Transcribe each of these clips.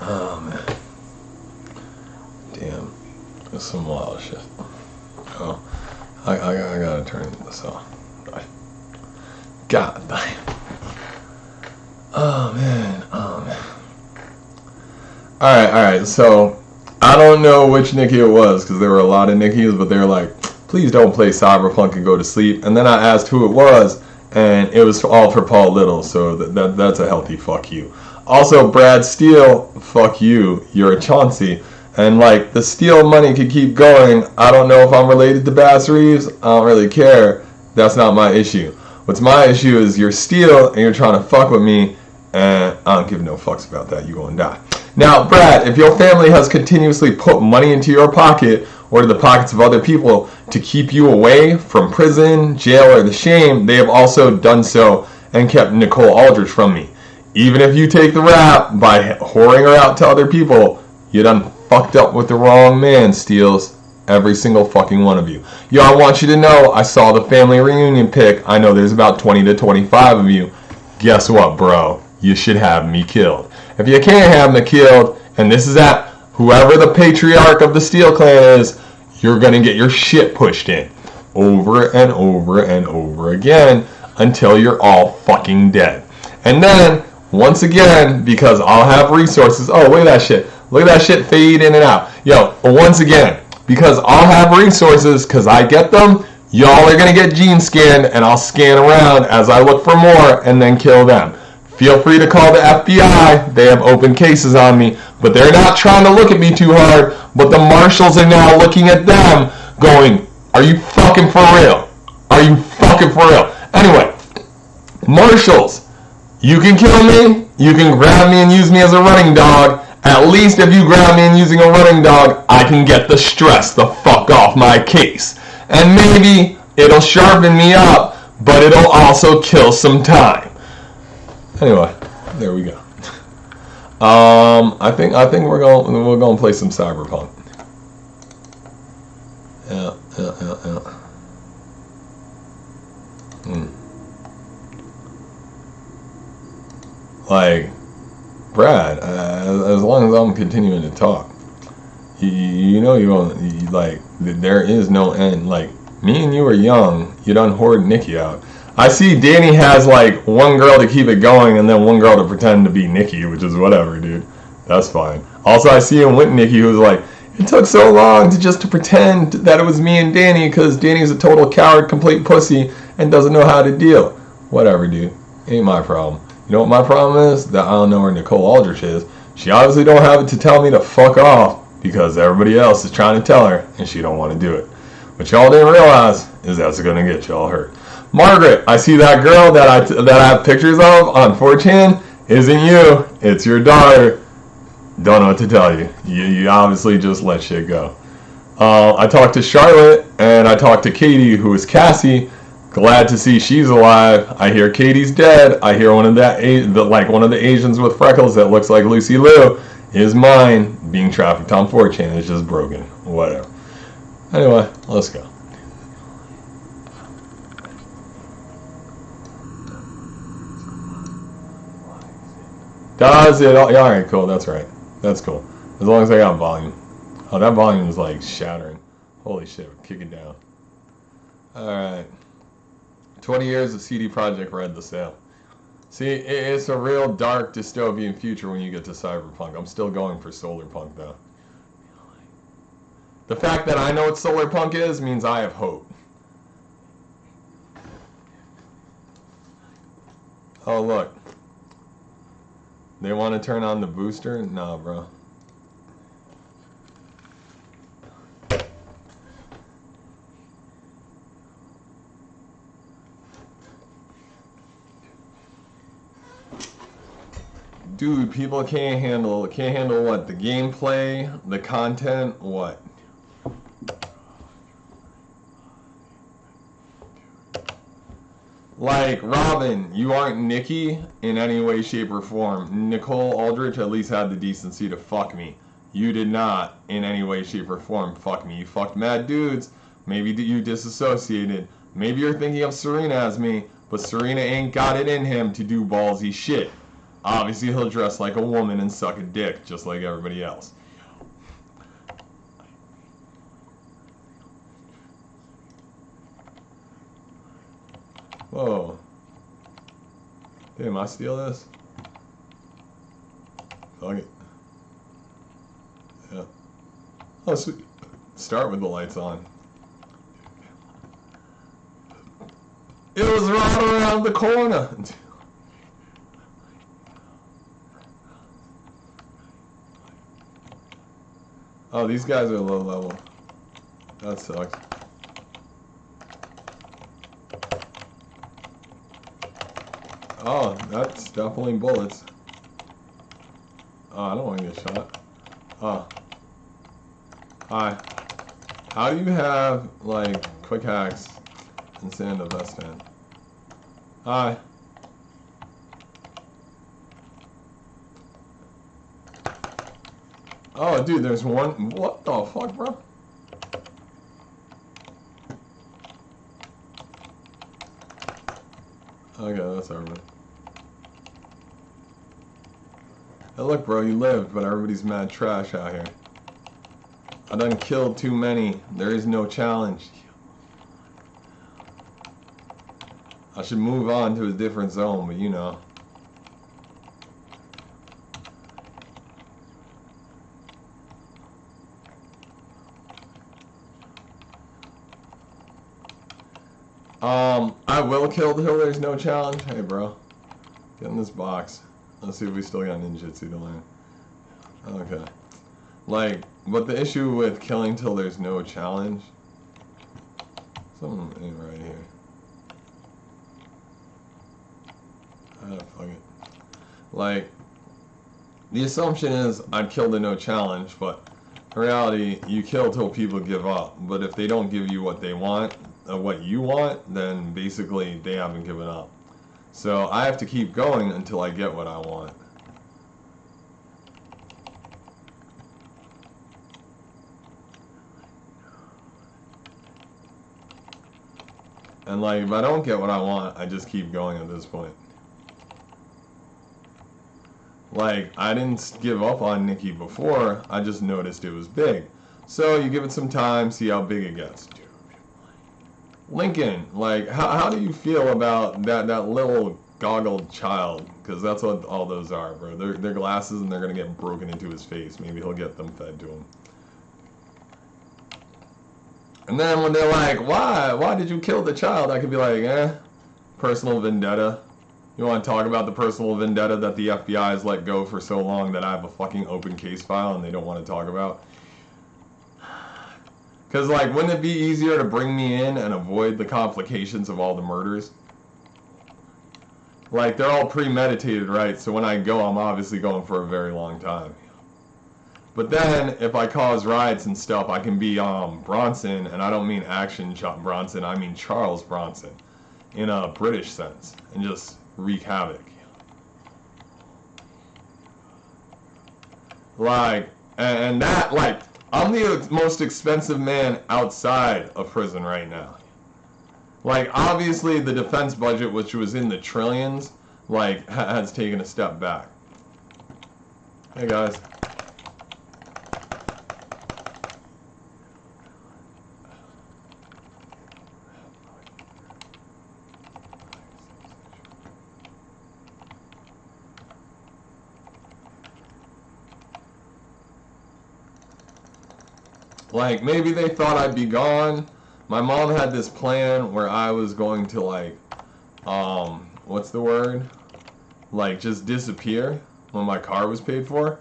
Oh man. Damn. That's some wild shit. Oh. I gotta turn this off. God damn. Oh man. Alright, so I don't know which Nikki it was, because there were a lot of Nikki's, but they were like, please don't play Cyberpunk and go to sleep. And then I asked who it was, and it was all for Paul Little, so that's a healthy fuck you. Also, Brad Steele, fuck you, you're a Chauncey. And like, the Steele money could keep going. I don't know if I'm related to Bass Reeves, I don't really care. That's not my issue. What's my issue is you're Steele, and you're trying to fuck with me, and I don't give no fucks about that, you gonna die. Now, Brad, if your family has continuously put money into your pocket or to the pockets of other people to keep you away from prison, jail, or the shame, they have also done so and kept Nicole Aldrich from me. Even if you take the rap by whoring her out to other people, you done fucked up with the wrong man, Steels. Every single fucking one of you. Yo, I want you to know, I saw the family reunion pic. I know there's about 20 to 25 of you. Guess what, bro? You should have me killed. If you can't have me killed, and this is at whoever the patriarch of the Steel Clan is, you're going to get your shit pushed in. Over and over and over again until you're all fucking dead. And then, once again, because I'll have resources. Oh, look at that shit. Look at that shit fade in and out. Yo, once again, because I'll have resources, because I get them, y'all are going to get gene scanned, and I'll scan around as I look for more and then kill them. Feel free to call the FBI. They have open cases on me, but they're not trying to look at me too hard. But the marshals are now looking at them going, are you fucking for real? Are you fucking for real? Anyway, marshals, you can kill me. You can grab me and use me as a running dog. At least if you grab me and using a running dog, I can get the stress the fuck off my case. And maybe it'll sharpen me up, but it'll also kill some time. Anyway, there we go. I think we're going to play some Cyberpunk. Yeah. Like, Brad, as long as I'm continuing to talk, you know, there is no end. Like, me and you are young. You done hoard Nikki out. I see Danny has like one girl to keep it going and then one girl to pretend to be Nikki, which is whatever, dude. That's fine. Also, I see him with Nikki, who's like, it took so long to pretend that it was me and Danny because Danny's a total coward, complete pussy, and doesn't know how to deal. Whatever, dude. Ain't my problem. You know what my problem is? That I don't know where Nicole Aldrich is. She obviously don't have it to tell me to fuck off because everybody else is trying to tell her and she don't want to do it. What y'all didn't realize is that's going to get y'all hurt. Margaret, I see that girl that I have pictures of on 4chan. Isn't you. It's your daughter. Don't know what to tell you. You obviously just let shit go. I talked to Charlotte and I talked to Katie, who is Cassie. Glad to see she's alive. I hear Katie's dead. I hear one of the Asians with freckles that looks like Lucy Liu is mine. Being trafficked on 4chan is just broken. Whatever. Anyway, let's go. Does it? Yeah, alright, cool. That's right. That's cool. As long as I got volume. Oh, that volume is like shattering. Holy shit, we're kicking down. Alright. 20 years of CD Projekt Red, the sale. See, it's a real dark dystopian future when you get to Cyberpunk. I'm still going for Solarpunk, though. The fact that I know what Solarpunk is means I have hope. Oh, look. They want to turn on the booster? Nah, bro. Dude, people can't handle what? The gameplay, the content, what? Like, Robin, you aren't Nikki in any way, shape, or form. Nicole Aldrich at least had the decency to fuck me. You did not, in any way, shape, or form, fuck me. You fucked mad dudes. Maybe you disassociated. Maybe you're thinking of Serena as me, but Serena ain't got it in him to do ballsy shit. Obviously, he'll dress like a woman and suck a dick just like everybody else. Whoa. Damn, I steal this? Fuck it. Yeah. Oh, sweet. Start with the lights on. It was right around the corner. Oh, these guys are low level. That sucks. Oh, that's definitely bullets. Oh, I don't want to get shot. Oh. Hi. How do you have, like, quick hacks and stand a vest stand? Hi. Oh, dude, there's one. What the fuck, bro? Okay, that's everybody. Hey, look, bro, you lived, but everybody's mad trash out here. I done killed too many. There is no challenge. I should move on to a different zone, but you know. I will kill till there's no challenge. Hey, bro. Get in this box. Let's see if we still got ninjutsu to learn. Okay. Like, but the issue with killing till there's no challenge... Something ain't right here. Fuck it. Like, the assumption is I'd kill the no challenge, but in reality, you kill till people give up. But if they don't give you what they want, what you want, then basically they haven't given up. So I have to keep going until I get what I want. And like, if I don't get what I want, I just keep going at this point. Like, I didn't give up on Nikki before, I just noticed it was big. So you give it some time, see how big it gets. Lincoln, like, how do you feel about that little goggled child? Because that's what all those are, bro. They're glasses and they're going to get broken into his face. Maybe he'll get them fed to him. And then when they're like, why did you kill the child? I could be like, personal vendetta. You want to talk about the personal vendetta that the FBI has let go for so long that I have a fucking open case file and they don't want to talk about? Because, like, wouldn't it be easier to bring me in and avoid the complications of all the murders? Like, they're all premeditated, right? So when I go, I'm obviously going for a very long time. But then, if I cause riots and stuff, I can be Bronson, and I don't mean action shot Bronson, I mean Charles Bronson, in a British sense, and just wreak havoc. Like, and that, like, I'm the most expensive man outside of prison right now. Like, obviously, the defense budget, which was in the trillions, like, has taken a step back. Hey, guys. Like, maybe they thought I'd be gone. My mom had this plan where I was going to, like, what's the word? Like, just disappear when my car was paid for.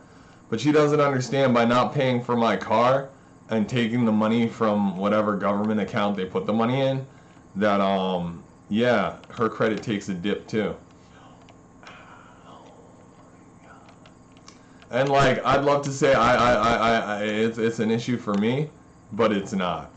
But she doesn't understand, by not paying for my car and taking the money from whatever government account they put the money in, that, yeah, her credit takes a dip too. And, like, I'd love to say it's an issue for me, but it's not.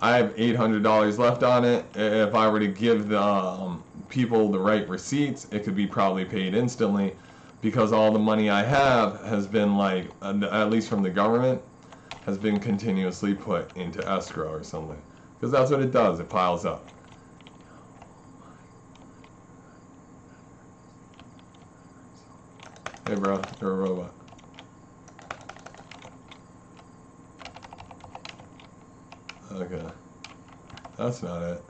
I have $800 left on it. If I were to give the people the right receipts, it could be probably paid instantly, because all the money I have has been, like, at least from the government, has been continuously put into escrow or something. Because that's what it does. It piles up. Hey, bro, you're a robot. Okay. That's not it.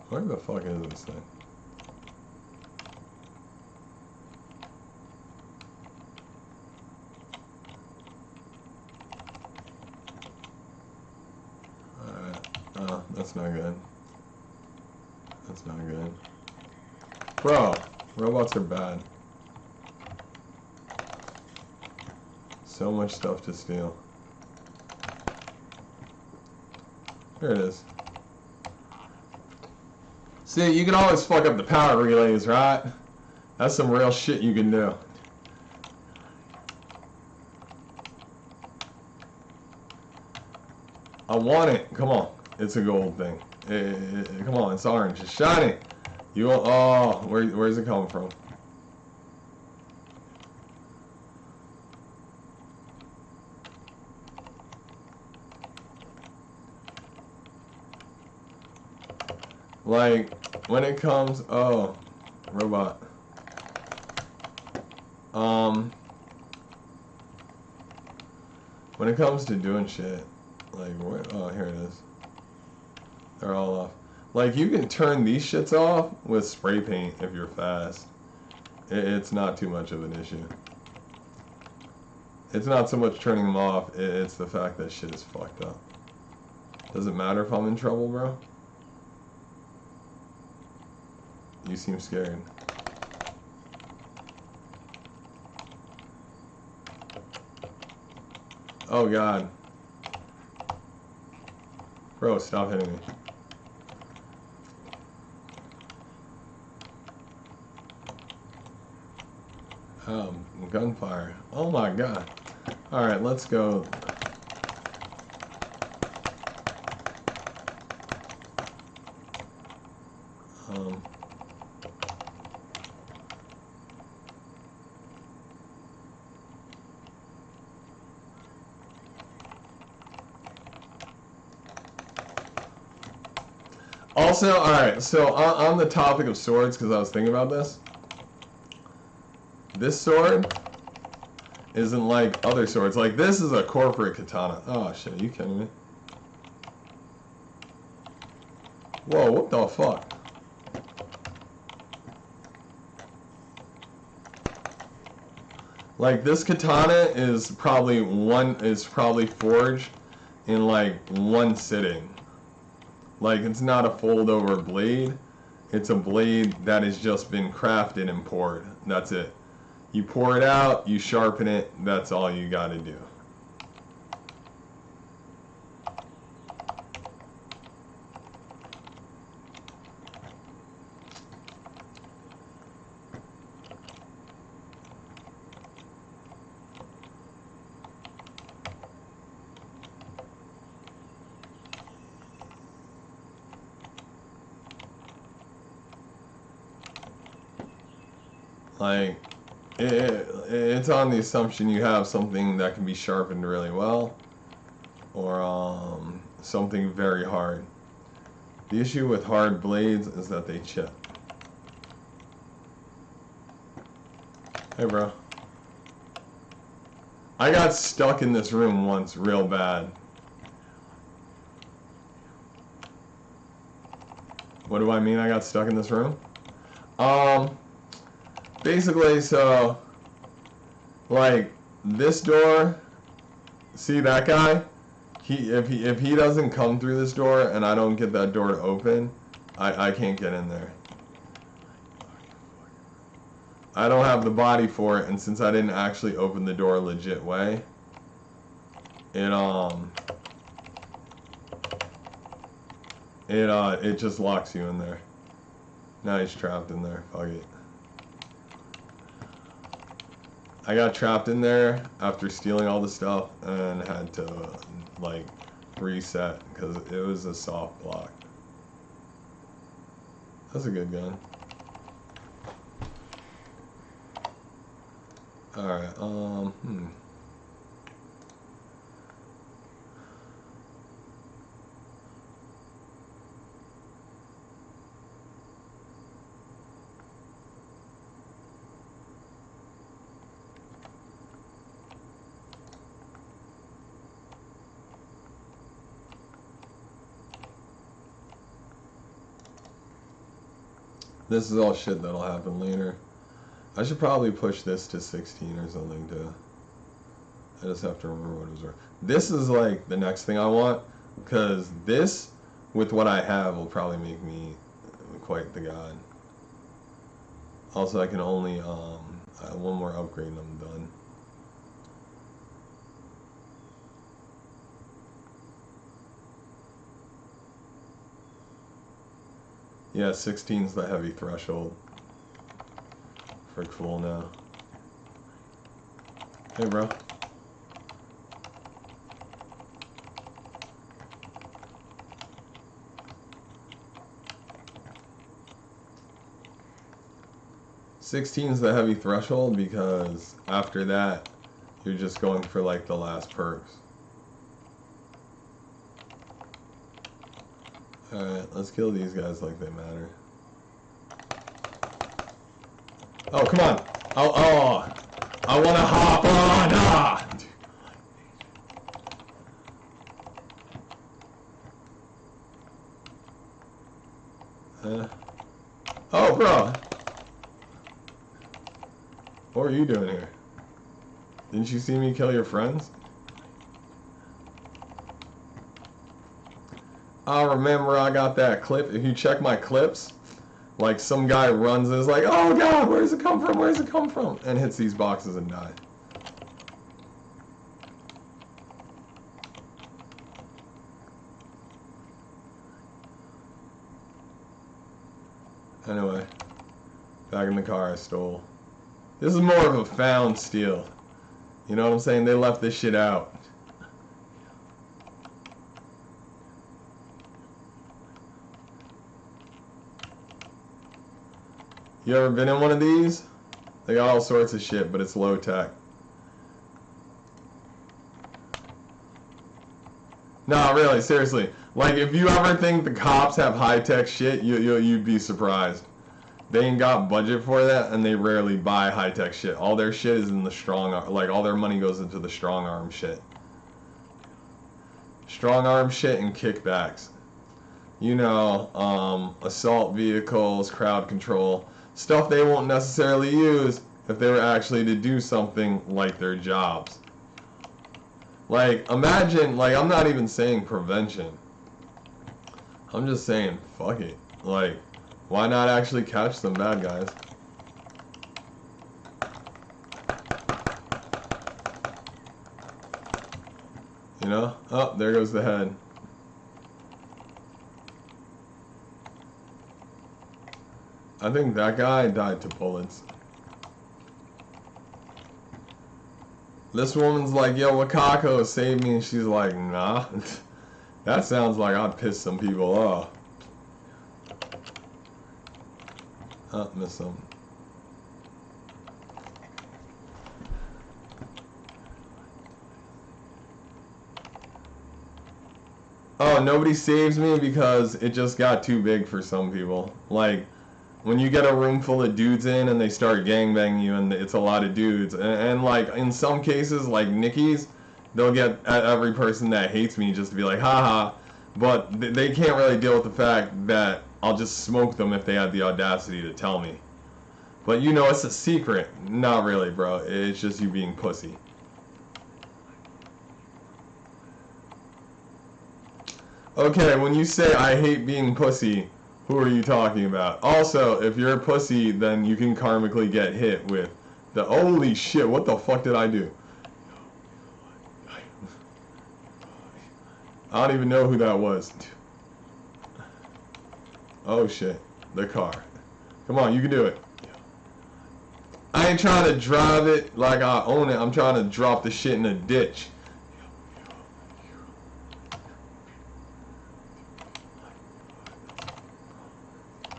Where the fuck is this thing? Alright. Oh, that's not good. That's not good. Bro, robots are bad. So much stuff to steal. Here it is. See, you can always fuck up the power relays, right? That's some real shit you can do. I want it. Come on. It's a gold thing. Come on, it's orange. It's shiny. You want, oh, where's it coming from? Like, when it comes, oh, robot. When it comes to doing shit, like, where, oh, here it is. They're all off. Like, you can turn these shits off with spray paint if you're fast. It's not too much of an issue. It's not so much turning them off, it's the fact that shit is fucked up. Does it matter if I'm in trouble, bro? You seem scared. Oh god. Bro, stop hitting me. Gunfire. Oh my god. Alright, let's go. Also, alright, so on the topic of swords, because I was thinking about this sword isn't like other swords. Like, this is a corporate katana. Oh, shit, are you kidding me? Whoa, what the fuck? Like, this katana is probably forged in, like, one sitting. Like, it's not a fold-over blade. It's a blade that has just been crafted and poured. That's it. You pour it out, you sharpen it, that's all you gotta do. Like, it's on the assumption you have something that can be sharpened really well, or something very hard. The issue with hard blades is that they chip. Hey, bro. I got stuck in this room once real bad. What do I mean I got stuck in this room? Basically, so, like, this door, see that guy? If he doesn't come through this door and I don't get that door to open, I can't get in there. I don't have the body for it, and since I didn't actually open the door a legit way, it just locks you in there. Now he's trapped in there. Fuck it. I got trapped in there after stealing all the stuff and had to, like, reset because it was a soft block. That's a good gun. Alright, This is all shit that'll happen later. I should probably push this to 16 or something too. I just have to remember what it was. This is like the next thing I want, because this, with what I have, will probably make me quite the god. Also, I can only I have one more upgrade and I'm done. Yeah, 16's the heavy threshold. Frick fool now. Hey, bro. Sixteen's the heavy threshold because after that, you're just going for like the last perks. Alright, let's kill these guys like they matter. Oh, come on! Oh, I want to hop on! Oh, bro! What are you doing here? Didn't you see me kill your friends? I remember I got that clip. If you check my clips, like some guy runs and is like, oh god, where does it come from? Where does it come from? And hits these boxes and dies. Anyway, back in the car I stole. This is more of a found steal. You know what I'm saying? They left this shit out. You ever been in one of these? They got all sorts of shit, but it's low tech. No, really, seriously. Like, if you ever think the cops have high-tech shit, you'd be surprised. They ain't got budget for that, and they rarely buy high-tech shit. All their shit is in the strong arm. Like, all their money goes into the strong arm shit. Strong arm shit and kickbacks. You know, assault vehicles, crowd control. Stuff they won't necessarily use if they were actually to do something like their jobs. Like, imagine, like, I'm not even saying prevention. I'm just saying, fuck it. Like, why not actually catch some bad guys? You know? Oh, there goes the head. I think that guy died to bullets. This woman's like, yo, Wakako, save me. And she's like, nah. That sounds like I'd piss some people off. Oh, missed some. Oh, nobody saves me because it just got too big for some people. Like, when you get a room full of dudes in and they start gangbanging you and it's a lot of dudes. And like, in some cases, like Nikki's, they'll get at every person that hates me just to be like, haha. But they can't really deal with the fact that I'll just smoke them if they had the audacity to tell me. But you know, it's a secret. Not really, bro. It's just you being pussy. Okay, when you say I hate being pussy, who are you talking about? Also, if you're a pussy, then you can karmically get hit with the holy shit, what the fuck did I do? I don't even know who that was. Oh shit, the car. Come on, you can do it. I ain't trying to drive it like I own it. I'm trying to drop the shit in a ditch.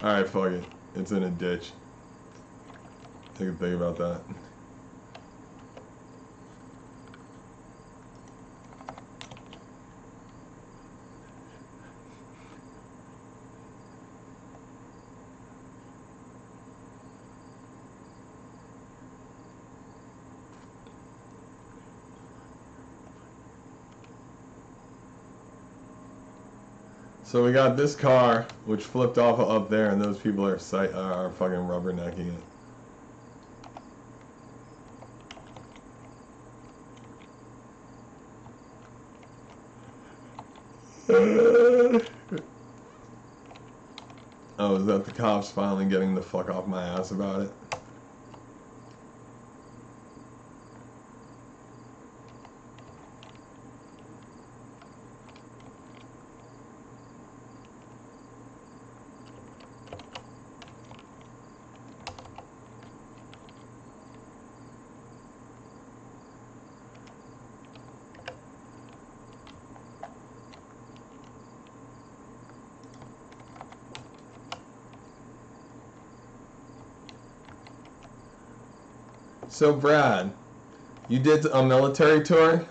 Alright, fuck it. It's in a ditch. Take a think about that. So we got this car, which flipped off up there, and those people are fucking rubbernecking it. Oh, is that the cops finally getting the fuck off my ass about it? So Brad, you did a military tour?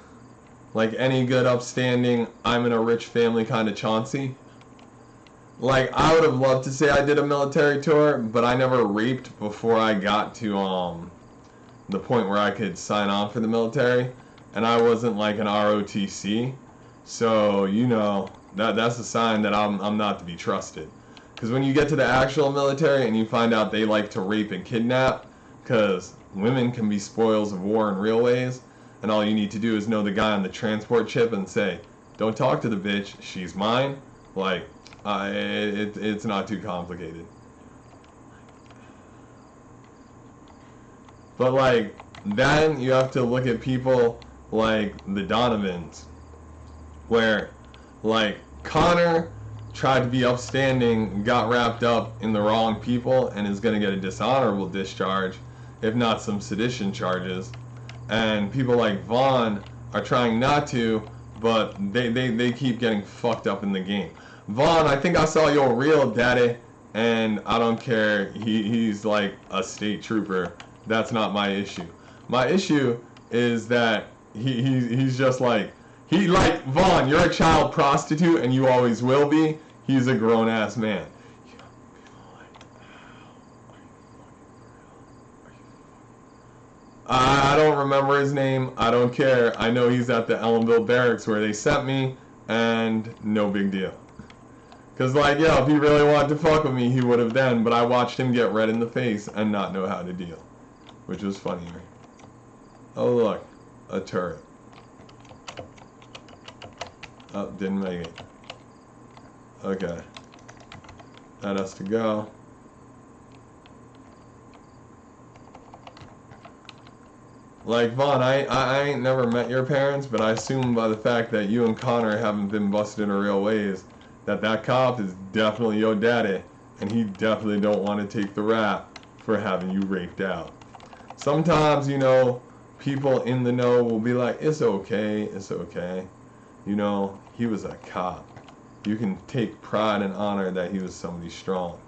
Like any good upstanding, I'm in a rich family kind of Chauncey? Like, I would have loved to say I did a military tour, but I never raped before I got to the point where I could sign on for the military, and I wasn't like an ROTC, so you know that's a sign that I'm not to be trusted. Because when you get to the actual military and you find out they like to rape and kidnap, because women can be spoils of war in real ways, and all you need to do is know the guy on the transport chip and say, "Don't talk to the bitch, she's mine." Like, it's not too complicated. But like, then you have to look at people like the Donovans, where like Connor tried to be upstanding, got wrapped up in the wrong people, and is going to get a dishonorable discharge, if not some sedition charges. And people like Vaughn are trying not to, but they keep getting fucked up in the game. Vaughn, I think I saw your real daddy, and I don't care. He's like a state trooper. That's not my issue. My issue is that he's just like, Vaughn, you're a child prostitute, and you always will be. He's a grown-ass man. I don't remember his name. I don't care. I know he's at the Ellenville Barracks where they sent me, and no big deal. Because, like, yeah, if he really wanted to fuck with me, he would have then, but I watched him get red in the face and not know how to deal. Which was funnier. Oh, look. A turret. Oh, didn't make it. Okay. That has to go. Like, Vaughn, I ain't never met your parents, but I assume by the fact that you and Connor haven't been busted in real ways, that cop is definitely your daddy, and he definitely don't want to take the rap for having you raped out. Sometimes, you know, people in the know will be like, it's okay, it's okay. You know, he was a cop. You can take pride and honor that he was somebody strong.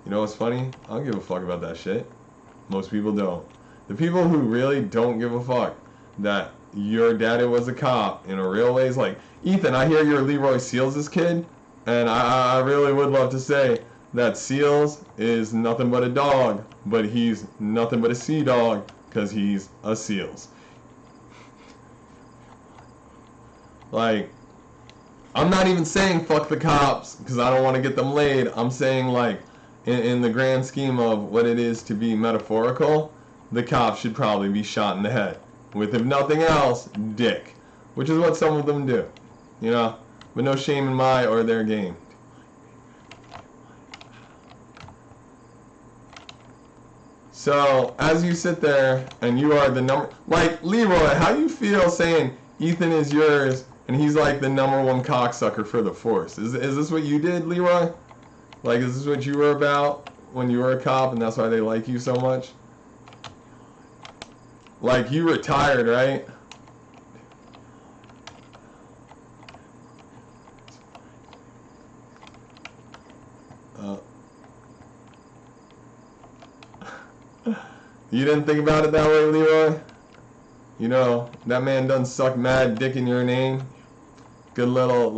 You know what's funny? I don't give a fuck about that shit. Most people don't. The people who really don't give a fuck that your daddy was a cop in a real way is like, Ethan, I hear you're Leroy Seals' kid, and I really would love to say that Seals is nothing but a dog, but he's nothing but a sea dog because he's a Seals. Like, I'm not even saying fuck the cops because I don't want to get them laid. I'm saying, like, in the grand scheme of what it is to be metaphorical, the cops should probably be shot in the head with, if nothing else, dick, which is what some of them do, you know, but no shame in my or their game. So as you sit there and you are the number, like, Leroy, how you feel saying Ethan is yours and he's like the #1 cocksucker for the force? Is this what you did, Leroy? Like, is this what you were about when you were a cop and that's why they like you so much? Like, you retired, right? You didn't think about it that way, Leroy? You know, that man done suck mad dick in your name. Good little,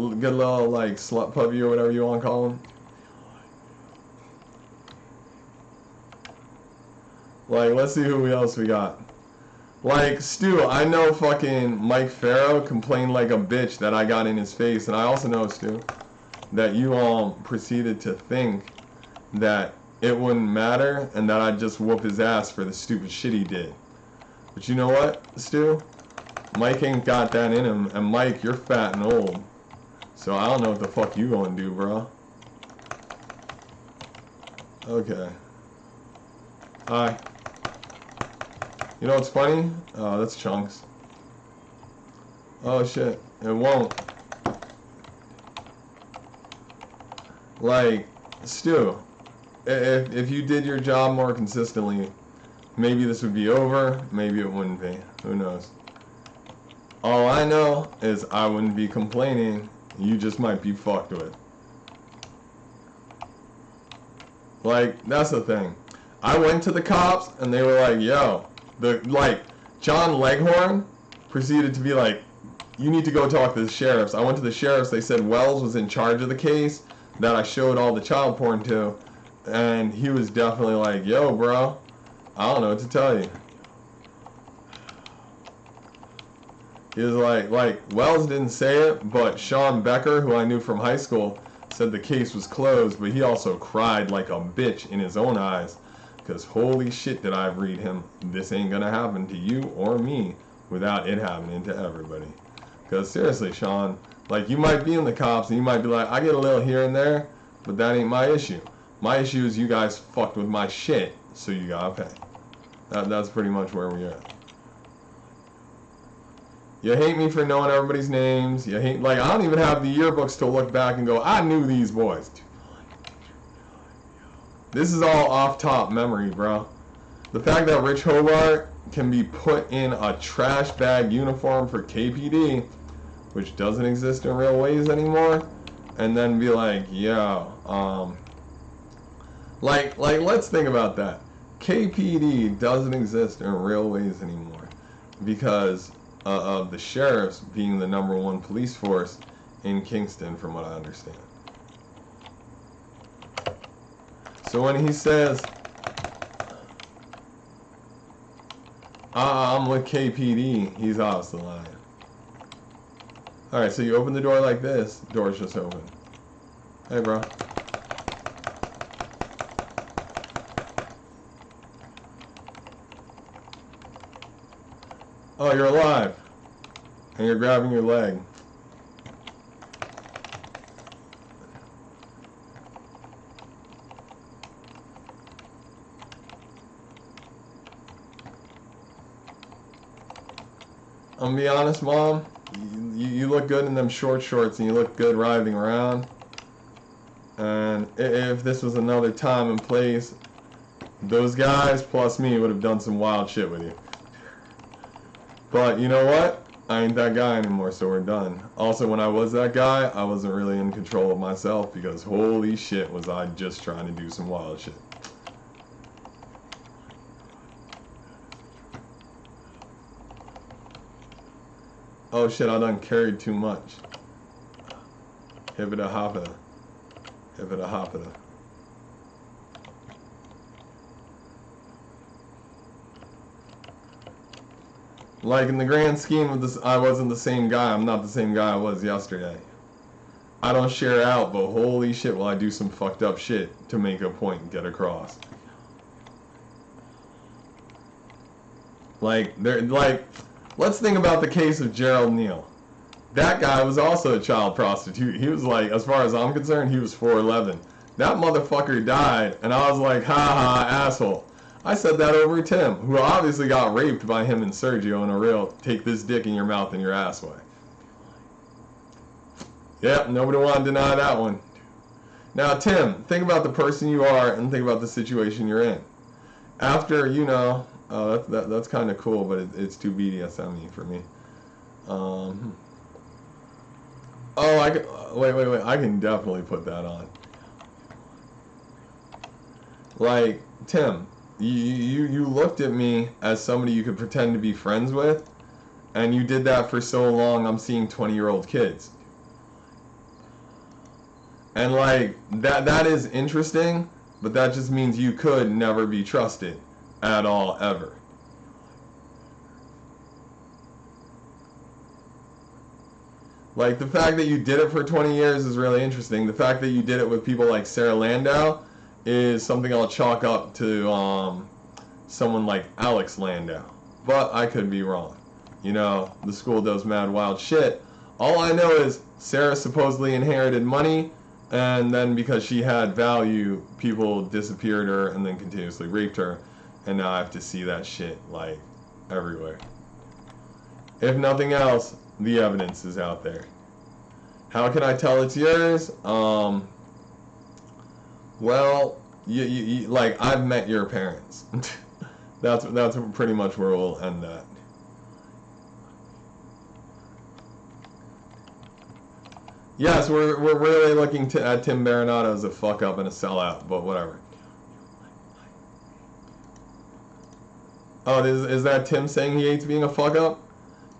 like, slut puppy or whatever you want to call him. Like, let's see who else we got. Like, Stu, I know fucking Mike Farrow complained like a bitch that I got in his face, and I also know, Stu, that you all proceeded to think that it wouldn't matter and that I'd just whoop his ass for the stupid shit he did. But you know what, Stu? Mike ain't got that in him, and Mike, you're fat and old. So I don't know what the fuck you gonna do, bro. Okay. Hi. You know what's funny? Oh, that's Chunks. Oh shit, it won't. Like, Stu, if you did your job more consistently, maybe this would be over, maybe it wouldn't be. Who knows? All I know is I wouldn't be complaining. You just might be fucked with. Like, that's the thing. I went to the cops and they were like, yo, John Leghorn proceeded to be like, you need to go talk to the sheriffs. I went to the sheriffs. They said Wells was in charge of the case that I showed all the child porn to. And he was definitely like, yo, bro, I don't know what to tell you. He was like Wells didn't say it, but Sean Becker, who I knew from high school, said the case was closed, but he also cried like a bitch in his own eyes. Because holy shit did I read him, this ain't gonna happen to you or me without it happening to everybody. Because seriously, Sean, like, you might be in the cops and you might be like, I get a little here and there, but that ain't my issue. My issue is you guys fucked with my shit, so you gotta pay. That's pretty much where we are. You hate me for knowing everybody's names. You hate, like, I don't even have the yearbooks to look back and go, I knew these boys. This is all off top memory, bro. The fact that Rich Hobart can be put in a trash bag uniform for KPD, which doesn't exist in real ways anymore, and then be like, yo, like let's think about that. KPD doesn't exist in real ways anymore because of the sheriffs being the #1 police force in Kingston, from what I understand. So when he says, I'm with KPD, he's obviously lying. Alright, so you open the door like this, door's just open. Hey, bro. Oh, you're alive. And you're grabbing your leg. I'm gonna be honest, Mom. You look good in them short shorts and you look good riding around. And if this was another time and place, those guys plus me would have done some wild shit with you. But you know what? I ain't that guy anymore, so we're done. Also, when I was that guy, I wasn't really in control of myself because holy shit was I just trying to do some wild shit. Oh shit, I done carried too much. Hippita hoppita. Hippita hoppita. Like, in the grand scheme of this, I wasn't the same guy. I'm not the same guy I was yesterday. I don't share out, but holy shit will I do some fucked up shit to make a point and get across. Like, let's think about the case of Gerald Neal. That guy was also a child prostitute. He was like, as far as I'm concerned, he was 4'11". That motherfucker died, and I was like, ha ha, asshole. I said that over Tim, who obviously got raped by him and Sergio in a real take this dick in your mouth and your ass way. Yep, nobody wanted to deny that one. Now, Tim, think about the person you are and think about the situation you're in. After, you know, that's kind of cool, but it's too BDSM-y for me. Oh, I can, wait, I can definitely put that on. Like, Tim, you looked at me as somebody you could pretend to be friends with, and you did that for so long. I'm seeing 20-year-old kids, and like that is interesting, but that just means you could never be trusted at all, ever. Like, the fact that you did it for 20 years is really interesting. The fact that you did it with people like Sarah Landau is something I'll chalk up to someone like Alex Landau. But I could be wrong. You know, the school does mad wild shit. All I know is Sarah supposedly inherited money, and then because she had value, people disappeared her and then continuously raped her. And now I have to see that shit, like, everywhere. If nothing else, the evidence is out there. How can I tell it's yours? Well, you like, I've met your parents. That's pretty much where we'll end that. Yes, we're really looking at Tim Baronato as a fuck up and a sellout, but whatever. Oh, is that Tim saying he hates being a fuck up?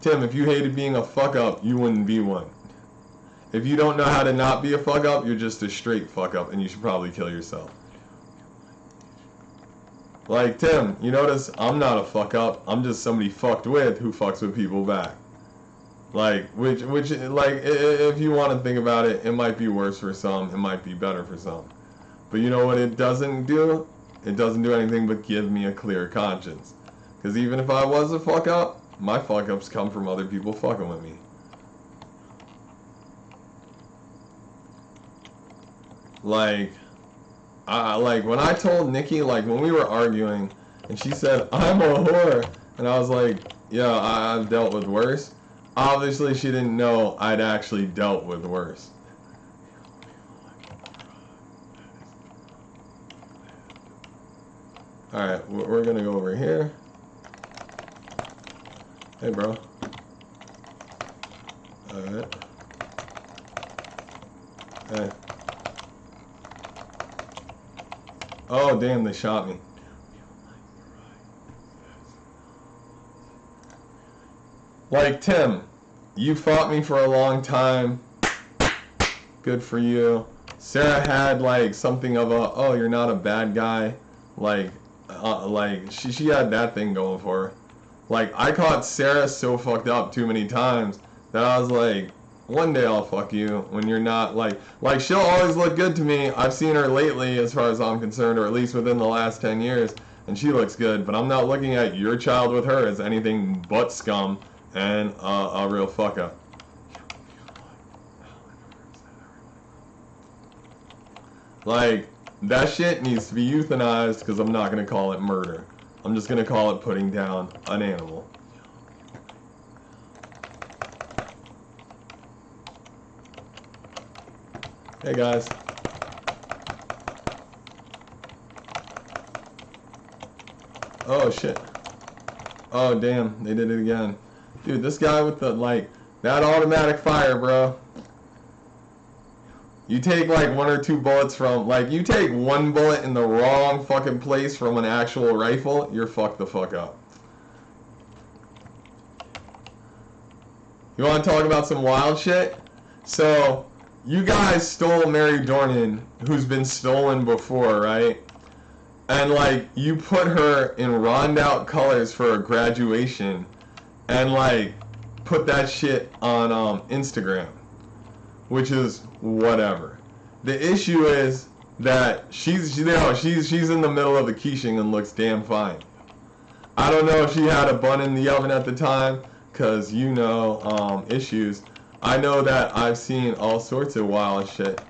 Tim, if you hated being a fuck up, you wouldn't be one. If you don't know how to not be a fuck up, you're just a straight fuck up, and you should probably kill yourself. Like, Tim, you notice I'm not a fuck up. I'm just somebody fucked with who fucks with people back. Like, which, like, if you want to think about it, it might be worse for some, it might be better for some. But you know what it doesn't do? It doesn't do anything but give me a clear conscience. Because even if I was a fuck up, my fuck ups come from other people fucking with me. Like, like when I told Nikki, like when we were arguing, and she said, I'm a whore, and I was like, yeah, I've dealt with worse. Obviously, she didn't know I'd actually dealt with worse. Alright, we're gonna go over here. Hey, bro. Alright. Hey. Oh, damn, they shot me. Like, Tim, you fought me for a long time. Good for you. Sarah had, like, something of a, oh, you're not a bad guy. Like she had that thing going for her. Like, I caught Sarah so fucked up too many times that I was like, one day I'll fuck you when you're not, like she'll always look good to me. I've seen her lately as far as I'm concerned, or at least within the last 10 years, and she looks good, but I'm not looking at your child with her as anything but scum and a real fuck up. Like, that shit needs to be euthanized because I'm not going to call it murder. I'm just going to call it putting down an animal. Hey guys. Oh shit. Oh damn, they did it again. Dude, this guy with the, like, that automatic fire, bro. You take like 1 or 2 bullets from, like, you take 1 bullet in the wrong fucking place from an actual rifle, you're fucked the fuck up. You want to talk about some wild shit? So, you guys stole Mary Dornan, who's been stolen before, right? And, like, you put her in Rondout colors for a graduation and, like, put that shit on Instagram. Which is whatever. The issue is that she's in the middle of a quiching and looks damn fine. I don't know if she had a bun in the oven at the time, cause you know issues. I know that I've seen all sorts of wild shit,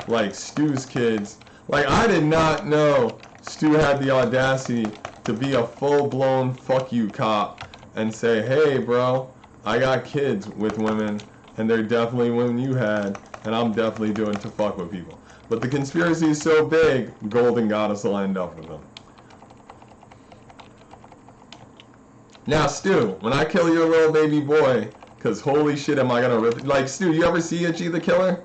like Stu's kids. Like, I did not know Stu had the audacity to be a full-blown fuck you cop and say, hey bro, I got kids with women. And they're definitely women you had, and I'm definitely doing to fuck with people. But the conspiracy is so big, Golden Goddess will end up with them. Now, Stu, when I kill your little baby boy, because holy shit am I going to rip... Like, Stu, you ever see Itchy the Killer?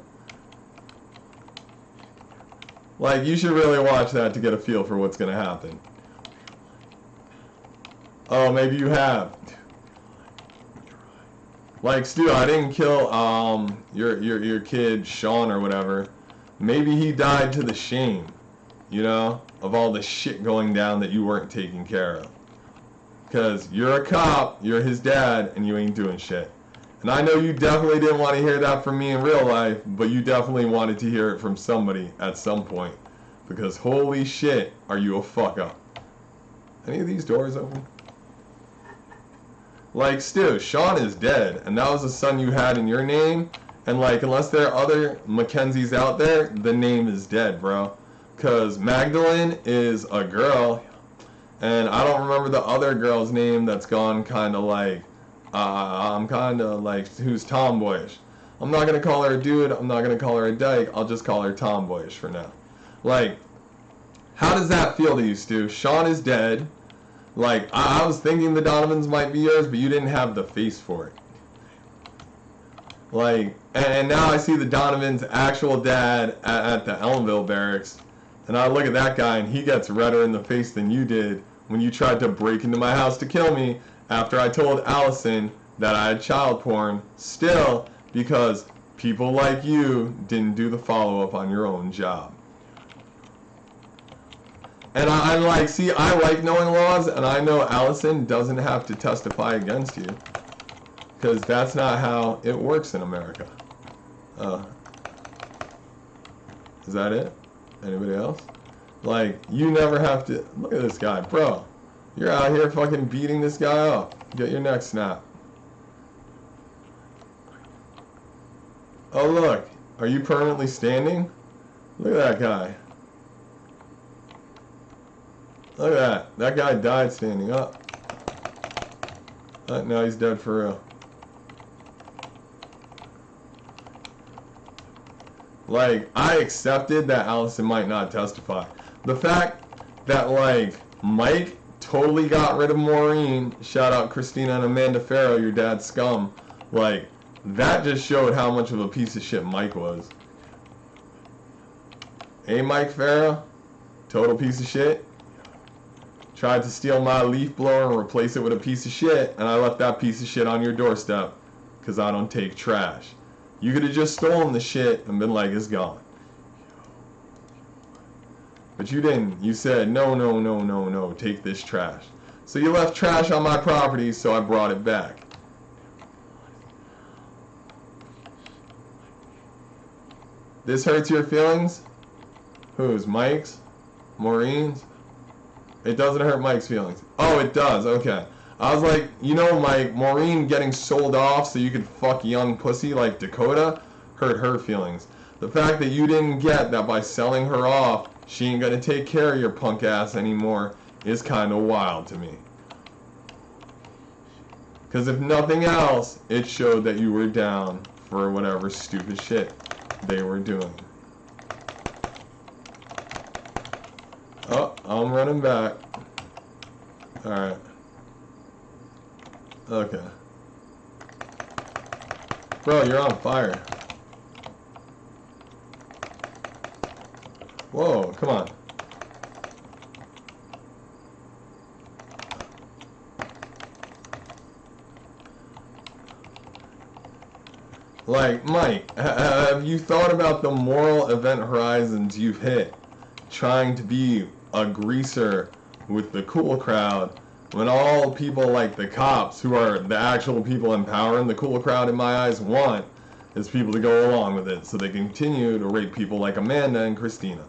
Like, you should really watch that to get a feel for what's going to happen. Oh, maybe you have. Like, Stu, I didn't kill your kid Sean or whatever. Maybe he died to the shame, you know, of all the shit going down that you weren't taking care of. Because you're a cop, you're his dad, and you ain't doing shit. And I know you definitely didn't want to hear that from me in real life, but you definitely wanted to hear it from somebody at some point. Because holy shit, are you a fuck up. Any of these doors open? Like, Stu, Sean is dead, and that was the son you had in your name. And like, unless there are other Mackenzies out there, the name is dead, bro. Because Magdalene is a girl, and I don't remember the other girl's name that's gone kind of like, I'm kind of like, who's tomboyish. I'm not going to call her a dude, I'm not going to call her a dyke, I'll just call her tomboyish for now. Like, how does that feel to you, Stu? Sean is dead. Like, I was thinking the Donovans might be yours, but you didn't have the face for it. Like, and now I see the Donovan's actual dad at the Elmville barracks, and I look at that guy, and he gets redder in the face than you did when you tried to break into my house to kill me after I told Allison that I had child porn, still because people like you didn't do the follow-up on your own job. And I'm like, see, I like knowing laws, and I know Allison doesn't have to testify against you. Because that's not how it works in America. Is that it? Anybody else? Like, you never have to... Look at this guy. Bro, you're out here fucking beating this guy up. Get your neck snapped. Oh, look. Are you permanently standing? Look at that guy. Look at that. That guy died standing up. Now he's dead for real. Like, I accepted that Allison might not testify. The fact that, like, Mike totally got rid of Maureen, shout out Christina and Amanda Farrow, your dad's scum, like, that just showed how much of a piece of shit Mike was. Hey, Mike Farrow, total piece of shit. Tried to steal my leaf blower and replace it with a piece of shit, and I left that piece of shit on your doorstep, because I don't take trash. You could have just stolen the shit and been like, it's gone. But you didn't. You said, no, no, no, no, no, take this trash. So you left trash on my property, so I brought it back. This hurts your feelings? Whose? Mike's? Maureen's? It doesn't hurt Mike's feelings. Oh, it does. Okay. I was like, you know, Mike, Maureen getting sold off so you could fuck young pussy like Dakota hurt her feelings. The fact that you didn't get that by selling her off, she ain't gonna take care of your punk ass anymore is kind of wild to me. Because if nothing else, it showed that you were down for whatever stupid shit they were doing. Oh, I'm running back. Alright. Okay. Bro, you're on fire. Whoa, come on. Like, Mike, have you thought about the moral event horizons you've hit trying to be a greaser with the cool crowd when all people like the cops, who are the actual people in power and the cool crowd in my eyes want, is people to go along with it so they continue to rape people like Amanda and Christina.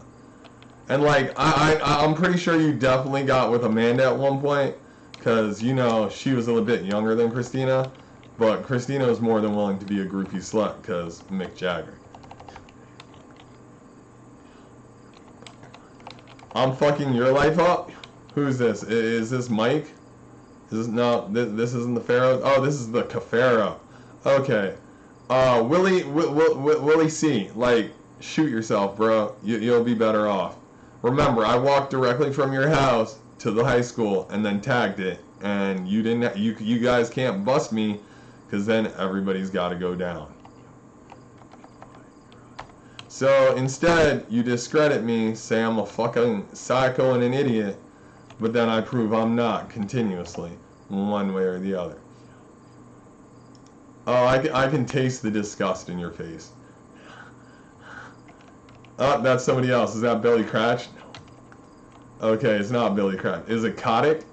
And like, I'm pretty sure you definitely got with Amanda at one point, because, you know, she was a little bit younger than Christina, but Christina was more than willing to be a groupie slut because Mick Jagger. I'm fucking your life up? Who's this? Is this Mike? Is this, no, this isn't the Pharaoh. Oh, this is the Cafaro. Okay. Willie C. Like, shoot yourself, bro. You'll be better off. Remember, I walked directly from your house to the high school and then tagged it. And you didn't. You guys can't bust me, because then everybody's got to go down. So instead, you discredit me, say I'm a fucking psycho and an idiot, but then I prove I'm not continuously, one way or the other. Oh, I can taste the disgust in your face. Oh, that's somebody else. Is that Billy Cratch? Okay, it's not Billy Cratch. Is it Kotick?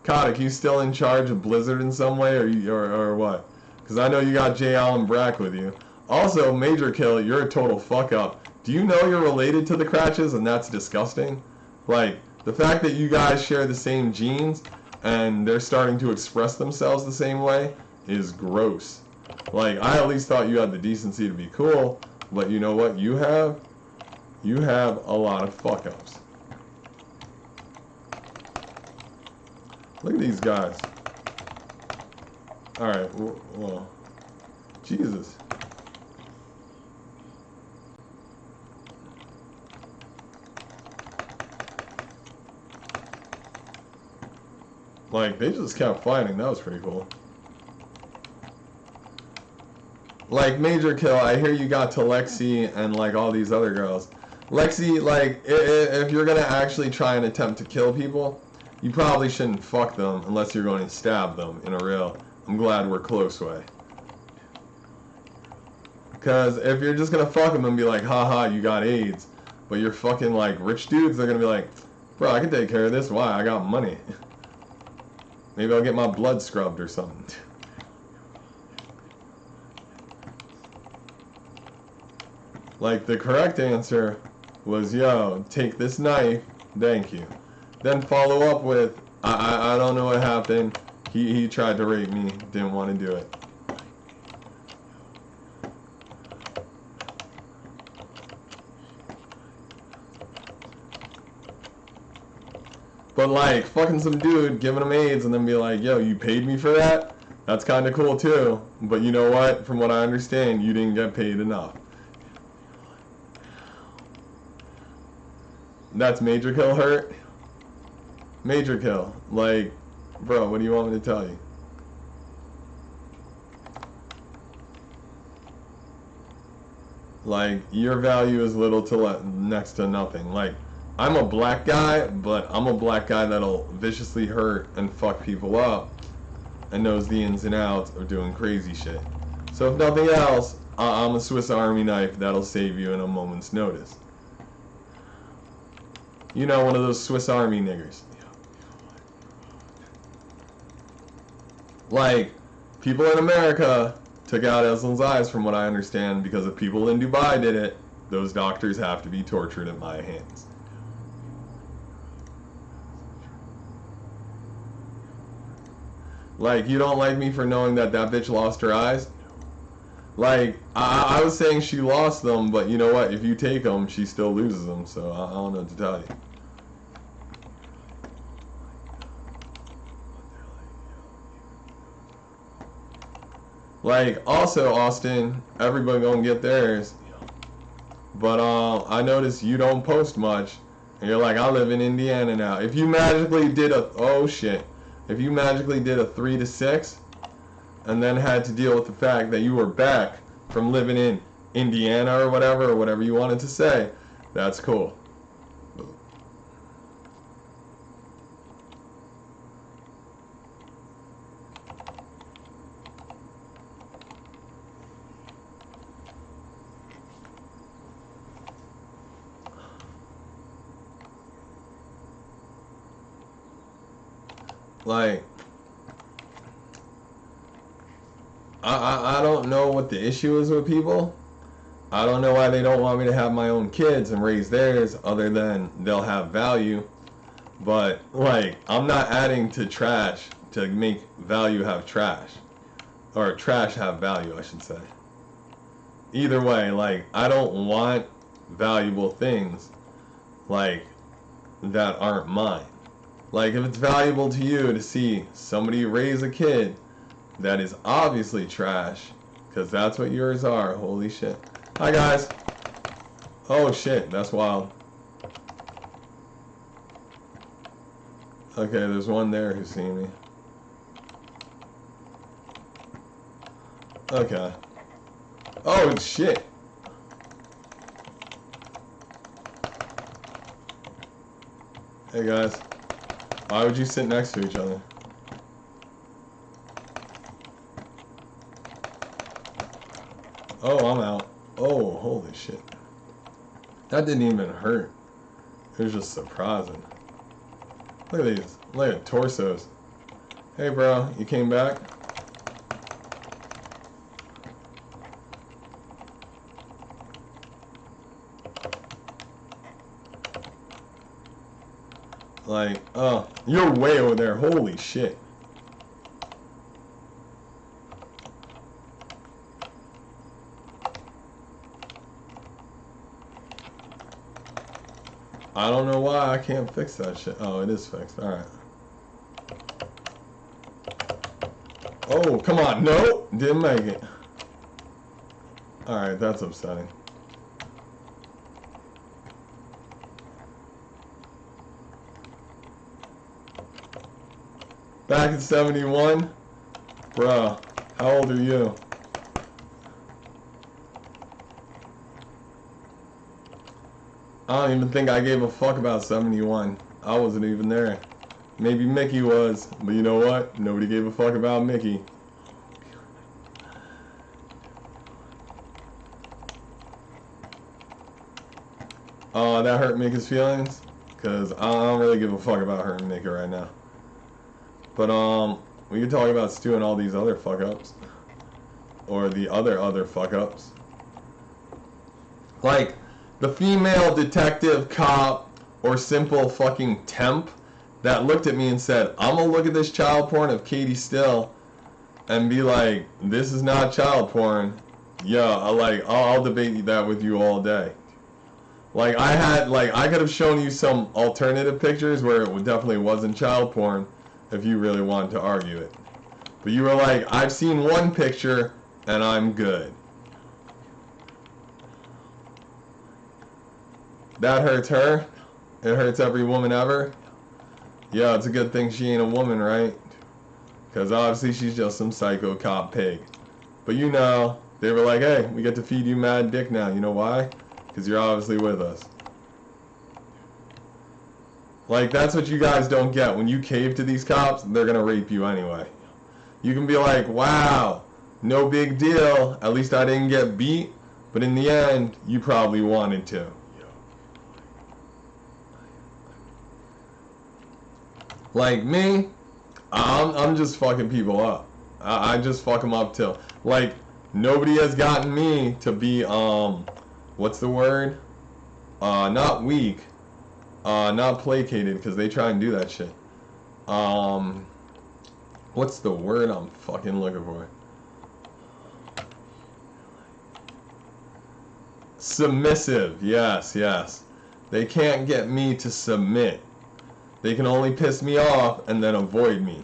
Kotick, you still in charge of Blizzard in some way, or what? Because I know you got J. Allen Brack with you. Also, Major Kill, you're a total fuck up. Do you know you're related to the Cratches, and that's disgusting? Like, the fact that you guys share the same genes, and they're starting to express themselves the same way, is gross. Like, I at least thought you had the decency to be cool, but you know what you have? You have a lot of fuck-ups. Look at these guys. Alright, well, Jesus. Like, they just kept fighting. That was pretty cool. Like, Major Kill, I hear you got to Lexi and, like, all these other girls. Lexi, like, if you're gonna actually try and attempt to kill people, you probably shouldn't fuck them unless you're going to stab them in a real, I'm glad we're close way. Because if you're just gonna fuck them and be like, haha, you got AIDS, but you're fucking, like, rich dudes, they're gonna be like, bro, I can take care of this. Why? I got money. Maybe I'll get my blood scrubbed or something. Like, the correct answer was, yo, take this knife, thank you. Then follow up with, I don't know what happened. He tried to rape me, didn't want to do it. But like, fucking some dude, giving him AIDS, and then be like, yo, you paid me for that? That's kind of cool too. But you know what? From what I understand, you didn't get paid enough. That's Major Kill hurt? Major Kill. Like, bro, what do you want me to tell you? Like, your value is little to next to nothing. Like, I'm a black guy, but I'm a black guy that'll viciously hurt and fuck people up and knows the ins and outs of doing crazy shit. So if nothing else, I'm a Swiss Army knife that'll save you in a moment's notice. You know, one of those Swiss Army niggers. Like, people in America took out Eslin's eyes from what I understand, because if people in Dubai did it, those doctors have to be tortured at my hands. Like, you don't like me for knowing that that bitch lost her eyes? Like, I was saying she lost them, but you know what? If you take them, she still loses them, so I don't know what to tell you. Like, also, Austin, everybody gonna get theirs. But I noticed you don't post much. And you're like, I live in Indiana now. If you magically did a, oh shit. If you magically did a 3 to 6, and then had to deal with the fact that you were back from living in Indiana or whatever you wanted to say, that's cool. Like, I don't know what the issue is with people. I don't know why they don't want me to have my own kids and raise theirs, other than they'll have value. But, like, I'm not adding to trash to make value have trash. Or trash have value, I should say. Either way, like, I don't want valuable things, like, that aren't mine. Like, if it's valuable to you to see somebody raise a kid that is obviously trash, because that's what yours are, holy shit. Hi, guys. Oh, shit, that's wild. Okay, there's one there who's seen me. Okay. Oh, shit. Hey, guys. Why would you sit next to each other? Oh, I'm out. Oh, holy shit. That didn't even hurt. It was just surprising. Look at these. Look at torsos. Hey, bro. You came back? Like, oh, you're way over there. Holy shit. I don't know why I can't fix that shit. Oh, it is fixed. Alright. Oh, come on. No! Didn't make it. Alright, that's upsetting. Back in 71? Bruh, how old are you? I don't even think I gave a fuck about 71. I wasn't even there. Maybe Mickey was, but you know what? Nobody gave a fuck about Mickey. Oh, that hurt Mickey's feelings? Because I don't really give a fuck about hurting Mickey right now. But, we can talk about Stu and all these other fuck-ups. Or the other fuck-ups. Like, the female detective, cop, or simple fucking temp that looked at me and said, I'm gonna look at this child porn of Katie Still and be like, this is not child porn. Yeah, I'll debate that with you all day. Like, I could have shown you some alternative pictures where it definitely wasn't child porn if you really wanted to argue it. But you were like, I've seen one picture and I'm good. That hurts her. It hurts every woman ever. Yeah, it's a good thing she ain't a woman, right? Because obviously she's just some psycho cop pig. But you know, they were like, hey, we get to feed you mad dick now. You know why? Because you're obviously with us. Like, that's what you guys don't get. When you cave to these cops, they're going to rape you anyway. You can be like, wow, no big deal. At least I didn't get beat. But in the end, you probably wanted to. Like me, I'm just fucking people up. I just fuck them up till, like, nobody has gotten me to be, what's the word? Not weak, not placated, because they try and do that shit. What's the word I'm fucking looking for? Submissive, yes, yes. They can't get me to submit. They can only piss me off and then avoid me.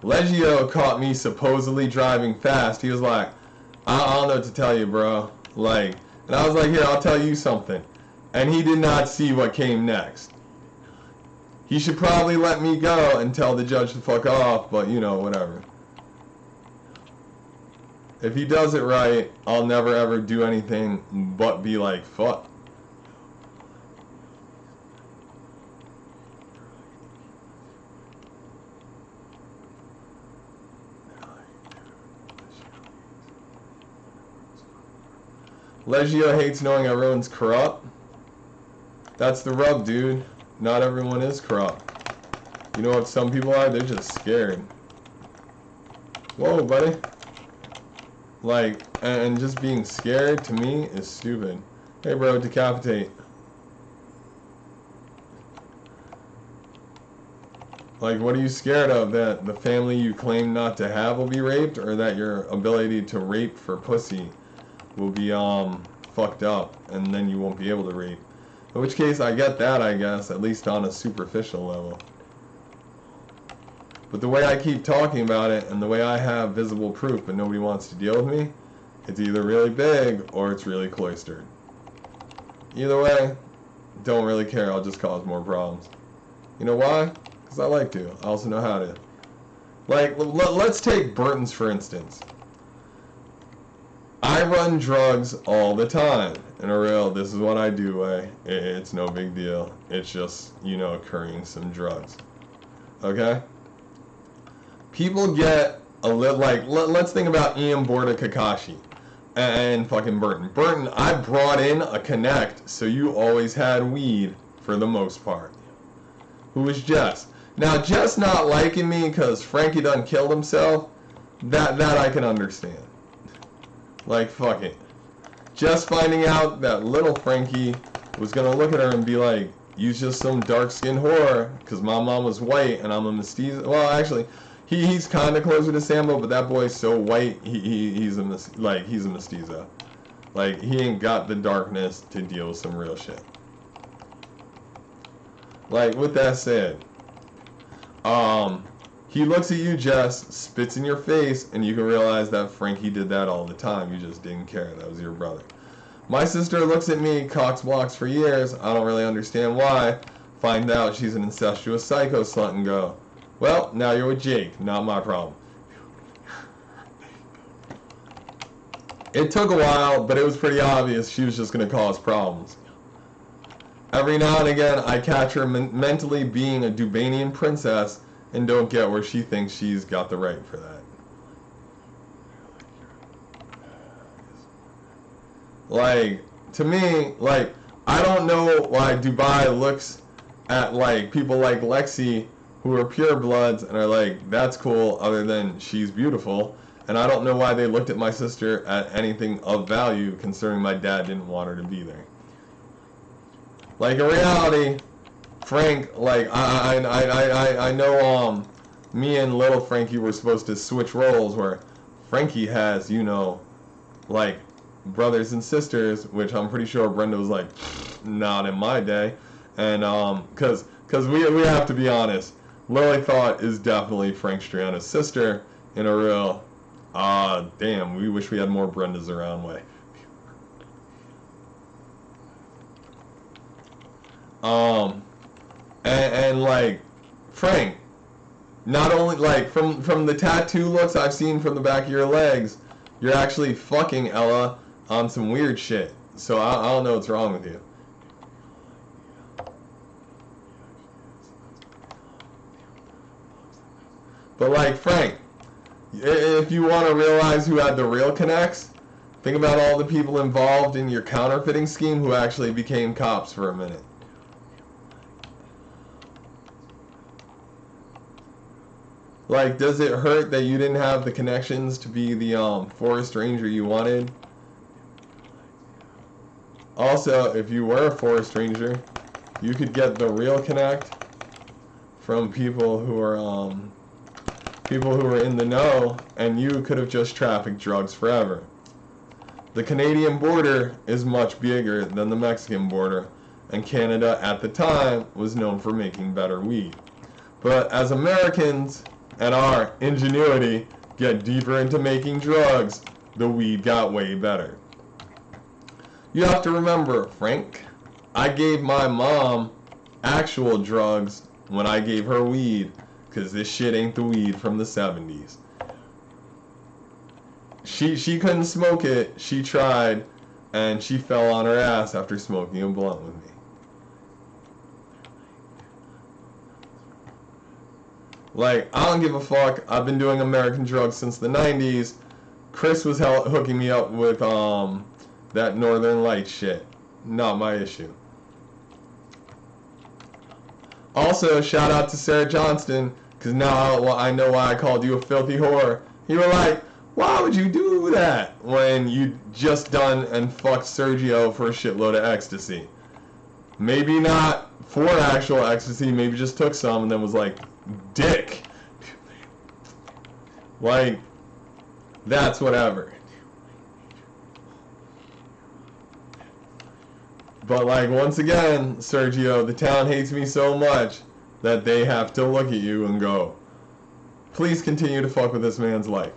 Legio caught me supposedly driving fast. He was like, I don't know what to tell you, bro. Like, and I was like, here, I'll tell you something. And he did not see what came next. He should probably let me go and tell the judge to fuck off, but you know, whatever. If he does it right, I'll never ever do anything but be like, fuck. Legio hates knowing everyone's corrupt. That's the rub, dude. Not everyone is corrupt. You know what some people are? They're just scared. Whoa, buddy. Like, and just being scared to me is stupid. Hey, bro, decapitate. Like, what are you scared of? That the family you claim not to have will be raped? Or that your ability to rape for pussy will be fucked up and then you won't be able to rape? In which case I get that, I guess, at least on a superficial level. But the way I keep talking about it and the way I have visible proof but nobody wants to deal with me, it's either really big or it's really cloistered. Either way, don't really care. I'll just cause more problems. You know why? Because I like to. I also know how to. Like, let's take Burton's for instance. I run drugs all the time. In a real, this is what I do way. It's no big deal. It's just, you know, occurring some drugs. Okay? People get a little, like, let's think about Ian Borda Kakashi and fucking Burton. Burton, I brought in a connect, so you always had weed for the most part. Who was Jess? Now, Jess not liking me because Frankie done killed himself, that I can understand. Like, fuck it. Just finding out that little Frankie was gonna look at her and be like, He's just some dark-skinned whore because my mom was white and I'm a mestizo. Well, actually, he's kind of closer to Sambo, but that boy's so white, he's a mestizo. Like, he ain't got the darkness to deal with some real shit. Like, with that said, he looks at you, Jess, spits in your face, and you can realize that Frankie did that all the time. You just didn't care. That was your brother. My sister looks at me, cocks blocks for years. I don't really understand why. Find out she's an incestuous psycho slut and go, well, now you're with Jake. Not my problem. It took a while, but it was pretty obvious she was just going to cause problems. Every now and again, I catch her mentally being a Dubanian princess and don't get where she thinks she's got the right for that. Like, to me, like, I don't know why Dubai looks at, like, people like Lexi who are purebloods and are like, that's cool, other than she's beautiful. And I don't know why they looked at my sister at anything of value, considering my dad didn't want her to be there. Like, in reality, Frank, like, I know, me and little Frankie were supposed to switch roles, where Frankie has, you know, like, brothers and sisters, which I'm pretty sure Brenda was like, not in my day. And, cause we have to be honest, Lily Thought is definitely Frank Striana's sister in a real, damn, we wish we had more Brendas around way. And like, Frank, not only, like, from the tattoo looks I've seen from the back of your legs, you're actually fucking Ella on some weird shit. So I don't know what's wrong with you. But like, Frank, if you want to realize who had the real connects, think about all the people involved in your counterfeiting scheme who actually became cops for a minute. Like, does it hurt that you didn't have the connections to be the forest ranger you wanted? Also, if you were a forest ranger, you could get the real connect from people who are in the know, and you could have just trafficked drugs forever. The Canadian border is much bigger than the Mexican border, and Canada at the time was known for making better weed. But as Americans and our ingenuity get deeper into making drugs, the weed got way better. You have to remember, Frank, I gave my mom actual drugs when I gave her weed, because this shit ain't the weed from the 70s. She couldn't smoke it, she tried, and she fell on her ass after smoking a blunt with me. Like, I don't give a fuck. I've been doing American drugs since the 90s. Chris was hooking me up with that Northern Light shit. Not my issue. Also, shout out to Sarah Johnston, because now I know why I called you a filthy whore. You were like, why would you do that when you just done and fucked Sergio for a shitload of ecstasy? Maybe not for actual ecstasy, maybe just took some and then was like, dick. Like, that's whatever. But like, once again, Sergio, the town hates me so much that they have to look at you and go, please continue to fuck with this man's life.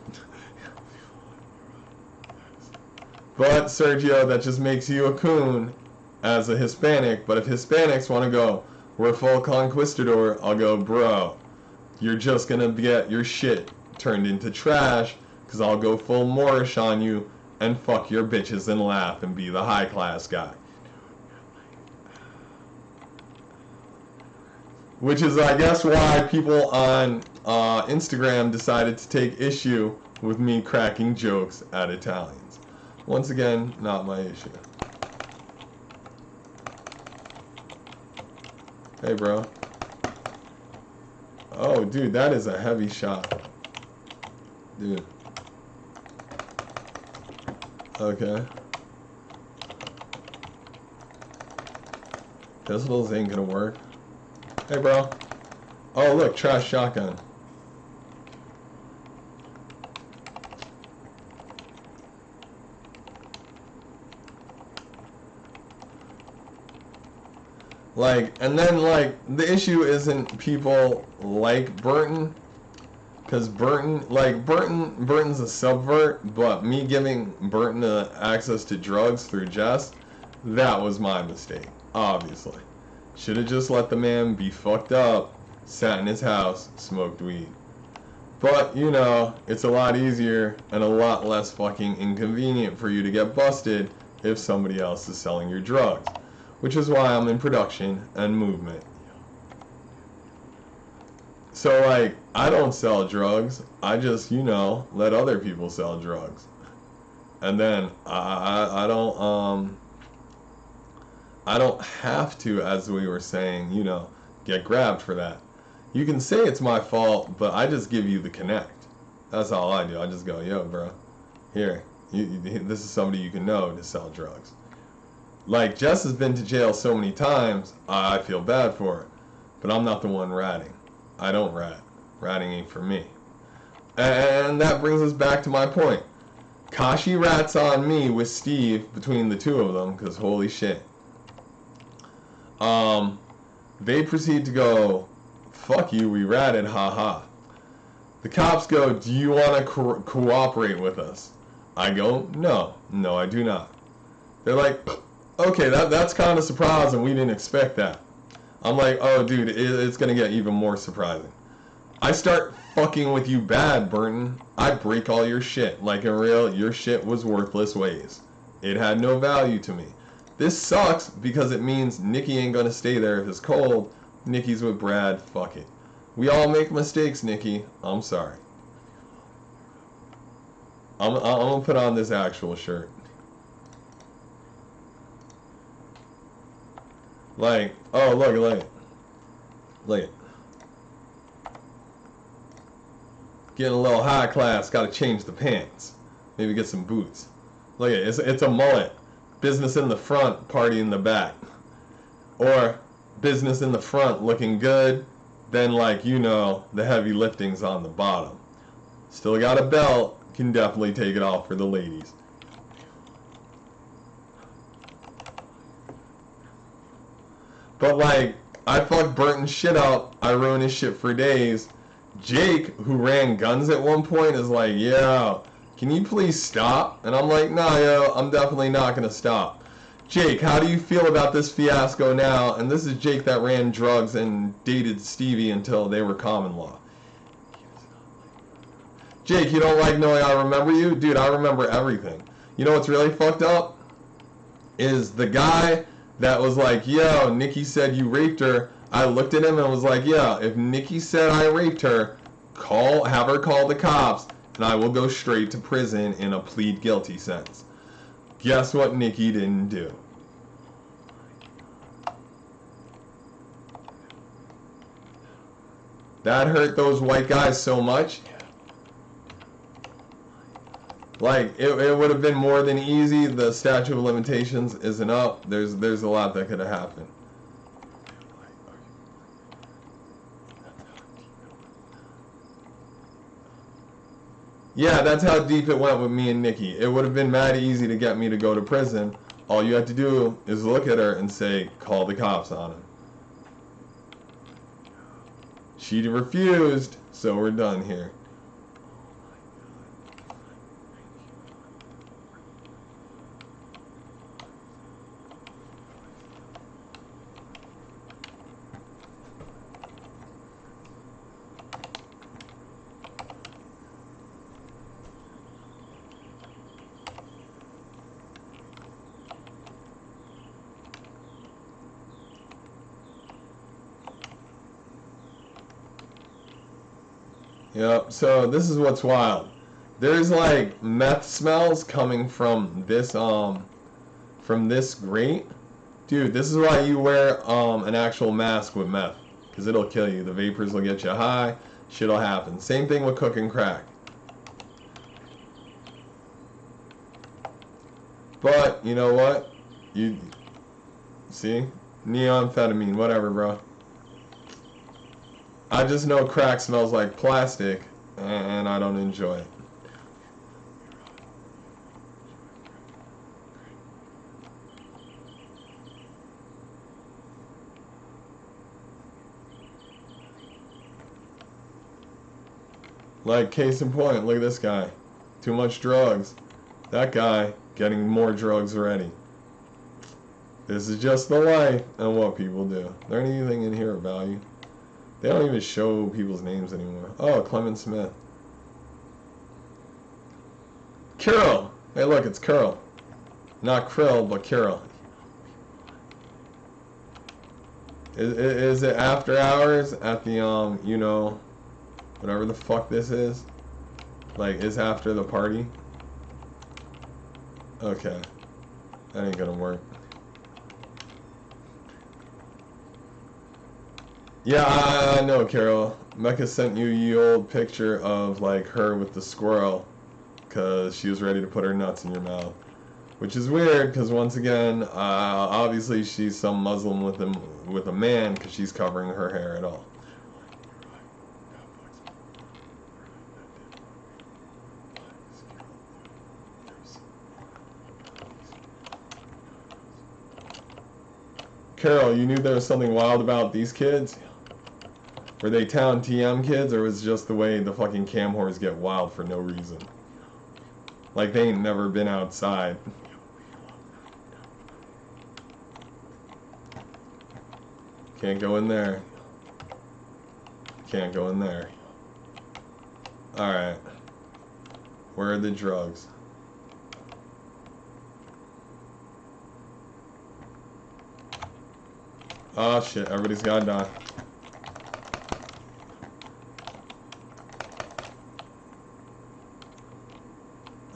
But Sergio, that just makes you a coon as a Hispanic. But if Hispanics want to go, we're full conquistador, I'll go, bro, you're just gonna get your shit turned into trash, because I'll go full Moorish on you and fuck your bitches and laugh and be the high class guy. Which is, I guess, why people on Instagram decided to take issue with me cracking jokes at Italians. Once again, not my issue. Hey, bro. Oh, dude, that is a heavy shot. Dude. Okay. Pistols ain't gonna work. Hey, bro. Oh, look, trash shotgun. Like, and then, like, the issue isn't people like Burton, because Burton's a subvert, but me giving Burton access to drugs through Jess, that was my mistake, obviously. Should have just let the man be fucked up, sat in his house, smoked weed. But, you know, it's a lot easier and a lot less fucking inconvenient for you to get busted if somebody else is selling your drugs. Which is why I'm in production and movement. So, like, I don't sell drugs. I just, you know, let other people sell drugs. And then I don't have to, as we were saying, you know, get grabbed for that. You can say it's my fault, but I just give you the connect. That's all I do. I just go, yo, bro, here, this is somebody you can know to sell drugs. Like, Jess has been to jail so many times, I feel bad for her. But I'm not the one ratting. I don't rat. Ratting ain't for me. And that brings us back to my point. Kashi rats on me with Steve between the two of them, because holy shit. They proceed to go, fuck you, we ratted, haha. The cops go, do you want to cooperate with us? I go, no, I do not. They're like, okay, that's kind of surprising. We didn't expect that. I'm like, oh, dude, it's going to get even more surprising. I start fucking with you bad, Burton. I break all your shit. Like, in real, your shit was worthless waste. It had no value to me. This sucks because it means Nikki ain't going to stay there if it's cold. Nikki's with Brad. Fuck it. We all make mistakes, Nikki. I'm sorry. I'm going to put on this actual shirt. Like, oh, look at it. Getting a little high class, gotta change the pants. Maybe get some boots. Look at it, it's a mullet. Business in the front, party in the back. Or business in the front, looking good, then, like, you know, the heavy lifting's on the bottom. Still got a belt, can definitely take it off for the ladies. But, like, I fucked Burton's shit up. I ruined his shit for days. Jake, who ran guns at one point, is like, yo, can you please stop? And I'm like, nah, yo, I'm definitely not going to stop. Jake, how do you feel about this fiasco now? And this is Jake that ran drugs and dated Stevie until they were common law. Jake, you don't like knowing I remember you? Dude, I remember everything. You know what's really fucked up? Is the guy that was like, yo, Nikki said you raped her. I looked at him and was like, yeah, if Nikki said I raped her, have her call the cops, and I will go straight to prison in a plead guilty sense. Guess what Nikki didn't do? That hurt those white guys so much. Like, it would have been more than easy. The statute of limitations isn't up. There's a lot that could have happened. Yeah, that's how deep it went with me and Nikki. It would have been mad easy to get me to go to prison. All you had to do is look at her and say, call the cops on him. She refused, so we're done here. Yep, so this is what's wild. There's like meth smells coming from this grate. Dude, this is why you wear an actual mask with meth, because it'll kill you. The vapors will get you high, shit'll happen. Same thing with cooking crack. But you know what? You see? Neoamphetamine, whatever, bro. I just know crack smells like plastic, and I don't enjoy it. Like, case in point, look at this guy. Too much drugs. That guy getting more drugs already. This is just the life and what people do. Is there anything in here of value? They don't even show people's names anymore. Oh, Clement Smith. Carol! Hey, look, it's Carol. Not Krill, but Carol. Is it after hours at the, you know, whatever the fuck this is? Like, is after the party? Okay. That ain't gonna work. Yeah, I know, Carol. Mecca sent you ye old picture of, like, her with the squirrel. Because she was ready to put her nuts in your mouth. Which is weird, because once again, obviously she's some Muslim with a man, because she's covering her hair at all. Carol, you knew there was something wild about these kids? Were they town TM kids, or was it just the way the fucking cam whores get wild for no reason? Like they ain't never been outside. Can't go in there. Can't go in there. Alright. Where are the drugs? Oh shit, everybody's gotta die.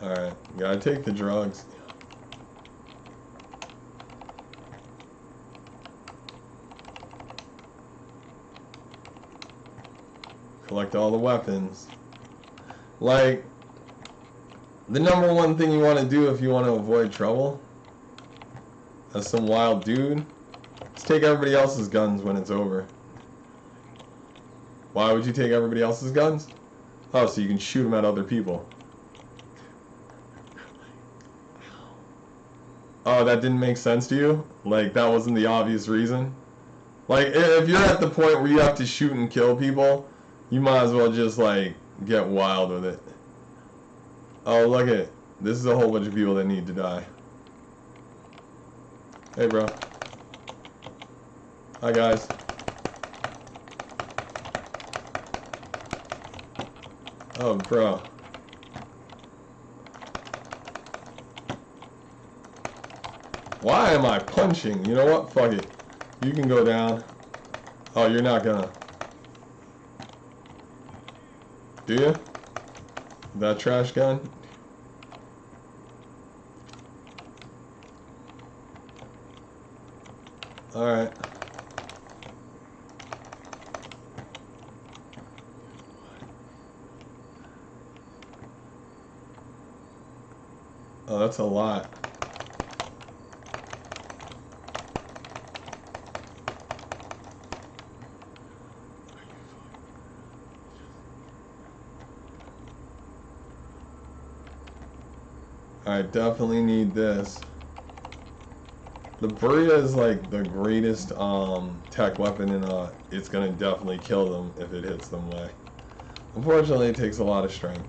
Alright, gotta take the drugs. Collect all the weapons. Like, the number one thing you want to do if you want to avoid trouble as some wild dude is take everybody else's guns when it's over. Why would you take everybody else's guns? Oh, so you can shoot them at other people. Oh, that didn't make sense to you? Like, that wasn't the obvious reason? Like, if you're at the point where you have to shoot and kill people, you might as well just, like, get wild with it. Oh, look at it. This is a whole bunch of people that need to die. Hey, bro. Hi, guys. Oh, bro. Why am I punching? You know what? Fuck it. You can go down. Oh, you're not gonna. Do you? That trash gun? Alright. Oh, that's a lot. I definitely need this. The Beria is like the greatest tech weapon in it's gonna definitely kill them if it hits them way. Unfortunately, it takes a lot of strength.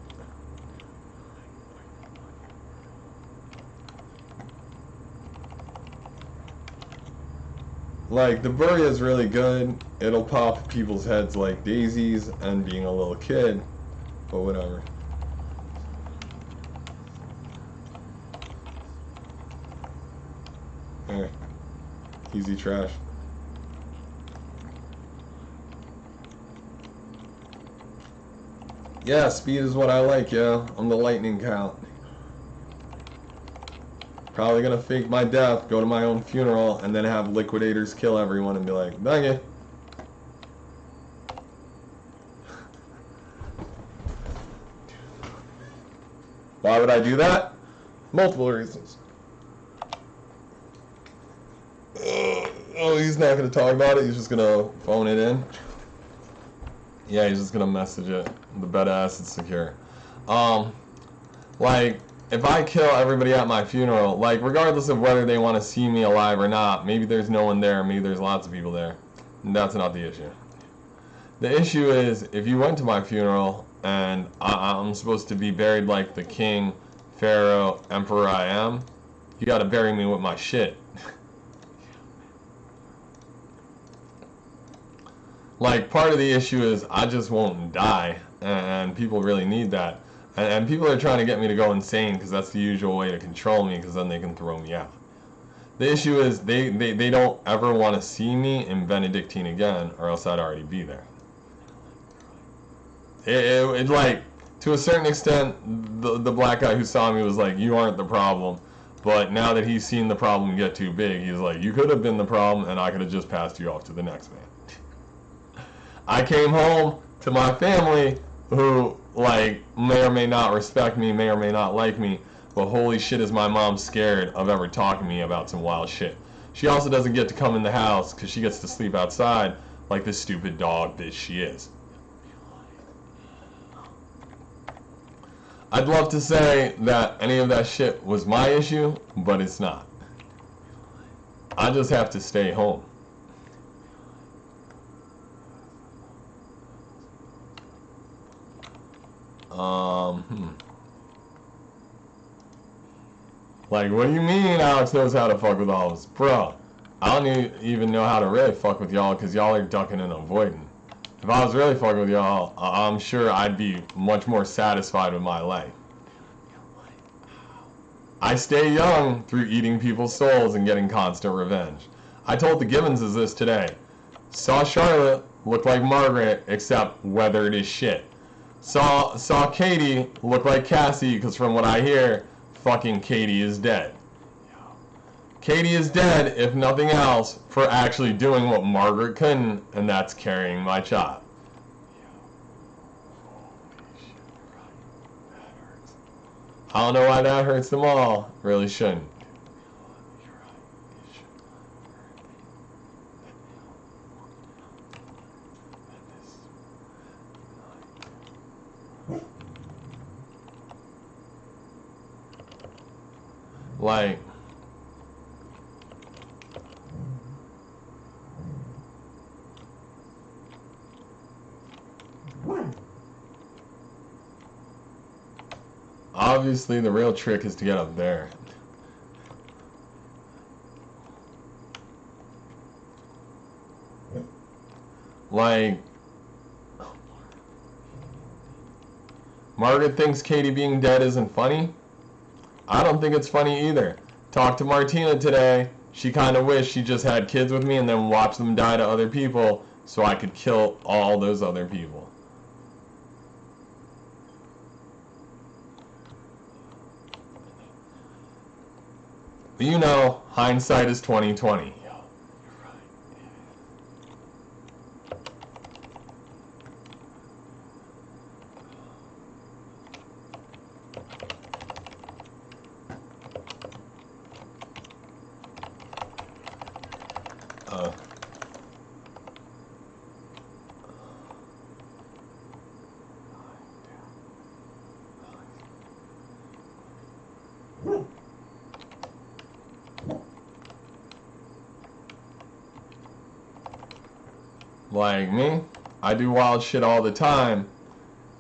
Like, the Beria is really good. It'll pop people's heads like daisies and being a little kid, but whatever. Here. Easy trash. Yeah, speed is what I like, yeah. I'm the lightning count. Probably gonna fake my death, go to my own funeral, and then have liquidators kill everyone and be like, dang it. Why would I do that? Multiple reasons. Oh, he's not going to talk about it. He's just going to phone it in. Yeah, he's just going to message it. The bed ass is secure. Like, if I kill everybody at my funeral, like, regardless of whether they want to see me alive or not, maybe there's no one there, maybe there's lots of people there. That's not the issue. The issue is, if you went to my funeral and I'm supposed to be buried like the king, pharaoh, emperor I am, you gotta bury me with my shit. Like, part of the issue is I just won't die, and people really need that. And people are trying to get me to go insane because that's the usual way to control me, because then they can throw me out. The issue is they don't ever want to see me in Benedictine again, or else I'd already be there. It like, to a certain extent, the black guy who saw me was like, you aren't the problem. But now that he's seen the problem get too big, he's like, you could have been the problem and I could have just passed you off to the next man. I came home to my family who, like, may or may not respect me, may or may not like me, but holy shit is my mom scared of ever talking to me about some wild shit. She also doesn't get to come in the house because she gets to sleep outside like this stupid dog bitch she is. I'd love to say that any of that shit was my issue, but it's not. I just have to stay home. Like, what do you mean Alex knows how to fuck with all of us? Bro, I don't even know how to really fuck with y'all because y'all are ducking and avoiding. If I was really fucking with y'all, I'm sure I'd be much more satisfied with my life. I stay young through eating people's souls and getting constant revenge. I told the Gibbonses this today. Saw Charlotte look like Margaret, except weathered as shit. Saw Katie look like Cassie, because from what I hear, fucking Katie is dead. Katie is dead, if nothing else, for actually doing what Margaret couldn't, and that's carrying my child. I don't know why that hurts them all. Really shouldn't. Like, obviously the real trick is to get up there. Like, Margaret thinks Katie being dead isn't funny. I don't think it's funny either. Talked to Martina today. She kind of wished she just had kids with me and then watched them die to other people so I could kill all those other people. But you know, hindsight is 20/20. Like me, I do wild shit all the time,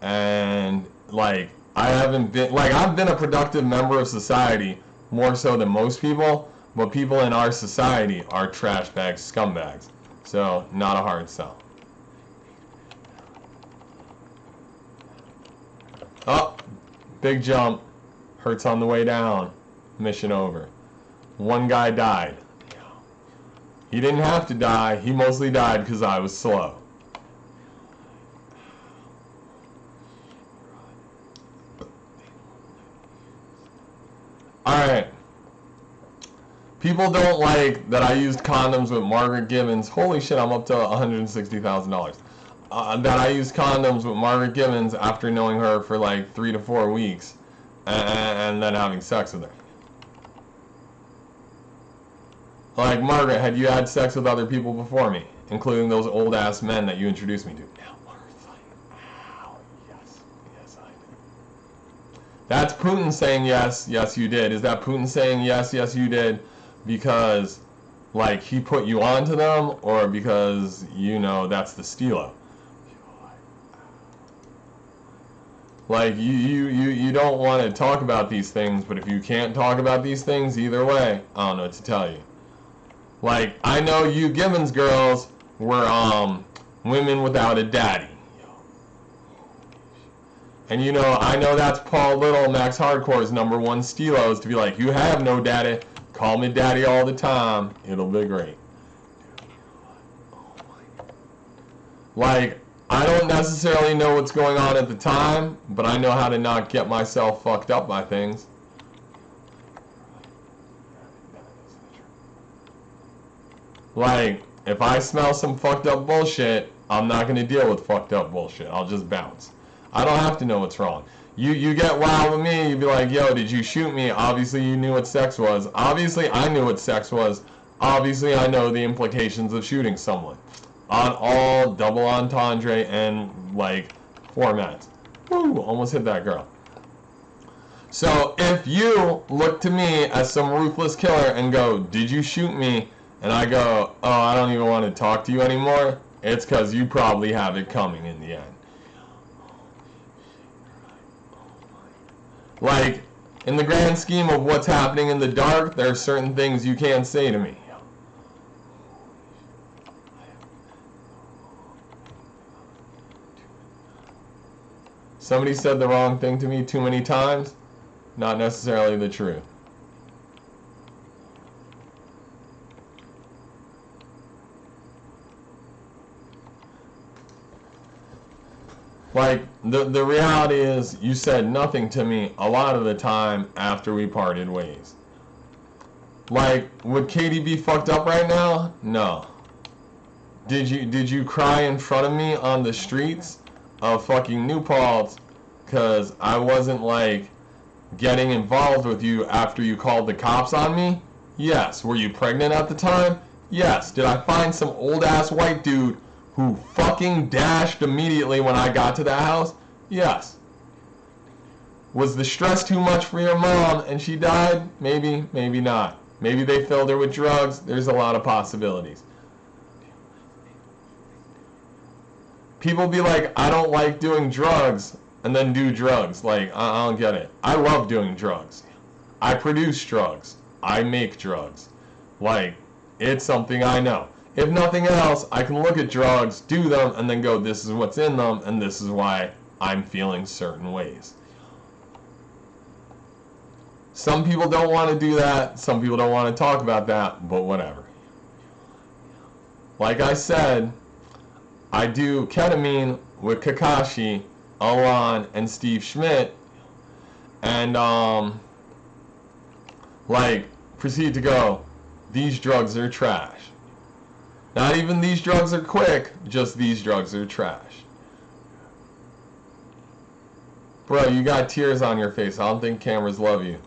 and like I've been a productive member of society more so than most people, but people in our society are trash bags, scumbags. So not a hard sell. Oh, big jump, hurts on the way down, mission over. One guy died. He didn't have to die, he mostly died because I was slow. Alright. People don't like that I used condoms with Margaret Gibbons. Holy shit, I'm up to $160,000. That I used condoms with Margaret Gibbons after knowing her for like 3 to 4 weeks and then having sex with her. Like, Margaret, had you had sex with other people before me? Including those old-ass men that you introduced me to. Now, ow, yes, yes, I did. That's Putin saying yes, yes, you did. Is that Putin saying yes, yes, you did because, like, he put you onto them, or because, you know, that's the stilo? Like, you don't want to talk about these things, but if you can't talk about these things, either way, I don't know what to tell you. Like, I know you Gibbons girls were women without a daddy. And you know, I know that's Paul Little, Max Hardcore's #1 stelos, to be like, you have no daddy, call me daddy all the time, it'll be great. Like, I don't necessarily know what's going on at the time, but I know how to not get myself fucked up by things. Like, if I smell some fucked up bullshit, I'm not going to deal with fucked up bullshit. I'll just bounce. I don't have to know what's wrong. You get wild with me, you'd be like, yo, did you shoot me? Obviously you knew what sex was. Obviously I knew what sex was. Obviously I know the implications of shooting someone. On all double entendre and, like, formats. Woo, almost hit that girl. So if you look to me as some ruthless killer and go, did you shoot me? And I go, oh, I don't even want to talk to you anymore, it's because you probably have it coming in the end. Like, in the grand scheme of what's happening in the dark, there are certain things you can't say to me. Somebody said the wrong thing to me too many times, not necessarily the truth. Like, the reality is, you said nothing to me a lot of the time after we parted ways. Like, would Katie be fucked up right now? No. Did you cry in front of me on the streets of fucking New Paltz because I wasn't, like, getting involved with you after you called the cops on me? Yes. Were you pregnant at the time? Yes. Did I find some old-ass white dude who fucking dashed immediately when I got to that house? Yes. Was the stress too much for your mom and she died? Maybe, maybe not. Maybe they filled her with drugs. There's a lot of possibilities. People be like, I don't like doing drugs, and then do drugs. Like, I don't get it. I love doing drugs. I produce drugs. I make drugs. Like, it's something I know. If nothing else, I can look at drugs, do them, and then go, this is what's in them, and this is why I'm feeling certain ways. Some people don't want to do that. Some people don't want to talk about that, but whatever. Like I said, I do ketamine with Kakashi, Alon, and Steve Schmidt, and, like, proceed to go, these drugs are trash. Not even these drugs are quick, just these drugs are trash. Bro, you got tears on your face. I don't think cameras love you.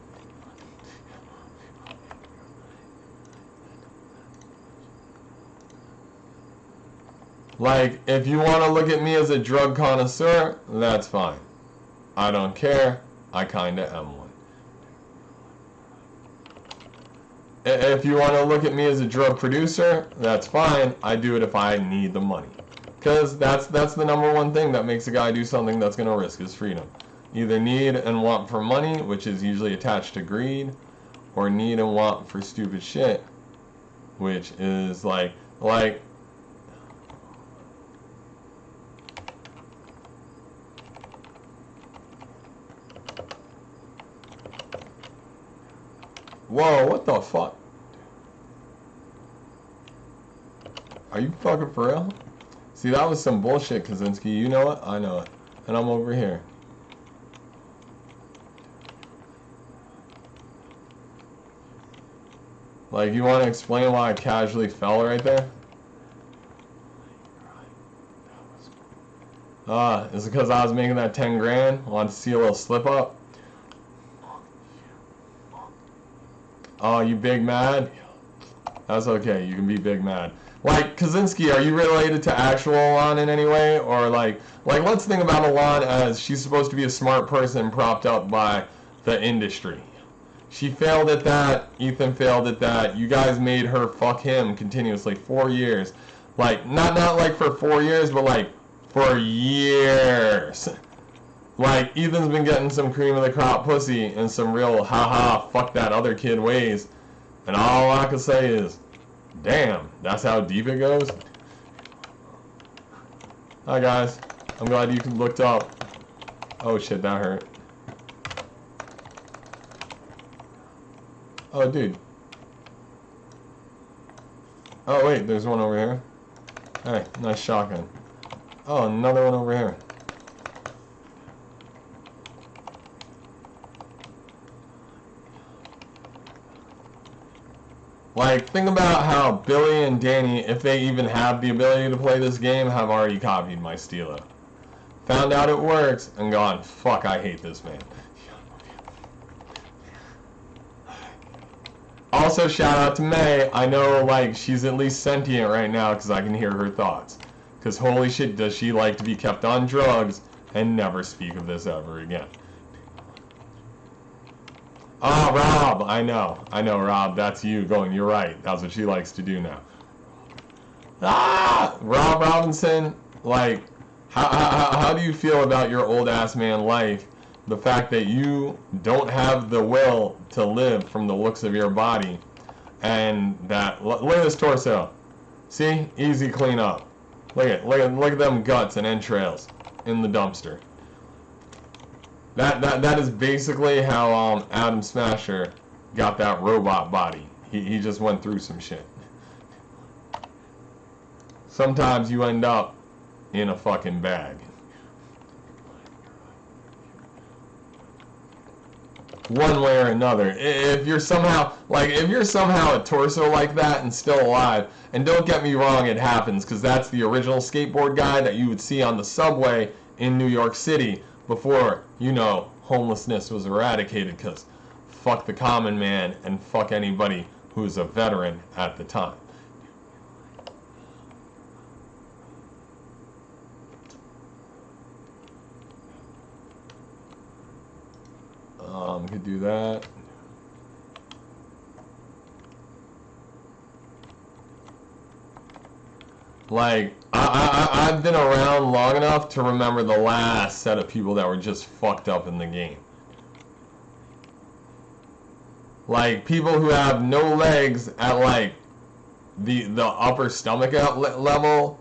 Like, if you want to look at me as a drug connoisseur, that's fine. I don't care. I kinda am one. If you want to look at me as a drug producer, that's fine. I do it if I need the money. Because that's the #1 thing that makes a guy do something that's going to risk his freedom. Either need and want for money, which is usually attached to greed, or need and want for stupid shit, which is like, whoa, what the fuck? Are you fucking for real? See, that was some bullshit, Kaczynski. You know it? I know it. And I'm over here. Like, you want to explain why I casually fell right there? Is it because I was making that 10 grand? Wanted to see a little slip up? Oh, you big mad? That's okay. You can be big mad. Like, Kaczynski, are you related to actual Alon in any way? Or, like let's think about Alon as she's supposed to be a smart person propped up by the industry. She failed at that. Ethan failed at that. You guys made her fuck him continuously. 4 years. Like, not like for 4 years, but like for years. Like, Ethan's been getting some cream of the crop pussy and some real haha fuck that other kid ways. And all I can say is, damn, that's how deep it goes. Hi guys. I'm glad you looked up. Oh shit, that hurt. Oh, dude. Oh, wait, there's one over here. Hey, nice shotgun. Oh, another one over here. Like, think about how Billy and Danny, if they even have the ability to play this game, have already copied my Stilo. Found out it works, and gone, fuck, I hate this man. Also, shout out to May. I know, like, she's at least sentient right now because I can hear her thoughts. Because holy shit, does she like to be kept on drugs and never speak of this ever again. Oh, Rob, I know, Rob, that's you going, you're right. That's what she likes to do now. Ah, Rob Robinson, like, how do you feel about your old-ass man life? The fact that you don't have the will to live from the looks of your body, and that look at this torso. See, easy clean up. Look at them guts and entrails in the dumpster. That is basically how Adam Smasher got that robot body. He just went through some shit. Sometimes you end up in a fucking bag. One way or another. If you're somehow a torso like that and still alive, and don't get me wrong, it happens, because that's the original skateboard guy that you would see on the subway in New York City before, you know, homelessness was eradicated, because fuck the common man and fuck anybody who's a veteran at the time. Could do that. Like, I've been around long enough to remember the last set of people that were just fucked up in the game. Like, people who have no legs at, like, the upper stomach level,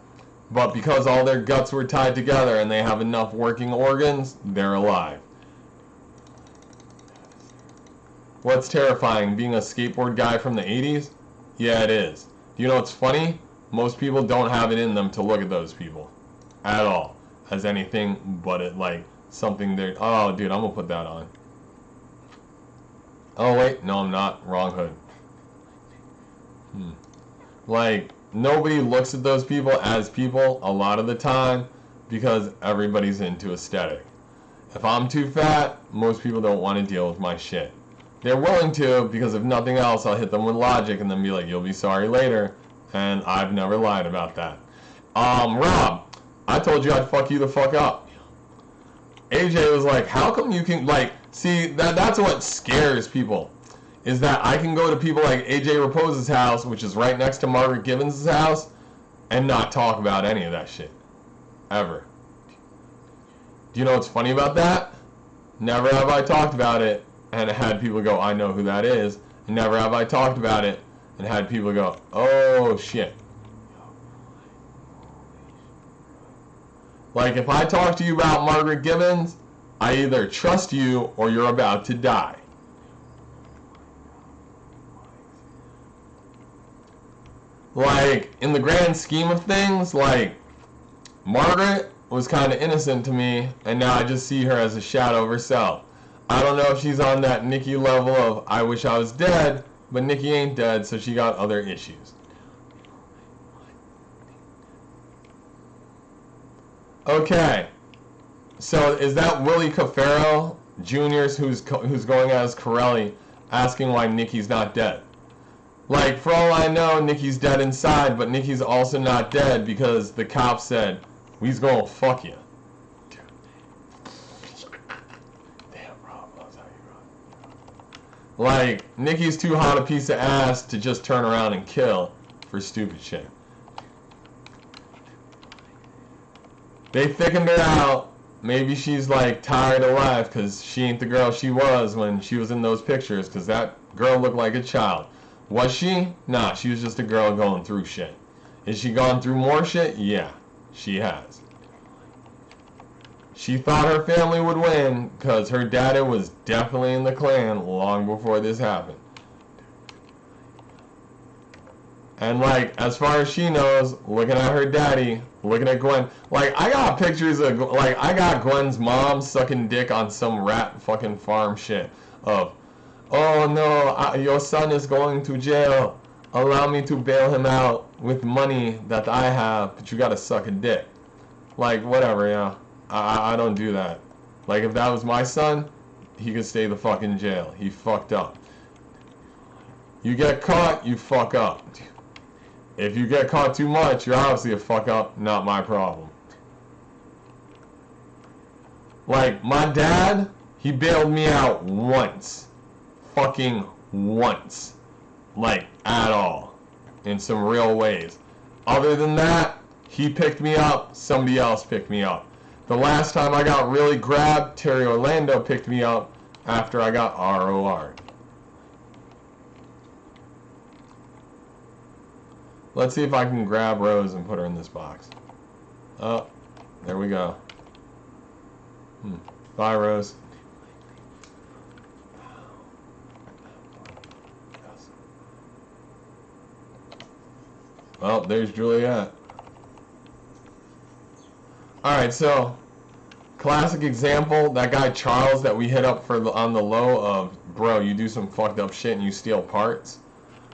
but because all their guts were tied together and they have enough working organs, they're alive. What's terrifying, being a skateboard guy from the 80s? Yeah, it is. Do you know what's funny? Most people don't have it in them to look at those people at all as anything but it, like, something they're... Oh, dude, I'm gonna put that on. Oh, wait. No, I'm not. Wrong hood. Like, nobody looks at those people as people a lot of the time because everybody's into aesthetic. If I'm too fat, most people don't want to deal with my shit. They're willing to, because if nothing else, I'll hit them with logic and then be like, you'll be sorry later. And I've never lied about that. Rob, I told you I'd fuck you the fuck up. AJ was like, how come you can, like, see, that's what scares people. Is that I can go to people like AJ Rapose's house, which is right next to Margaret Gibbons' house, and not talk about any of that shit. Ever. Do you know what's funny about that? Never have I talked about it and had people go, I know who that is. And never have I talked about it and had people go, oh shit. Like, if I talk to you about Margaret Gibbons, I either trust you or you're about to die. Like, in the grand scheme of things, like, Margaret was kind of innocent to me, and now I just see her as a shadow of herself. I don't know if she's on that Nikki level of I wish I was dead, but Nikki ain't dead, so she got other issues. Okay, so is that Willie Cafaro Jr.'s who's going as Corelli asking why Nikki's not dead? Like, for all I know, Nikki's dead inside, but Nikki's also not dead because the cop said, we's gonna fuck you. Damn, Rob loves how you run. Like, Nikki's too hot a piece of ass to just turn around and kill for stupid shit. They thickened her out. Maybe she's like tired of life because she ain't the girl she was when she was in those pictures, because that girl looked like a child. Was she? Nah, she was just a girl going through shit. Has she gone through more shit? Yeah, she has. She thought her family would win because her daddy was definitely in the Klan long before this happened. And like, as far as she knows, looking at her daddy, looking at Gwen, like, I got pictures of, like, I got Gwen's mom sucking dick on some rat fucking farm shit of, oh no, your son is going to jail. Allow me to bail him out with money that I have, but you gotta suck a dick. Like, whatever, yeah. I don't do that. Like, if that was my son, he could stay the fuck in jail. He fucked up. You get caught, you fuck up. If you get caught too much, you're obviously a fuck up, not my problem. Like, my dad, he bailed me out once. Fucking once. Like, at all. In some real ways. Other than that, he picked me up, somebody else picked me up. The last time I got really grabbed, Terry Orlando picked me up after I got ROR'd. Let's see if I can grab Rose and put her in this box. Oh, there we go. Bye, Rose. Well, there's Juliet. Alright, so, classic example, that guy Charles that we hit up for on the low of, bro, you do some fucked up shit and you steal parts.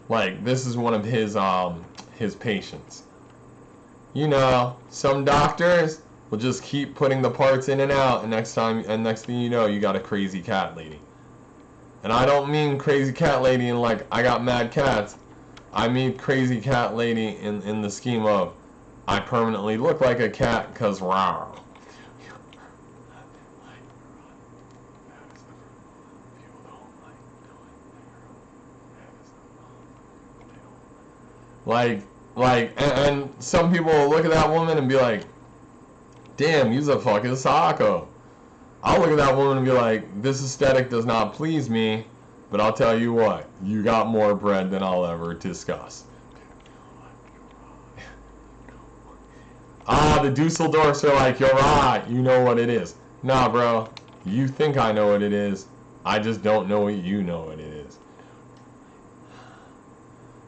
Like, this is one of his patients. You know, some doctors will just keep putting the parts in and out, and next thing you know, you got a crazy cat lady. And I don't mean crazy cat lady in like, I got mad cats. I mean crazy cat lady in the scheme of, I permanently look like a cat because rawr. Like, and some people will look at that woman and be like, damn, you's a fucking psycho. I'll look at that woman and be like, this aesthetic does not please me, but I'll tell you what, you got more bread than I'll ever discuss. The Dusseldorfs are like, you're right, you know what it is. Nah, bro, you think I know what it is. I just don't know what you know what it is.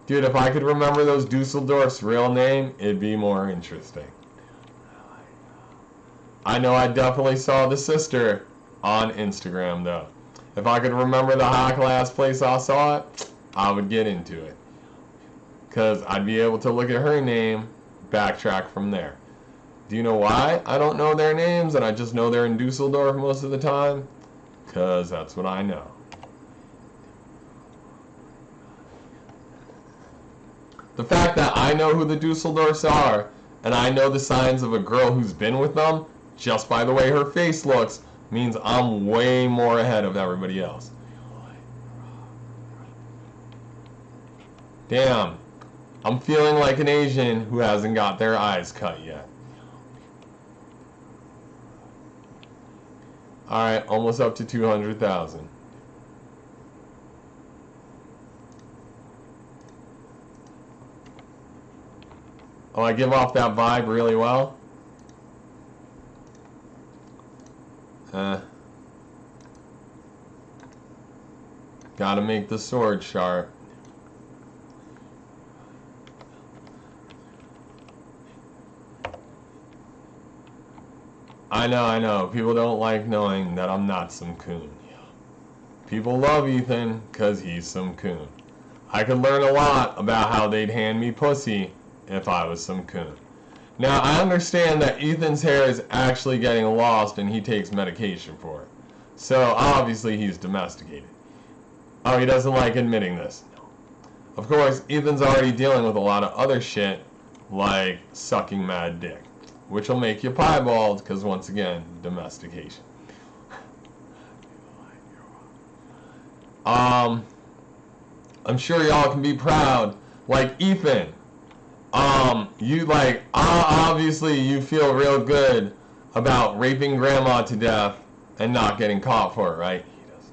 Dude, if I could remember those Dusseldorfs' real name, it'd be more interesting. I know I definitely saw the sister on Instagram, though. If I could remember the high class place I saw it, I would get into it. Because I'd be able to look at her name, backtrack from there. Do you know why I don't know their names and I just know they're in Dusseldorf most of the time? Because that's what I know. The fact that I know who the Dusseldorfs are and I know the signs of a girl who's been with them just by the way her face looks means I'm way more ahead of everybody else. Damn, I'm feeling like an Asian who hasn't got their eyes cut yet. Alright, almost up to 200,000. Oh, I give off that vibe really well? Gotta make the sword sharp. I know. People don't like knowing that I'm not some coon. People love Ethan because he's some coon. I could learn a lot about how they'd hand me pussy if I was some coon. Now, I understand that Ethan's hair is actually getting lost and he takes medication for it. So, obviously, he's domesticated. Oh, he doesn't like admitting this. Of course, Ethan's already dealing with a lot of other shit, like sucking mad dick, which will make you piebald, because once again, domestication. I'm sure y'all can be proud. Like Ethan, you like obviously you feel real good about raping grandma to death and not getting caught for it, right? He does.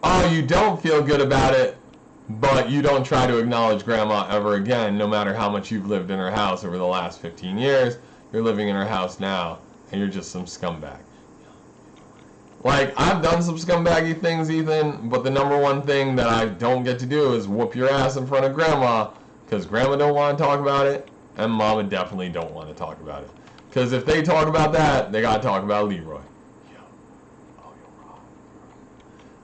Oh, you don't feel good about it, but you don't try to acknowledge grandma ever again, no matter how much you've lived in her house over the last 15 years. You're living in her house now, and you're just some scumbag. Like, I've done some scumbaggy things, Ethan, but the number one thing that I don't get to do is whoop your ass in front of grandma, because grandma don't want to talk about it, and mama definitely don't want to talk about it. Because if they talk about that, they got to talk about Leroy.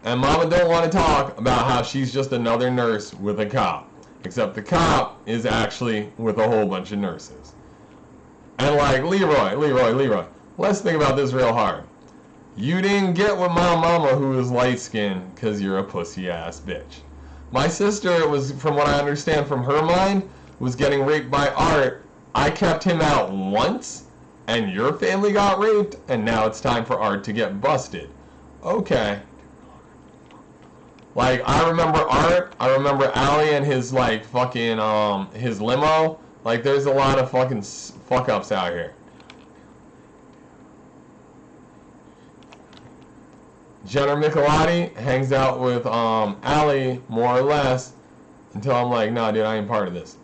And mama don't want to talk about how she's just another nurse with a cop. Except the cop is actually with a whole bunch of nurses. And like, Leroy, let's think about this real hard. You didn't get with my mama who is light-skinned because you're a pussy-ass bitch. My sister was, from what I understand from her mind, was getting raped by Art. I kept him out once, and your family got raped, and now it's time for Art to get busted. Okay. Like, I remember Art, I remember Allie and his, like, fucking, his limo. Like, there's a lot of fucking fuck-ups out here. Jenner Michelati hangs out with Allie more or less until I'm like, nah, dude, I ain't part of this.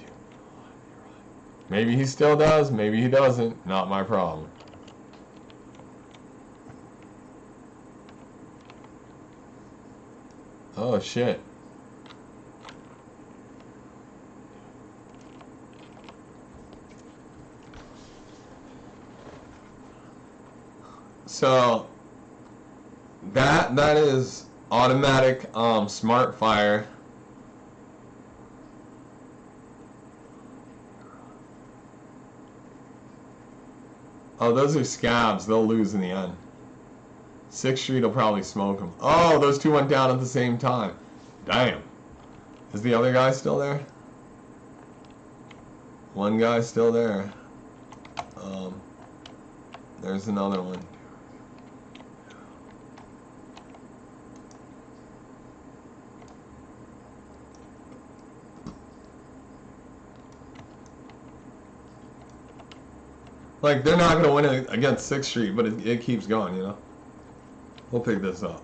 Maybe he still does, maybe he doesn't. Not my problem. Oh shit. So that is automatic smart fire. Oh, those are scabs. They'll lose in the end. 6th Street will probably smoke them. Oh, those two went down at the same time. Damn. Is the other guy still there? One guy's still there. There's another one. Like, they're not going to win against 6th Street, but it keeps going, you know? We'll pick this up.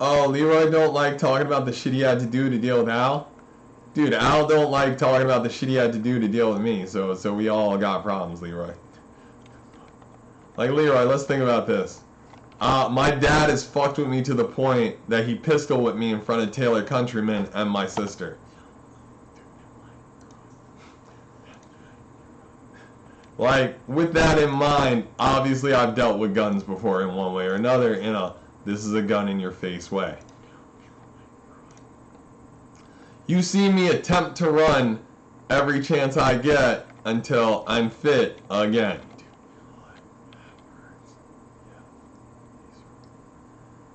Oh, Leroy don't like talking about the shit he had to do to deal with Al? Dude, Al don't like talking about the shit he had to do to deal with me, so we all got problems, Leroy. Like, Leroy, let's think about this. My dad has fucked with me to the point that he pistol whipped me in front of Taylor Countryman and my sister. Like, with that in mind, obviously I've dealt with guns before in one way or another in a this is a gun in your face way. You see me attempt to run every chance I get until I'm fit again.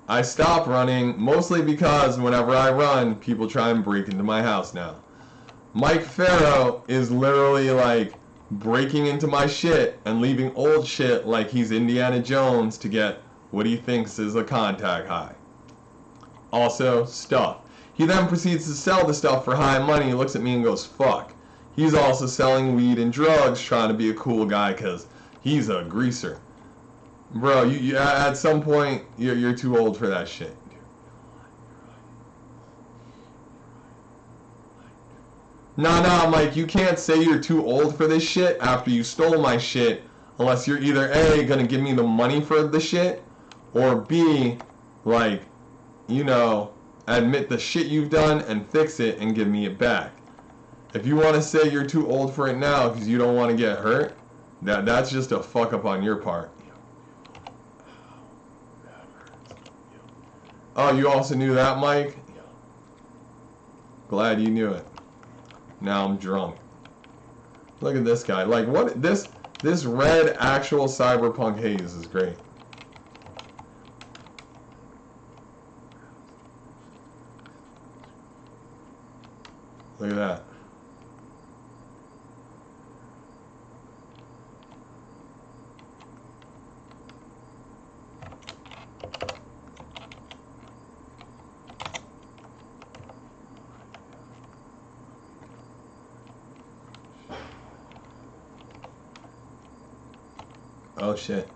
I stop running mostly because whenever I run, people try and break into my house now. Mike Farrow is literally like breaking into my shit and leaving old shit like he's Indiana Jones to get what he thinks is a contact high. Also, stuff. He then proceeds to sell the stuff for high money. He looks at me and goes, fuck. He's also selling weed and drugs, trying to be a cool guy because he's a greaser. Bro, you at some point, you're too old for that shit. Nah, Mike, you can't say you're too old for this shit after you stole my shit unless you're either A, gonna give me the money for the shit, or B, like, you know, admit the shit you've done and fix it and give me it back. If you want to say you're too old for it now because you don't want to get hurt, that's just a fuck up on your part. Oh, you also knew that, Mike? Glad you knew it. Now I'm drunk. Look at this guy. Like, what? This red actual cyberpunk haze is great. Look at that. Oh shit.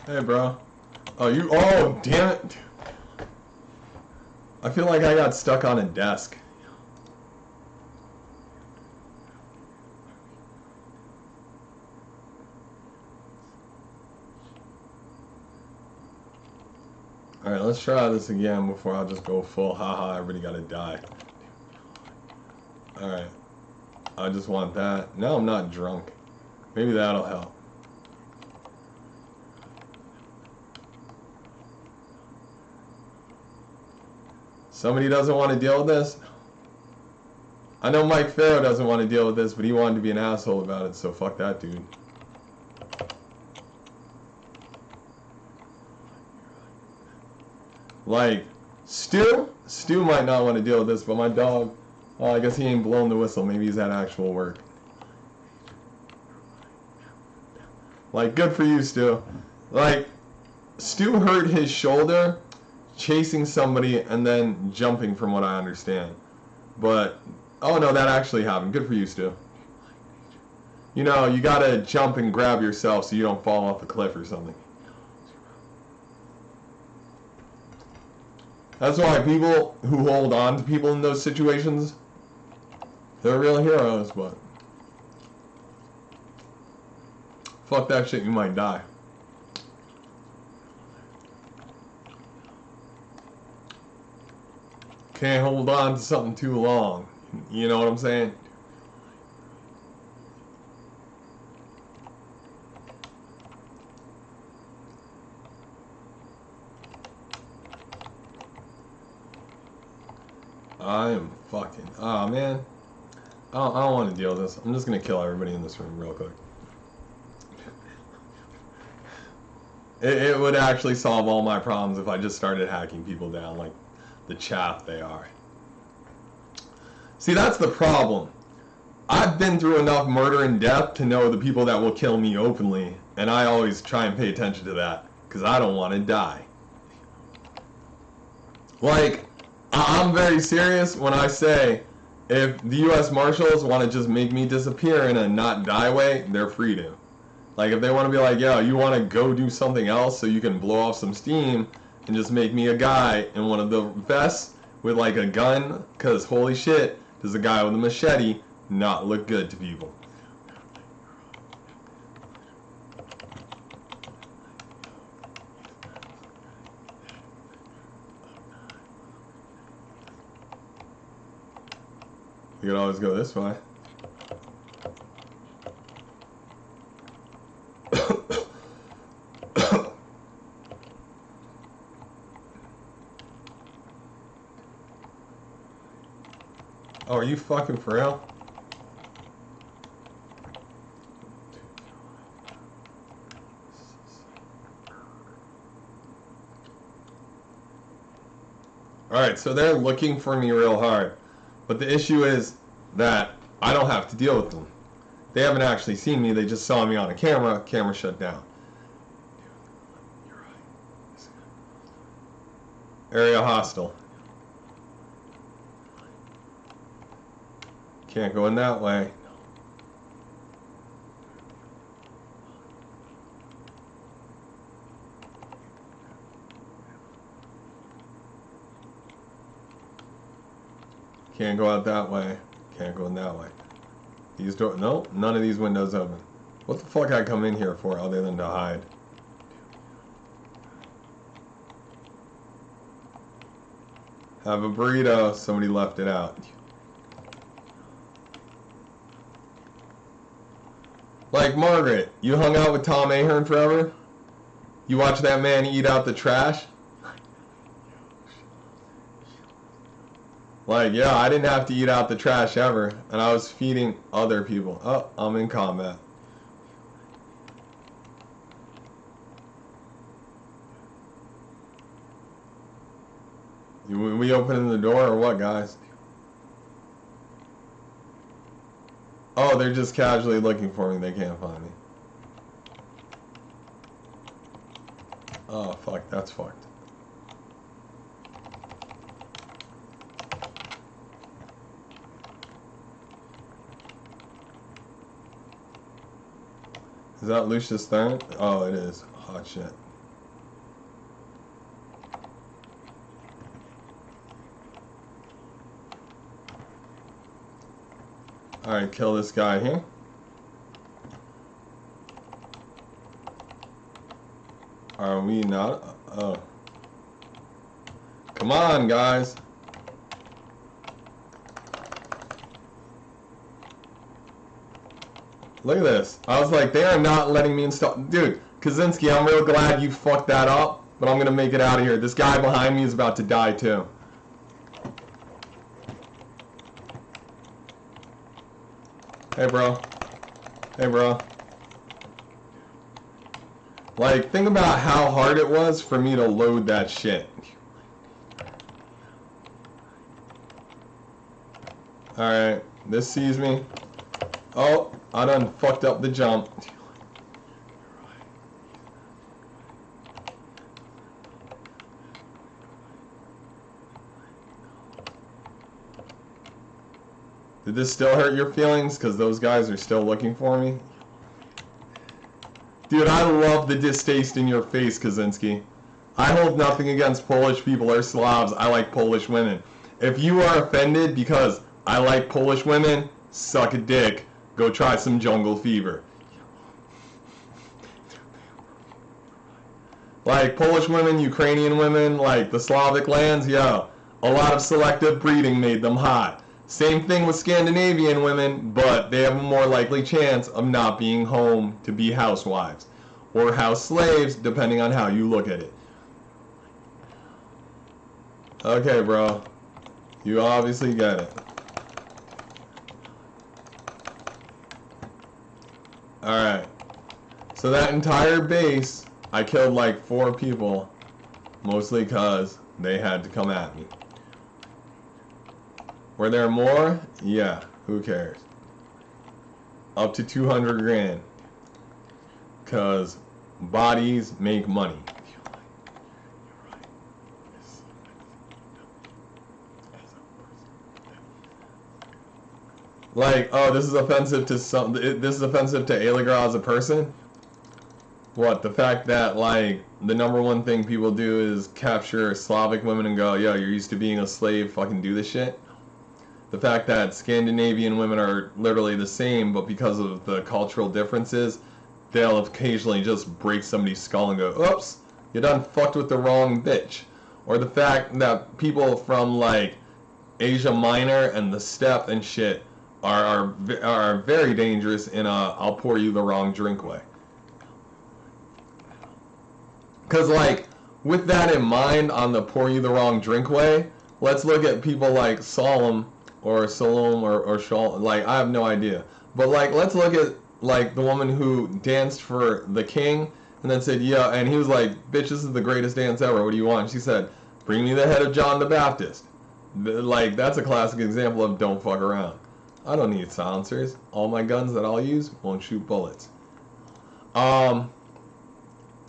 Hey, bro. Oh, you. Oh, damn it. I feel like I got stuck on a desk. Alright, let's try this again before I just go full haha, everybody gotta die. Alright. I just want that. Now I'm not drunk. Maybe that'll help. Somebody doesn't want to deal with this? I know Mike Farrow doesn't want to deal with this, but he wanted to be an asshole about it, so fuck that dude. Like, Stu might not want to deal with this, but my dog, oh, I guess he ain't blown the whistle. Maybe he's at actual work. Like, good for you, Stu. Like, Stu hurt his shoulder chasing somebody and then jumping, from what I understand. But, oh no, that actually happened. Good for you, Stu. You know, you gotta jump and grab yourself so you don't fall off a cliff or something. That's why people who hold on to people in those situations, they're real heroes, but fuck that shit, you might die. Can't hold on to something too long. You know what I'm saying? I am fucking... Oh, man. I don't want to deal with this. I'm just going to kill everybody in this room real quick. It would actually solve all my problems if I just started hacking people down like the chaff they are. See, that's the problem. I've been through enough murder and death to know the people that will kill me openly, and I always try and pay attention to that because I don't want to die. Like, I'm very serious when I say if the U.S. Marshals want to just make me disappear in a not die way, they're free to. Like, if they want to be like, yo, you want to go do something else so you can blow off some steam and just make me a guy in one of the vests with like a gun, because holy shit, does a guy with a machete not look good to people. You could always go this way. Oh, are you fucking for real? Alright, so they're looking for me real hard. But the issue is that I don't have to deal with them. They haven't actually seen me, they just saw me on a camera, camera shut down. Area hostile. Can't go in that way. Can't go out that way. Can't go in that way. These doors, no, none of these windows open. What the fuck I come in here for other than to hide? Have a burrito. Somebody left it out. Like, Margaret, you hung out with Tom Ahern forever? You watched that man eat out the trash? Like, yeah, I didn't have to eat out the trash ever, and I was feeding other people. Oh, I'm in combat. We opening the door or what, guys? Oh, they're just casually looking for me. They can't find me. Oh, fuck. That's fucked. Is that Lucius Thurn? Oh, it is. Hot shit. Alright, kill this guy here. Are we not? Oh. Come on, guys. Look at this. I was like, they are not letting me install. Dude, Kaczynski, I'm real glad you fucked that up, but I'm going to make it out of here. This guy behind me is about to die, too. Hey, bro. Hey, bro. Like, think about how hard it was for me to load that shit. Alright, this sees me. Oh, I done fucked up the jump. Did this still hurt your feelings? Because those guys are still looking for me? Dude, I love the distaste in your face, Kaczynski. I hold nothing against Polish people or Slavs. I like Polish women. If you are offended because I like Polish women, suck a dick. Go try some jungle fever. Like Polish women, Ukrainian women, like the Slavic lands, yeah. A lot of selective breeding made them hot. Same thing with Scandinavian women, but they have a more likely chance of not being home to be housewives. Or house slaves, depending on how you look at it. Okay, bro. You obviously get it. Alright. So that entire base, I killed like 4 people. Mostly because they had to come at me. Were there more? Yeah, who cares? Up to 200 grand. Because bodies make money. Like, oh, this is offensive to some. This is offensive to Aligra as a person? What, the fact that, like, the #1 thing people do is capture Slavic women and go, yo, you're used to being a slave, fucking do this shit? The fact that Scandinavian women are literally the same, but because of the cultural differences, they'll occasionally just break somebody's skull and go, oops, you done fucked with the wrong bitch. Or the fact that people from, like, Asia Minor and the steppe and shit are very dangerous in a I'll pour you the wrong drink way. Because, like, with that in mind, on the pour you the wrong drink way, let's look at people like Salom or Shal. Like, I have no idea. But, like, let's look at, like, the woman who danced for the king and then said, yeah, and he was like, bitch, this is the greatest dance ever. What do you want? She said, bring me the head of John the Baptist. Like, that's a classic example of don't fuck around. I don't need silencers. All my guns that I'll use won't shoot bullets.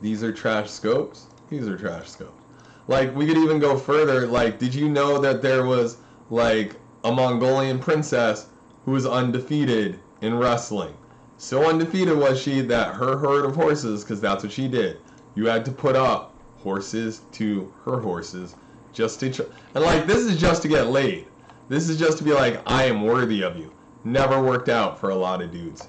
These are trash scopes. These are trash scopes. Like, we could even go further. Like, did you know that there was, like, a Mongolian princess who was undefeated in wrestling? So undefeated was she that her herd of horses, because that's what she did, you had to put up horses to her horses just to... And, like, this is just to get laid. This is just to be like, I am worthy of you. Never worked out for a lot of dudes.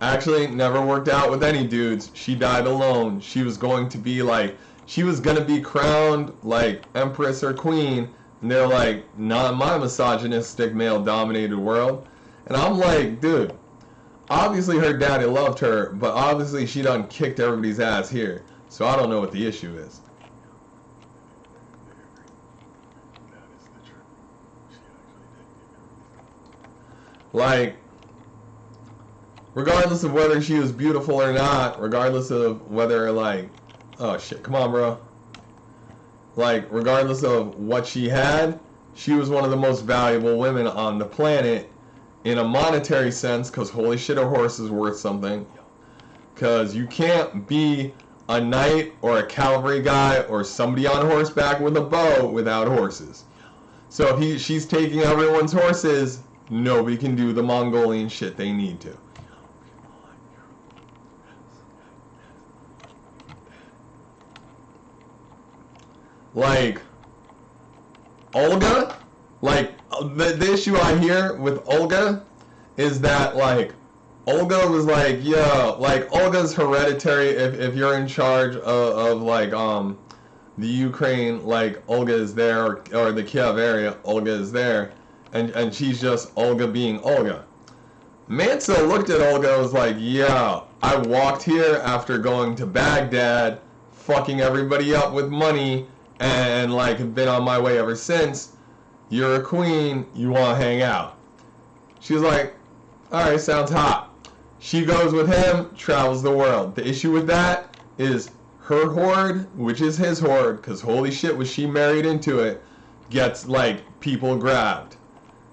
Actually, never worked out with any dudes. She died alone. She was going to be like, she was gonna be crowned like empress or queen, and they're like, not in my misogynistic male-dominated world. And I'm like, dude, obviously her daddy loved her, but obviously she done kicked everybody's ass here. So I don't know what the issue is. Like, regardless of whether she was beautiful or not, regardless of whether, like, oh shit, come on, bro. Like, regardless of what she had, she was one of the most valuable women on the planet in a monetary sense, because holy shit, a horse is worth something. Because you can't be a knight or a cavalry guy or somebody on horseback with a bow without horses. So if she's taking everyone's horses, nobody can do the Mongolian shit they need to. Like, Olga, like, the issue I hear with Olga is that, like, Olga was like, yo, like, Olga's hereditary. If you're in charge of like, the Ukraine, like, Olga is there, or the Kiev area, Olga is there, and she's just Olga being Olga. Manso looked at Olga and was like, yeah, I walked here after going to Baghdad, fucking everybody up with money, and like have been on my way ever since. You're a queen, you want to hang out. She's like, alright, sounds hot. She goes with him, travels the world. The issue with that is her horde, which is his horde, because holy shit was she married into it, gets like people grabbed.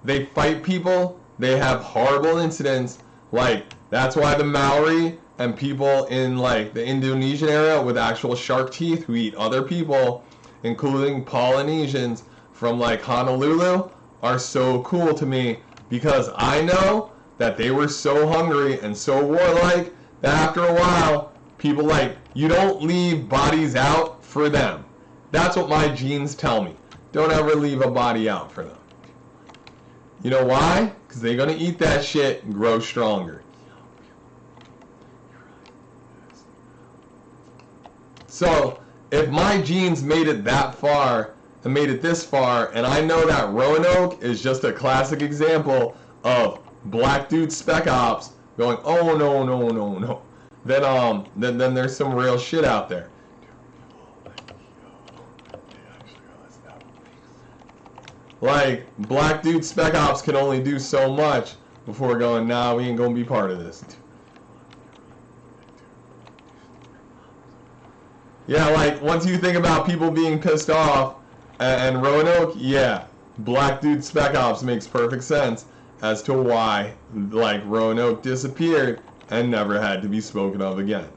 They fight people, they have horrible incidents, like that's why the Maori and people in like the Indonesian area with actual shark teeth who eat other people, including Polynesians from like Honolulu, are so cool to me, because I know that they were so hungry and so warlike that after a while, people like, you don't leave bodies out for them. That's what my genes tell me. Don't ever leave a body out for them. You know why? Because they're going to eat that shit and grow stronger. So, if my genes made it that far and made it this far, and I know that Roanoke is just a classic example of black dude spec ops going, oh no, no, no, no, then there's some real shit out there. Like, black dude spec ops can only do so much before going, nah, we ain't gonna be part of this. Yeah, like, once you think about people being pissed off and Roanoke, yeah, black dude spec ops makes perfect sense as to why, like, Roanoke disappeared and never had to be spoken of again.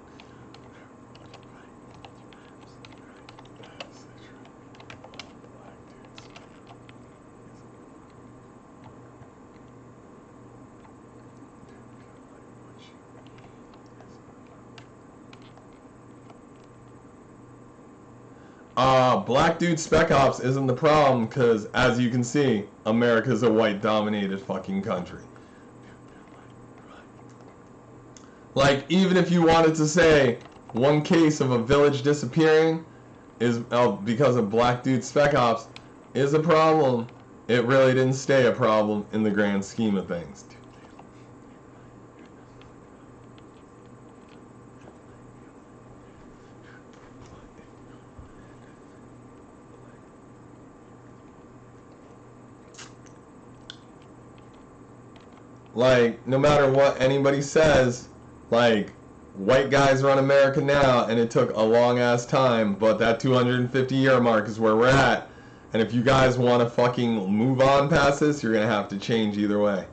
Black dude spec ops isn't the problem, because as you can see, America's a white dominated fucking country. Like, even if you wanted to say one case of a village disappearing is because of black dude spec ops is a problem, it really didn't stay a problem in the grand scheme of things. Like, no matter what anybody says, like, white guys run America now, and it took a long ass time, but that 250-year mark is where we're at. And if you guys want to fucking move on past this, you're gonna have to change either way.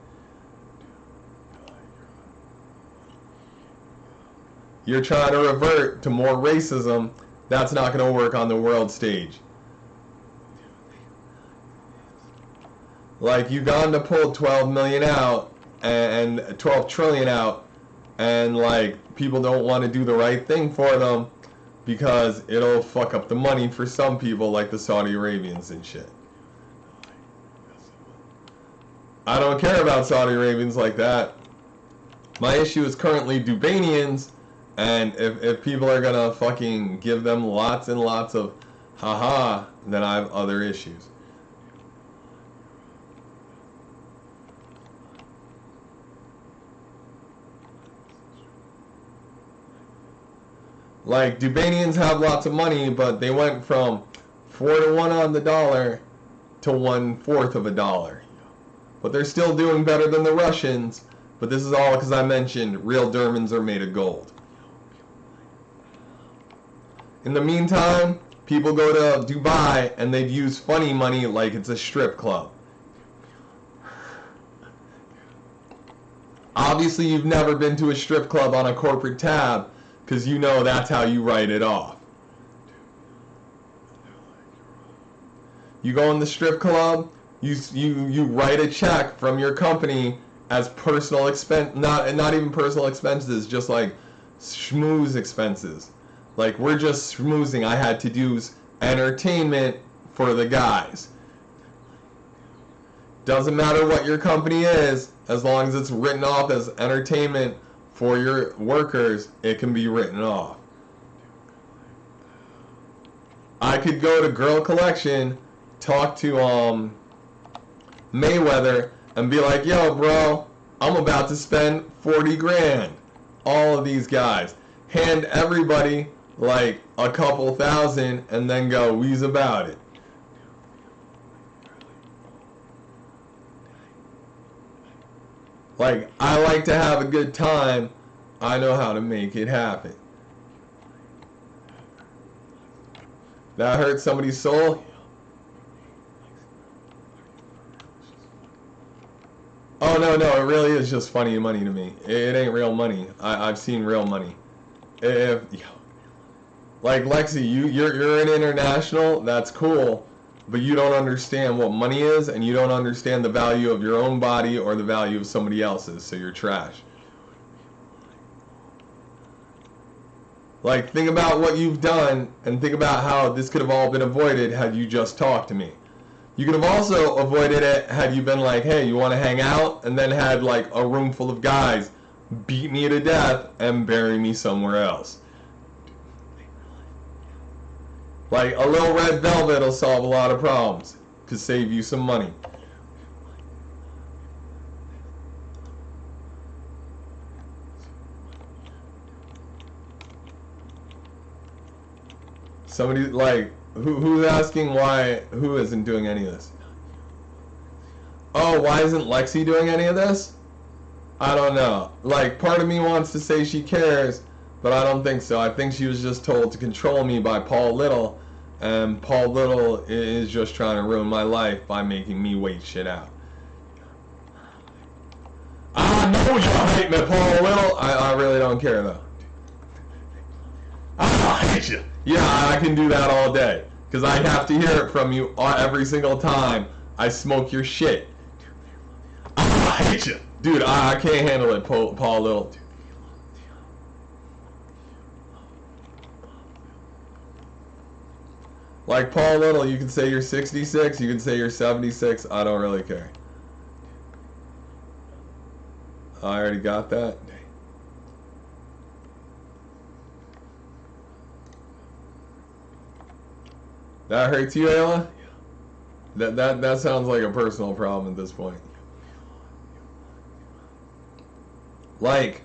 You're trying to revert to more racism. That's not gonna work on the world stage. Like, Uganda pulled 12 million out and 12 trillion out, and like, people don't want to do the right thing for them because it'll fuck up the money for some people, like the Saudi Arabians and shit. I don't care about Saudi Arabians like that. My issue is currently Dubanians, and if people are gonna fucking give them lots and lots of haha, then I have other issues. Like, Dubanians have lots of money, but they went from 4 to 1 on the dollar to 1/4 of a dollar. But they're still doing better than the Russians. But this is all because I mentioned real Germans are made of gold. In the meantime, people go to Dubai and they'd use funny money like it's a strip club. Obviously, you've never been to a strip club on a corporate tab, because you know that's how you write it off. You go in the strip club, you write a check from your company as personal expense, not even personal expenses, just like schmooze expenses. Like, we're just schmoozing. I had to do entertainment for the guys. Doesn't matter what your company is, as long as it's written off as entertainment for your workers, it can be written off. I could go to Girl Collection, talk to Mayweather, and be like, yo bro, I'm about to spend 40 grand. All of these guys. Hand everybody like a couple thousand and then go wheeze about it. Like, I like to have a good time. I know how to make it happen. That hurts somebody's soul? Oh, no, it really is just funny money to me. It ain't real money. I've seen real money. Like, Lexi, you're an international, that's cool, but you don't understand what money is, and you don't understand the value of your own body or the value of somebody else's, so you're trash. Like, think about what you've done, and think about how this could have all been avoided had you just talked to me. You could have also avoided it had you been like, hey, you want to hang out? And then had like a room full of guys beat me to death and bury me somewhere else. Like, a little red velvet will solve a lot of problems. Could save you some money. Somebody, like, who's asking why, who isn't doing any of this? Oh, why isn't Lexi doing any of this? I don't know. Like, part of me wants to say she cares, but I don't think so. I think she was just told to control me by Paul Little, and Paul Little is just trying to ruin my life by making me wait shit out. I know you hate me, Paul Little. I really don't care, though. I hate you. Yeah, I can do that all day. Because I have to hear it from you every single time I smoke your shit. I hate you. Dude, I can't handle it, Paul Little. Like Paul Little, you can say you're 66, you can say you're 76, I don't really care. I already got that. That hurts you, Ayla? That sounds like a personal problem at this point. Like,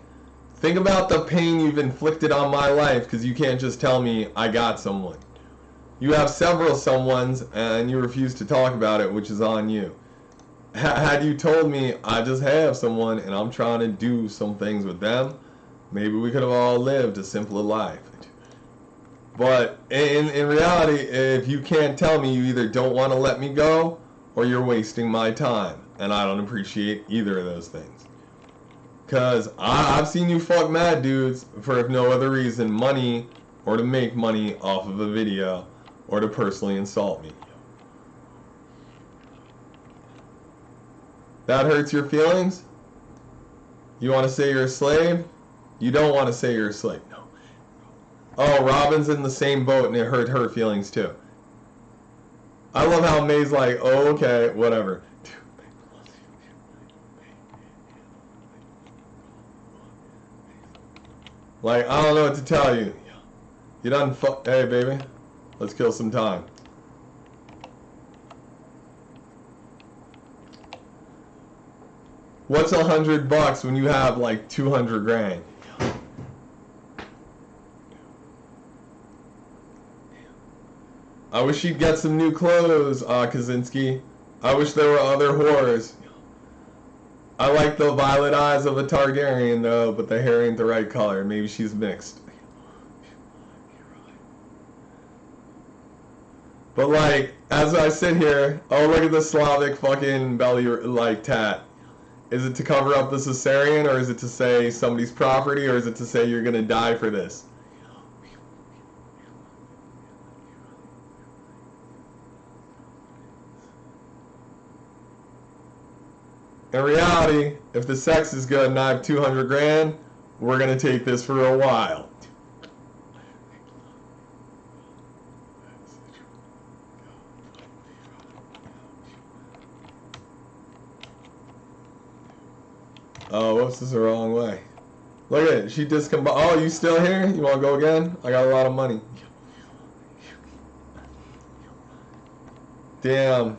think about the pain you've inflicted on my life because you can't just tell me I got someone. You have several someones and you refuse to talk about it, which is on you. Had you told me I just have someone and I'm trying to do some things with them, maybe we could have all lived a simpler life. But in reality, if you can't tell me, you either don't want to let me go or you're wasting my time. And I don't appreciate either of those things. Because I've seen you fuck mad dudes for if no other reason, money or to make money off of a video or to personally insult me. That hurts your feelings? You want to say you're a slave? You don't want to say you're a slave. No. Oh, Robin's in the same boat and it hurt her feelings too. I love how May's like, oh, okay, whatever. Like, I don't know what to tell you. You done hey, baby. Let's kill some time. What's $100 when you have like 200 grand? I wish you'd get some new clothes, Kaczynski. I wish there were other whores. I like the violet eyes of a Targaryen though, but the hair ain't the right color. Maybe she's mixed. But like, as I sit here, oh look at the Slavic fucking belly like tat. Is it to cover up the cesarean, or is it to say somebody's property, or is it to say you're gonna die for this? In reality, if the sex is good and I have 200 grand, we're gonna take this for a while. Oh, whoops, this is the wrong way. Look at it, she discombobulated. Oh, you still here? You wanna go again? I got a lot of money. Damn.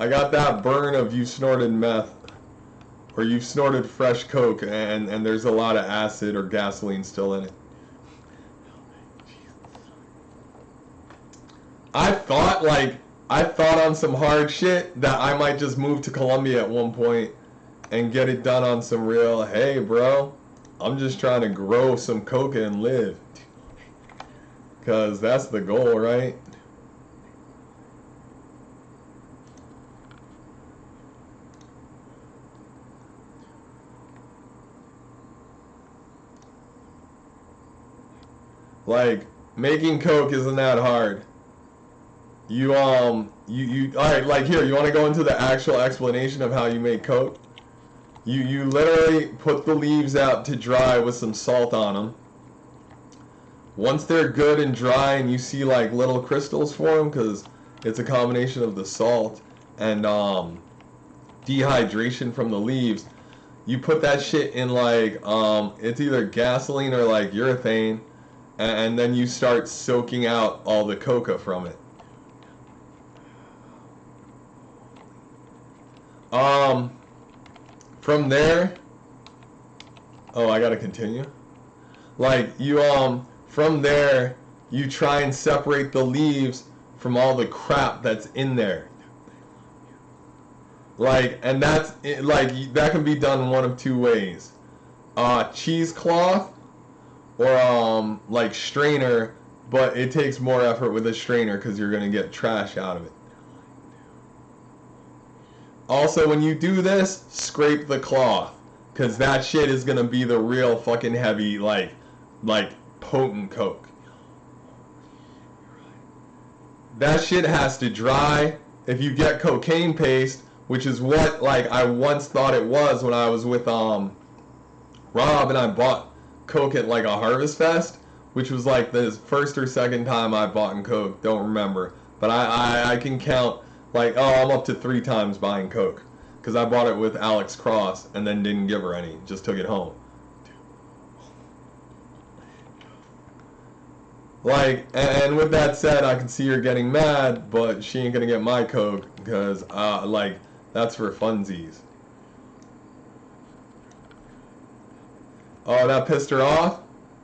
I got that burn of you snorted meth. Or you've snorted fresh coke and there's a lot of acid or gasoline still in it. I thought on some hard shit that I might just move to Colombia at one point and get it done on some real, hey bro, I'm just trying to grow some coca and live. Cause that's the goal, right? Like, making coke isn't that hard. You alright, like here, you wanna go into the actual explanation of how you make coke? You literally put the leaves out to dry with some salt on them. Once they're good and dry and you see like little crystals form, because it's a combination of the salt and dehydration from the leaves, you put that shit in like it's either gasoline or like urethane, and then you start soaking out all the coca from it. From there, oh, I gotta continue. Like you from there you try and separate the leaves from all the crap that's in there. Like, and that's like that can be done one of two ways: cheesecloth or like strainer, but it takes more effort with a strainer because you're gonna get trash out of it. Also, when you do this, scrape the cloth, because that shit is gonna be the real fucking heavy, like potent coke. That shit has to dry. If you get cocaine paste, which is what like I once thought it was when I was with Rob and I bought coke at like a Harvest Fest, which was like the first or second time I bought in coke, don't remember, but I can count like, oh, I'm up to 3 times buying coke, because I bought it with Alex Cross and then didn't give her any, just took it home. Like, and with that said, I can see her getting mad, but she ain't gonna get my coke, because like, that's for funsies. Oh, that pissed her off?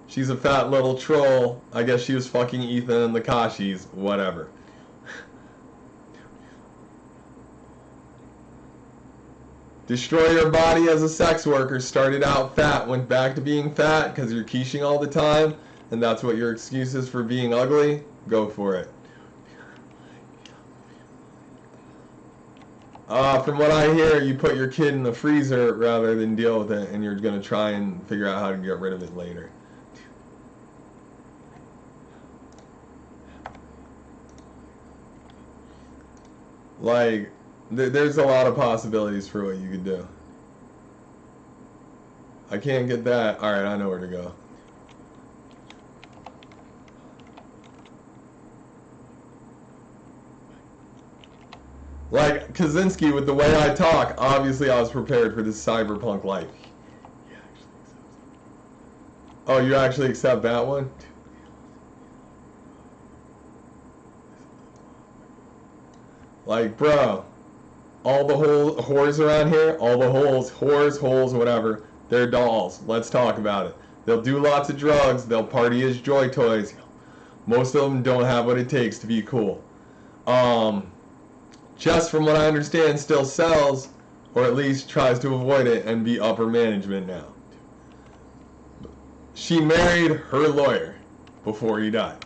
She's a fat little troll. I guess she was fucking Ethan and the Kashis. Whatever. Destroy your body as a sex worker. Started out fat, went back to being fat because you're quiching all the time, and that's what your excuse is for being ugly. Go for it. From what I hear, you put your kid in the freezer rather than deal with it, and you're going to try and figure out how to get rid of it later. Like, there's a lot of possibilities for what you could do. I can't get that. Alright, I know where to go. Like, Kaczynski, with the way I talk, obviously I was prepared for this cyberpunk life. Oh, you actually accept that one? Like, bro, all the whores around here, all the whores, whatever, they're dolls. Let's talk about it. They'll do lots of drugs. They'll party as joy toys. Most of them don't have what it takes to be cool. Just from what I understand, still sells, or at least tries to avoid it and be upper management now. She married her lawyer before he died.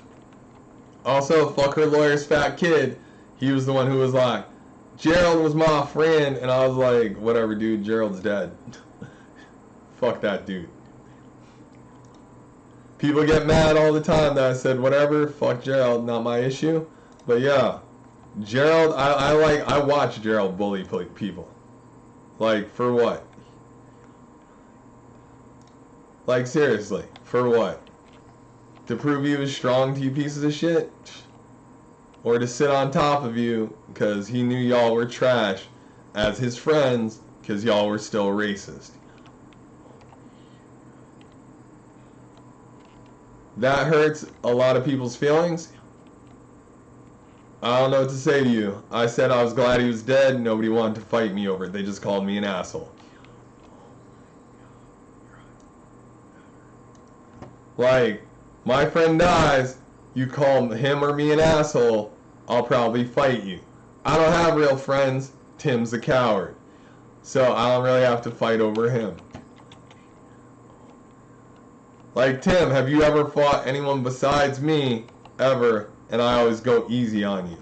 Also, fuck her lawyer's fat kid. He was the one who was like, Gerald was my friend, and I was like, whatever, dude, Gerald's dead. Fuck that dude. People get mad all the time that I said whatever, fuck Gerald, not my issue. But yeah, Gerald, I watch Gerald bully people. Like, for what? Like, seriously, for what? To prove he was strong to you pieces of shit? Or to sit on top of you because he knew y'all were trash as his friends because y'all were still racist. That hurts a lot of people's feelings. I don't know what to say to you. I said I was glad he was dead. Nobody wanted to fight me over it. They just called me an asshole. Like, my friend dies, you call him or me an asshole, I'll probably fight you. I don't have real friends. Tim's a coward. So I don't really have to fight over him. Like, Tim, have you ever fought anyone besides me, ever, and I always go easy on you?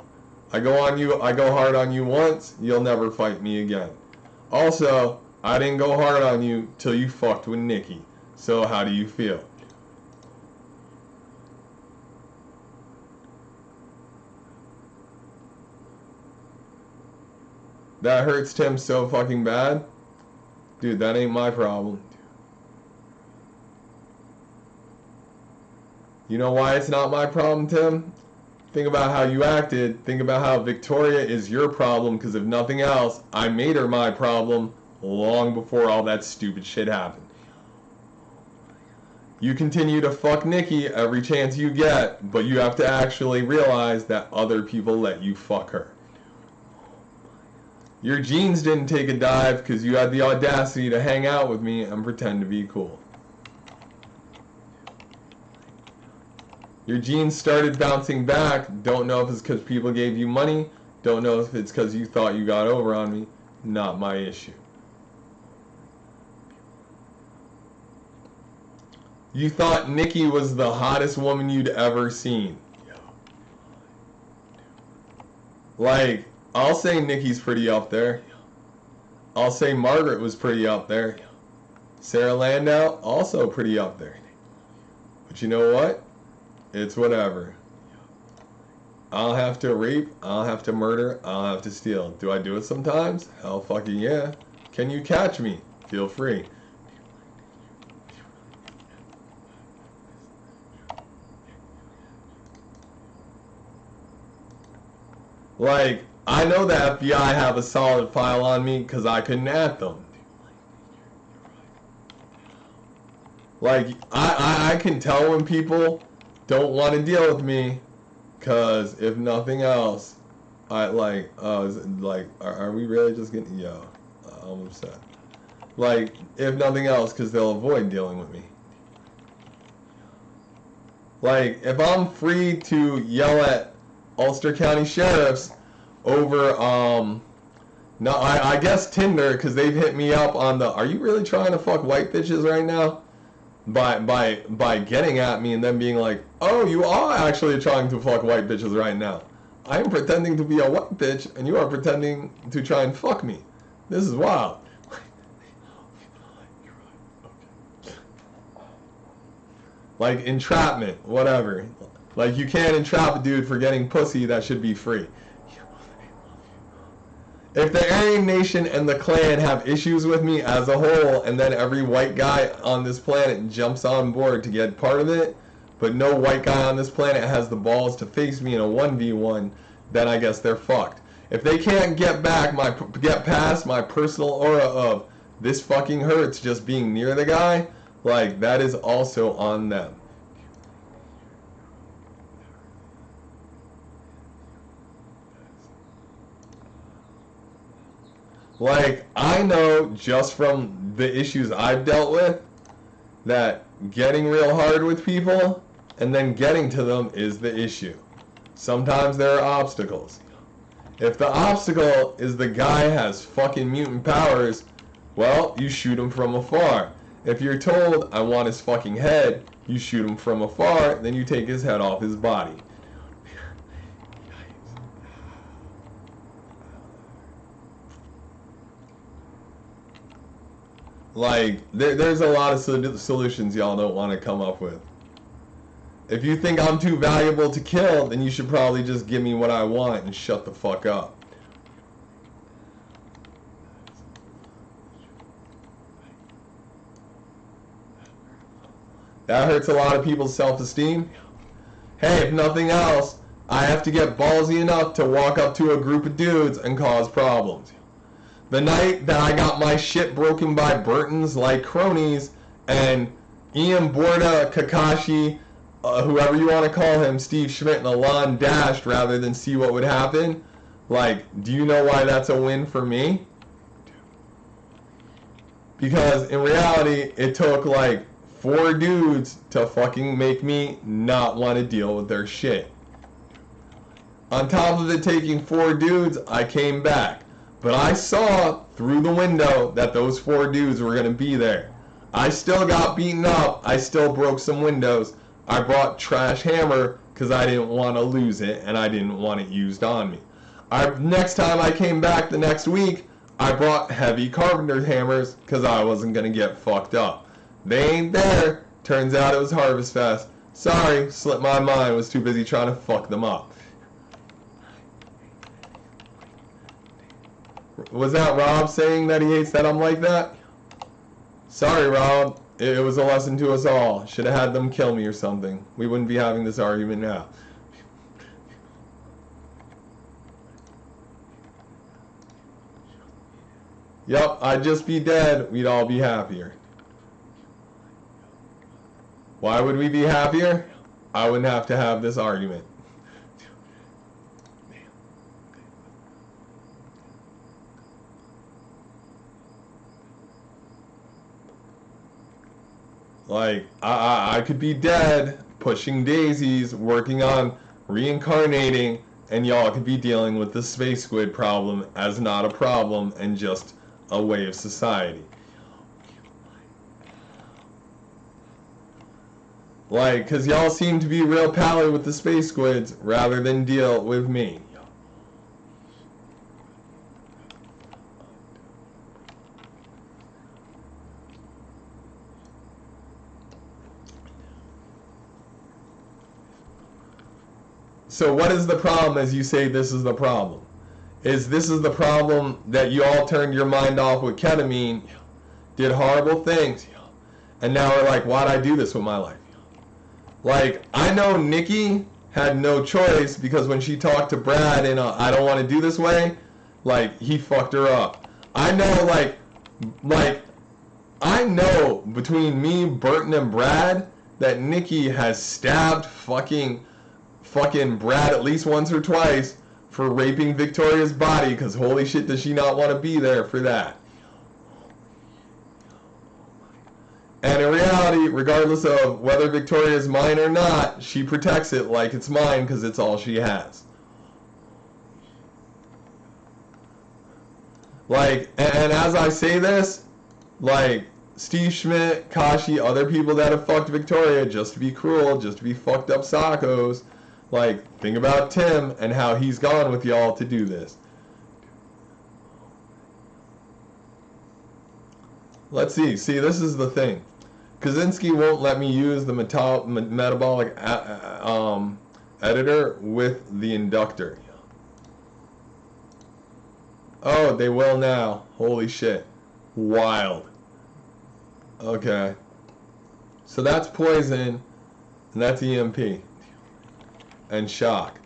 I go hard on you once, you'll never fight me again. Also, I didn't go hard on you till you fucked with Nikki. So how do you feel? That hurts Tim so fucking bad? Dude, that ain't my problem. You know why it's not my problem, Tim? Think about how you acted. Think about how Victoria is your problem, because if nothing else, I made her my problem long before all that stupid shit happened. You continue to fuck Nikki every chance you get, but you have to actually realize that other people let you fuck her. Your jeans didn't take a dive because you had the audacity to hang out with me and pretend to be cool. Your jeans started bouncing back. Don't know if it's because people gave you money. Don't know if it's because you thought you got over on me. Not my issue. You thought Nikki was the hottest woman you'd ever seen. Like, I'll say Nikki's pretty up there. I'll say Margaret was pretty up there. Sarah Landau, also pretty up there. But you know what? It's whatever. I don't have to rape. I don't have to murder. I don't have to steal. Do I do it sometimes? Hell fucking yeah. Can you catch me? Feel free. Like, I know the FBI have a solid file on me because I couldn't at them. Like, I can tell when people don't want to deal with me because if nothing else, are we really just getting, I'm upset. Like, if nothing else, because they'll avoid dealing with me. Like, if I'm free to yell at Ulster County sheriffs over, I guess Tinder, because they've hit me up on the, are you really trying to fuck white bitches right now? By getting at me and then being like, oh, you are actually trying to fuck white bitches right now. I am pretending to be a white bitch and you are pretending to try and fuck me. This is wild. Like entrapment, whatever. Like you can't entrap a dude for getting pussy that should be free. If the Aryan Nation and the Klan have issues with me as a whole, and then every white guy on this planet jumps on board to get part of it, but no white guy on this planet has the balls to face me in a 1v1, then I guess they're fucked. If they can't get past my personal aura of this fucking hurts just being near the guy, like, that is also on them. Like, I know just from the issues I've dealt with that getting real hard with people and then getting to them is the issue. Sometimes there are obstacles. If the obstacle is the guy has fucking mutant powers, well, you shoot him from afar. If you're told, I want his fucking head, you shoot him from afar, then you take his head off his body. Like, there's a lot of solutions y'all don't want to come up with. If you think I'm too valuable to kill, then you should probably just give me what I want and shut the fuck up. That hurts a lot of people's self-esteem. Hey, if nothing else, I have to get ballsy enough to walk up to a group of dudes and cause problems. The night that I got my shit broken by Burtons like cronies and Ian Borda, Kakashi, whoever you want to call him, Steve Schmidt and Alon dashed rather than see what would happen, like, do you know why that's a win for me? Because in reality, it took like 4 dudes to fucking make me not want to deal with their shit. On top of it taking 4 dudes, I came back. But I saw through the window that those 4 dudes were going to be there. I still got beaten up. I still broke some windows. I brought trash hammer because I didn't want to lose it and I didn't want it used on me. Next time I came back the next week, I brought heavy carpenter hammers because I wasn't going to get fucked up. They ain't there. Turns out it was Harvest Fest. Sorry, slipped my mind. Was too busy trying to fuck them up. Was that Rob saying that he hates that I'm like that? Sorry, Rob. It was a lesson to us all. Should have had them kill me or something. We wouldn't be having this argument now. Yup, I'd just be dead. We'd all be happier. Why would we be happier? I wouldn't have to have this argument. Like, I could be dead, pushing daisies, working on reincarnating, and y'all could be dealing with the space squid problem as not a problem and just a way of society. Like, because y'all seem to be real pally with the space squids rather than deal with me. So what is the problem as you say this is the problem? This is the problem that you all turned your mind off with ketamine, did horrible things, and now are like, why'd I do this with my life? Like, I know Nikki had no choice because when she talked to Brad in a I don't want to do this way, like, he fucked her up. I know, I know between me, Burton, and Brad that Nikki has stabbed fucking Brad at least once or twice for raping Victoria's body, because holy shit does she not want to be there for that. And in reality, regardless of whether Victoria's mine or not, she protects it like it's mine because it's all she has. Like, and as I say this, like, Steve Schmidt, Kashi, other people that have fucked Victoria just to be cruel, just to be fucked up sockos, like, think about Tim and how he's gone with y'all to do this. Let's see. See, this is the thing. Kaczynski won't let me use the metabolic editor with the inductor. Oh, they will now. Holy shit. Wild. Okay. So that's poison, and that's EMP. And shock.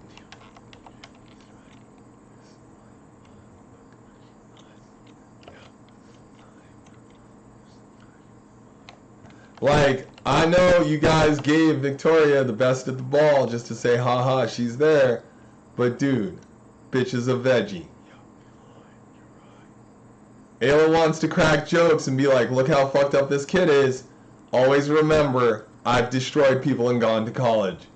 Like, I know you guys gave Victoria the best at the ball just to say, haha, she's there. But dude, bitch is a veggie. Ayla wants to crack jokes and be like, look how fucked up this kid is. Always remember, I've destroyed people and gone to college.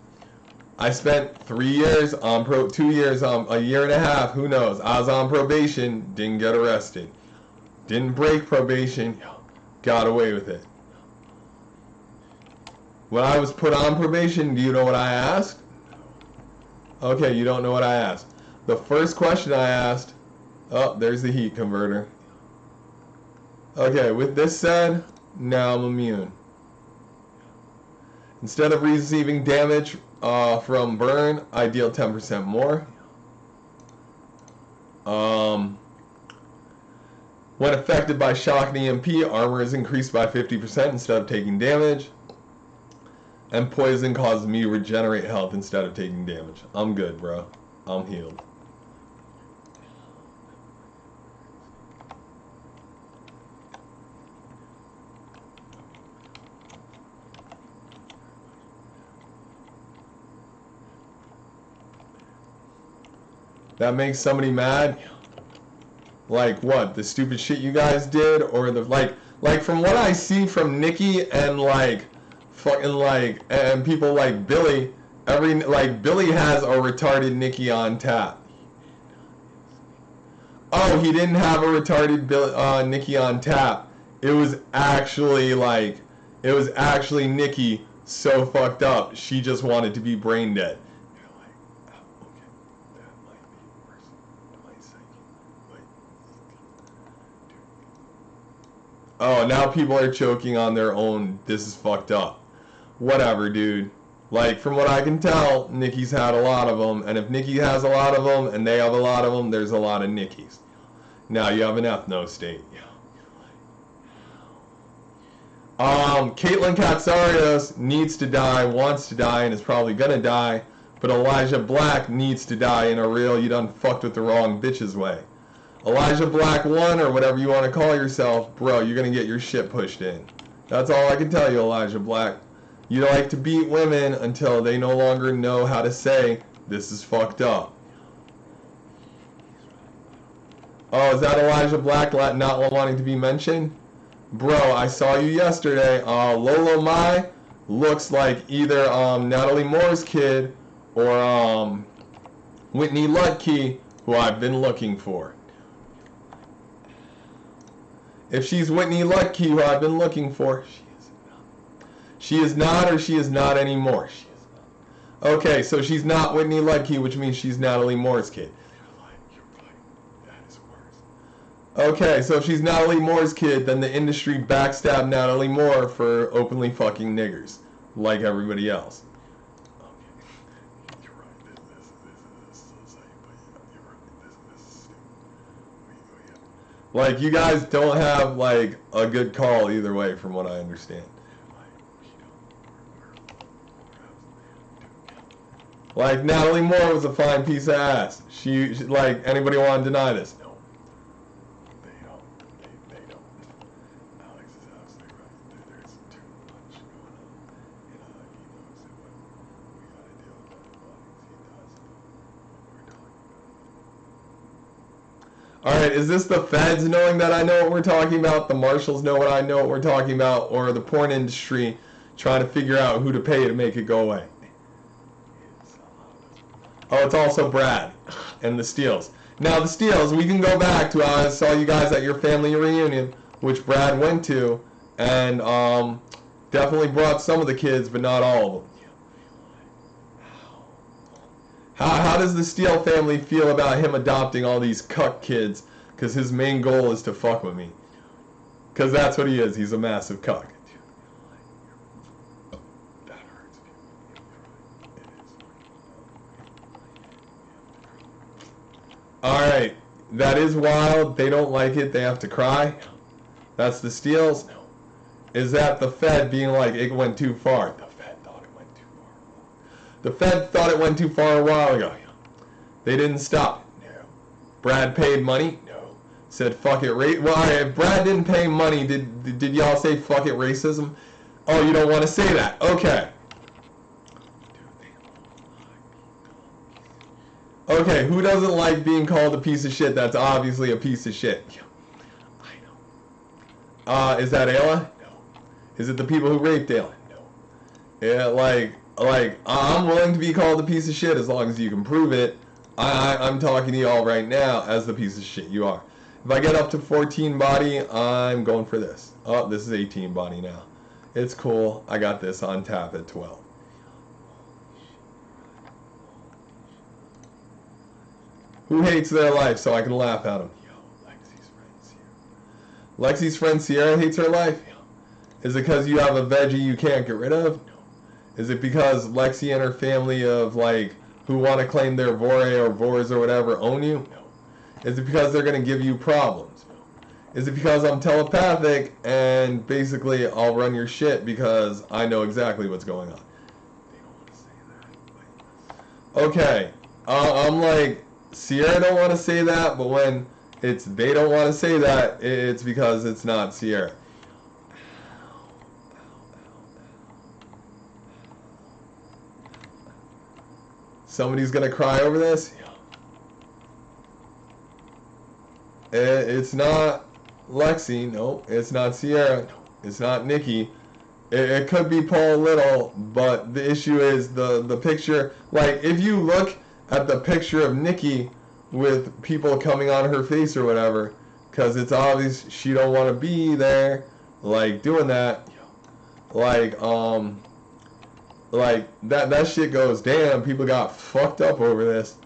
I spent 3 years on 2 years on a year and a half, who knows. I was on probation, didn't get arrested. Didn't break probation, got away with it. When I was put on probation, do you know what I asked? Okay, you don't know what I asked. The first question I asked, oh, there's the heat converter. Okay, with this said, now I'm immune. Instead of receiving damage from burn, I deal 10% more. When affected by shock and EMP, armor is increased by 50% instead of taking damage. And poison causes me to regenerate health instead of taking damage. I'm good, bro. I'm healed. That makes somebody mad? Like what? The stupid shit you guys did? Or the like from what I see from Nikki and like fucking like and people like Billy, Billy has a retarded Nikki on tap. Oh, he didn't have a retarded Nikki on tap. It was actually Nikki so fucked up she just wanted to be brain dead. Oh, now people are choking on their own. This is fucked up. Whatever, dude. Like, from what I can tell, Nikki's had a lot of them. And if Nikki has a lot of them, and they have a lot of them, there's a lot of Nikkis. Now you have an ethno state. Caitlin Katsarios needs to die, wants to die, and is probably gonna die. But Elijah Black needs to die in a real you done fucked with the wrong bitches way. Elijah Black 1, or whatever you want to call yourself, bro, you're going to get your shit pushed in. That's all I can tell you, Elijah Black. You like to beat women until they no longer know how to say, this is fucked up. Oh, is that Elijah Black not wanting to be mentioned? Bro, I saw you yesterday. Lolo Mai looks like either Natalie Moore's kid or Whitney Lutke, who I've been looking for. If she's Whitney Lutke, who I've been looking for, she is not. She is not, or she is not anymore. She is not. Okay, so she's not Whitney Lutke, which means she's Natalie Moore's kid. You're right. That is worse. Okay, so if she's Natalie Moore's kid, then the industry backstabbed Natalie Moore for openly fucking niggers, like everybody else. Okay, you're right. This is how you put it. You're right. This is stupid. Like, you guys don't have, like, a good call either way, from what I understand. Like, Natalie Moore was a fine piece of ass. She like, anybody want to deny this? No. They don't. They don't. Alex is absolutely right. There's too much going on. And he knows it, but we gotta deal with that. He does know what we're talking about. Alright, is this the feds knowing that I know what we're talking about, the marshals know what I know what we're talking about, or the porn industry trying to figure out who to pay to make it go away? Oh, it's also Brad and the Steels. Now, the Steels, we can go back to I saw you guys at your family reunion, which Brad went to, and definitely brought some of the kids, but not all of them. How does the Steele family feel about him adopting all these cuck kids? Because his main goal is to fuck with me. Because that's what he is. He's a massive cuck. That hurts. Alright. That is wild. They don't like it. They have to cry. That's the Steels. Is that the Fed being like, it went too far? The Fed thought it went too far. The Fed thought it went too far a while ago. They didn't stop. No. Brad paid money? No. Said fuck it. Well, if Brad didn't pay money, did y'all say fuck it racism? Oh, you don't want to say that. Okay. Okay, who doesn't like being called a piece of shit? That's obviously a piece of shit. I know. Is that Ayla? No. Is it the people who raped Ayla? No. Yeah, like, I'm willing to be called a piece of shit as long as you can prove it. I'm talking to y'all right now as the piece of shit you are. If I get up to 14 body, I'm going for this. Oh, this is 18 body now. It's cool. I got this on tap at 12. Who hates their life so I can laugh at them? Yo, Lexi's friend Sierra. Lexi's friend Sierra hates her life? Yo. Is it because you have a veggie you can't get rid of? No. Is it because Lexi and her family of, like, who want to claim their Vore or Vors or whatever own you? No. Is it because they're going to give you problems? No. Is it because I'm telepathic and basically I'll run your shit because I know exactly what's going on? They don't want to say that. Okay. I'm like, Sierra don't want to say that, but when it's they don't want to say that, it's because it's not Sierra. Somebody's gonna cry over this? It's not Lexi, no. It's not Sierra, no. It's not Nikki. It could be Paul Little, but the issue is the picture. Like, if you look at the picture of Nikki with people coming on her face or whatever, because it's obvious she don't want to be there, like, doing that, like that shit goes, damn, people got fucked up over this.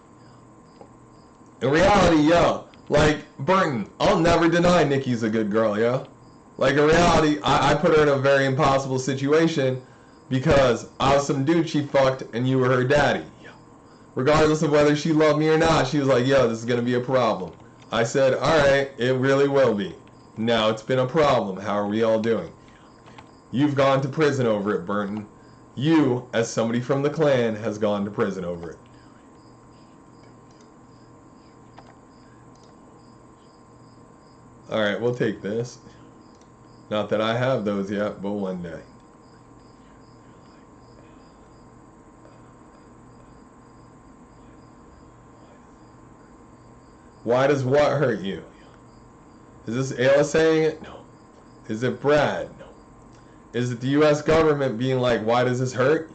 In reality, yo, like, Burton, I'll never deny Nikki's a good girl, yo. Like, in reality, I put her in a very impossible situation because I was some dude she fucked and you were her daddy. Regardless of whether she loved me or not, she was like, yo, this is going to be a problem. I said, alright, it really will be. Now it's been a problem. How are we all doing? You've gone to prison over it, Burton. You, as somebody from the clan, has gone to prison over it. Alright, we'll take this. Not that I have those yet, but one day. Why does what hurt you? Is this Ayla saying it? No. Is it Brad? No. Is it the U.S. government being like, why does this hurt?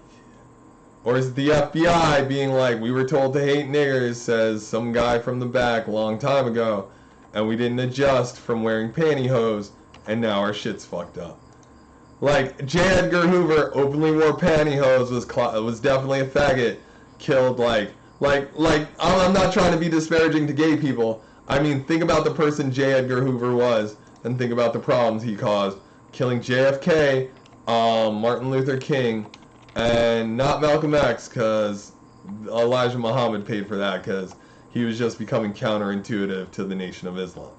Or is it the FBI being like, we were told to hate niggers, says some guy from the back a long time ago, and we didn't adjust from wearing pantyhose, and now our shit's fucked up. Like, J. Edgar Hoover openly wore pantyhose, was definitely a faggot, killed like I'm not trying to be disparaging to gay people. I mean, think about the person J. Edgar Hoover was, and think about the problems he caused, killing JFK, Martin Luther King, and not Malcolm X, because Elijah Muhammad paid for that, because he was just becoming counterintuitive to the Nation of Islam.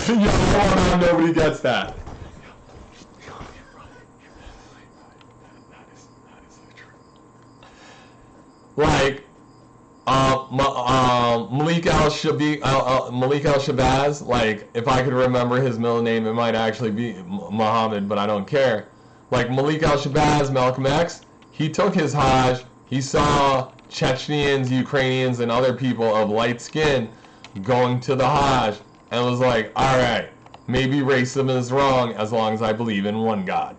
Yo, nobody gets that. Like, Malik Al-Shabazz, like, if I could remember his middle name, it might actually be Muhammad, but I don't care. Like, Malik Al-Shabazz, Malcolm X, he took his Hajj, he saw Chechens, Ukrainians, and other people of light skin going to the Hajj, and was like, alright, maybe racism is wrong as long as I believe in one God.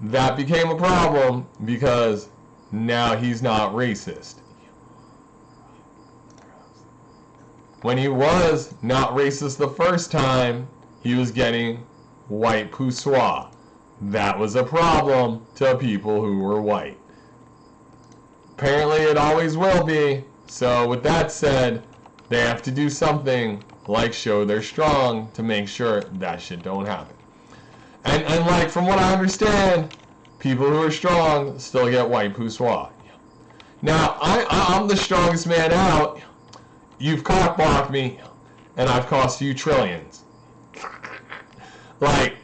That became a problem because now he's not racist. When he was not racist the first time, he was getting white poussoir. That was a problem to people who were white. Apparently it always will be. So with that said, they have to do something like show they're strong to make sure that shit don't happen. And like, from what I understand, people who are strong still get white poussoir. Now, I'm the strongest man out. You've cock-blocked me, and I've cost you trillions. Like,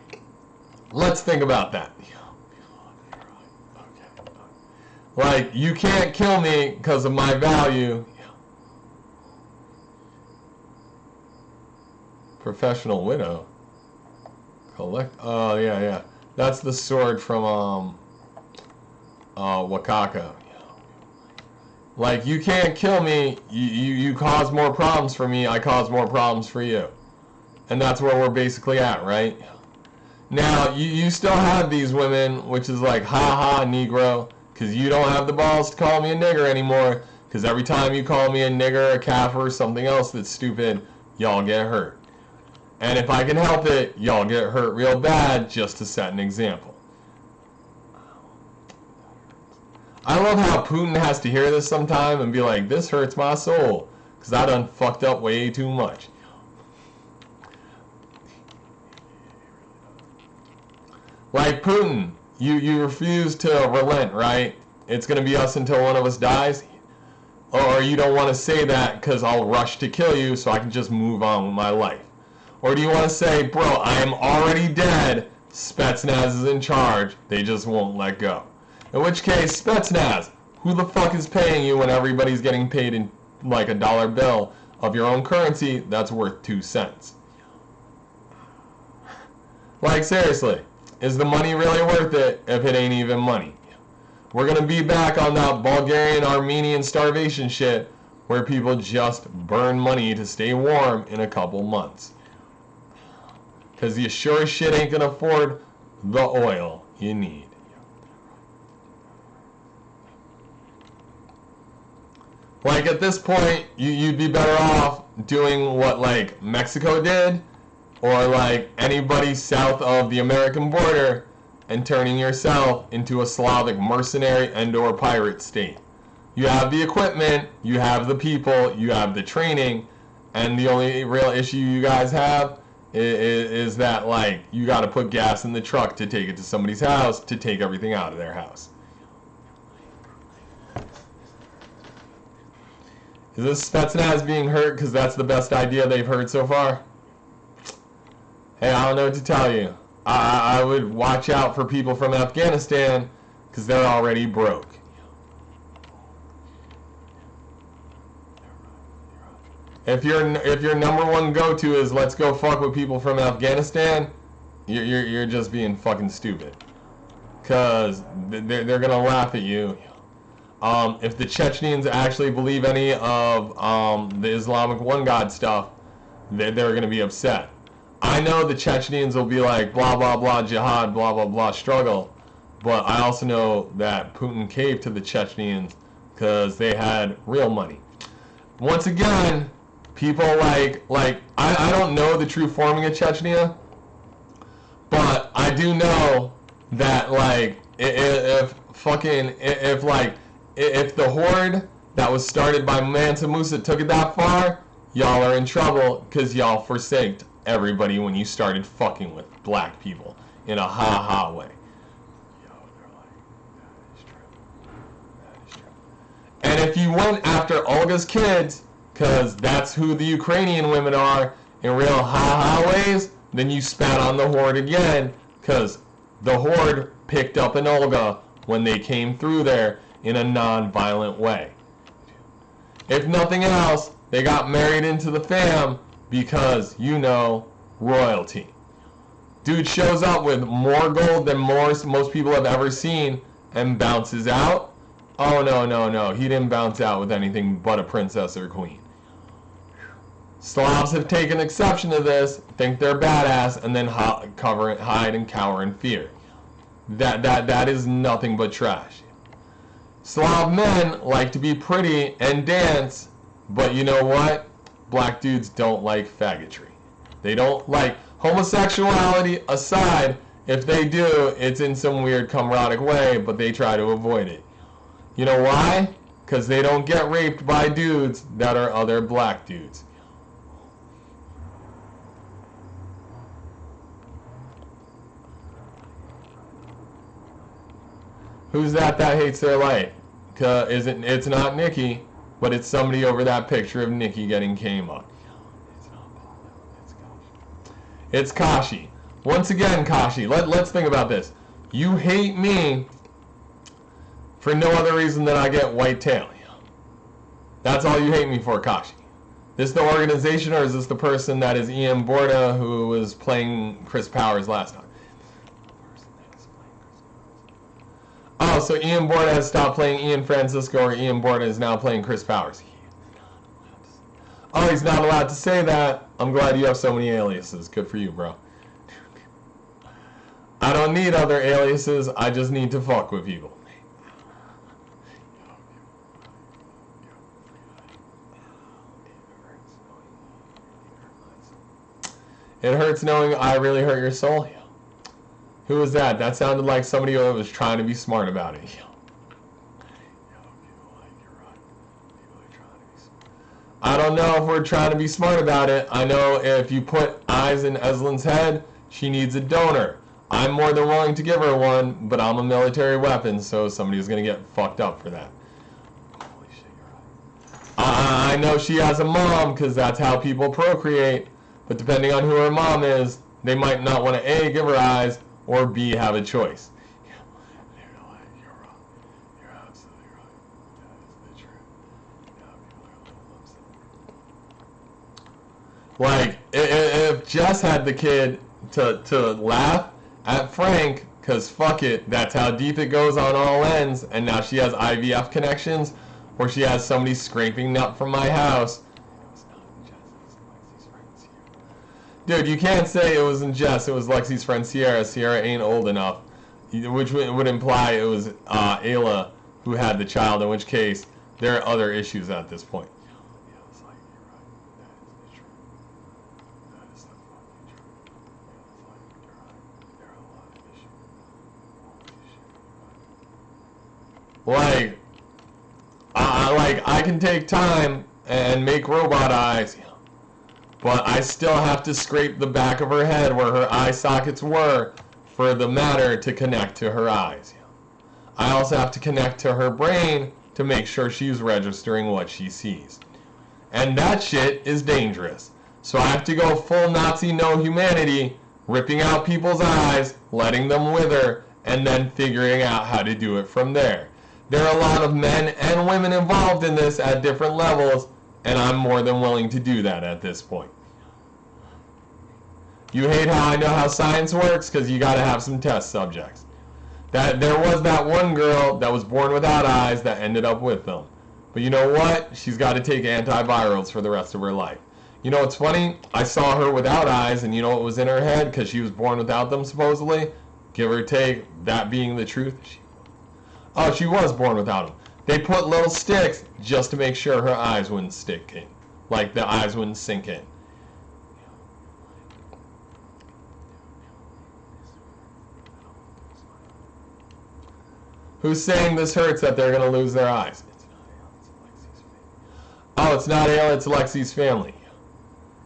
let's think about that. Like, you can't kill me because of my value. Professional widow. Collect. Oh yeah. That's the sword from Wakaka. Like, you can't kill me. You cause more problems for me. I cause more problems for you. And that's where we're basically at, right? Now, you still have these women, which is like, ha, Negro, because you don't have the balls to call me a nigger anymore, because every time you call me a nigger, a kafir, or something else that's stupid, y'all get hurt. And if I can help it, y'all get hurt real bad, just to set an example. I love how Putin has to hear this sometime and be like, this hurts my soul, because I done fucked up way too much. Like, Putin, you refuse to relent, right? It's going to be us until one of us dies? Or you don't want to say that because I'll rush to kill you so I can just move on with my life? Or do you want to say, bro, I am already dead, Spetsnaz is in charge, they just won't let go? In which case, Spetsnaz, who the fuck is paying you when everybody's getting paid in like $1 bill of your own currency that's worth 2 cents? Like, seriously, is the money really worth it if it ain't even money? We're going to be back on that Bulgarian, Armenian starvation shit where people just burn money to stay warm in a couple months. Because you sure as shit ain't going to afford the oil you need. Like, at this point, you'd be better off doing what, like, Mexico did, or like anybody south of the American border, and turning yourself into a Slavic mercenary and or pirate state. You have the equipment, you have the people, you have the training, and the only real issue you guys have is that, like, you got to put gas in the truck to take it to somebody's house to take everything out of their house. Is this Spetsnaz being hurt because that's the best idea they've heard so far? Hey, I don't know what to tell you. I would watch out for people from Afghanistan because they're already broke. If your number one go-to is let's go fuck with people from Afghanistan, you're just being fucking stupid. Because they're gonna laugh at you. If the Chechens actually believe any of the Islamic one God stuff, they're gonna be upset. I know the Chechens will be like, blah, blah, blah, jihad, blah, blah, blah, struggle. But I also know that Putin caved to the Chechens because they had real money. Once again, people like I don't know the true forming of Chechnya, but I do know that, like, if the horde that was started by Mansa Musa took it that far, y'all are in trouble because y'all forsaked everybody when you started fucking with black people in a ha-ha way. And if you went after Olga's kids, because that's who the Ukrainian women are in real ha-ha ways, then you spat on the horde again, because the horde picked up an Olga when they came through there in a non-violent way. If nothing else, they got married into the fam because, you know, royalty. Dude shows up with more gold than most people have ever seen and bounces out. Oh, no. He didn't bounce out with anything but a princess or queen. Slavs have taken exception to this, think they're badass, and then hide and cower in fear. That is nothing but trash. Slav men like to be pretty and dance, but you know what? Black dudes don't like faggotry. They don't like homosexuality aside. If they do, it's in some weird camaraderie way, but they try to avoid it. You know why? Because they don't get raped by dudes that are other black dudes. Who's that hates their life? It's not Nikki, but it's somebody over that picture of Nikki getting came up. It's Kashi. Once again, Kashi, let's think about this. You hate me for no other reason than I get white tail. That's all you hate me for, Kashi. This the organization, or is this the person that is Ian Borda, who was playing Chris Powers last time? Oh, so Ian Borda has stopped playing Ian Francisco, or Ian Borda is now playing Chris Powers. Oh, he's not allowed to say that. I'm glad you have so many aliases. Good for you, bro. I don't need other aliases. I just need to fuck with people. It hurts knowing I really hurt your soul. Who was that? That sounded like somebody who was trying to be smart about it. I don't know if we're trying to be smart about it. I know if you put eyes in Eslin's head, she needs a donor. I'm more than willing to give her one, but I'm a military weapon, so somebody's going to get fucked up for that. Holy shit, you're right. I know she has a mom, because that's how people procreate, but depending on who her mom is, they might not want to A, give her eyes, or B, have a choice. You're wrong. You're absolutely right. That is the truth. Now people are a little upset. Like, if Jess had the kid to laugh at Frank, because fuck it, that's how deep it goes on all ends, and now she has IVF connections, or she has somebody scraping nut from my house. Dude, you can't say it wasn't Jess, it was Lexi's friend Sierra. Sierra ain't old enough, which would imply it was Ayla who had the child, in which case there are other issues at this point. Yeah, it's like, you're right. That is the truth. That is the fucking truth. Yeah, it's like, you're right. There are a lot of issues. Holy shit, right. I can take time and make robot eyes, but I still have to scrape the back of her head where her eye sockets were for the matter to connect to her eyes. I also have to connect to her brain to make sure she's registering what she sees. And that shit is dangerous. So I have to go full Nazi no humanity, ripping out people's eyes, letting them wither, and then figuring out how to do it from there. There are a lot of men and women involved in this at different levels, and I'm more than willing to do that at this point. You hate how I know how science works because you got to have some test subjects. There was that one girl that was born without eyes that ended up with them. But you know what? She's got to take antivirals for the rest of her life. You know what's funny? I saw her without eyes, and you know what was in her head because she was born without them supposedly? Give or take, that being the truth. Oh, she was born without them. They put little sticks just to make sure her eyes wouldn't stick in. Like the eyes wouldn't sink in. Who's saying this hurts that they're going to lose their eyes? Oh, it's not Ayla, it's Lexi's family.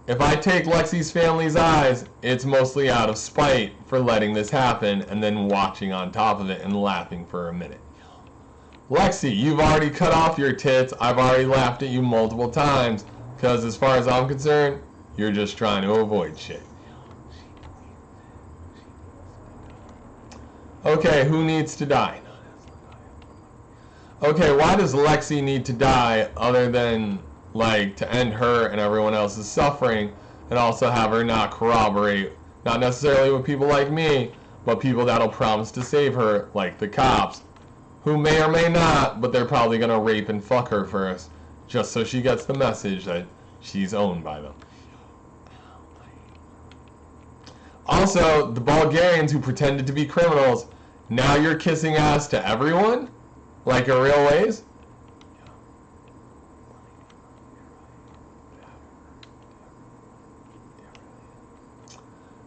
If I take Lexi's family's eyes, it's mostly out of spite for letting this happen and then watching on top of it and laughing for a minute. Lexi, you've already cut off your tits. I've already laughed at you multiple times because as far as I'm concerned, you're just trying to avoid shit. Okay, who needs to die? Okay, why does Lexi need to die other than, like, to end her and everyone else's suffering and also have her not corroborate, not necessarily with people like me, but people that'll promise to save her, like the cops, who may or may not, but they're probably going to rape and fuck her first, just so she gets the message that she's owned by them. Also, the Bulgarians who pretended to be criminals, now you're kissing ass to everyone? Like in real ways?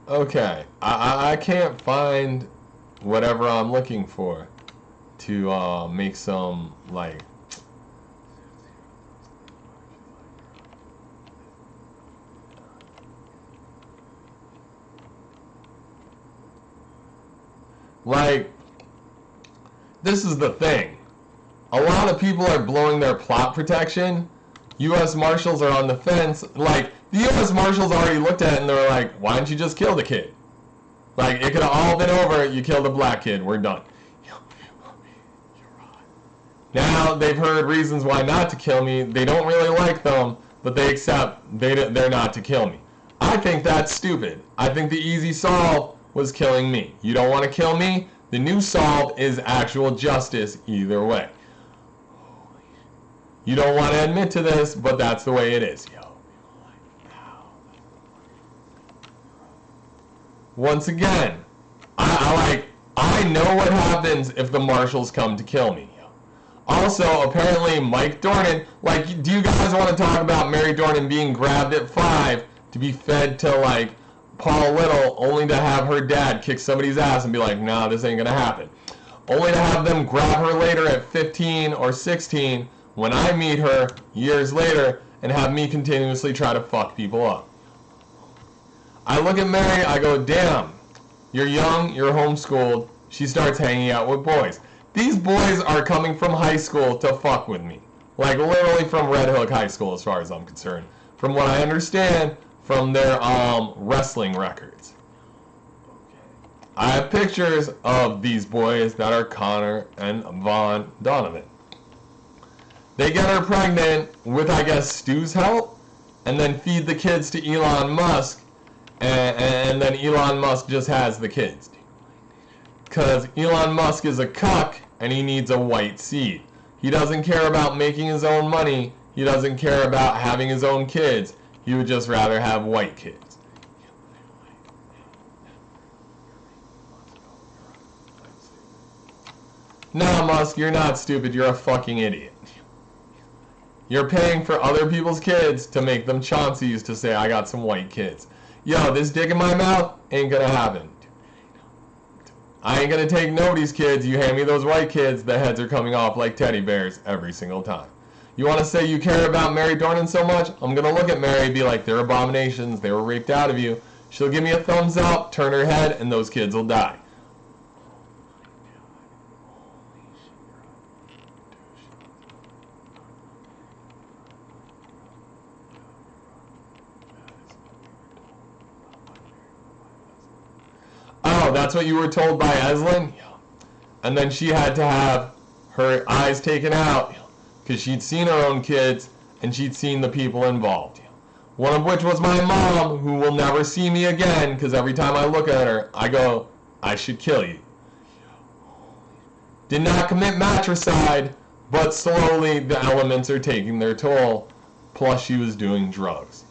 Okay, I can't find whatever I'm looking for to make some, like, this is the thing. A lot of people are blowing their plot protection. U.S. Marshals are on the fence. Like, the U.S. Marshals already looked at it and they were like, why didn't you just kill the kid? Like, it could have all been over. You killed a black kid. We're done. Now they've heard reasons why not to kill me. They don't really like them, but they accept they're not to kill me. I think that's stupid. I think the easy solve was killing me. You don't want to kill me? The new solve is actual justice either way. You don't want to admit to this, but that's the way it is. Once again, I know what happens if the marshals come to kill me. Also, apparently Mike Dornan, do you guys want to talk about Mary Dornan being grabbed at 5 to be fed to Paul Little, only to have her dad kick somebody's ass and be like, nah, this ain't gonna happen. Only to have them grab her later at 15 or 16 when I meet her years later and have me continuously try to fuck people up. I look at Mary, I go, damn, you're young, you're homeschooled. She starts hanging out with boys. These boys are coming from high school to fuck with me. Literally from Red Hook High School as far as I'm concerned. From what I understand from their wrestling records. I have pictures of these boys that are Connor and Vaughn Donovan. They get her pregnant with, I guess, Stu's help, and then feed the kids to Elon Musk, and then Elon Musk just has the kids. Because Elon Musk is a cuck, and he needs a white seed. He doesn't care about making his own money. He doesn't care about having his own kids. He would just rather have white kids. No, Musk, you're not stupid. You're a fucking idiot. You're paying for other people's kids to make them Chaunceys to say, I got some white kids. Yo, this dick in my mouth ain't gonna happen. I ain't gonna take nobody's kids. You hand me those white kids, the heads are coming off like teddy bears every single time. You want to say you care about Mary Dornan so much? I'm gonna look at Mary and be like, they're abominations. They were raped out of you. She'll give me a thumbs up, turn her head, and those kids will die. Oh, that's what you were told by Eslin? And then she had to have her eyes taken out because she'd seen her own kids and she'd seen the people involved. One of which was my mom, who will never see me again because every time I look at her, I go, I should kill you. Did not commit matricide, but slowly the elements are taking their toll. Plus she was doing drugs.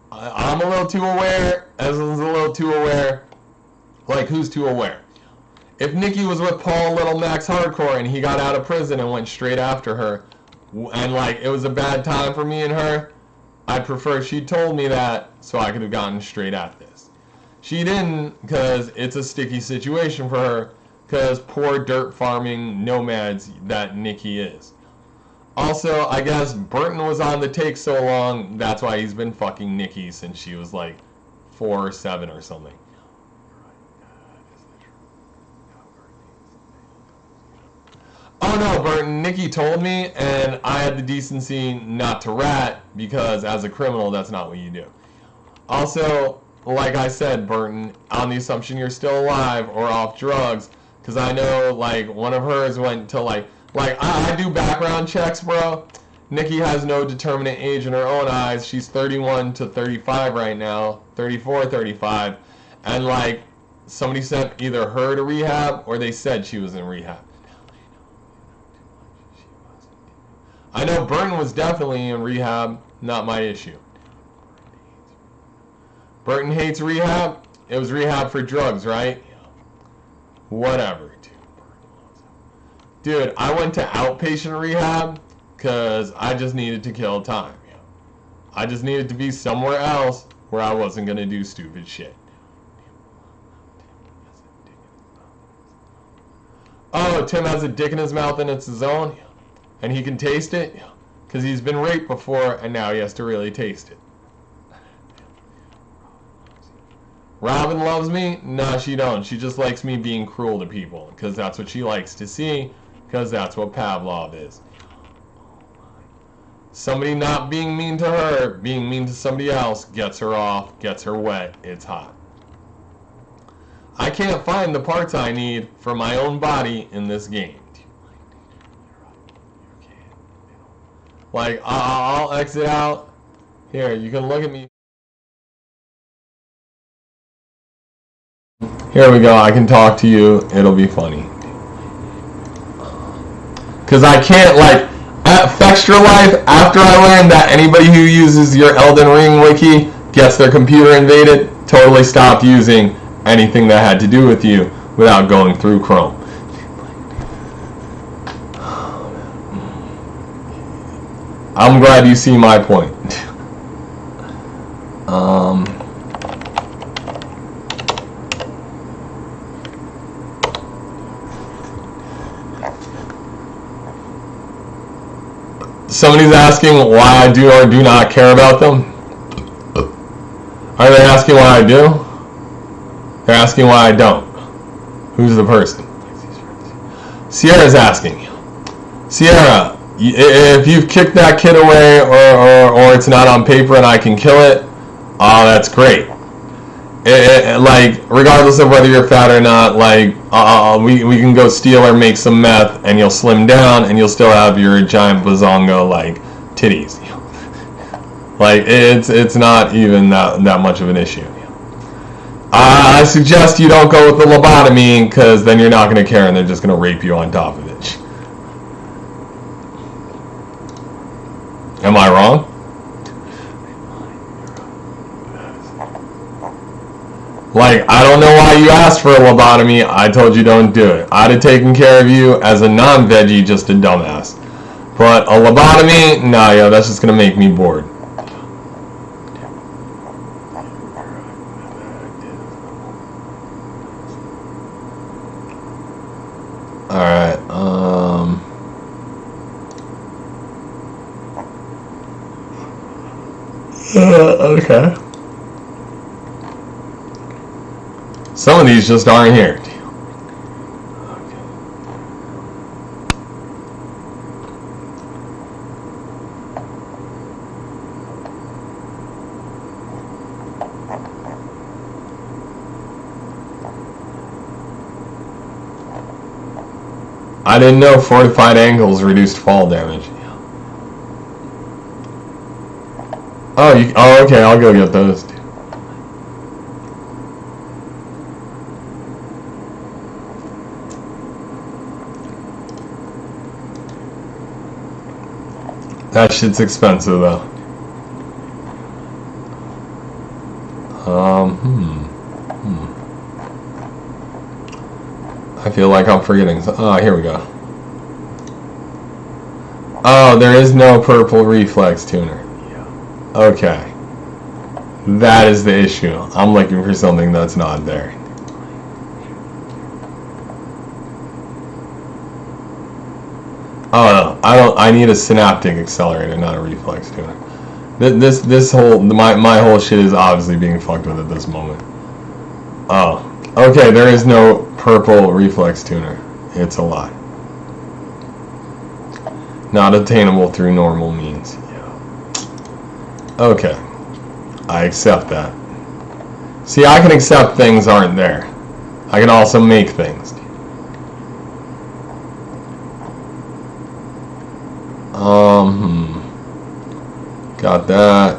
I'm a little too aware. Eslin's a little too aware. Who's too aware? If Nikki was with Paul Little Max Hardcore and he got out of prison and went straight after her, and it was a bad time for me and her, I'd prefer she told me that so I could have gotten straight at this. She didn't, because it's a sticky situation for her, because poor dirt farming nomads that Nikki is. Also, I guess Burton was on the take so long, that's why he's been fucking Nikki since she was 4 or 7 or something. Oh no, Burton, Nikki told me, and I had the decency not to rat, because as a criminal, that's not what you do. Also, like I said, Burton, on the assumption you're still alive or off drugs, because I know, one of hers went to, I do background checks, bro. Nikki has no determinate age in her own eyes. She's 31 to 35 right now, 34, 35, and, somebody sent either her to rehab, or they said she was in rehab. I know Burton was definitely in rehab, not my issue. Burton hates rehab? It was rehab for drugs, right? Whatever, dude. Dude, I went to outpatient rehab because I just needed to kill time. I just needed to be somewhere else where I wasn't going to do stupid shit. Oh, Tim has a dick in his mouth and it's his own? And he can taste it? Because he's been raped before and now he has to really taste it. Robin loves me? Nah, she don't. She just likes me being cruel to people. Because that's what she likes to see. Because that's what Pavlov is. Somebody not being mean to her, being mean to somebody else, gets her off, gets her wet, it's hot. I can't find the parts I need for my own body in this game. Like, I'll exit out. Here, you can look at me. Here we go. I can talk to you. It'll be funny. Because I can't, like, at Fextra Life, after I learned that anybody who uses your Elden Ring wiki gets their computer invaded, totally stopped using anything that had to do with you without going through Chrome. I'm glad you see my point. Somebody's asking why I do or do not care about them. Are they asking why I do? They're asking why I don't. Who's the person? Sierra's asking. Sierra, if you've kicked that kid away or it's not on paper and I can kill it, oh, that's great. Like, regardless of whether you're fat or not, like, we can go steal or make some meth and you'll slim down and you'll still have your giant bazongo, like, titties. Like, it's not even that much of an issue. I suggest you don't go with the lobotomy, because then you're not going to care and they're just going to rape you on top of it. Am I wrong? Like, I don't know why you asked for a lobotomy. I told you don't do it. I'd have taken care of you as a non-veggie, just a dumbass. But a lobotomy, nah, yeah, that's just going to make me bored. Alright, okay. Some of these just aren't here. I didn't know fortified angles reduced fall damage. Oh, okay, I'll go get those. That shit's expensive though. I feel like I'm forgetting. Oh, here we go. Oh, there is no purple reflex tuner. Okay. That is the issue. I'm looking for something that's not there. Oh no, I need a synaptic accelerator, not a reflex tuner. This whole my whole shit is obviously being fucked with at this moment. Oh, okay. There is no purple reflex tuner. It's a lie. Not attainable through normal means. Okay, I accept that. See, I can accept things aren't there. I can also make things. Got that.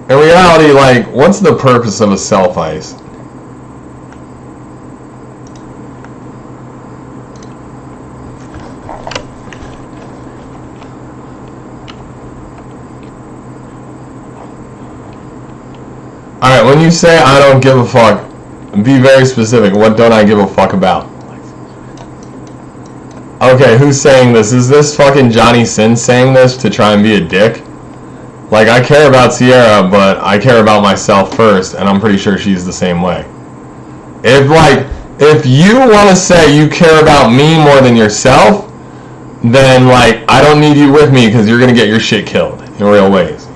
In reality, like, what's the purpose of a self-ice? Alright, when you say I don't give a fuck, be very specific. What don't I give a fuck about? Okay, who's saying this? Is this fucking Johnny Sin saying this to try and be a dick? Like, I care about Sierra, but I care about myself first, and I'm pretty sure she's the same way. If you want to say you care about me more than yourself, then, like, I don't need you with me because you're going to get your shit killed in real ways.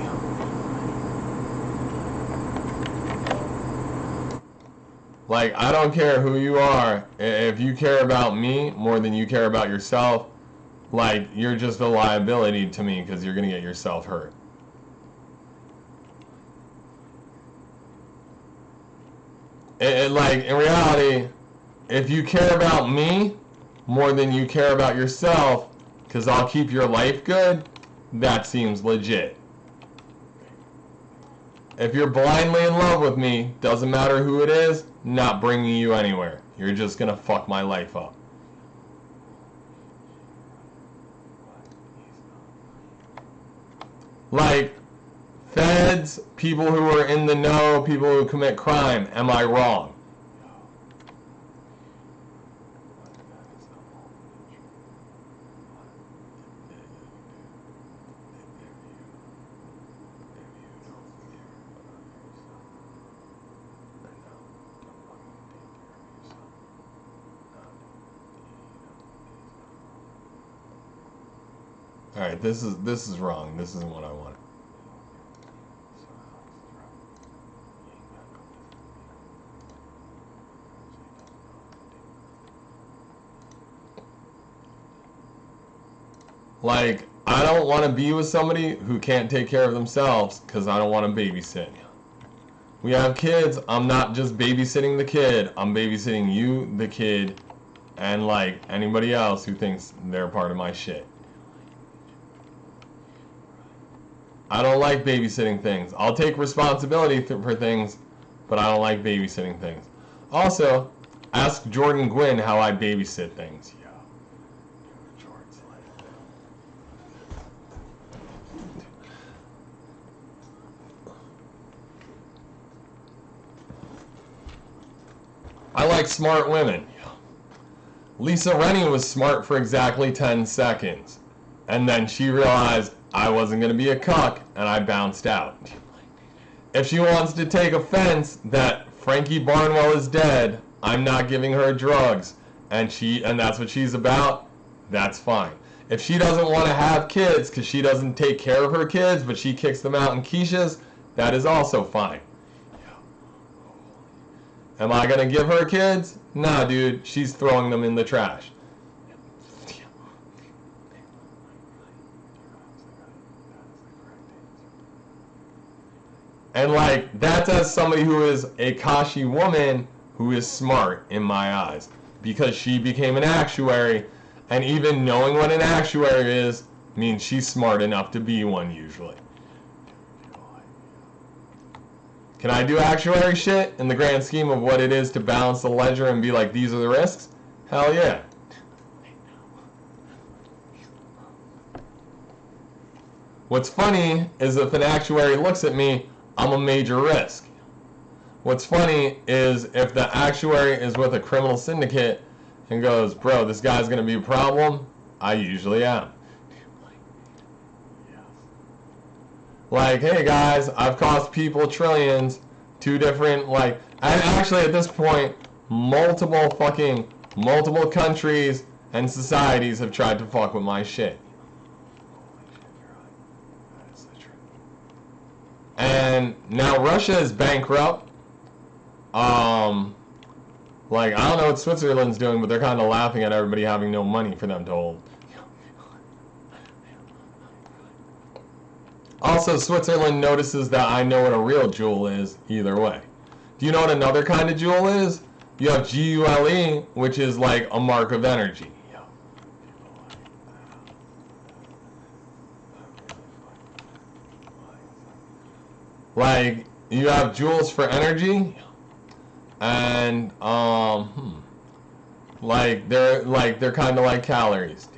Like, I don't care who you are. If you care about me more than you care about yourself, like, you're just a liability to me because you're going to get yourself hurt. Like, in reality, if you care about me, more than you care about yourself because I'll keep your life good, that seems legit. If you're blindly in love with me, doesn't matter who it is, not bringing you anywhere. You're just gonna fuck my life up. Like, feds, people who are in the know, people who commit crime, am I wrong? Alright, this is wrong. This isn't what I wanted. Like, I don't want to be with somebody who can't take care of themselves because I don't want to babysit. We have kids. I'm not just babysitting the kid. I'm babysitting you, the kid, and like anybody else who thinks they're part of my shit. I don't like babysitting things. I'll take responsibility for things, but I don't like babysitting things. Also, ask Jordan Gwynn how I babysit things. I like smart women. Lisa Rennie was smart for exactly 10 seconds. And then she realized I wasn't going to be a cuck, and I bounced out. If she wants to take offense that Frankie Barnwell is dead, I'm not giving her drugs, and that's what she's about, that's fine. If she doesn't want to have kids because she doesn't take care of her kids, but she kicks them out in quiches, that is also fine. Am I going to give her kids? Nah, dude, she's throwing them in the trash. And like, that's as somebody who is a Kashi woman who is smart in my eyes. Because she became an actuary, and even knowing what an actuary is means she's smart enough to be one usually. Can I do actuary shit in the grand scheme of what it is to balance the ledger and be like, these are the risks? Hell yeah. What's funny is if an actuary looks at me, I'm a major risk. What's funny is if the actuary is with a criminal syndicate and goes, bro, this guy's going to be a problem, I usually am. Like, hey guys, I've cost people trillions, two different, like, actually at this point, multiple countries and societies have tried to fuck with my shit. And now Russia is bankrupt. Like, I don't know what Switzerland's doing, but they're kind of laughing at everybody having no money for them to hold. Also, Switzerland notices that I know what a real jewel is either way. Do you know what another kind of jewel is? You have GULE, which is like a mark of energy. Like, you have joules for energy, and like they're kind of like calories.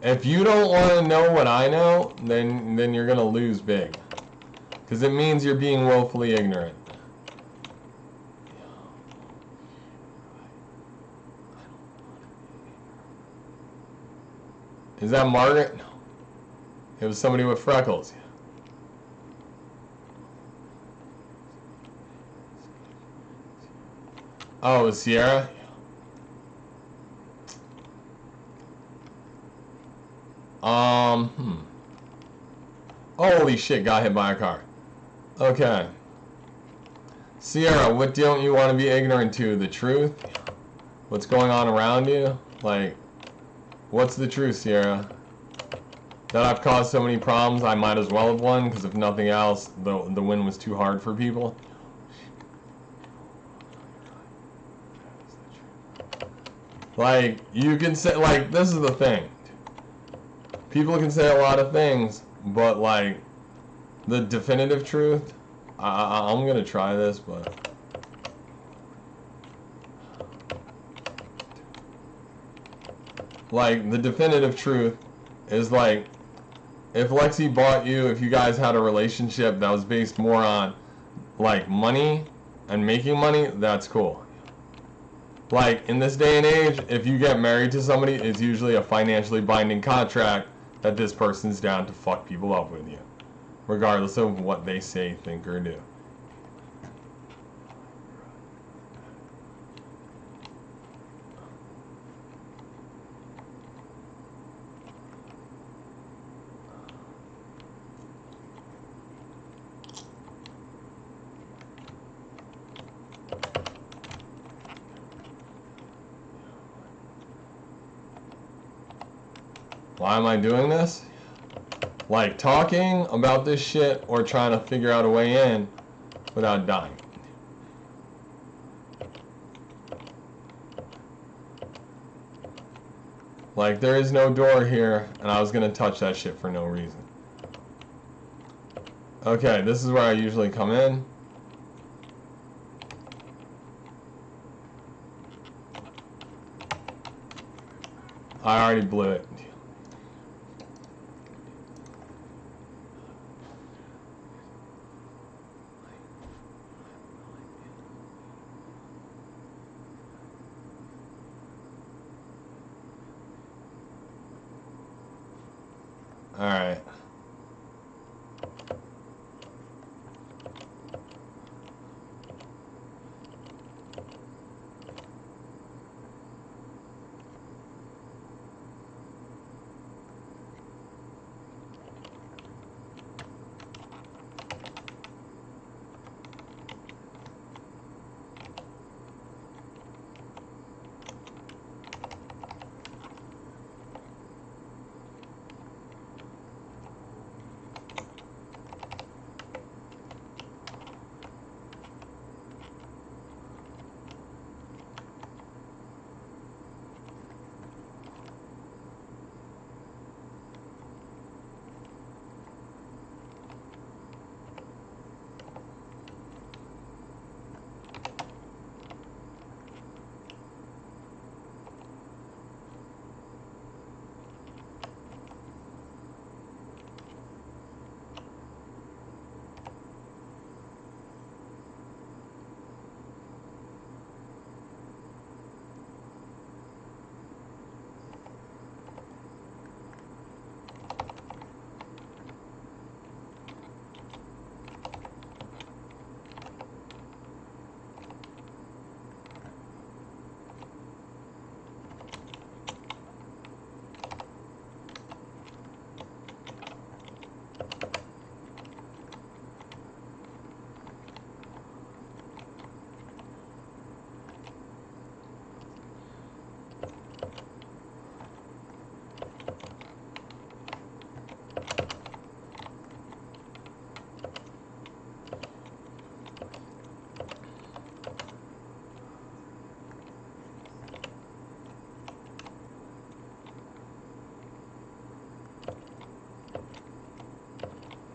If you don't want to know what I know, then you're gonna lose big, because it means you're being woefully ignorant. Is that Margaret? No. It was somebody with freckles. Oh, it was Sierra? Holy shit, got hit by a car. Okay. Sierra, what don't you want to be ignorant to? The truth? What's going on around you? Like, what's the truth, Sierra? That I've caused so many problems, I might as well have won, because if nothing else, the win was too hard for people. Like, you can say, like, this is the thing. People can say a lot of things, but, like, the definitive truth, I'm going to try this, but... Like, the definitive truth is, like, if Lexi bought you, if you guys had a relationship that was based more on, like, money and making money, that's cool. Like, in this day and age, if you get married to somebody, it's usually a financially binding contract that this person's down to fuck people up with you, regardless of what they say, think, or do. Why am I doing this? Like, talking about this shit or trying to figure out a way in without dying. Like, there is no door here, and I was gonna touch that shit for no reason. Okay, this is where I usually come in. I already blew it. Alright.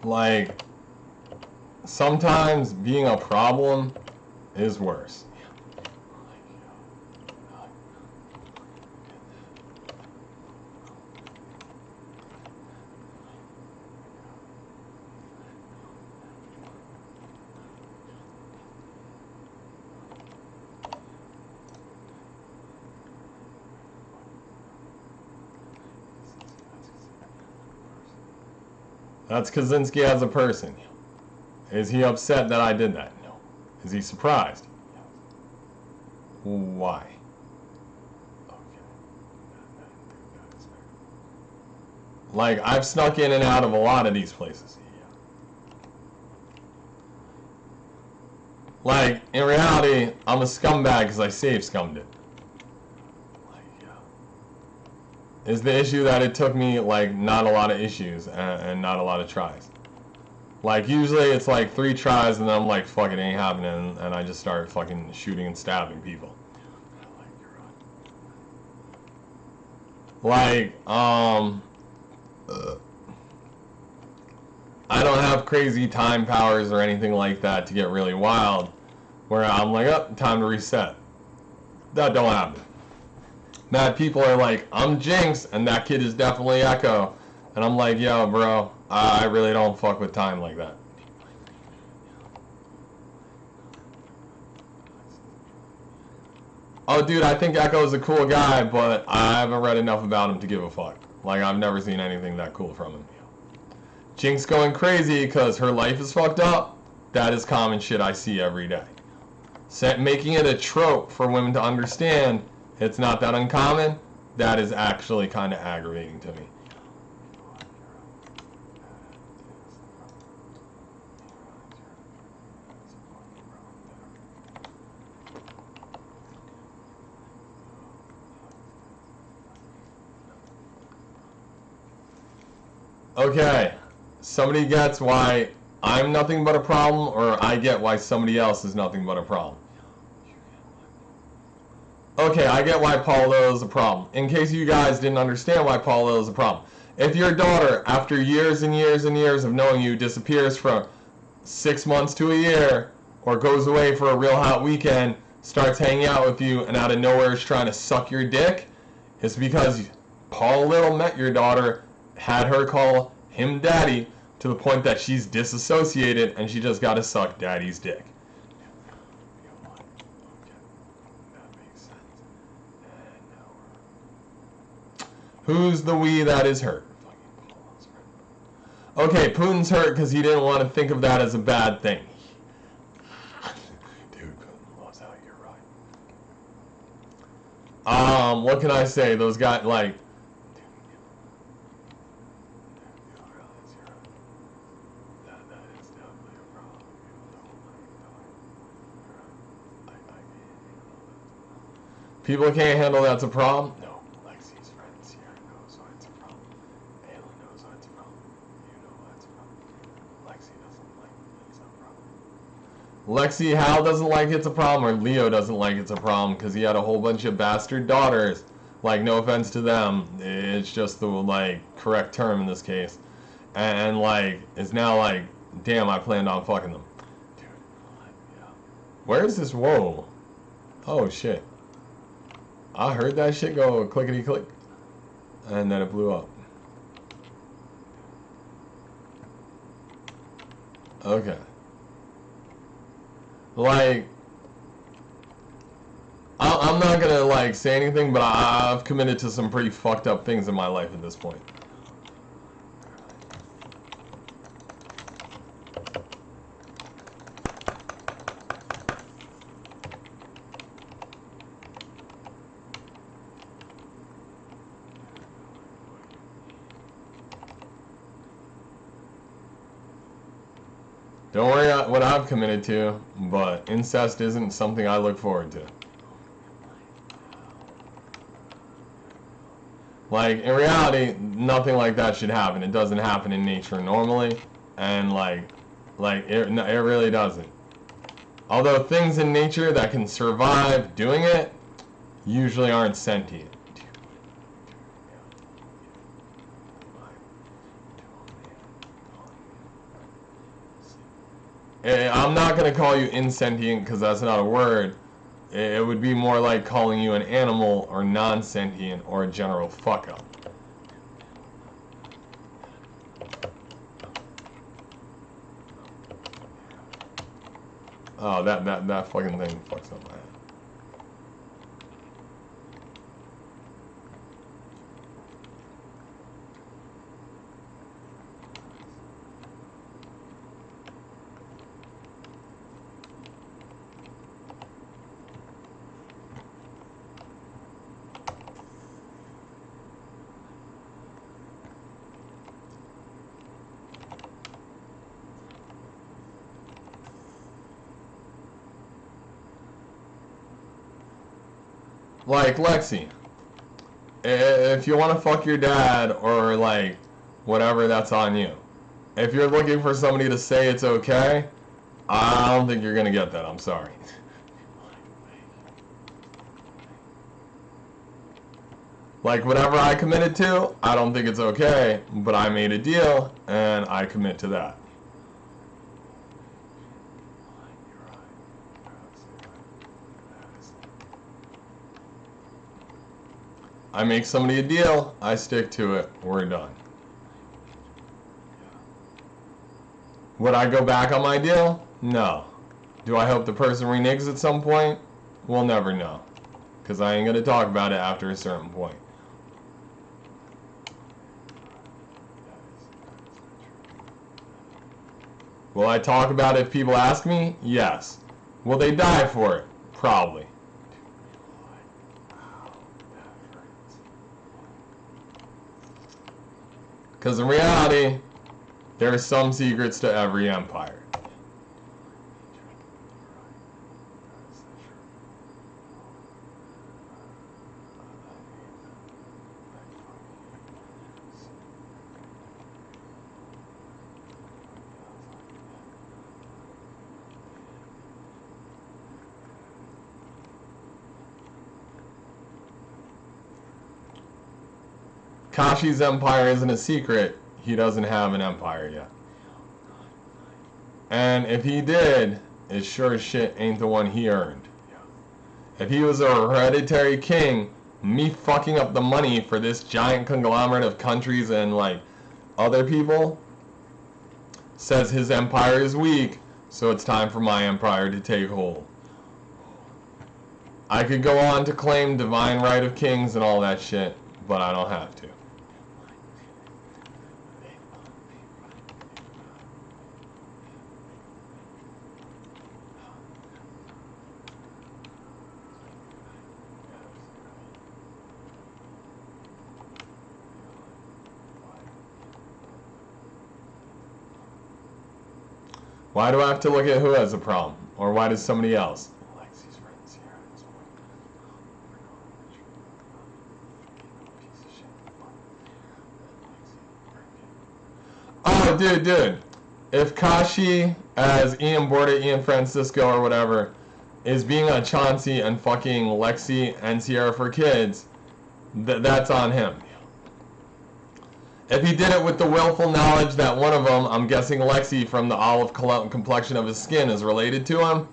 Like, sometimes being a problem is worse. That's Kaczynski as a person. Is he upset that I did that? No. Is he surprised? Yes. Why? Okay. Like, I've snuck in and out of a lot of these places. Like, in reality, I'm a scumbag because I save scummed it. Like, yeah. Is the issue that it took me, like, not a lot of issues and not a lot of tries. Like, usually it's like 3 tries and then I'm like, fuck, it ain't happening, and I just start fucking shooting and stabbing people. Like, I don't have crazy time powers or anything like that to get really wild, where I'm like, oh, time to reset. That don't happen. Mad people are like, I'm Jinx, and that kid is definitely Echo. And I'm like, yo, bro, I really don't fuck with time like that. Oh, dude, I think Echo's a cool guy, but I haven't read enough about him to give a fuck. Like, I've never seen anything that cool from him. Jinx going crazy because her life is fucked up. That is common shit I see every day. Making it a trope for women to understand it's not that uncommon, that is actually kind of aggravating to me. Okay, somebody gets why I'm nothing but a problem, or I get why somebody else is nothing but a problem. Okay, I get why Paul Little is a problem. In case you guys didn't understand why Paul Little is a problem. If your daughter, after years and years and years of knowing you, disappears for 6 months to a year, or goes away for a real hot weekend, starts hanging out with you, and out of nowhere is trying to suck your dick, it's because Paul Little met your daughter, had her call him daddy, to the point that she's disassociated and she just got to suck daddy's dick. Who's the we that is hurt? Okay, Putin's hurt because he didn't want to think of that as a bad thing. Dude, Putin loves how you're right. What can I say? Those guys, like... People can't handle that's a problem? No. Lexi's friends here knows why it's a problem. Ayla knows why it's a problem. You know why it's a problem. Lexi doesn't like it's a problem. Lexi, Hal doesn't like it's a problem, or Leo doesn't like it's a problem, because he had a whole bunch of bastard daughters. Like, no offense to them. It's just the, like, correct term in this case. And like, it's now like, damn, I planned on fucking them. Dude, yeah. Where is this? Whoa. Oh, shit. I heard that shit go clickety click, and then it blew up. Okay. Like, I'm not gonna like say anything, but I've committed to some pretty fucked up things in my life at this point. Don't worry what I've committed to, but incest isn't something I look forward to. Like, in reality, nothing like that should happen. It doesn't happen in nature normally, and like it really doesn't. Although things in nature that can survive doing it usually aren't sentient. I'm not going to call you insentient because that's not a word. It would be more like calling you an animal or non-sentient or a general fuck up. Oh, that fucking thing fucks up my head. like, Lexi, if you want to fuck your dad or, like, whatever, that's on you. If you're looking for somebody to say it's okay, I don't think you're going to get that. I'm sorry. Like, whatever I committed to, I don't think it's okay, but I made a deal, and I commit to that. I make somebody a deal, I stick to it, we're done. Would I go back on my deal? No. Do I hope the person reneges at some point? We'll never know. Because I ain't going to talk about it after a certain point. Will I talk about it if people ask me? Yes. Will they die for it? Probably. Because in reality, there are some secrets to every empire. Kashi's empire isn't a secret. He doesn't have an empire yet. And if he did, it sure as shit ain't the one he earned. If he was a hereditary king, me fucking up the money for this giant conglomerate of countries and, like, other people says his empire is weak, so it's time for my empire to take hold. I could go on to claim divine right of kings and all that shit, but I don't have to. Why do I have to look at who has a problem? Or why does somebody else? Oh, dude. If Kashi, as Ian Borda, Ian Francisco, or whatever, is being a Chauncey and fucking Lexi and Sierra for kids, that's on him. If he did it with the willful knowledge that one of them, I'm guessing Lexi from the olive complexion of his skin, is related to him,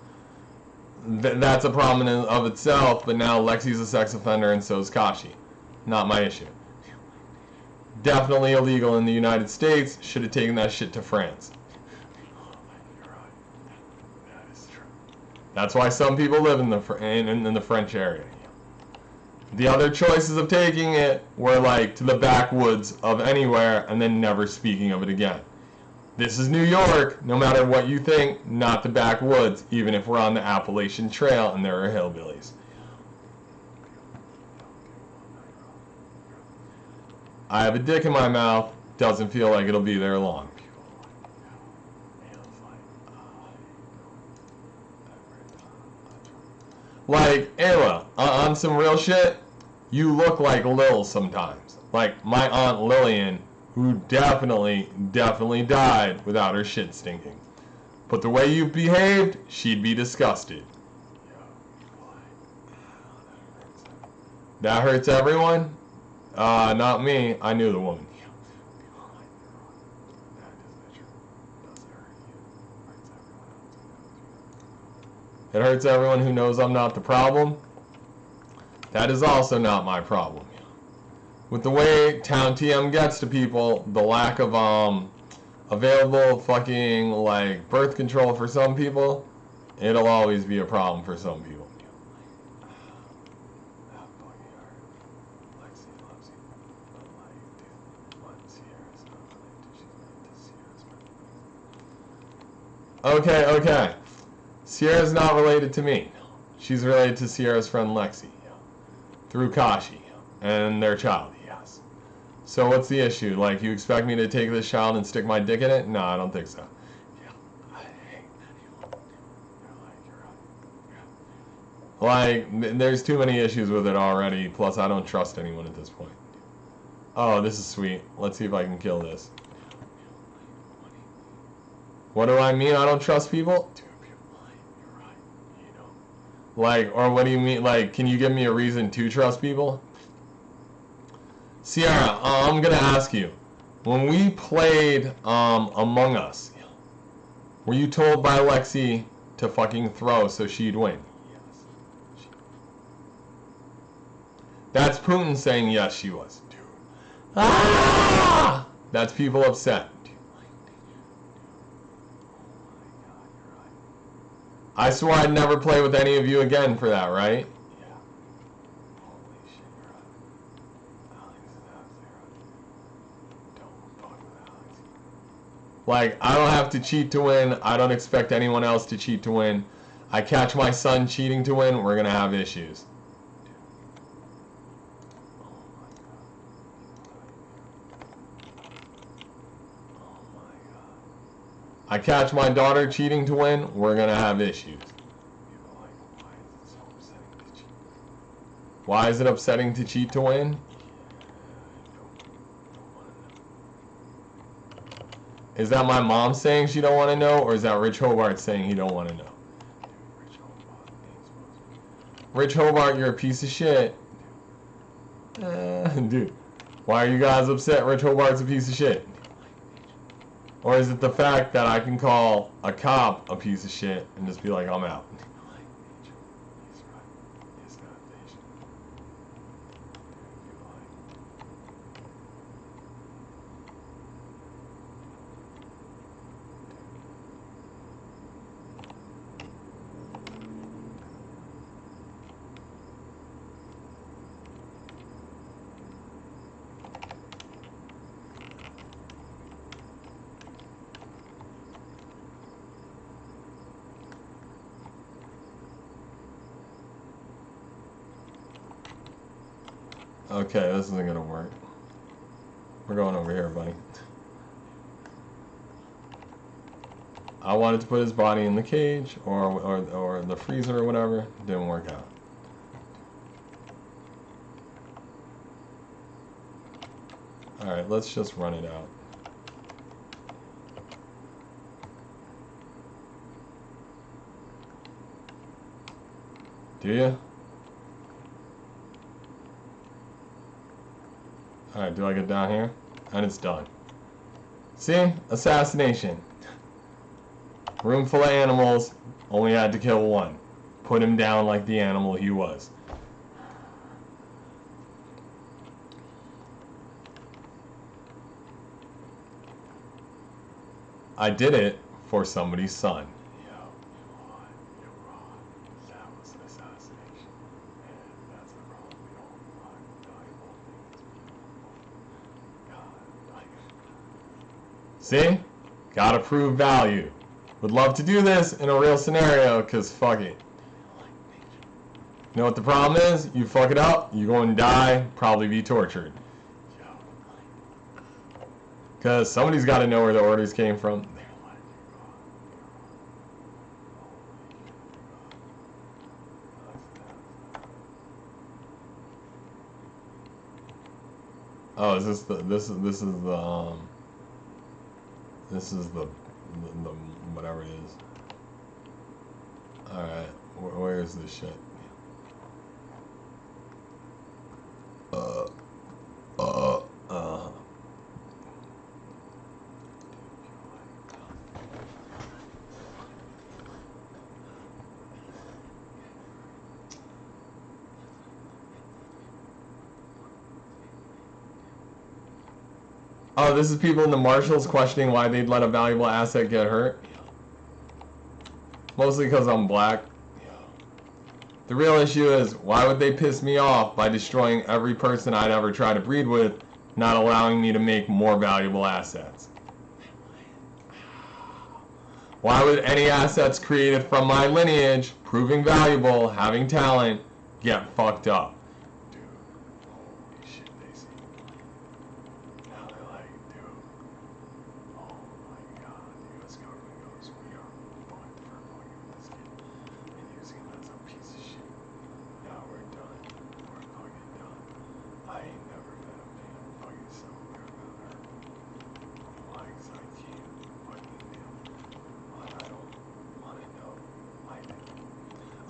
that's a problem in of itself, but now Lexi's a sex offender and so is Kashi. Not my issue. Definitely illegal in the United States, should have taken that shit to France. That's why some people live in the French area. The other choices of taking it were like to the backwoods of anywhere and then never speaking of it again. This is New York, no matter what you think, not the backwoods, even if we're on the Appalachian Trail and there are hillbillies. I have a dick in my mouth, doesn't feel like it'll be there long. Like, Ayla, on some real shit, you look like Lil sometimes. Like my Aunt Lillian, who definitely died without her shit stinking. But the way you behaved, she'd be disgusted. That hurts everyone? Not me. I knew the woman. It hurts everyone who knows I'm not the problem. That is also not my problem. With the way Town TM gets to people, the lack of available fucking like birth control for some people, it'll always be a problem for some people. Okay. Sierra's not related to me. She's related to Sierra's friend Lexi. Through Kashi. And their child, yes. So what's the issue? Like, you expect me to take this child and stick my dick in it? No, I don't think so. Like, there's too many issues with it already. Plus, I don't trust anyone at this point. Oh, this is sweet. Let's see if I can kill this. What do I mean I don't trust people? You're right. You know. Like, or what do you mean? Like, can you give me a reason to trust people? Sierra, I'm gonna ask you. When we played Among Us, were you told by Lexi to fucking throw so she'd win? Yes. That's Putin saying yes, she was. Dude. Ah! That's people upset. I swore I'd never play with any of you again for that, right? Yeah. Holy shit, you're right. Alex is out there. Don't fuck with Alex. Like, I don't have to cheat to win. I don't expect anyone else to cheat to win. I catch my son cheating to win, we're gonna have issues. I catch my daughter cheating to win, we're gonna have issues. People are like, why is it so upsetting to cheat? Why is it upsetting to cheat to win? Don't want to know. Is that my mom saying she don't want to know, or is that Rich Hobart saying he don't want to know? Dude, Rich Hobart ain't supposed to be. Rich Hobart, you're a piece of shit. Dude, why are you guys upset Rich Hobart's a piece of shit? Or is it the fact that I can call a cop a piece of shit and just be like, I'm out? He's right. He's got vision. Dude, you're like. Okay, this isn't gonna work. We're going over here, buddy. I wanted to put his body in the cage or the freezer or whatever. Didn't work out. Alright, let's just run it out. Do you? Alright, do I get down here? And it's done. See? Assassination. Room full of animals. Only had to kill one. Put him down like the animal he was. I did it for somebody's son. Yo, you're wrong. That was an assassination. And that's the problem. We don't find valuable things. God, like. See? Gotta prove value. Would love to do this in a real scenario, because fuck it. You know what the problem is? You fuck it up, you're going to die, probably be tortured. Because somebody's got to know where the orders came from. Oh, is this the this is the whatever it is. All right, where is this shit? Oh, this is people in the marshals questioning why they'd let a valuable asset get hurt. Mostly because I'm black. The real issue is, why would they piss me off by destroying every person I'd ever try to breed with, not allowing me to make more valuable assets? Why would any assets created from my lineage, proving valuable, having talent, get fucked up? Dude, holy shit, they see. Now they're like, dude, oh my god, the US government goes, we are going for going with this kid and using him as a piece of shit.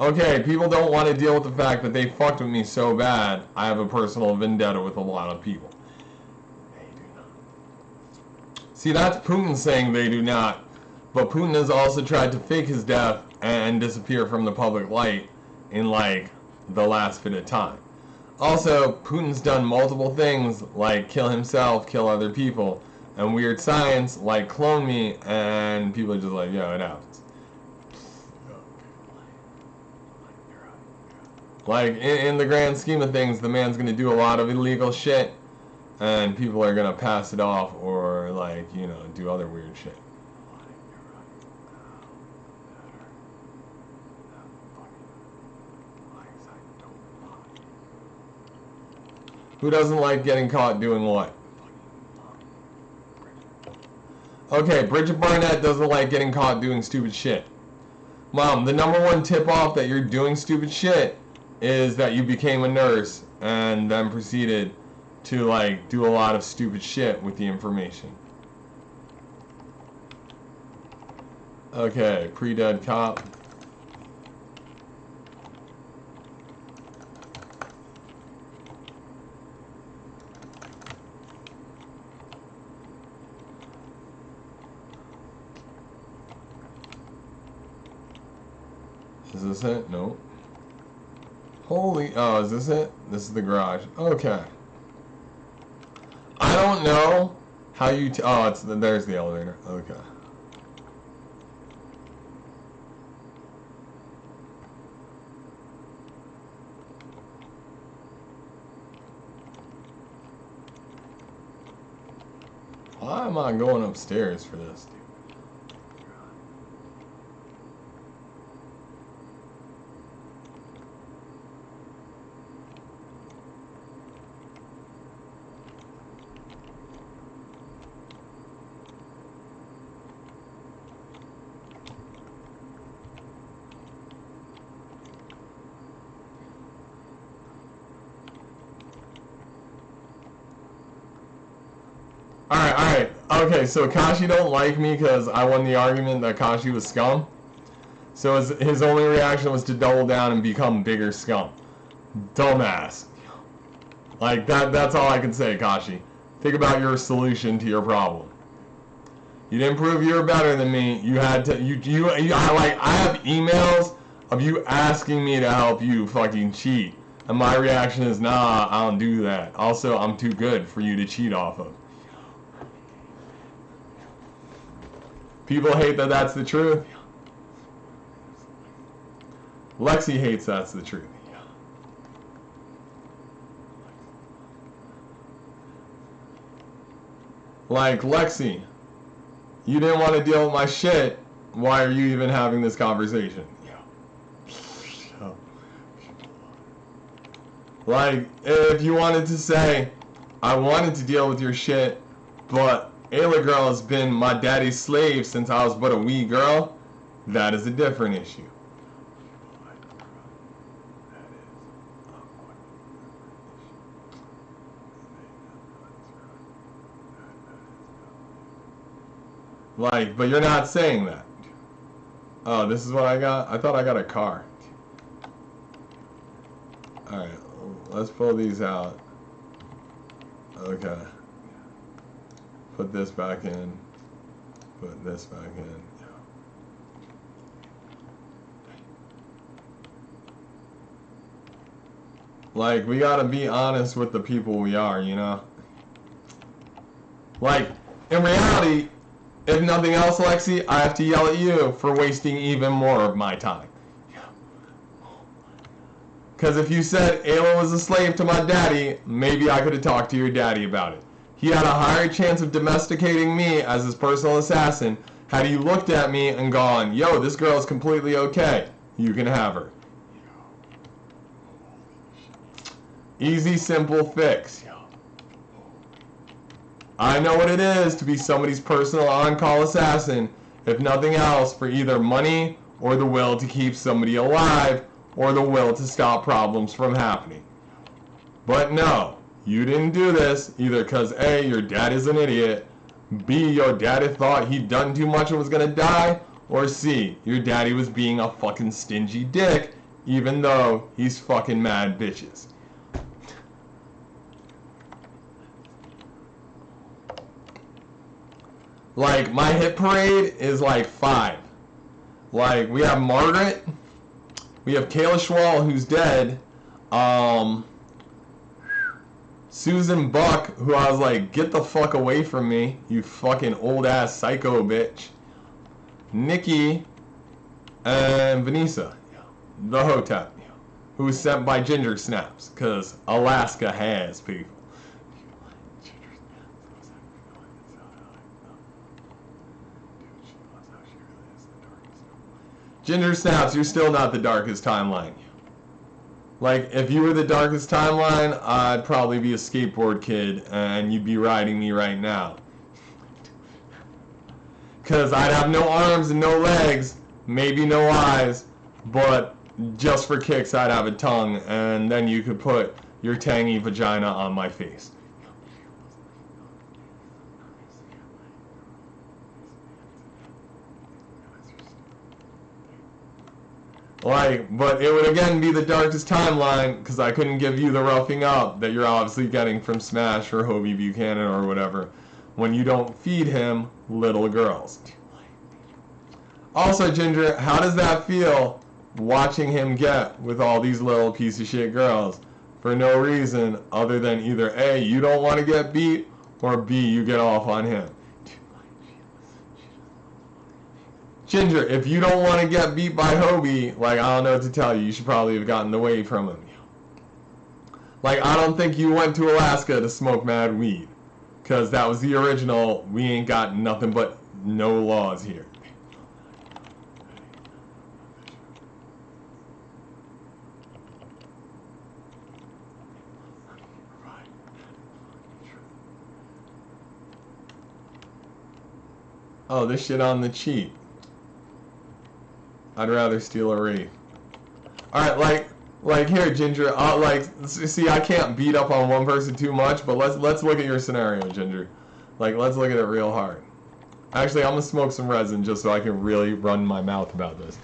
Okay, people don't want to deal with the fact that they fucked with me so bad, I have a personal vendetta with a lot of people. They do not. See, that's Putin saying they do not. But Putin has also tried to fake his death and disappear from the public light in, like, the last bit of time. Also, Putin's done multiple things, like kill himself, kill other people, and weird science, like clone me, and people are just like, yo, it happens. Like, in the grand scheme of things, the man's gonna do a lot of illegal shit, and people are gonna pass it off, or, like, you know, do other weird shit. Who doesn't like getting caught doing what? Okay, Bridget Barnett doesn't like getting caught doing stupid shit. Mom, the number one tip-off that you're doing stupid shit is that you became a nurse and then proceeded to, like, do a lot of stupid shit with the information. Okay, pre-dead cop. Is this it? No. Holy, oh, is this it? This is the garage. Okay. I don't know how you, oh, there's the elevator. Okay. Why am I going upstairs for this? Alright. Okay, so Kashi don't like me because I won the argument that Kashi was scum. So his only reaction was to double down and become bigger scum. Dumbass. Like, that's all I can say, Kashi. Think about your solution to your problem. You didn't prove you were better than me. You had to, I have emails of you asking me to help you fucking cheat. And my reaction is, nah, I don't do that. Also, I'm too good for you to cheat off of. People hate that that's the truth. Lexi hates that's the truth. Like, Lexi, you didn't want to deal with my shit. Why are you even having this conversation? Like, if you wanted to say, I wanted to deal with your shit, but Ayla girl has been my daddy's slave since I was but a wee girl, that is a different issue. Like, but you're not saying that. Oh, this is what I got? I thought I got a car. Alright, let's pull these out. Okay. Put this back in. Put this back in. Like, we gotta be honest with the people we are, you know? Like, in reality, if nothing else, Lexi, I have to yell at you for wasting even more of my time. Because if you said Ayla was a slave to my daddy, maybe I could have talked to your daddy about it. He had a higher chance of domesticating me as his personal assassin had he looked at me and gone, yo, this girl is completely okay. You can have her. Easy, simple fix. I know what it is to be somebody's personal on-call assassin, if nothing else, for either money or the will to keep somebody alive or the will to stop problems from happening. But no, you didn't do this either because A, your dad is an idiot, B, your daddy thought he'd done too much and was gonna die, or C, your daddy was being a fucking stingy dick even though he's fucking mad bitches. Like, my hit parade is like 5. Like, we have Margaret, we have Kayla Schwall, who's dead, Susan Buck, who I was like, get the fuck away from me, you fucking old ass psycho bitch, Nikki, and Vanessa, the Hotep, who was sent by Ginger Snaps, because Alaska has people. Ginger Snaps, you're still not the darkest timeline. Like, if you were the darkest timeline, I'd probably be a skateboard kid, and you'd be riding me right now. Because I'd have no arms and no legs, maybe no eyes, but just for kicks I'd have a tongue, and then you could put your tangy vagina on my face. Like, but it would again be the darkest timeline, because I couldn't give you the roughing up that you're obviously getting from Smash or Hobie Buchanan or whatever, when you don't feed him little girls. Also, Ginger, how does that feel, watching him get with all these little piece of shit girls for no reason other than either A, you don't want to get beat, or B, you get off on him? Ginger, if you don't want to get beat by Hobie, like, I don't know what to tell you. You should probably have gotten away from him. Like, I don't think you went to Alaska to smoke mad weed, because that was the original, we ain't got nothing but no laws here. Oh, this shit on the cheap. I'd rather steal a Wraith. Alright, like here, Ginger, like, see, I can't beat up on one person too much, but let's look at your scenario, Ginger. Like, let's look at it real hard. Actually, I'm gonna smoke some resin just so I can really run my mouth about this.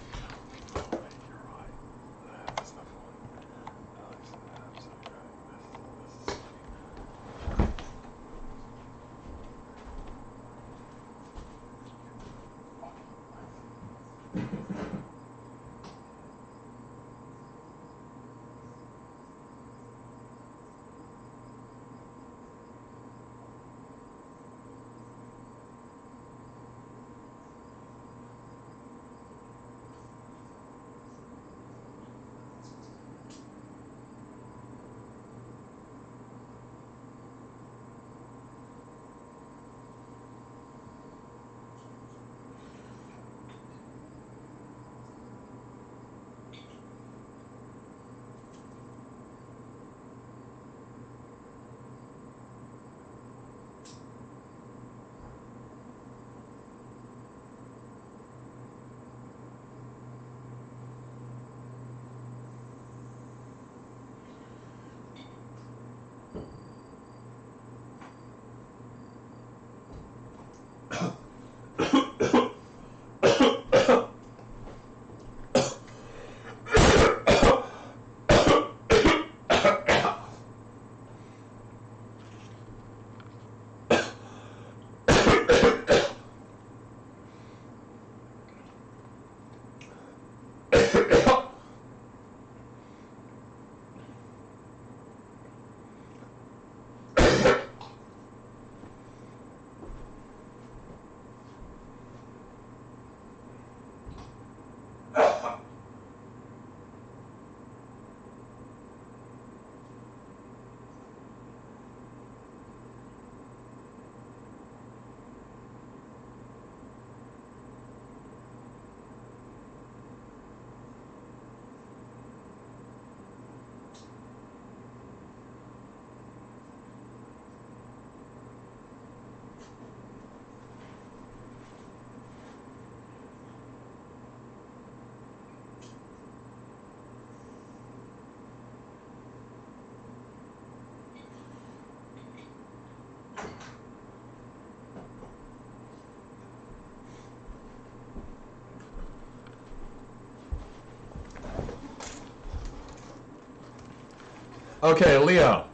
Okay, Leo,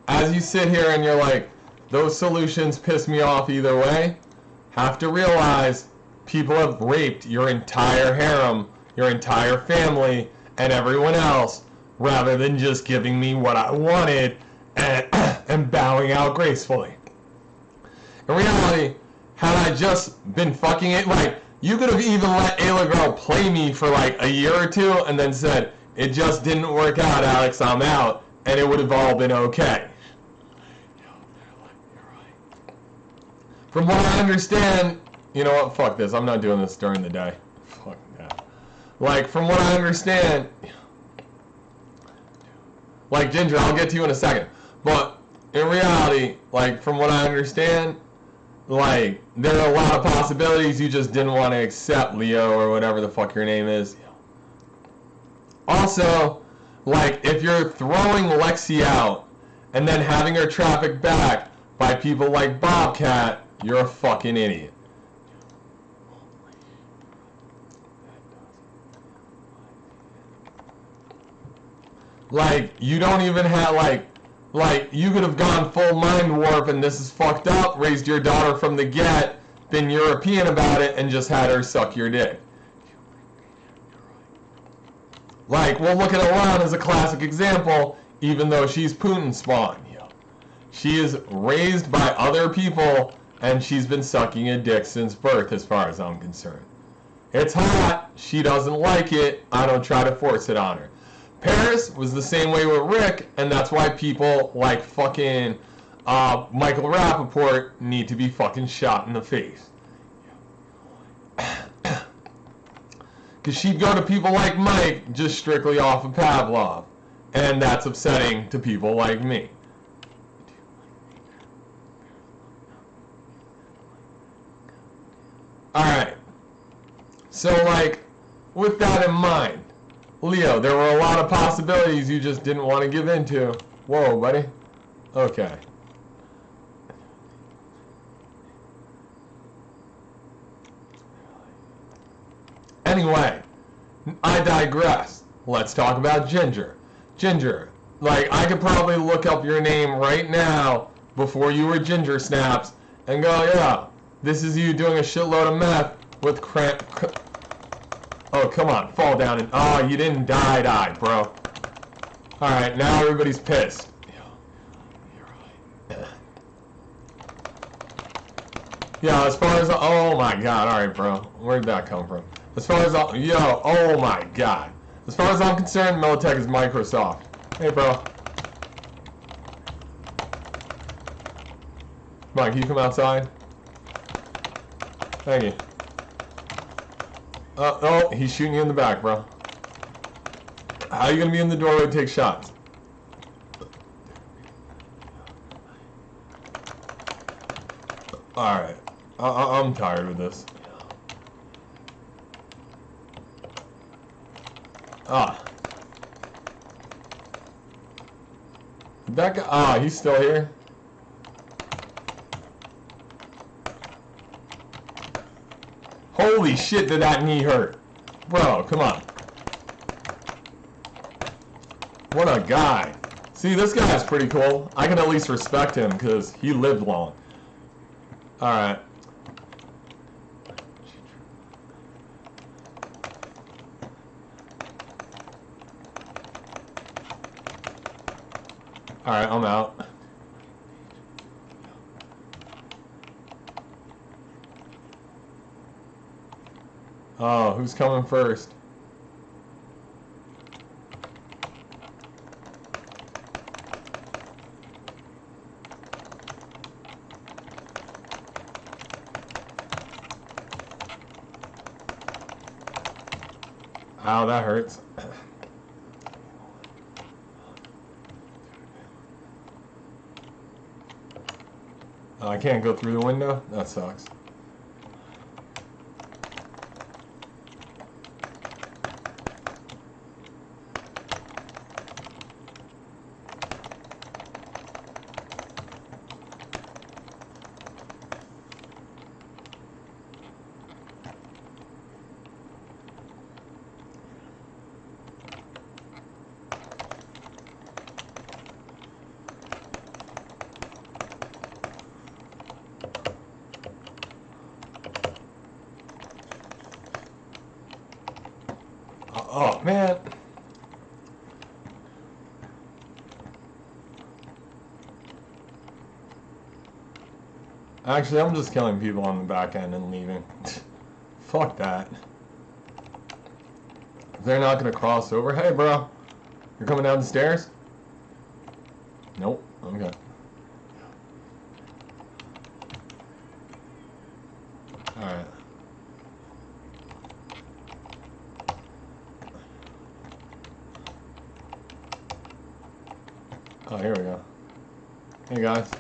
as you sit here and you're like, those solutions piss me off either way, have to realize people have raped your entire harem, your entire family, and everyone else, rather than just giving me what I wanted and, and bowing out gracefully. In reality, had I just been fucking it, like, you could have even let Ayla Girl play me for like a year or two and then said, it just didn't work out, Alex, I'm out, and it would have all been okay. From what I understand, you know what, fuck this, I'm not doing this during the day. Fuck that. Like, from what I understand, like, Ginger, I'll get to you in a second, but in reality, like, from what I understand, like, there are a lot of possibilities you just didn't want to accept, Leo, or whatever the fuck your name is. Also, like, if you're throwing Lexi out and then having her trafficked back by people like Bobcat, you're a fucking idiot. Like, you don't even have, like, you could have gone full mind warp and this is fucked up, raised your daughter from the get, been European about it, and just had her suck your dick. Like, we'll look at Iran as a classic example, even though she's Putin spawn. She is raised by other people, and she's been sucking a dick since birth, as far as I'm concerned. It's hot, she doesn't like it, I don't try to force it on her. Paris was the same way with Rick, and that's why people like fucking Michael Rappaport need to be fucking shot in the face. Because she'd go to people like Mike just strictly off of Pavlov, and that's upsetting to people like me. Alright, so like, with that in mind, Leo, there were a lot of possibilities you just didn't want to give into. Whoa, buddy. Okay. Anyway, I digress. Let's talk about Ginger. Ginger, like, I could probably look up your name right now before you were Ginger Snaps and go, yeah, this is you doing a shitload of meth with cramp. Oh, come on, fall down and, oh, you didn't die, bro. Alright, now everybody's pissed. Yeah, as far as, oh my god, alright, bro. Where'd that come from? As far as, yo, oh my god. As far as I'm concerned, Militech is Microsoft. Hey, bro. Come on, can you come outside? Thank you. Oh, he's shooting you in the back, bro. How are you going to be in the doorway to take shots? Alright. I'm tired of this. Ah. That guy, he's still here. Holy shit, did that knee hurt. Bro, come on. What a guy. See, this guy's pretty cool. I can at least respect him because he lived long. Alright. Alright, I'm out. Oh, who's coming first? Ow, that hurts. I can't go through the window? That sucks. Oh, man. Actually, I'm just killing people on the back end and leaving. Fuck that. If they're not gonna cross over, hey, bro, you're coming down the stairs? Nope. Okay. Alright. Oh, here we go. Hey, guys.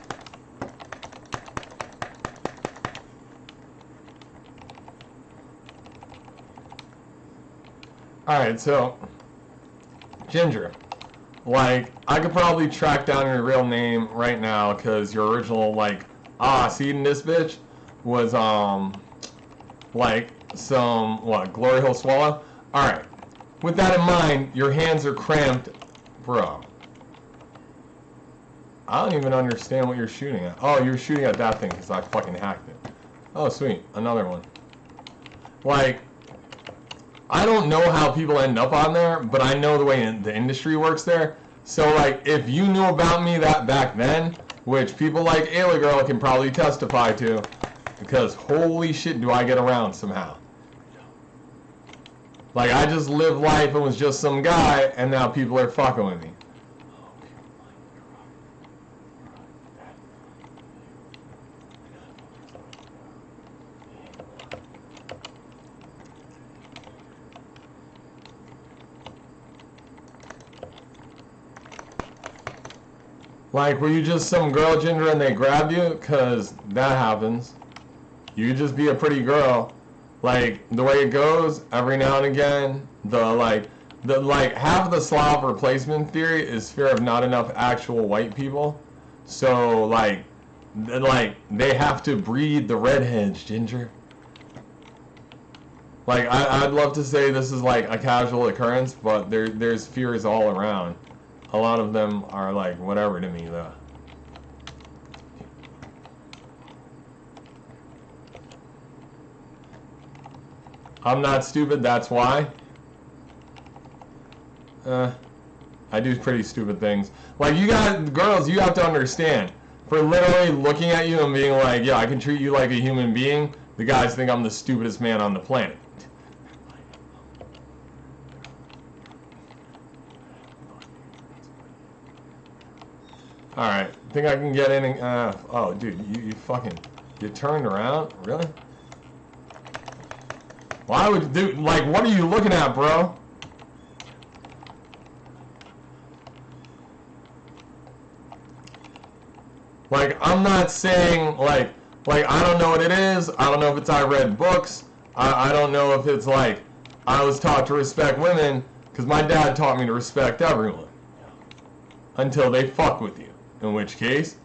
Alright, so, Ginger, like, I could probably track down your real name right now, because your original, like, seed in this bitch was, like, some, what, Glory Hole Swallow? Alright, with that in mind, your hands are cramped, bro. I don't even understand what you're shooting at. Oh, you're shooting at that thing, because I fucking hacked it. Oh, sweet, another one. Like, I don't know how people end up on there, but I know the way the industry works there. So, like, if you knew about me that back then, which people like Ayla Girl can probably testify to, because holy shit do I get around somehow. Like, I just lived life and was just some guy, and now people are fucking with me. Like, were you just some girl, Ginger, and they grabbed you? Because that happens. You could just be a pretty girl. Like, the way it goes, every now and again, half of the Slav replacement theory is fear of not enough actual white people. So, like, they have to breed the redheads, Ginger. Like, I'd love to say this is, like, a casual occurrence, but there's fears all around. A lot of them are like whatever to me though. I'm not stupid, that's why. I do pretty stupid things. Like, you guys, girls, you have to understand. For literally looking at you and being like, yeah, I can treat you like a human being, the guys think I'm the stupidest man on the planet. Alright, think I can get in and, oh, dude, you fucking, you turned around? Really? Why would, dude, like, what are you looking at, bro? Like, I'm not saying, like, I don't know what it is, I don't know if it's I read books, I don't know if it's, like, I was taught to respect women, because my dad taught me to respect everyone. Until they fuck with you. In which case,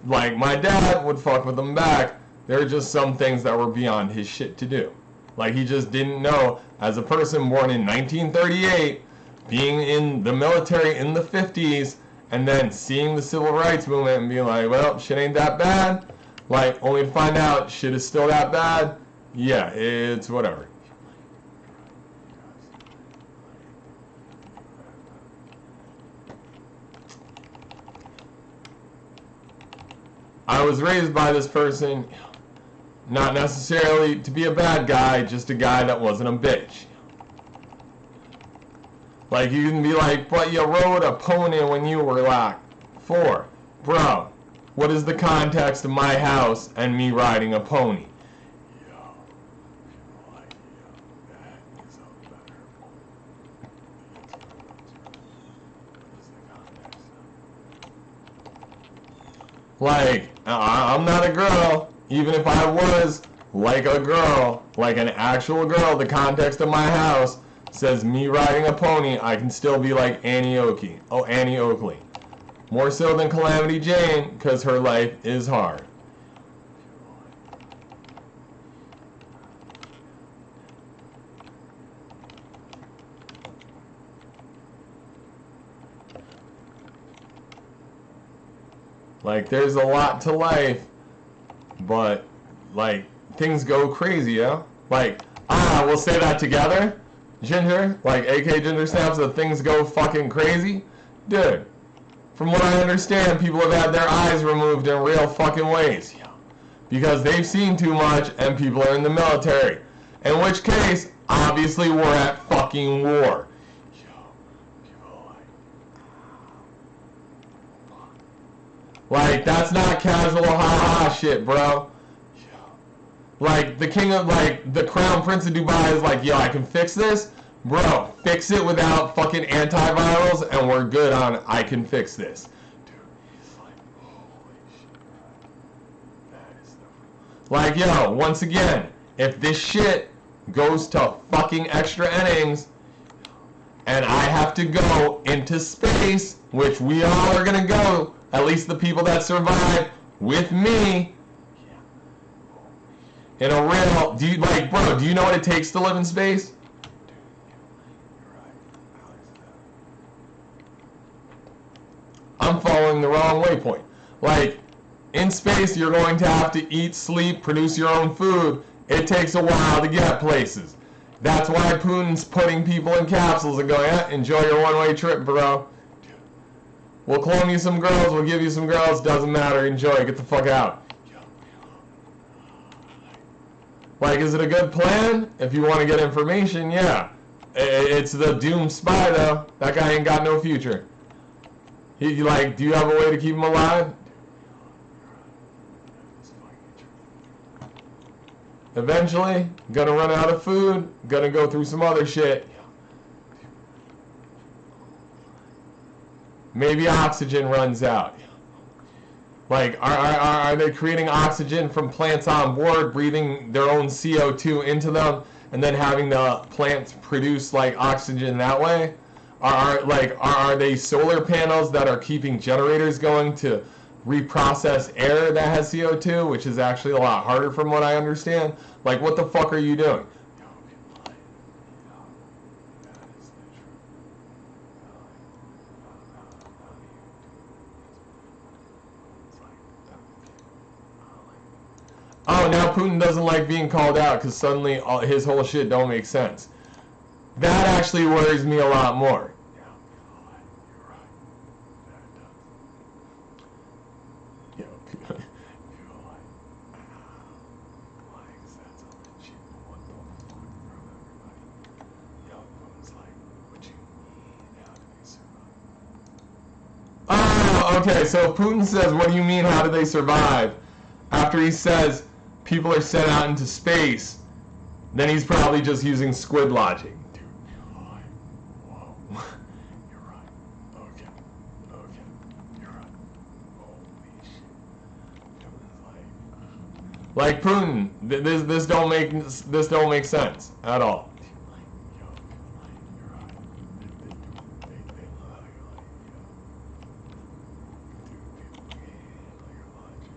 like, my dad would fuck with them back. There are just some things that were beyond his shit to do. Like, he just didn't know, as a person born in 1938, being in the military in the 50s, and then seeing the civil rights movement and being like, well, shit ain't that bad. Like, only to find out shit is still that bad. Yeah, it's whatever. I was raised by this person, not necessarily to be a bad guy, just a guy that wasn't a bitch. Like, you can be like, but you rode a pony when you were like 4. Bro, what is the context of my house and me riding a pony? Like, I'm not a girl. Even if I was like a girl, like an actual girl, the context of my house says me riding a pony, I can still be like Annie Oakley. Oh, Annie Oakley. More so than Calamity Jane, because her life is hard. Like, there's a lot to life, but, like, things go crazy, yeah? Like, we'll say that together. Ginger, like AK Ginger Snaps, that things go fucking crazy, dude. From what I understand, people have had their eyes removed in real fucking ways. Because they've seen too much and people are in the military. In which case, obviously we're at fucking war. Like, that's not casual ha-ha shit, bro. Like, the king of, like, the crown prince of Dubai is like, yo, I can fix this. Bro, fix it without fucking antivirals and we're good on I can fix this. Dude, he's like, holy shit. That is the... Like, yo, once again, if this shit goes to fucking extra innings and I have to go into space, which we all are gonna go, at least the people that survive with me, in a real, do you, like, bro, do you know what it takes to live in space? Dude, you're right. I'm following the wrong waypoint. Like, in space, you're going to have to eat, sleep, produce your own food. It takes a while to get places. That's why Putin's putting people in capsules and going, enjoy your one-way trip, bro. We'll clone you some girls, we'll give you some girls, doesn't matter, enjoy, get the fuck out. Like, is it a good plan? If you want to get information, yeah. It's the doomed spy, though. That guy ain't got no future. He, like, do you have a way to keep him alive? Eventually, gonna run out of food, gonna go through some other shit. Maybe oxygen runs out. Like, are they creating oxygen from plants on board, breathing their own CO2 into them, and then having the plants produce, like, oxygen that way? Are they solar panels that are keeping generators going to reprocess air that has CO2, which is actually a lot harder from what I understand? Like, what the fuck are you doing? Oh, now Putin doesn't like being called out because suddenly his whole shit don't make sense. That actually worries me a lot more. Yeah, you're right. That does. Yo, You're like, why is that so legit? What the fuck from everybody? Yo, Putin's like, what you mean? How do they survive? Oh, okay, so Putin says, what do you mean, how do they survive? After he says people are sent out into space, then he's probably just using squid logic. Dude, you're like, whoa. You're right. Okay. You're right. Holy shit. Putin's Like, Putin, this don't make sense at all. like, yo, like, you're right. They love how you're like, yo. Dude, people can't handle your logic.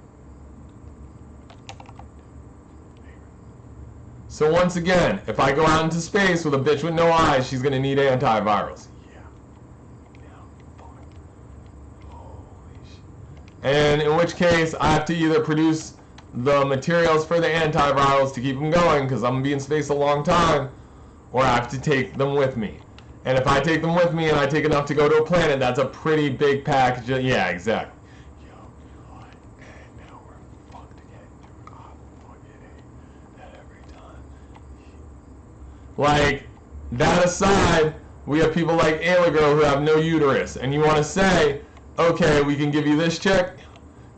So once again, if I go out into space with a bitch with no eyes, she's gonna need antivirals. Yeah. Yeah, fuck. Holy shit. And in which case, I have to either produce the materials for the antivirals to keep them going, because I'm gonna be in space a long time, or I have to take them with me. And if I take them with me and I take enough to go to a planet, that's a pretty big package. Yeah, exactly. Yo, like, and now we're fucked again, dude. I fucking hate that every time. Like, that aside, we have people like Ayla Girl who have no uterus, and you want to say, okay, we can give you this chick?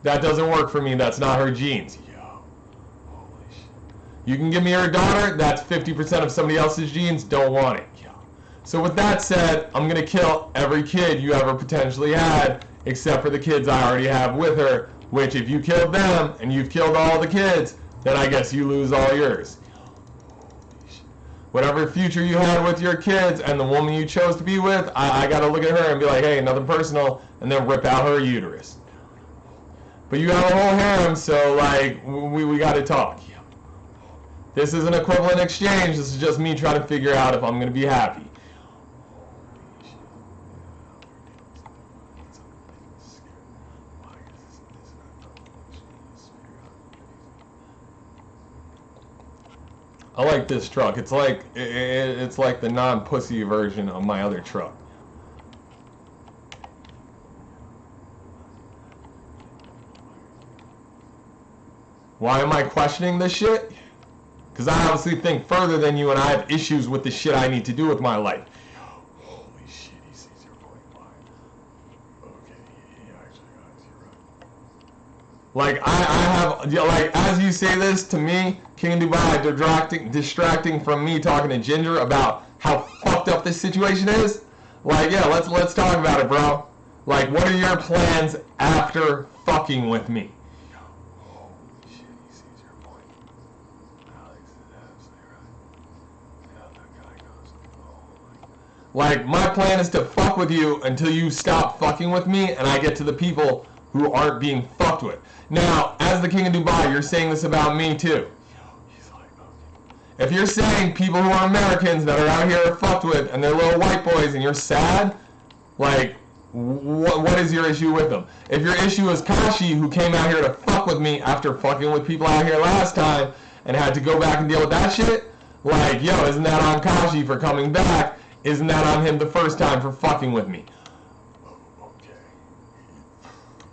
That doesn't work for me, that's not her genes. Yo, holy shit. You can give me her daughter, that's 50% of somebody else's genes, don't want it. Yo, So with that said, I'm going to kill every kid you ever potentially had, except for the kids I already have with her, which if you killed them, and you've killed all the kids, then I guess you lose all yours. Whatever future you had with your kids and the woman you chose to be with, I got to look at her and be like, hey, nothing personal, and then rip out her uterus. But you have a whole harem, so, like, we got to talk. This is an equivalent exchange. This is just me trying to figure out if I'm going to be happy. I like this truck. It's like it's like the non-pussy version of my other truck. Why am I questioning this shit? Because I obviously think further than you, and I have issues with the shit I need to do with my life. Holy shit, he sees your point. Why? Okay, he actually got you're right. Like I have, like as you say this to me, King of Dubai distracting from me talking to Ginger about how fucked up this situation is. Like, yeah, let's talk about it, bro. Like, what are your plans after fucking with me? Holy shit, he sees your point. Alex is absolutely right. Yeah, that guy goes, oh my. Like, my plan is to fuck with you until you stop fucking with me and I get to the people who aren't being fucked with. Now, as the King of Dubai, you're saying this about me too. He's like, okay. If you're saying people who are Americans that are out here are fucked with and they're little white boys and you're sad, like, what is your issue with them? If your issue is Kashi, who came out here to fuck with me after fucking with people out here last time and had to go back and deal with that shit, like, yo, isn't that on Kashi for coming back? Isn't that on him the first time for fucking with me? Oh, okay.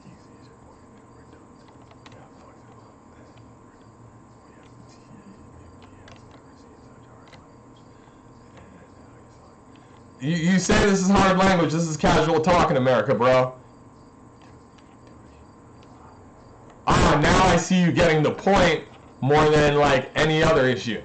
He sees your point. We're done. Yeah, fuck him up. We have never seen such hard language. And now he's like, You say this is hard language. This is casual talk in America, bro. Ah, now I see you getting the point more than like any other issue.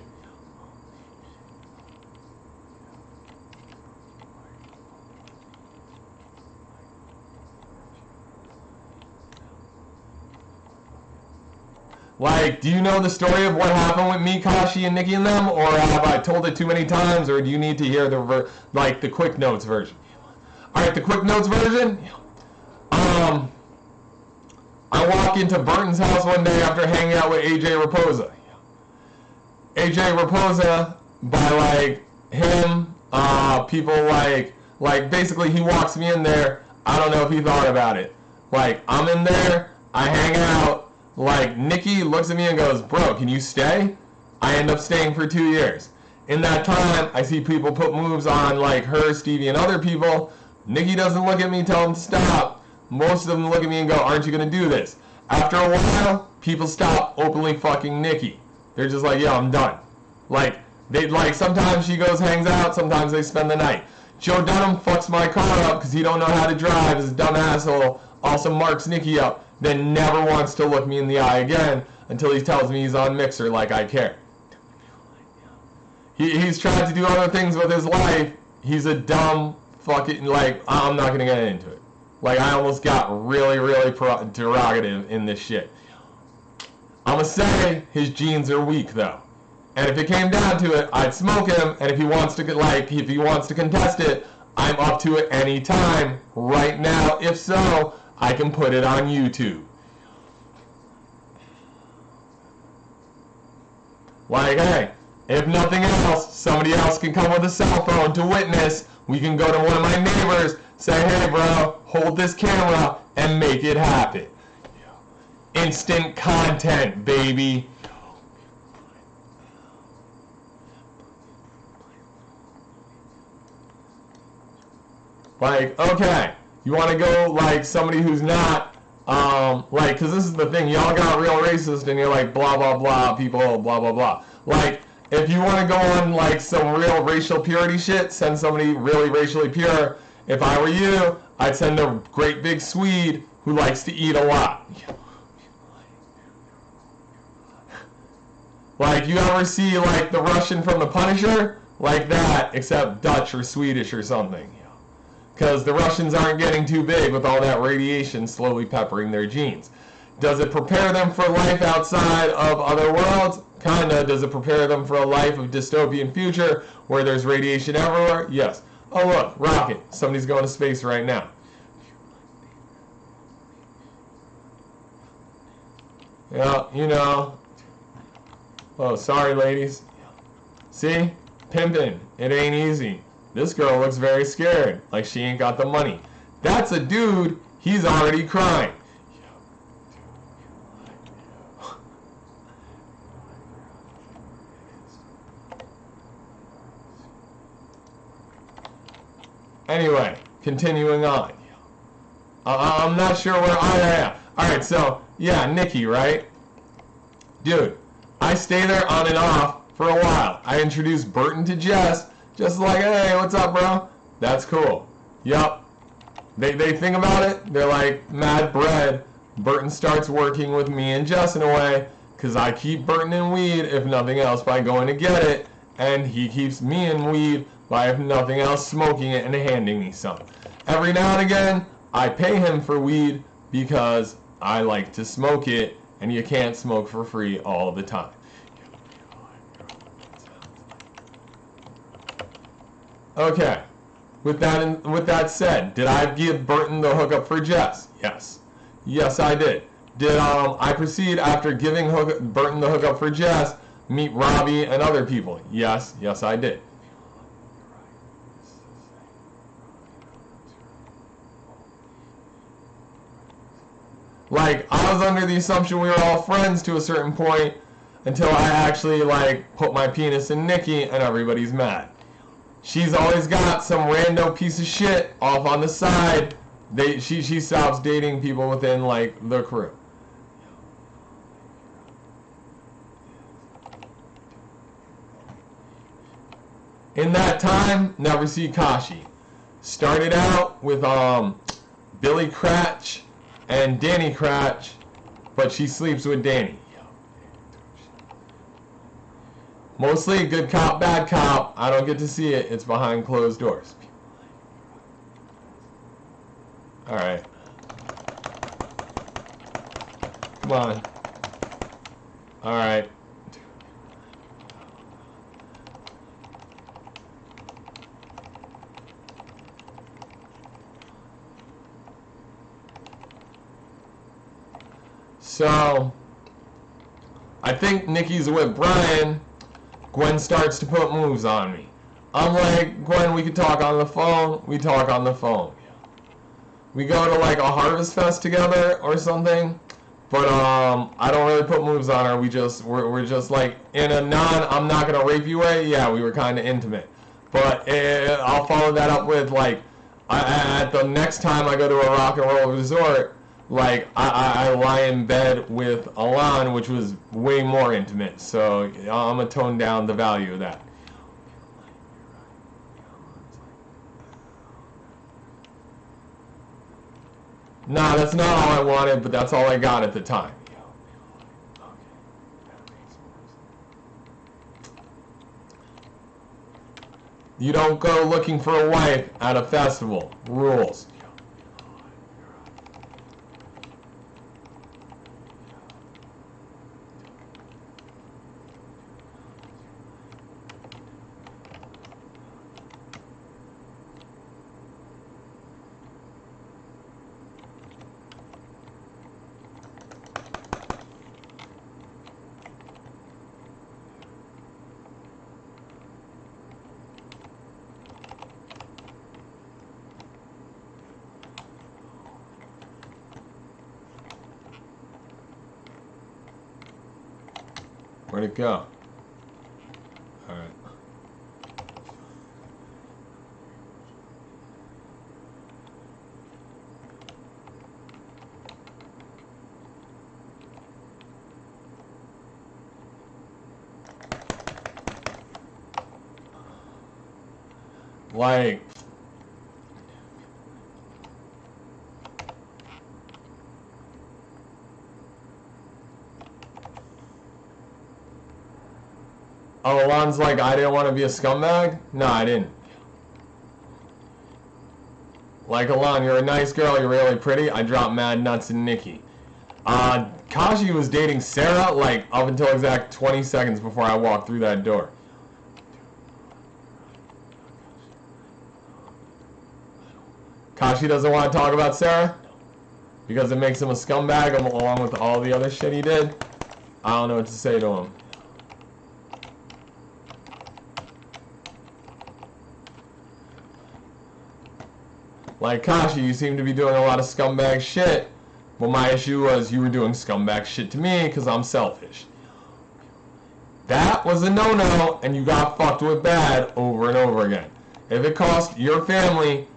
Like, do you know the story of what happened with me, Kashi, and Nikki and them, or have I told it too many times, or do you need to hear the quick notes version? All right, the quick notes version. I walk into Burton's house one day after hanging out with AJ Raposa. AJ Raposa, by like him, people like basically he walks me in there. I don't know if he thought about it. Like, I'm in there, I hang out. Like, Nikki looks at me and goes, bro, can you stay? I end up staying for 2 years. In that time, I see people put moves on, like her, Stevie, and other people. Nikki doesn't look at me, tell them to stop. Most of them look at me and go, aren't you going to do this? After a while, people stop openly fucking Nikki. They're just like, yo, I'm done. Like, sometimes she goes, hangs out, sometimes they spend the night. Joe Dunham fucks my car up because he don't know how to drive, is a dumb asshole. Also marks Nikki up, then never wants to look me in the eye again until he tells me he's on Mixer like I care. He's tried to do other things with his life. He's a dumb fucking, like, I'm not going to get into it. Like, I almost got really, really derogative in this shit. I'm going to say his genes are weak, though. And if it came down to it, I'd smoke him, and if he wants to contest it, I'm up to it anytime, right now. If so, I can put it on YouTube. Like, hey, if nothing else, somebody else can come with a cell phone to witness. We can go to one of my neighbors, say, hey, bro, hold this camera, and make it happen. Instant content, baby. Like, okay, you want to go like somebody who's not, like, because this is the thing, y'all got real racist and you're like, blah, blah, blah, people, blah, blah, blah. Like, if you want to go on like some real racial purity shit, send somebody really racially pure. If I were you, I'd send a great big Swede who likes to eat a lot. Like, you ever see like the Russian from The Punisher? Like that, except Dutch or Swedish or something. Because the Russians aren't getting too big with all that radiation slowly peppering their genes. Does it prepare them for life outside of other worlds? Kinda. Does it prepare them for a life of dystopian future where there's radiation everywhere? Yes. Oh look, rocket. Somebody's going to space right now. Yeah, you know. Oh, sorry ladies. See? Pimpin'. It ain't easy. This girl looks very scared, like she ain't got the money. That's a dude, he's already crying. Anyway, continuing on. I'm not sure where I am. Alright, so, yeah, Nikki, right? Dude, I stay there on and off for a while. I introduce Burton to Jess, just like, hey, what's up, bro? That's cool. Yup. They think about it. They're like, mad bread. Burton starts working with me and Jess in a way, because I keep Burton in weed, if nothing else, by going to get it, and he keeps me in weed by, if nothing else, smoking it and handing me some. Every now and again, I pay him for weed because I like to smoke it, and you can't smoke for free all the time. Okay, with that said, did I give Burton the hookup for Jess? Yes. Yes, I did. Did I proceed after giving Burton the hookup for Jess, meet Robbie and other people? Yes. Yes, I did. Like, I was under the assumption we were all friends to a certain point until I actually, like, put my penis in Nikki and everybody's mad. She's always got some rando piece of shit off on the side. She stops dating people within, like, the crew. In that time, never see Kashi. Started out with Billy Cratch and Danny Cratch, but she sleeps with Danny. Mostly good cop, bad cop. I don't get to see it. It's behind closed doors. Alright. Come on. Alright. So, I think Nikki's with Brian. Gwen starts to put moves on me. I'm like, Gwen, we could talk on the phone. We talk on the phone. We go to like a Harvest Fest together or something. But I don't really put moves on her. We're just like in a I'm not gonna rape you way. Yeah, we were kind of intimate. But I'll follow that up with like at the next time I go to a rock and roll resort. Like, I lie in bed with Alon, which was way more intimate. So, I'm going to tone down the value of that. Nah, that's not all I wanted, but that's all I got at the time. You don't go looking for a wife at a festival. Rules. Where'd it go? Alright. Like, oh, Alon's like, I didn't want to be a scumbag? No, I didn't. Like, Alon, you're a nice girl, you're really pretty. I dropped mad nuts in Nikki. Kashi was dating Sarah, like, up until exact 20 seconds before I walked through that door. Kashi doesn't want to talk about Sarah? Because it makes him a scumbag along with all the other shit he did? I don't know what to say to him. Like, Kashi, you seem to be doing a lot of scumbag shit. But my issue was you were doing scumbag shit to me because I'm selfish. That was a no-no, and you got fucked with bad over and over again. If it cost your family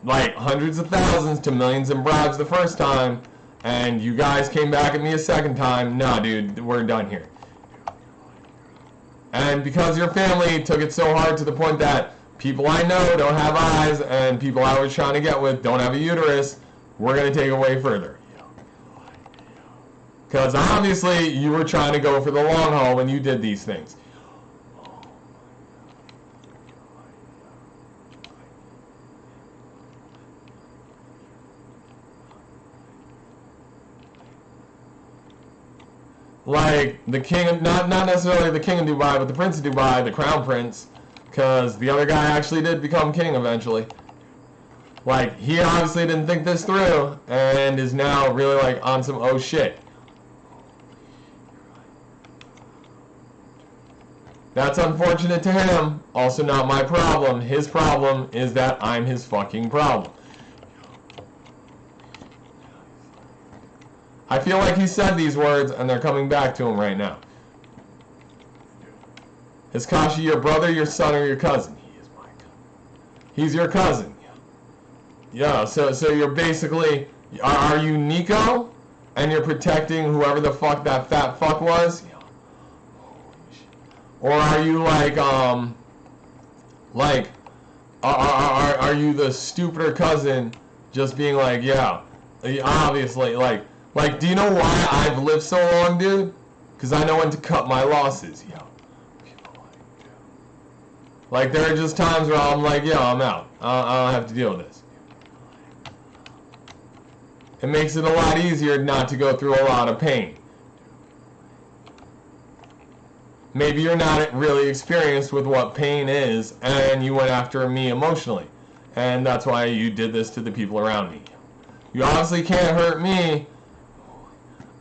like hundreds of thousands to millions in bribes the first time, and you guys came back at me a second time. Nah, dude, we're done here. And because your family took it so hard to the point that people I know don't have eyes and people I was trying to get with don't have a uterus, we're going to take it way further. Because obviously you were trying to go for the long haul when you did these things. Like the king, not necessarily the king of Dubai, but the prince of Dubai, the crown prince, because the other guy actually did become king eventually. Like, he obviously didn't think this through and is now really like on some oh shit. That's unfortunate to him. Also not my problem. His problem is that I'm his fucking problem. I feel like he said these words and they're coming back to him right now. Is Kashi your brother, your son, or your cousin? He is my cousin. He's your cousin. Yeah, so you're basically, are you Nico? And you're protecting whoever the fuck that fat fuck was? Yeah. Holy shit. Or are you like, are you the stupider cousin just being like, yeah, obviously, like, do you know why I've lived so long, dude? Because I know when to cut my losses, yo. Like, there are just times where I'm like, yo, I'm out. I don't have to deal with this. It makes it a lot easier not to go through a lot of pain. Maybe you're not really experienced with what pain is, and you went after me emotionally. And that's why you did this to the people around me. You obviously can't hurt me.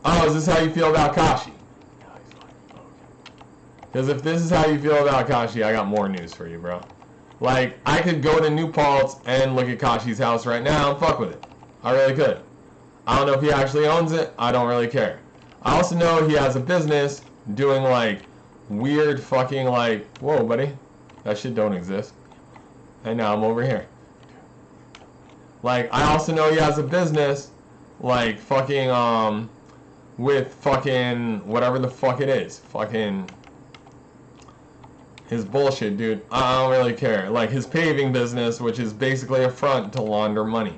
Oh, is this how you feel about Kashi? Because if this is how you feel about Kashi, I got more news for you, bro. Like, I could go to New Paltz and look at Kashi's house right now and fuck with it. I really could. I don't know if he actually owns it. I don't really care. I also know he has a business doing, like, weird fucking, like, whoa, buddy. That shit don't exist. And now I'm over here. Like, I also know he has a business, like, fucking, with fucking whatever the fuck it is. Fucking his bullshit, dude. I don't really care. Like, his paving business, which is basically a front to launder money.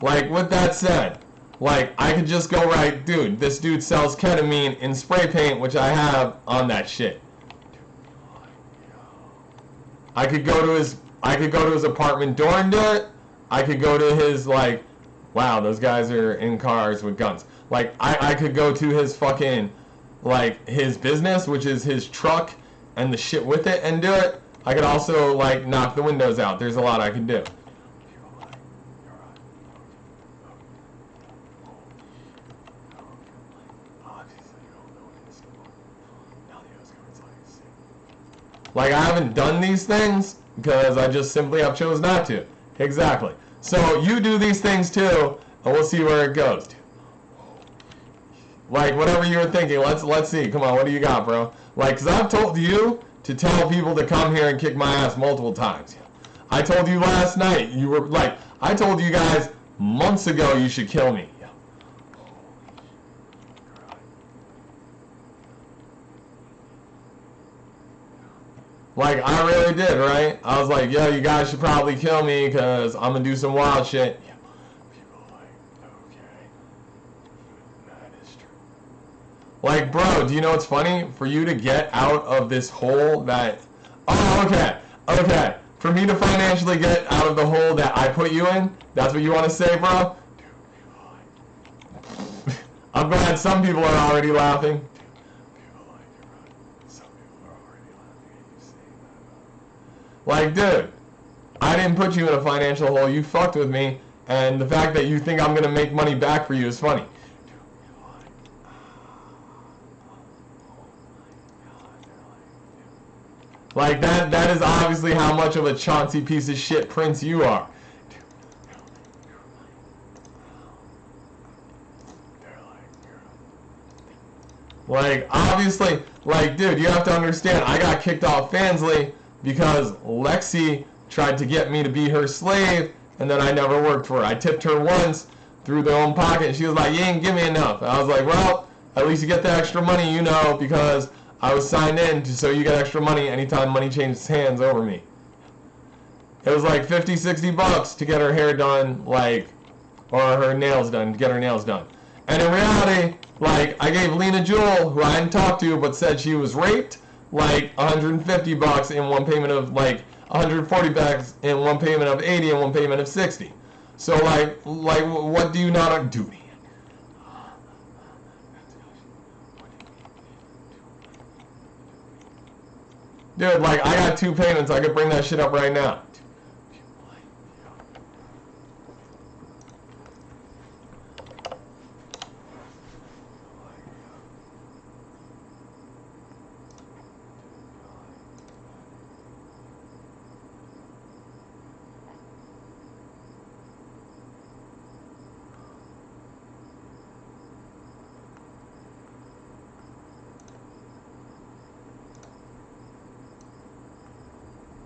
Like, with that said, like, I could just go right, dude, this dude sells ketamine in spray paint, which I have on that shit. I could go to his apartment door and do it. I could go to his, like, wow, those guys are in cars with guns. Like, I could go to his fucking, like, his business, which is his truck and the shit with it, and do it. I could also, like, knock the windows out. There's a lot I could do. Like, I haven't done these things because I just simply have chosen not to. Exactly. So you do these things too, and we'll see where it goes. Like, whatever you were thinking, let's see. Come on, what do you got, bro? Like, because I've told you to tell people to come here and kick my ass multiple times. I told you last night, you were like, I told you guys months ago you should kill me. Like, I really did, right? I was like, yo, you guys should probably kill me because I'm going to do some wild shit. Yeah. People are like, okay. That is true. Like, bro, do you know what's funny? For you to get out of this hole that... Oh, okay. Okay. For me to financially get out of the hole that I put you in, that's what you want to say, bro? Dude, people are like... I'm glad some people are already laughing. Like, dude, I didn't put you in a financial hole. You fucked with me, and the fact that you think I'm gonna make money back for you is funny. Like, that is obviously how much of a Chauncey piece of shit prince you are. Like, obviously, like, dude, you have to understand, I got kicked off Fansly because Lexi tried to get me to be her slave, and then I never worked for her. I tipped her once through their own pocket, and she was like, you ain't give me enough. And I was like, well, at least you get the extra money, you know, because I was signed in so you get extra money anytime money changes hands over me. It was like 50, 60 bucks to get her hair done, like, or her nails done, to get her nails done. And in reality, like, I gave Lena Jewel, who I hadn't talked to but said she was raped, like 150 bucks in one payment of, like, 140 bucks in one payment of 80 and one payment of 60. So, like, what do you not do? Dude, like, I got 2 payments. I could bring that shit up right now.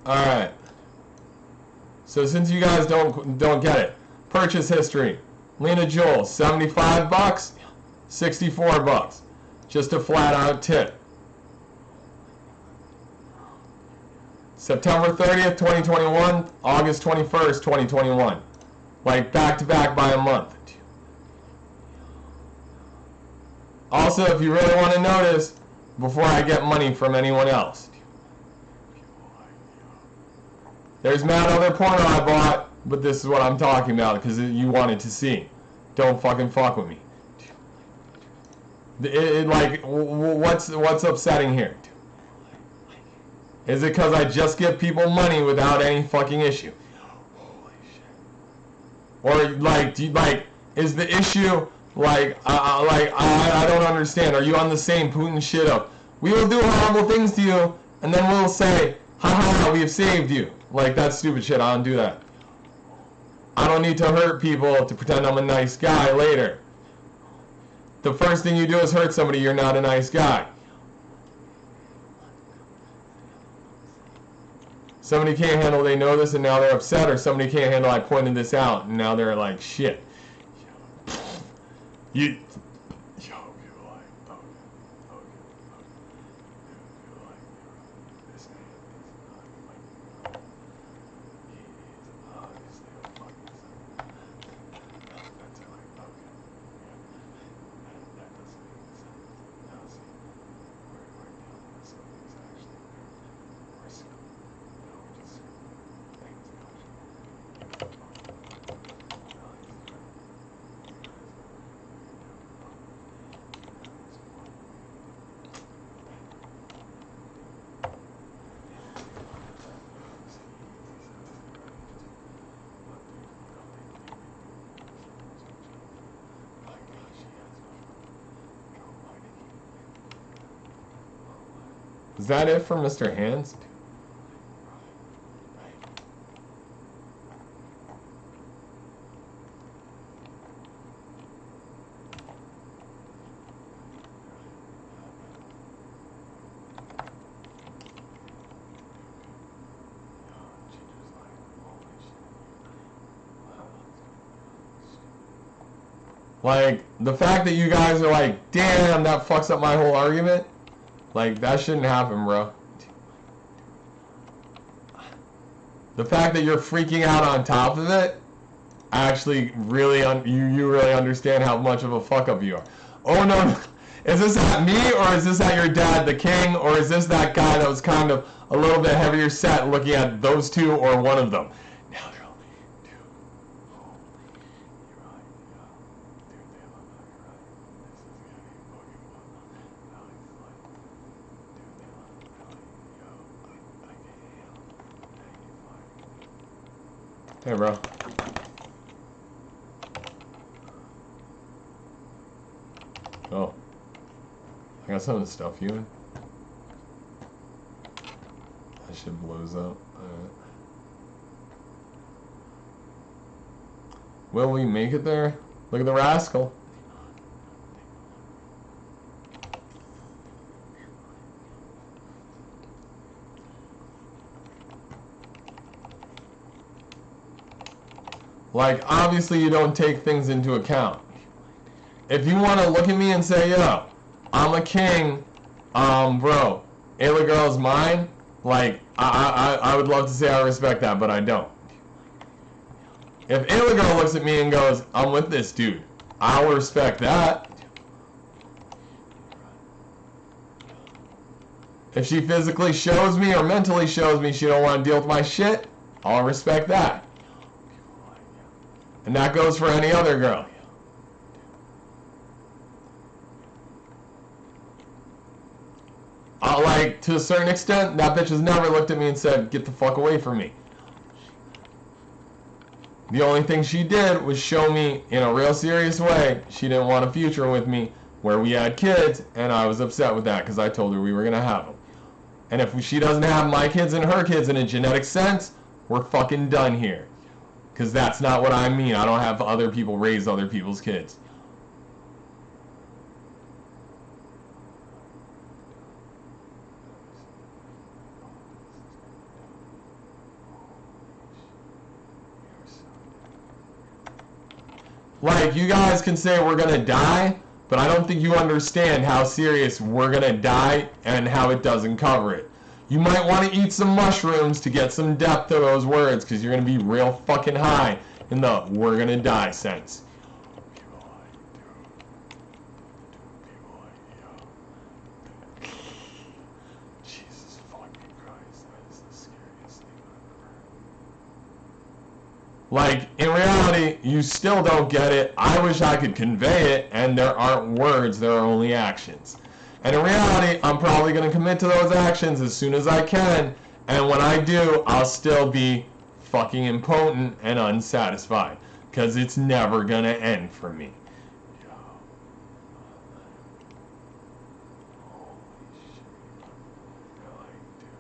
Alright. So since you guys don't get it, purchase history. Lena Jewel, 75 bucks, 64 bucks. Just a flat out tip. September 30th, 2021, August 21st, 2021. Like back to back by a month. Also, if you really want to notice, before I get money from anyone else. There's mad other porno I bought, but this is what I'm talking about because you wanted to see. Don't fucking fuck with me. Like, what's upsetting here? Is it because I just give people money without any fucking issue? Or like, is the issue like I don't understand? Are you on the same Putin shit of we will do horrible things to you and then we'll say, ha ha, we have saved you? Like, that stupid shit. I don't do that. I don't need to hurt people to pretend I'm a nice guy later. The first thing you do is hurt somebody, you're not a nice guy. Somebody can't handle, they know this and now they're upset, or somebody can't handle, I pointed this out and now they're like, shit. You... Is that it for Mr. Hands? Like, the fact that you guys are like, damn, that fucks up my whole argument. Like, that shouldn't happen, bro. The fact that you're freaking out on top of it, actually really, you really understand how much of a fuck up you are. Oh no, is this at me, or is this at your dad, the king, or is this that guy that was kind of a little bit heavier set looking at those two, or one of them? Now they're only two. You're right, yeah. Dude, they look like you're right. This is getting fucking wild. Now he's like, dude, they look really, yo, I can't handle it. Hey, bro. Oh. I got something to stuff you in. That shit blows up. Will we make it there? Look at the rascal. Like, obviously you don't take things into account. If you want to look at me and say, yo, I'm a king, bro, Ayla girl's mine, like, I would love to say I respect that, but I don't. If Ayla girl looks at me and goes, I'm with this dude, I will respect that. If she physically shows me or mentally shows me she don't want to deal with my shit, I'll respect that. And that goes for any other girl. Like, to a certain extent, that bitch has never looked at me and said, get the fuck away from me. The only thing she did was show me in a real serious way she didn't want a future with me where we had kids, and I was upset with that because I told her we were going to have them. And if she doesn't have my kids and her kids in a genetic sense, we're fucking done here. Because that's not what I mean. I don't have other people raise other people's kids. Like, you guys can say we're gonna die, but I don't think you understand how serious we're gonna die and how it doesn't cover it. You might want to eat some mushrooms to get some depth to those words, because you're gonna be real fucking high in the we're gonna die sense. People like, dude, people like, yo, Jesus fucking Christ, that is the scariest thing I've ever heard. Like, in reality, you still don't get it. I wish I could convey it, and there aren't words, there are only actions. And in reality, I'm probably going to commit to those actions as soon as I can, and when I do, I'll still be fucking impotent and unsatisfied, because it's never going to end for me. Yo, holy shit, you're like, dude,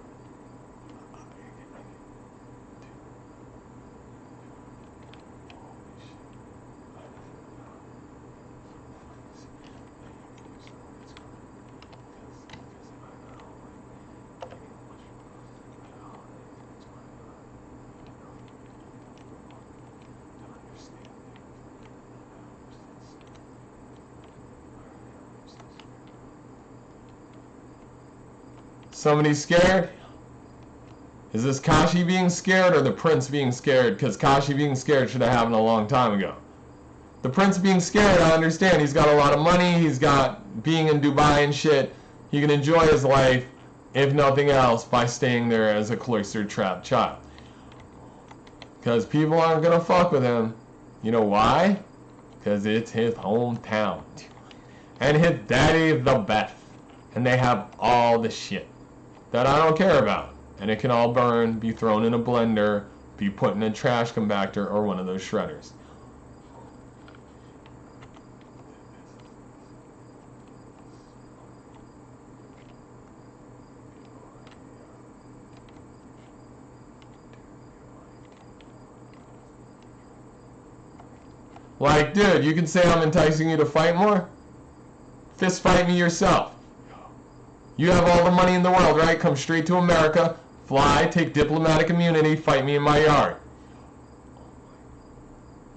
Somebody's scared? Is this Kashi being scared or the prince being scared? Because Kashi being scared should have happened a long time ago. The prince being scared, I understand. He's got a lot of money. He's got being in Dubai and shit. He can enjoy his life, if nothing else, by staying there as a cloistered trapped child. Because people aren't going to fuck with him. You know why? Because it's his hometown. And his daddy is the best. And they have all the shit that I don't care about. And it can all burn, be thrown in a blender, be put in a trash compactor or one of those shredders. Like, dude, you can say I'm enticing you to fight more? Fist fight me yourself. You have all the money in the world, right? Come straight to America, fly, take diplomatic immunity, fight me in my yard.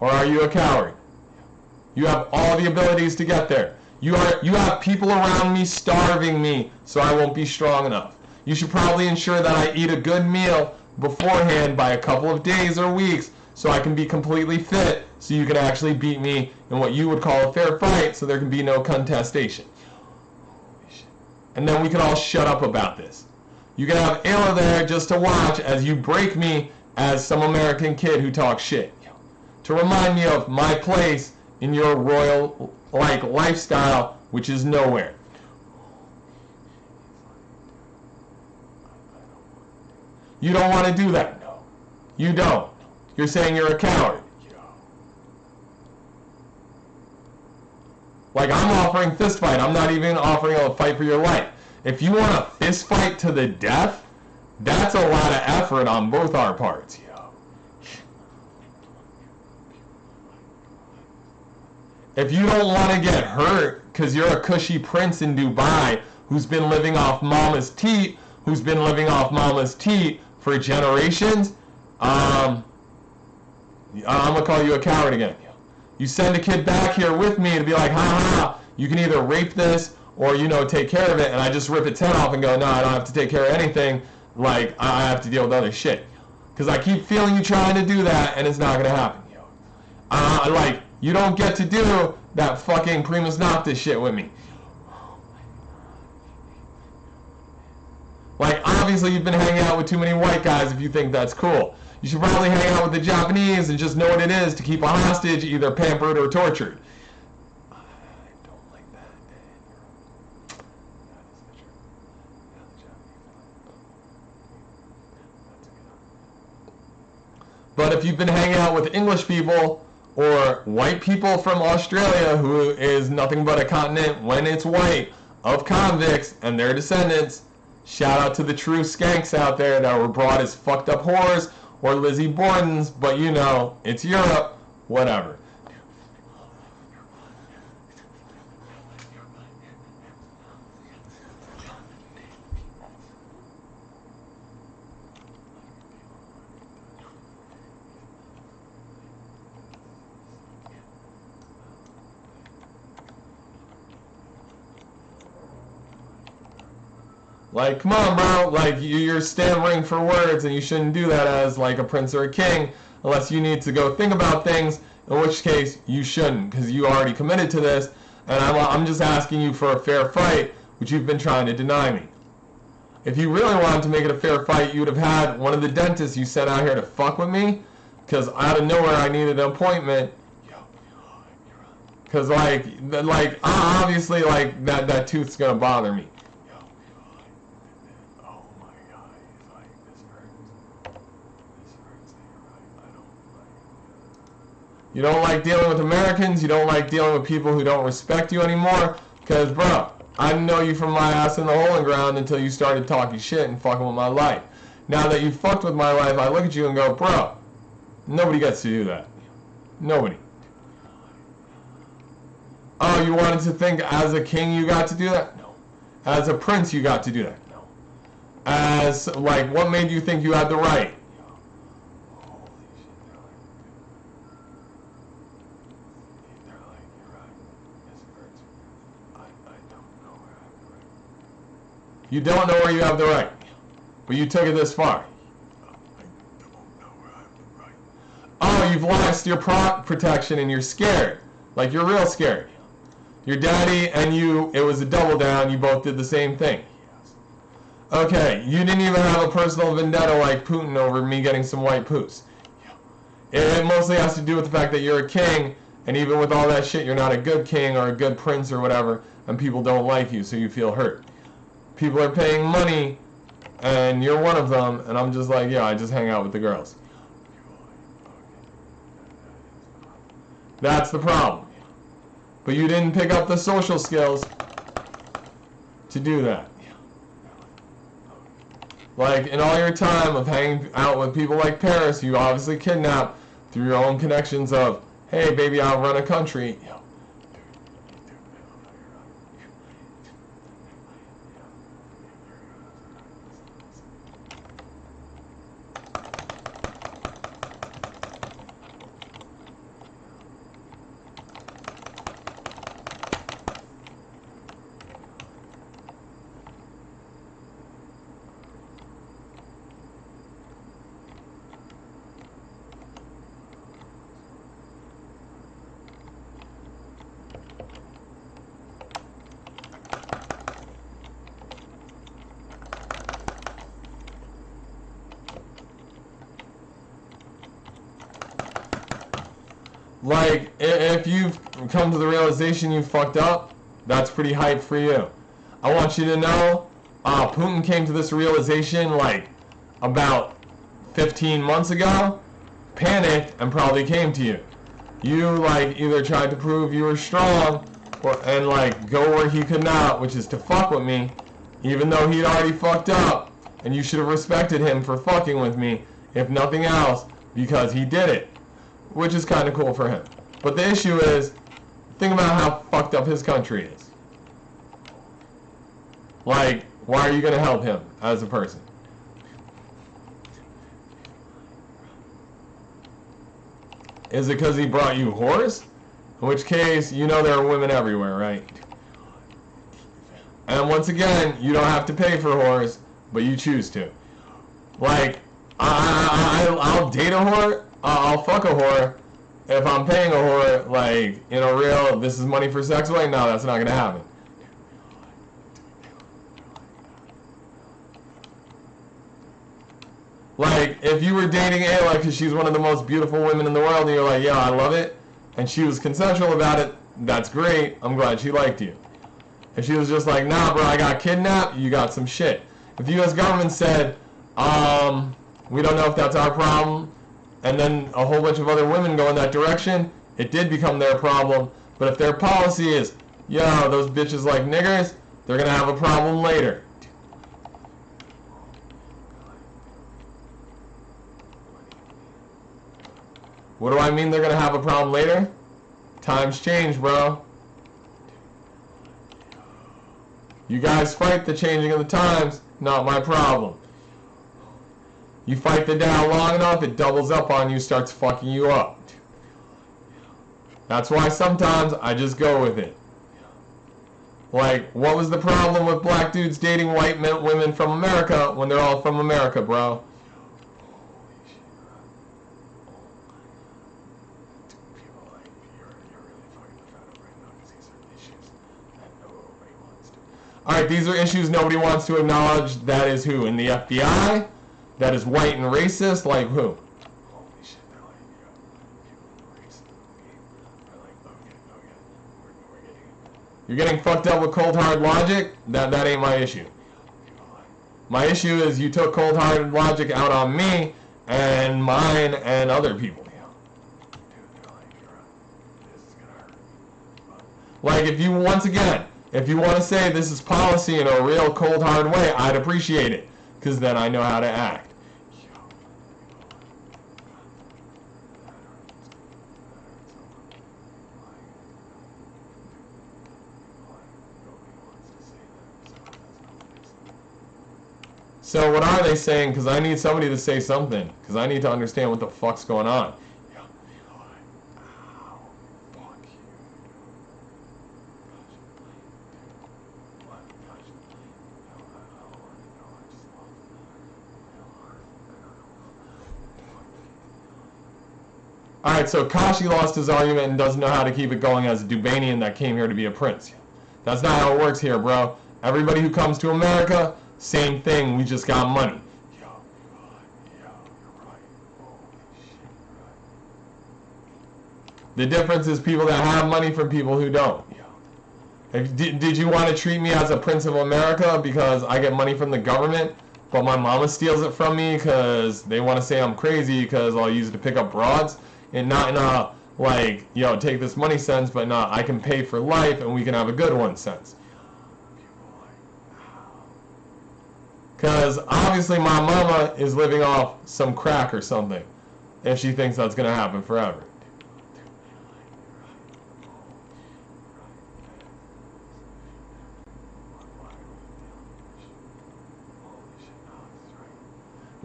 Or are you a coward? You have all the abilities to get there. You have people around me starving me, so I won't be strong enough. You should probably ensure that I eat a good meal beforehand by a couple of days or weeks so I can be completely fit so you can actually beat me in what you would call a fair fight so there can be no contestation. And then we can all shut up about this. You can have Ayla there just to watch as you break me as some American kid who talks shit. To remind me of my place in your royal-like lifestyle, which is nowhere. You don't want to do that? No. You don't. You're saying you're a coward. Like, I'm offering fist fight. I'm not even offering a fight for your life. If you want a fist fight to the death, that's a lot of effort on both our parts. If you don't want to get hurt because you're a cushy prince in Dubai who's been living off mama's teat, for generations, I'm gonna call you a coward again. You send a kid back here with me to be like, ha ha, you can either rape this or, you know, take care of it, and I just rip its head off and go, no, I don't have to take care of anything, like, I have to deal with other shit. Because I keep feeling you trying to do that, and it's not gonna happen. Like, you don't get to do that fucking primus noctis shit with me. Like, obviously you've been hanging out with too many white guys if you think that's cool. You should probably hang out with the Japanese and just know what it is to keep a hostage either pampered or tortured. I don't like that. That is the truth. Yeah, the Japanese. But if you've been hanging out with English people or white people from Australia, who is nothing but a continent when it's white, of convicts and their descendants, shout out to the true skanks out there that were brought as fucked up whores or Lizzie Bordens, but you know, it's Europe, whatever. Like, come on, bro. Like, you're stammering for words, and you shouldn't do that as, like, a prince or a king, unless you need to go think about things, in which case you shouldn't, because you already committed to this, and I'm just asking you for a fair fight, which you've been trying to deny me. If you really wanted to make it a fair fight, you would have had one of the dentists you sent out here to fuck with me, because out of nowhere I needed an appointment. Because, like, obviously, like, that tooth's going to bother me. You don't like dealing with Americans, you don't like dealing with people who don't respect you anymore, because, bro, I didn't know you from my ass in the hole in ground until you started talking shit and fucking with my life. Now that you fucked with my life, I look at you and go, bro, nobody gets to do that. Nobody. Oh, you wanted to think as a king you got to do that? No. As a prince you got to do that? No. As, like, what made you think you had the right? You don't know where you have the right, but you took it this far. Oh, you've lost your protection and you're scared. Like, you're real scared. Your daddy and you, it was a double down, you both did the same thing. Okay, you didn't even have a personal vendetta like Putin over me getting some white poos. It mostly has to do with the fact that you're a king, and even with all that shit, you're not a good king or a good prince or whatever, and people don't like you, so you feel hurt. People are paying money, and you're one of them, and I'm just like, yeah, I just hang out with the girls. That's the problem. But you didn't pick up the social skills to do that. Like, in all your time of hanging out with people like Paris, you obviously kidnapped through your own connections of, hey, baby, I'll run a country. Like, if you've come to the realization you fucked up, that's pretty hype for you. I want you to know, Putin came to this realization, like, about 15 months ago, panicked, and probably came to you. You, like, either tried to prove you were strong, and, like, go where he could not, which is to fuck with me, even though he'd already fucked up, and you should have respected him for fucking with me, if nothing else, because he did it. Which is kind of cool for him. But the issue is, think about how fucked up his country is. Like, why are you going to help him as a person? Is it because he brought you whores? In which case, you know there are women everywhere, right? And once again, you don't have to pay for whores, but you choose to. Like, I'll date a whore, I'll fuck a whore. If I'm paying a whore, like, in a real, this is money for sex way, no, that's not going to happen. Like, if you were dating Ayla because she's one of the most beautiful women in the world, and you're like, yeah, I love it, and she was consensual about it, that's great, I'm glad she liked you. If she was just like, nah, bro, I got kidnapped, you got some shit. If the U.S. government said, we don't know if that's our problem, and then a whole bunch of other women go in that direction, it did become their problem. But if their policy is, yo, those bitches like niggers, they're going to have a problem later. What do I mean they're going to have a problem later? Times change, bro. You guys fight the changing of the times, not my problem. You fight the Dow long enough, it doubles up on you, starts fucking you up. That's why sometimes I just go with it. Like, what was the problem with black dudes dating white women from America when they're all from America, bro? Alright, these are issues nobody wants to acknowledge. That is who? In the FBI? That is white and racist? Like who? Holy shit, they're like, people in the race are like, okay, we're getting it. You're getting fucked up with cold hard logic? That ain't my issue. My issue is you took cold hard logic out on me and mine and other people. Dude, they're like, this is gonna hurt. Like if you, once again, if you want to say this is policy in a real cold hard way, I'd appreciate it. Because then I know how to act. So what are they saying? Because I need somebody to say something. Because I need to understand what the fuck's going on. Alright, so Kashi lost his argument and doesn't know how to keep it going as a Dubanian that came here to be a prince. That's not how it works here, bro. Everybody who comes to America, same thing, we just got money. You're right. Holy shit, right. The difference is people that have money from people who don't. Did you want to treat me as a prince of America because I get money from the government, but my mama steals it from me because they want to say I'm crazy because I'll use it to pick up broads? And not in a, like, yo, take this money sense, but no, I can pay for life and we can have a good one sense. Because obviously my mama is living off some crack or something if she thinks that's going to happen forever.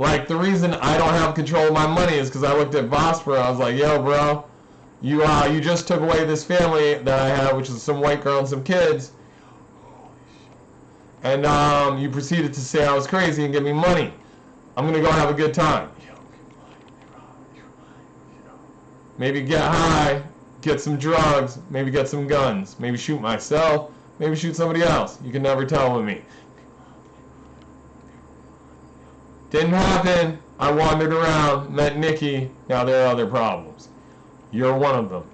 Like, the reason I don't have control of my money is because I looked at Vospera. I was like, yo, bro, you just took away this family that I have, which is some white girl and some kids. And you proceeded to say I was crazy and give me money. I'm going to go have a good time. Maybe get high, get some drugs, maybe get some guns, maybe shoot myself, maybe shoot somebody else. You can never tell with me. Didn't happen. I wandered around, met Nikki. Now there are other problems. You're one of them.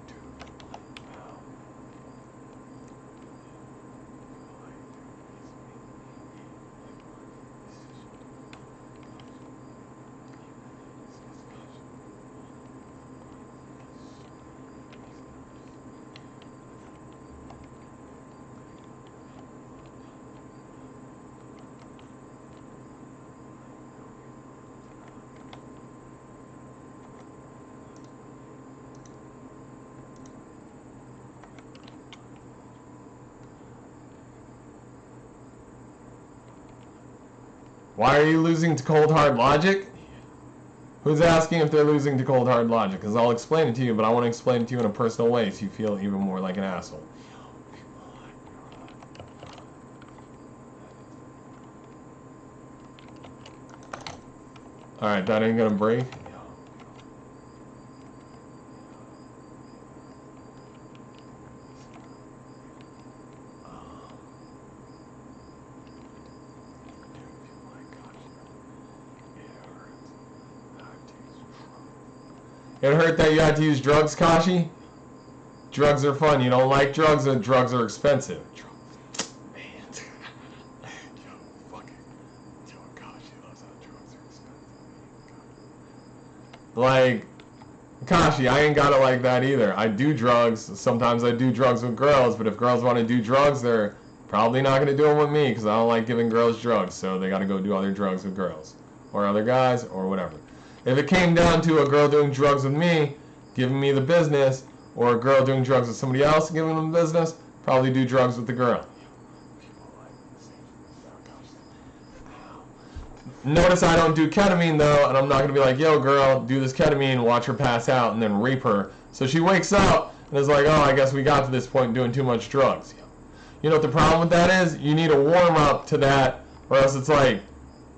Why are you losing to cold hard logic? Who's asking if they're losing to cold hard logic? Because I'll explain it to you, but I want to explain it to you in a personal way so you feel even more like an asshole. Alright, that ain't gonna break. It hurt that you had to use drugs, Kashi? Drugs are fun. You don't like drugs, and drugs are expensive. Man. Yo, fuck it. Yo, Kashi loves how drugs are expensive. Like, Kashi, I ain't got it like that either. I do drugs. Sometimes I do drugs with girls, but if girls want to do drugs, they're probably not going to do them with me because I don't like giving girls drugs, so they got to go do other drugs with girls or other guys or whatever. If it came down to a girl doing drugs with me, giving me the business, or a girl doing drugs with somebody else and giving them the business, probably do drugs with the girl. Notice I don't do ketamine though, and I'm not going to be like, yo girl, do this ketamine, watch her pass out, and then rape her. So she wakes up and is like, oh, I guess we got to this point doing too much drugs. You know what the problem with that is? You need a warm up to that, or else it's like,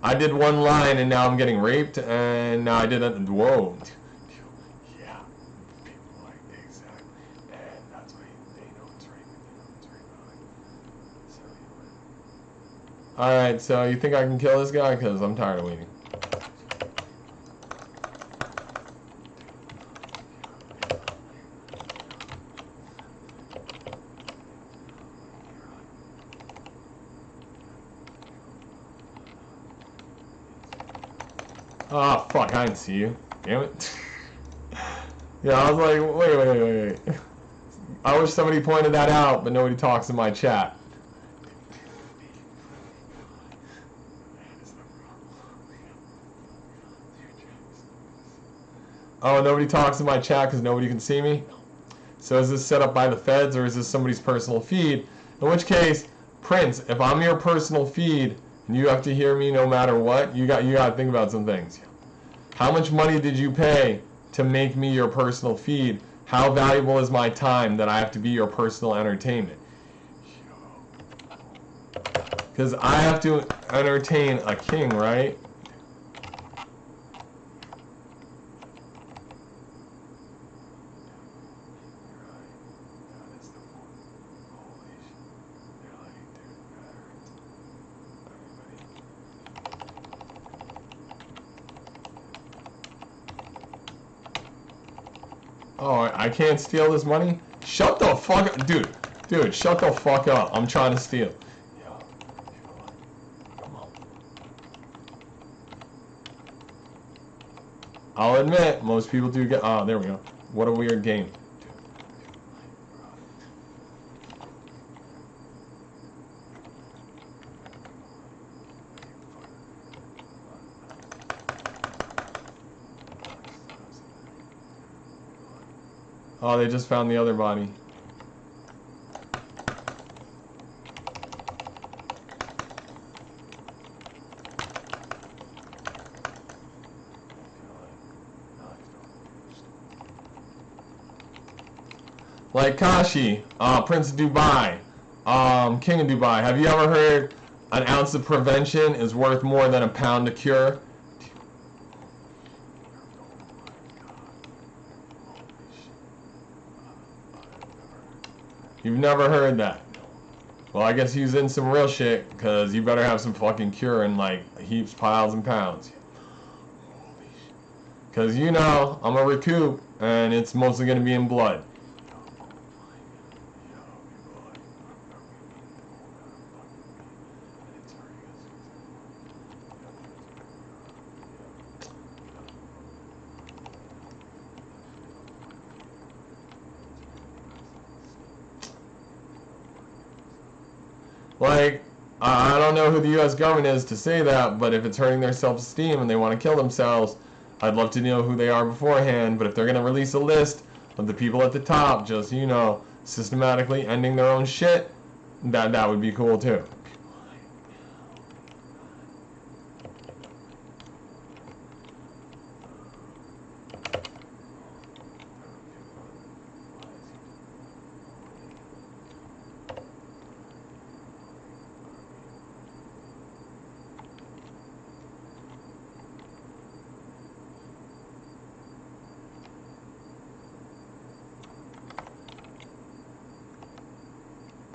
I did one line and now I'm getting raped, and now I did it. Whoa. Yeah, people like exactly, and that's why they know it's right. They know it's right behind. So you Alright, so you think I can kill this guy? Because I'm tired of waiting. Oh, fuck, I didn't see you. Damn it. Yeah, I was like, wait. I wish somebody pointed that out, but nobody talks in my chat. Oh, nobody talks in my chat because nobody can see me? So is this set up by the feds or is this somebody's personal feed? In which case, Prince, if I'm your personal feed and you have to hear me no matter what, you got to think about some things. How much money did you pay to make me your personal feed? How valuable is my time that I have to be your personal entertainment? Because I have to entertain a king, right? Oh, I can't steal this money? Shut the fuck up. Dude, shut the fuck up. I'm trying to steal. Yo, come on. I'll admit, most people do get... Oh, there we go. What a weird game. Oh, they just found the other body. Like Kashi, Prince of Dubai, King of Dubai. Have you ever heard an ounce of prevention is worth more than a pound of cure? You've never heard that? Well, I guess he's in some real shit, because you better have some fucking cure in, like, heaps, piles, and pounds. Because, you know, I'm a recoup, and it's mostly going to be in blood. Like, I don't know who the U.S. government is to say that, but if it's hurting their self-esteem and they want to kill themselves, I'd love to know who they are beforehand. But if they're going to release a list of the people at the top, just, you know, systematically ending their own shit, that would be cool too.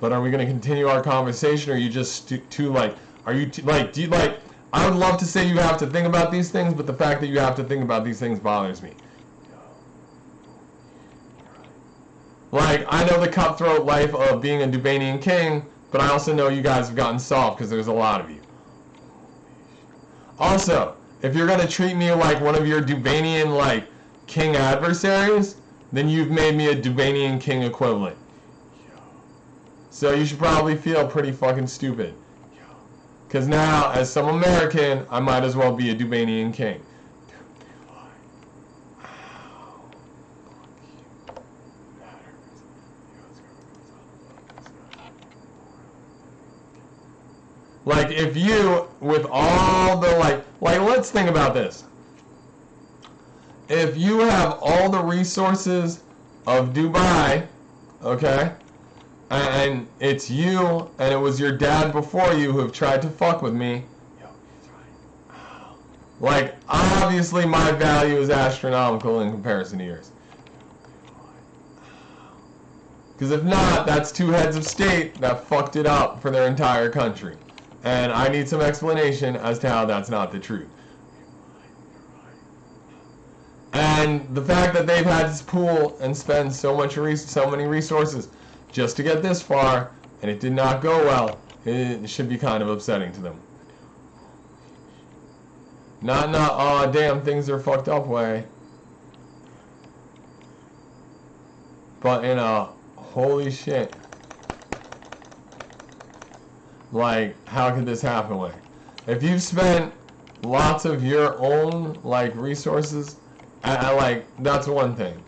But are we going to continue our conversation, or are you just too like? Are you like? Do you like? I would love to say you have to think about these things, but the fact that you have to think about these things bothers me. Like, I know the cutthroat life of being a Dubanian king, but I also know you guys have gotten soft because there's a lot of you. Also, if you're gonna treat me like one of your Dubanian like king adversaries, then you've made me a Dubanian king equivalent. So you should probably feel pretty fucking stupid. Because now, as some American, I might as well be a Dubanian king. Like, if you, with all the, like, let's think about this. If you have all the resources of Dubai, okay, and it's you, and it was your dad before you who have tried to fuck with me, like, obviously my value is astronomical in comparison to yours. Because if not, that's two heads of state that fucked it up for their entire country. And I need some explanation as to how that's not the truth. And the fact that they've had to pool and spend so many resources just to get this far, and it did not go well, it should be kind of upsetting to them. Not, oh damn, things are fucked up way. But in a holy shit. Like, how could this happen way? If you've spent lots of your own, like, resources, like, that's one thing.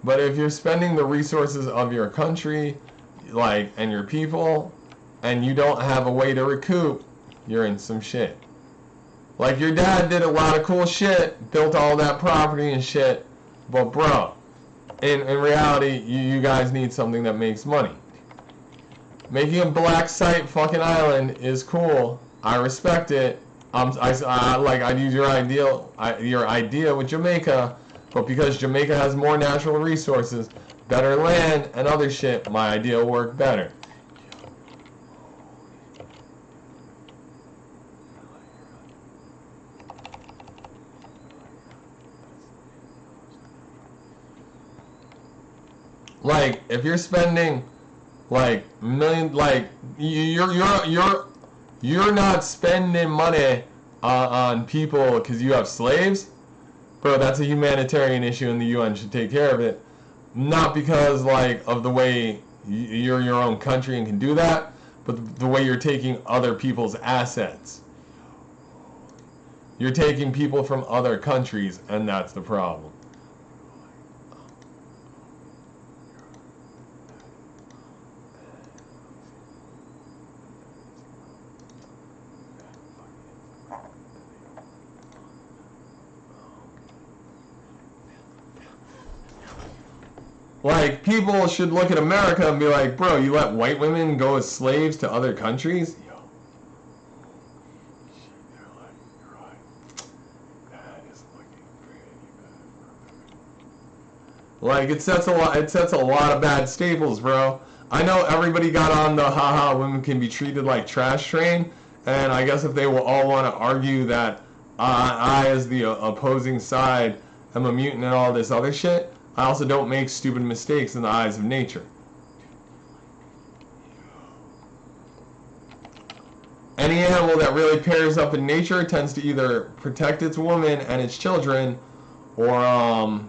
But if you're spending the resources of your country, like, and your people, and you don't have a way to recoup, you're in some shit. Like, your dad did a lot of cool shit, built all that property and shit, but bro, in reality, you guys need something that makes money. Making a black site fucking island is cool. I respect it. I'd use your idea with Jamaica, but because Jamaica has more natural resources, better land, and other shit, my idea will work better. Like, if you're spending like million, like you're not spending money on people because you have slaves, bro. That's a humanitarian issue, and the UN should take care of it. Not because like of the way you're your own country and can do that, but the way you're taking other people's assets. You're taking people from other countries, and that's the problem. Like, people should look at America and be like, bro, you let white women go as slaves to other countries? Yo. Shit, you're right. That is looking pretty bad. Like, it sets a lot of bad staples, bro. I know everybody got on the haha women can be treated like trash train, and I guess if they will all want to argue that I as the opposing side am a mutant and all this other shit, I also don't make stupid mistakes in the eyes of nature. Any animal that really pairs up in nature tends to either protect its woman and its children, or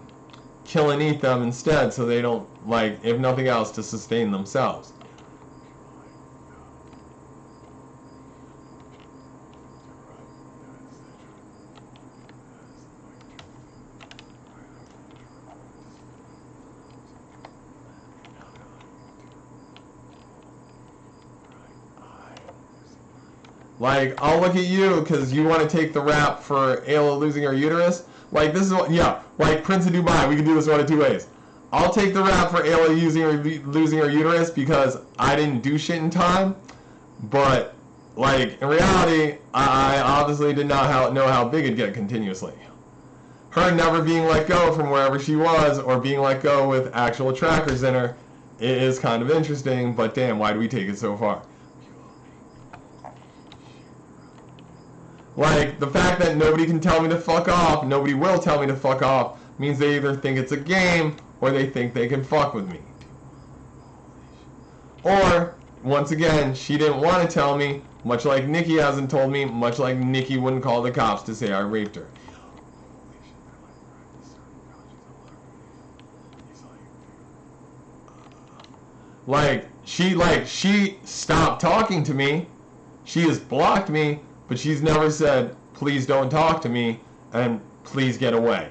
kill and eat them instead, so they don't, like, if nothing else, to sustain themselves. Like, I'll look at you because you want to take the rap for Ayla losing her uterus. Like, this is what, yeah, like Prince of Dubai, we can do this one of two ways. I'll take the rap for Ayla losing her uterus because I didn't do shit in time. But, like, in reality, I obviously did not know how big it'd get continuously. Her never being let go from wherever she was, or being let go with actual trackers in her, it is kind of interesting, but damn, why do we take it so far? Like, the fact that nobody can tell me to fuck off, nobody will tell me to fuck off, means they either think it's a game, or they think they can fuck with me. Or, once again, she didn't want to tell me, much like Nikki hasn't told me, much like Nikki wouldn't call the cops to say I raped her. She stopped talking to me. She has blocked me, but she's never said, please don't talk to me, and please get away.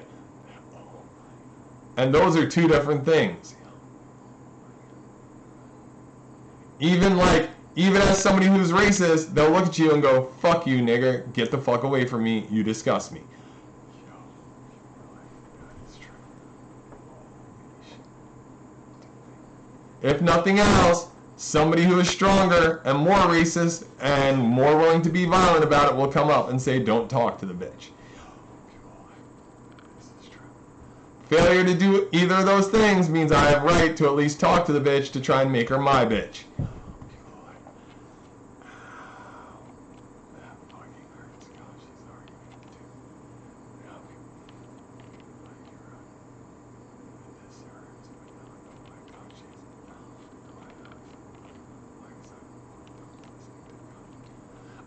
And those are two different things. Even as somebody who's racist, they'll look at you and go, fuck you, nigger, get the fuck away from me, you disgust me. If nothing else, somebody who is stronger and more racist and more willing to be violent about it will come up and say, don't talk to the bitch. Failure to do either of those things means I have right to at least talk to the bitch to try and make her my bitch.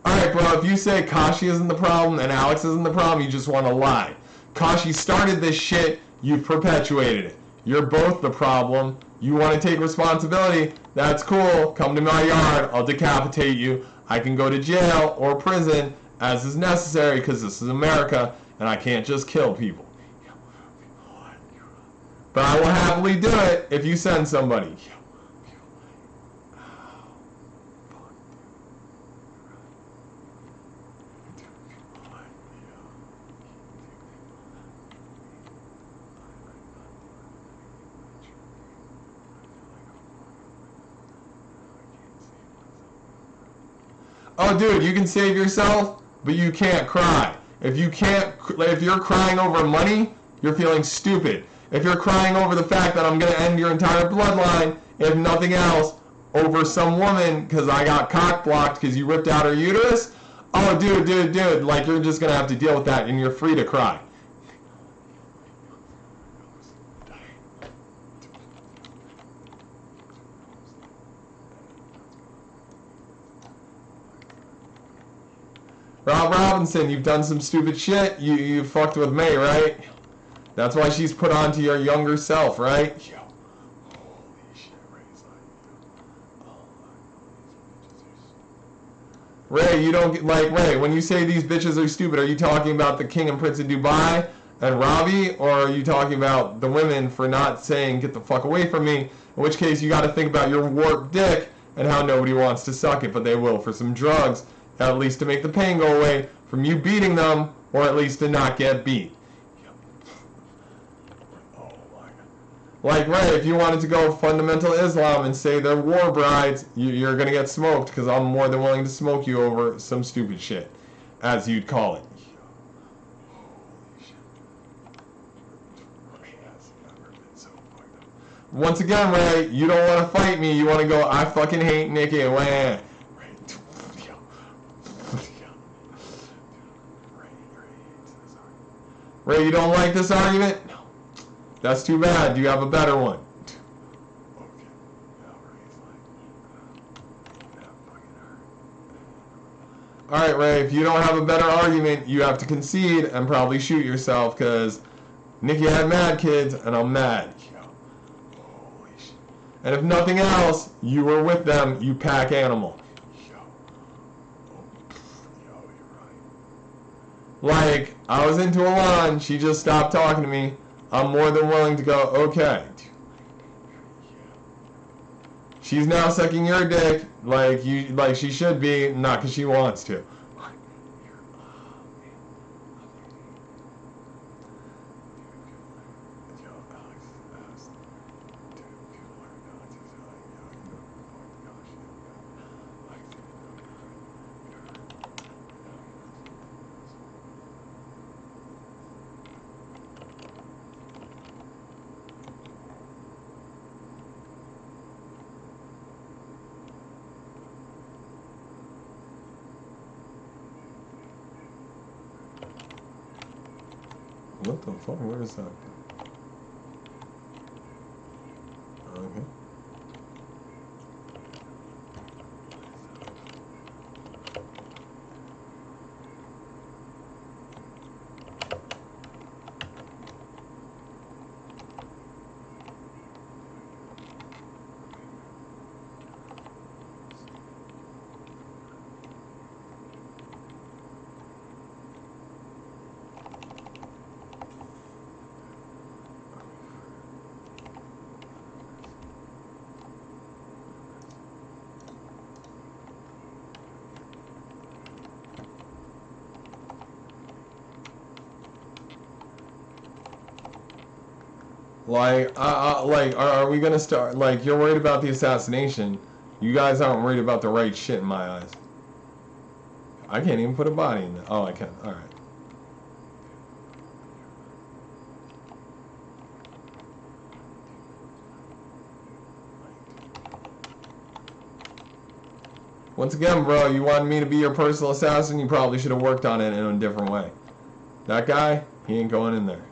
Alright, bro, if you say Kashi isn't the problem and Alex isn't the problem, you just want to lie. Kashi started this shit, you've perpetuated it. You're both the problem. You want to take responsibility, that's cool. Come to my yard, I'll decapitate you. I can go to jail or prison as is necessary because this is America and I can't just kill people. But I will happily do it if you send somebody. Oh, dude, you can save yourself, but you can't cry. If you're crying over money, you're feeling stupid. If you're crying over the fact that I'm going to end your entire bloodline, if nothing else, over some woman because I got cock blocked because you ripped out her uterus, oh, dude, like you're just going to have to deal with that and you're free to cry. Rob Robinson, you've done some stupid shit. You fucked with May, right? That's why she's put on to your younger self, right? Yo, holy shit, Ray's like, Ray, you don't get, like, Ray, when you say these bitches are stupid, are you talking about the King and Prince of Dubai and Robbie, or are you talking about the women for not saying, get the fuck away from me? In which case, you gotta think about your warped dick and how nobody wants to suck it, but they will for some drugs, at least to make the pain go away from you beating them, or at least to not get beat. Like, Ray, if you wanted to go fundamental Islam and say they're war brides, you're going to get smoked because I'm more than willing to smoke you over some stupid shit, as you'd call it. holy shit. Ray has never been so fucked up. Once again, Ray, you don't want to fight me. You want to go, I fucking hate Nikki. Wah. Ray, hates this argument. Ray, you don't like this argument? No. That's too bad. You have a better one. Okay. Now Ray's like, that fucking hurt. Alright, Ray, if you don't have a better argument, you have to concede and probably shoot yourself because Nikki had mad kids and I'm mad. Yo, holy shit. And if nothing else, you were with them, you pack animal. Yo, yo, you're right. Like, I was into Alon, she just stopped talking to me. I'm more than willing to go, okay. She's now sucking your dick like she should be, not because she wants to. What the fuck? Where is that? Okay. Like, are we gonna start? Like, you're worried about the assassination. You guys aren't worried about the right shit in my eyes. I can't even put a body in there. Oh, I can. All right. Once again, bro, you wanted me to be your personal assassin. You probably should have worked on it in a different way. That guy, he ain't going in there.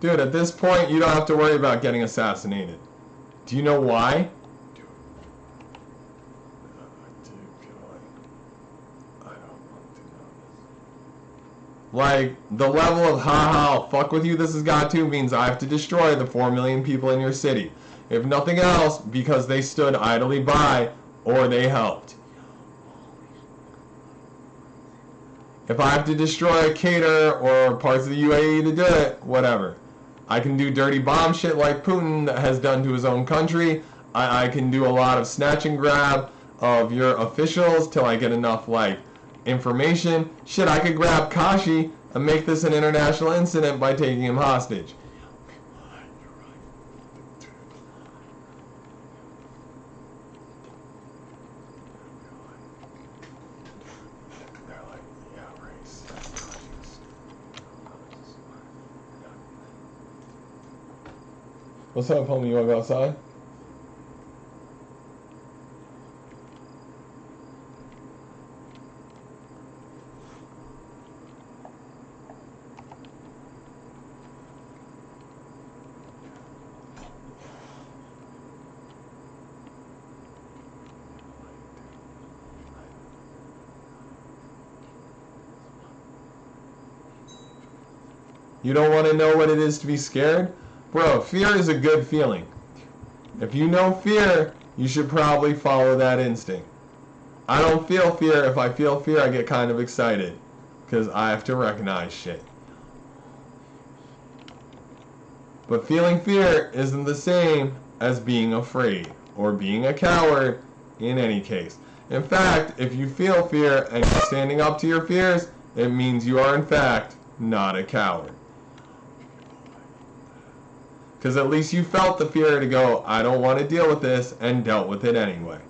Dude, at this point, you don't have to worry about getting assassinated. Do you know why? Dude. Dude, can I don't want to know this. Like, the level of haha, I'll fuck with you this has got to means I have to destroy the 4 million people in your city. If nothing else, because they stood idly by or they helped. If I have to destroy a caterer or parts of the UAE to do it, whatever. I can do dirty bomb shit like Putin has done to his own country. I can do a lot of snatch and grab of your officials till I get enough, like, information. Shit, I could grab Kashi and make this an international incident by taking him hostage. You're right. Dude. They're like, yeah, race. What's up, homie? You wanna go outside? You don't want to know what it is to be scared? Bro, fear is a good feeling. If you know fear, you should probably follow that instinct. I don't feel fear. If I feel fear, I get kind of excited. Because I have to recognize shit. But feeling fear isn't the same as being afraid or being a coward in any case. In fact, if you feel fear and you're standing up to your fears, it means you are in fact not a coward. Because at least you felt the fear to go, I don't want to deal with this, and dealt with it anyway.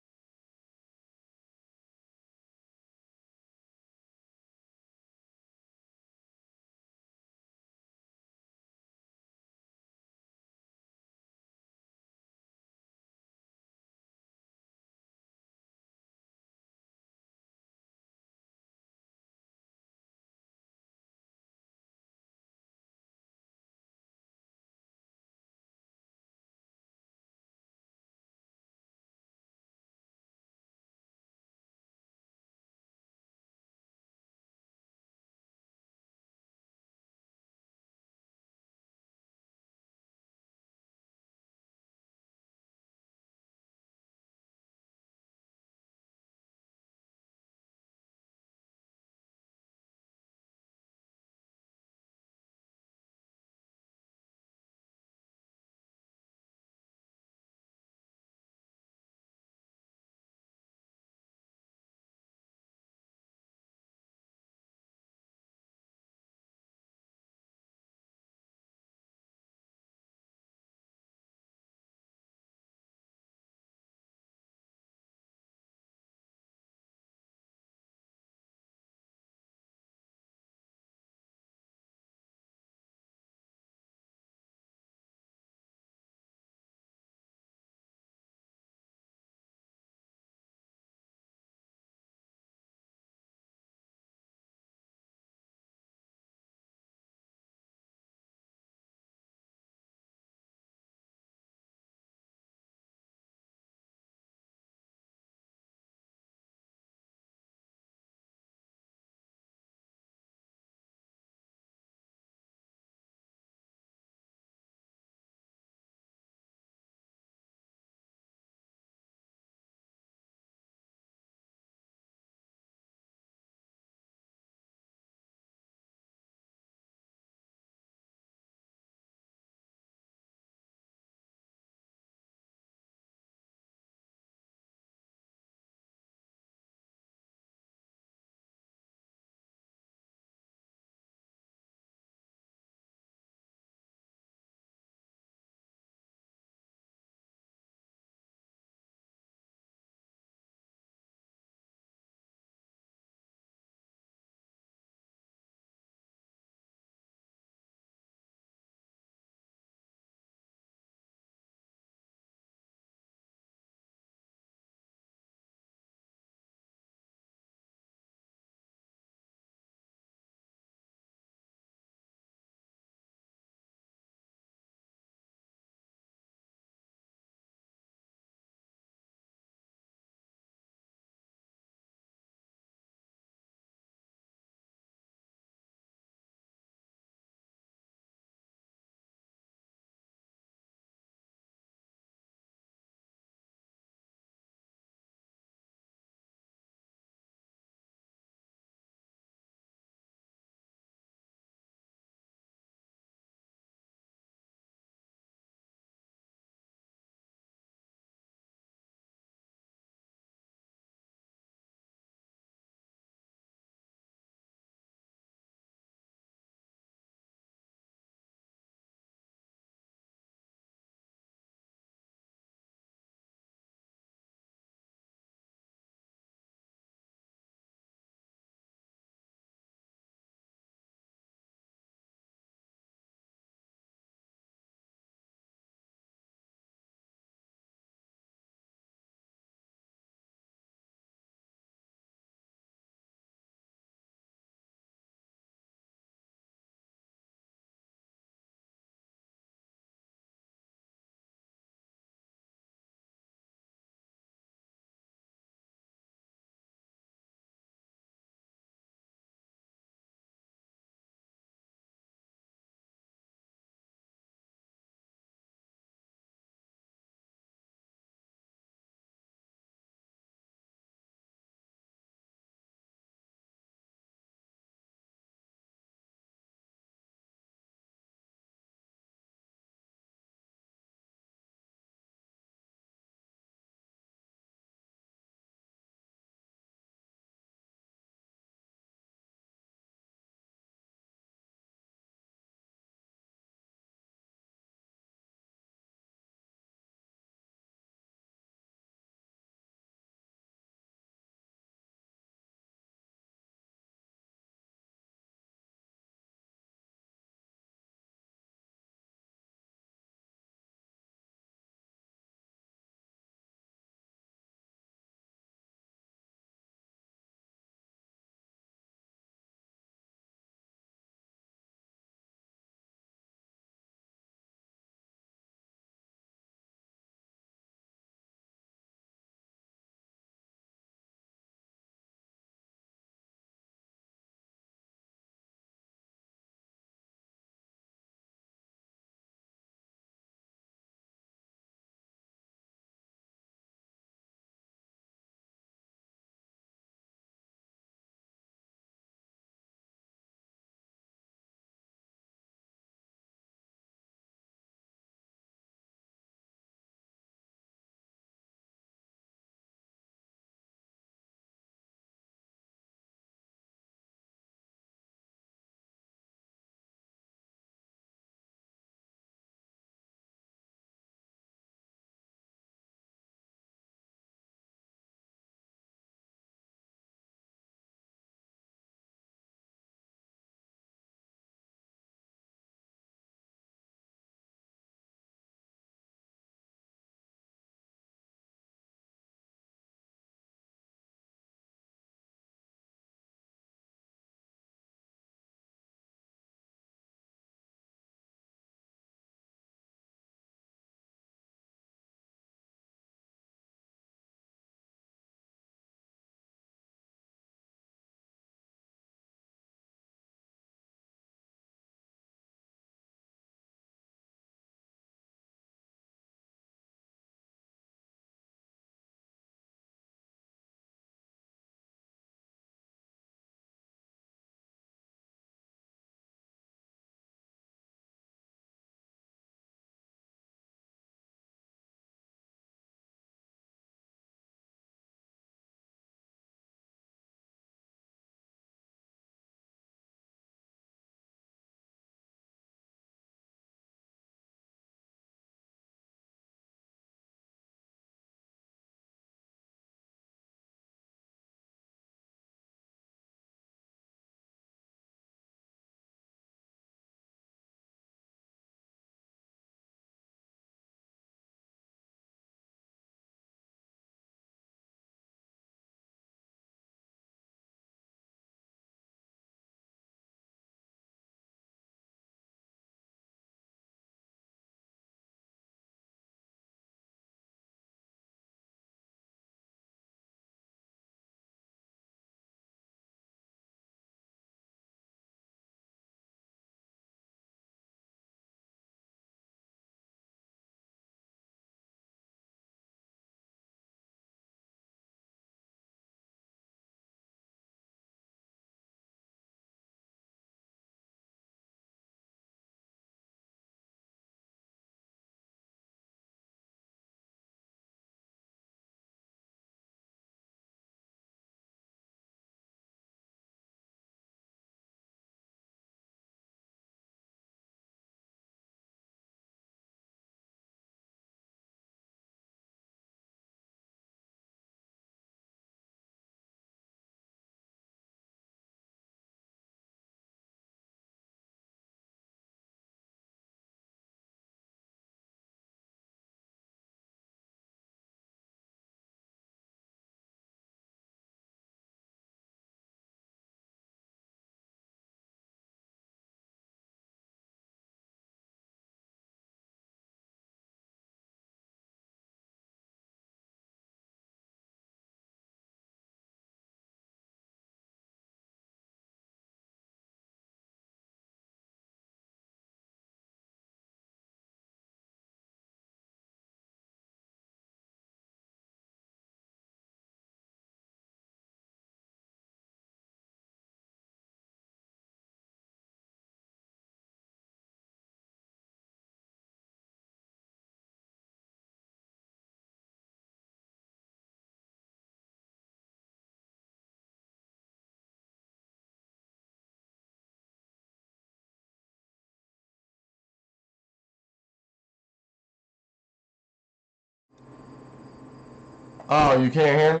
Oh, you can't hear me?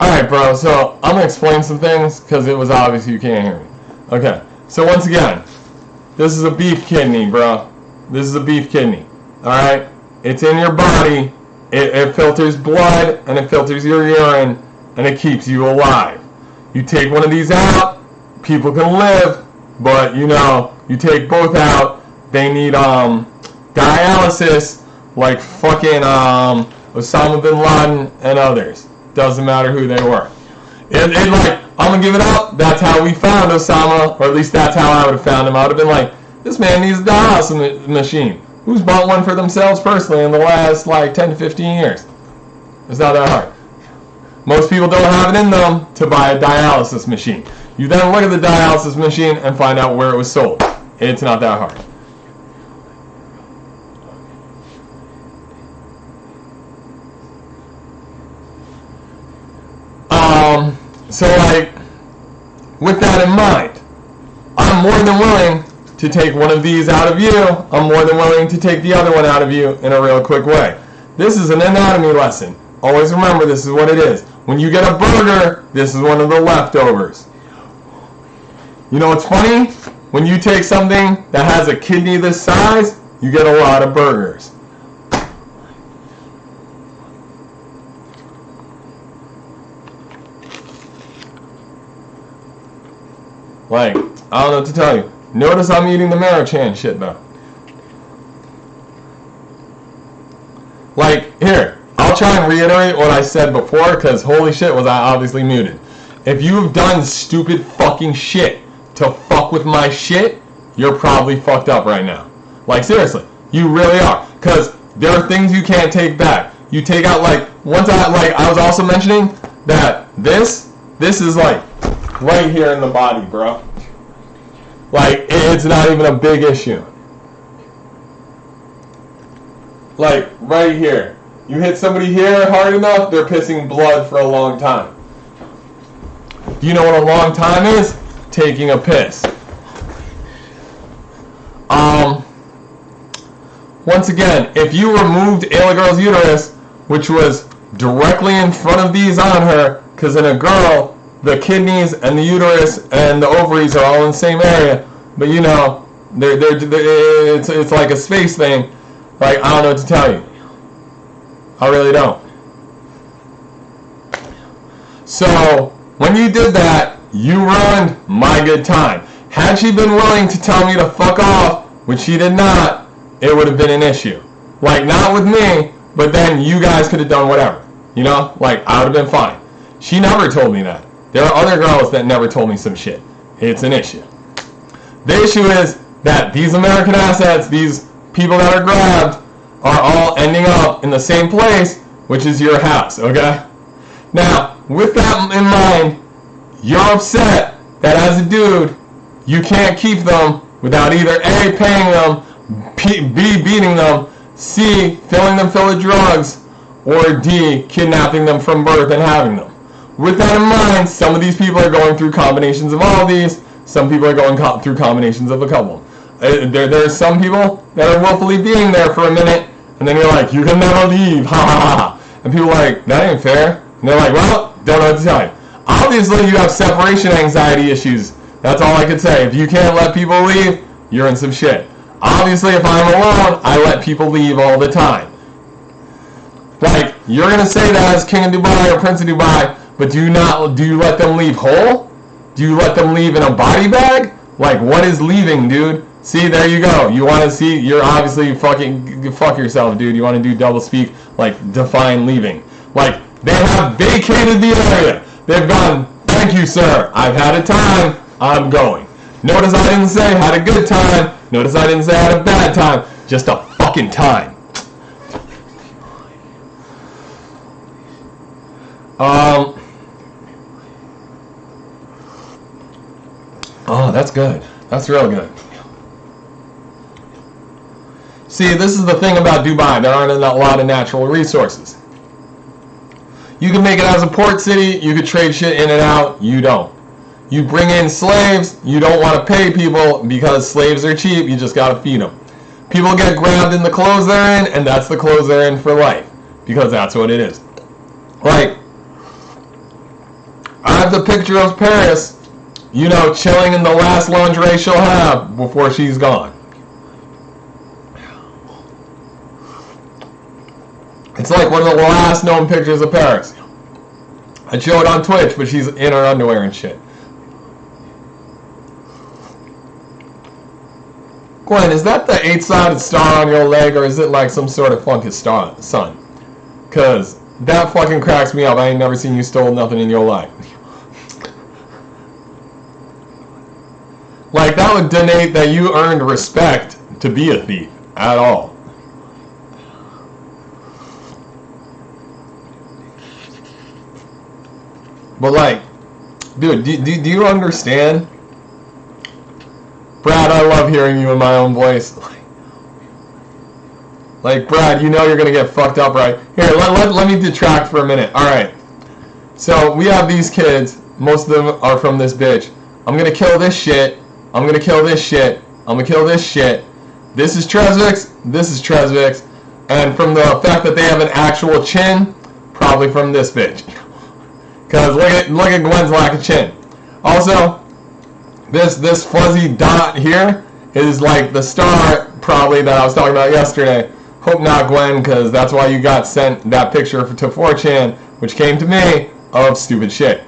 Alright, bro, so I'm gonna explain some things because it was obvious you can't hear me. Okay, so once again, this is a beef kidney, bro. This is a beef kidney. Alright? It's in your body. It filters blood and it filters your urine and it keeps you alive. You take one of these out, people can live, but you know, you take both out, they need dialysis like fucking Osama bin Laden and others. Doesn't matter who they were. It like, I'm gonna give it up. That's how we found Osama, or at least that's how I would have found him. I would have been like, this man needs a dialysis machine. Who's bought one for themselves personally in the last like 10 to 15 years? It's not that hard. Most people don't have it in them to buy a dialysis machine. You then look at the dialysis machine and find out where it was sold. It's not that hard. So like, with that in mind, I'm more than willing to take one of these out of you. I'm more than willing to take the other one out of you in a real quick way. This is an anatomy lesson. Always remember, this is what it is. When you get a burger, this is one of the leftovers. You know what's funny? When you take something that has a kidney this size, you get a lot of burgers. Like, I don't know what to tell you. Notice I'm eating the Marochan shit though. Like, here, I'll try and reiterate what I said before, because holy shit was I obviously muted. If you've done stupid fucking shit to fuck with my shit, you're probably fucked up right now. Like, seriously, you really are. Because there are things you can't take back. You take out, like, once I was also mentioning that this is like right here in the body, bro. Like, it's not even a big issue. Like, right here. You hit somebody here hard enough, they're pissing blood for a long time. Do you know what a long time is? Taking a piss. Once again, if you removed Ayla girl's uterus, which was directly in front of these on her, because in a girl, the kidneys and the uterus and the ovaries are all in the same area, but you know, it's like a space thing. Like, I don't know what to tell you. I really don't. So, when you did that, you ruined my good time. Had she been willing to tell me to fuck off, which she did not, it would have been an issue. Like, not with me, but then you guys could have done whatever. You know? Like, I would have been fine. She never told me that. There are other girls that never told me some shit. It's an issue. The issue is that these American assets, these people that are grabbed, are all ending up in the same place, which is your house, okay? Now, with that in mind, you're upset that as a dude, you can't keep them without either A, paying them, B, beating them, C, filling them full of drugs, or D, kidnapping them from birth and having them. With that in mind, some of these people are going through combinations of all of these, some people are going through combinations of a couple. There are some people that are willfully being there for a minute, and then you're like, you can never leave, ha ha ha. And people are like, that ain't fair. And they're like, well, don't know what to tell you. Obviously, you have separation anxiety issues. That's all I could say. If you can't let people leave, you're in some shit. Obviously, if I'm alone, I let people leave all the time. Like, you're going to say that as King of Dubai or Prince of Dubai, but do you let them leave whole? Do you let them leave in a body bag? Like, what is leaving, dude? See, there you go. You want to see, you're obviously fuck yourself, dude. You want to do double speak, like, define leaving. Like, they have vacated the area. They've gone, thank you, sir. I've had a time. I'm going. Notice I didn't say had a good time. Notice I didn't say had a bad time. Just a fucking time. Oh, that's good. That's real good. See, this is the thing about Dubai. There aren't a lot of natural resources. You can make it as a port city. You could trade shit in and out. You don't. You bring in slaves. You don't want to pay people because slaves are cheap. You just got to feed them. People get grabbed in the clothes they're in, and that's the clothes they're in for life. Because that's what it is. Like, I have the picture of Paris, you know, chilling in the last lingerie she'll have before she's gone. It's like one of the last known pictures of Paris. I show it on Twitch, but she's in her underwear and shit. Gwen, is that the 8-sided star on your leg, or is it like some sort of funky star, sun? Because that fucking cracks me up. I ain't never seen you stole nothing in your life. Like, that would denote that you earned respect to be a thief at all. But like, dude, do you understand? Brad, I love hearing you in my own voice. Like, Brad, you know you're going to get fucked up, right? Here, let me detract for a minute. Alright. So, we have these kids. Most of them are from this bitch. I'm going to kill this shit. I'm going to kill this shit. I'm going to kill this shit. This is Tresvix. This is Tresvix. And from the fact that they have an actual chin, probably from this bitch. Because look at Gwen's lack of chin. Also, this fuzzy dot here is like the star probably that I was talking about yesterday. Hope not, Gwen, because that's why you got sent that picture to 4chan, which came to me, of stupid shit.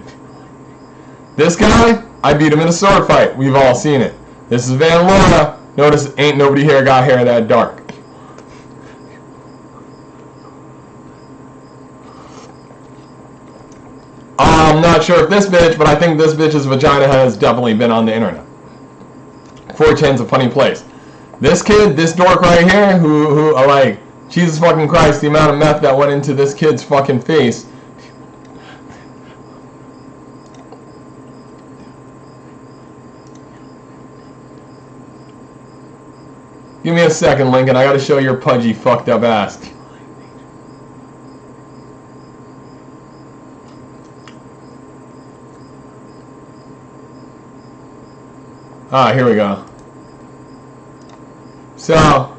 This guy, I beat him in a sword fight. We've all seen it. This is Van Lorna. Notice ain't nobody here got hair that dark. I'm not sure if this bitch, but I think this bitch's vagina has definitely been on the internet. 4chan's a funny place. This kid, this dork right here, who like, Jesus fucking Christ, the amount of meth that went into this kid's fucking face. Give me a second, Lincoln. I gotta show your pudgy, fucked up ass. Ah, here we go. So,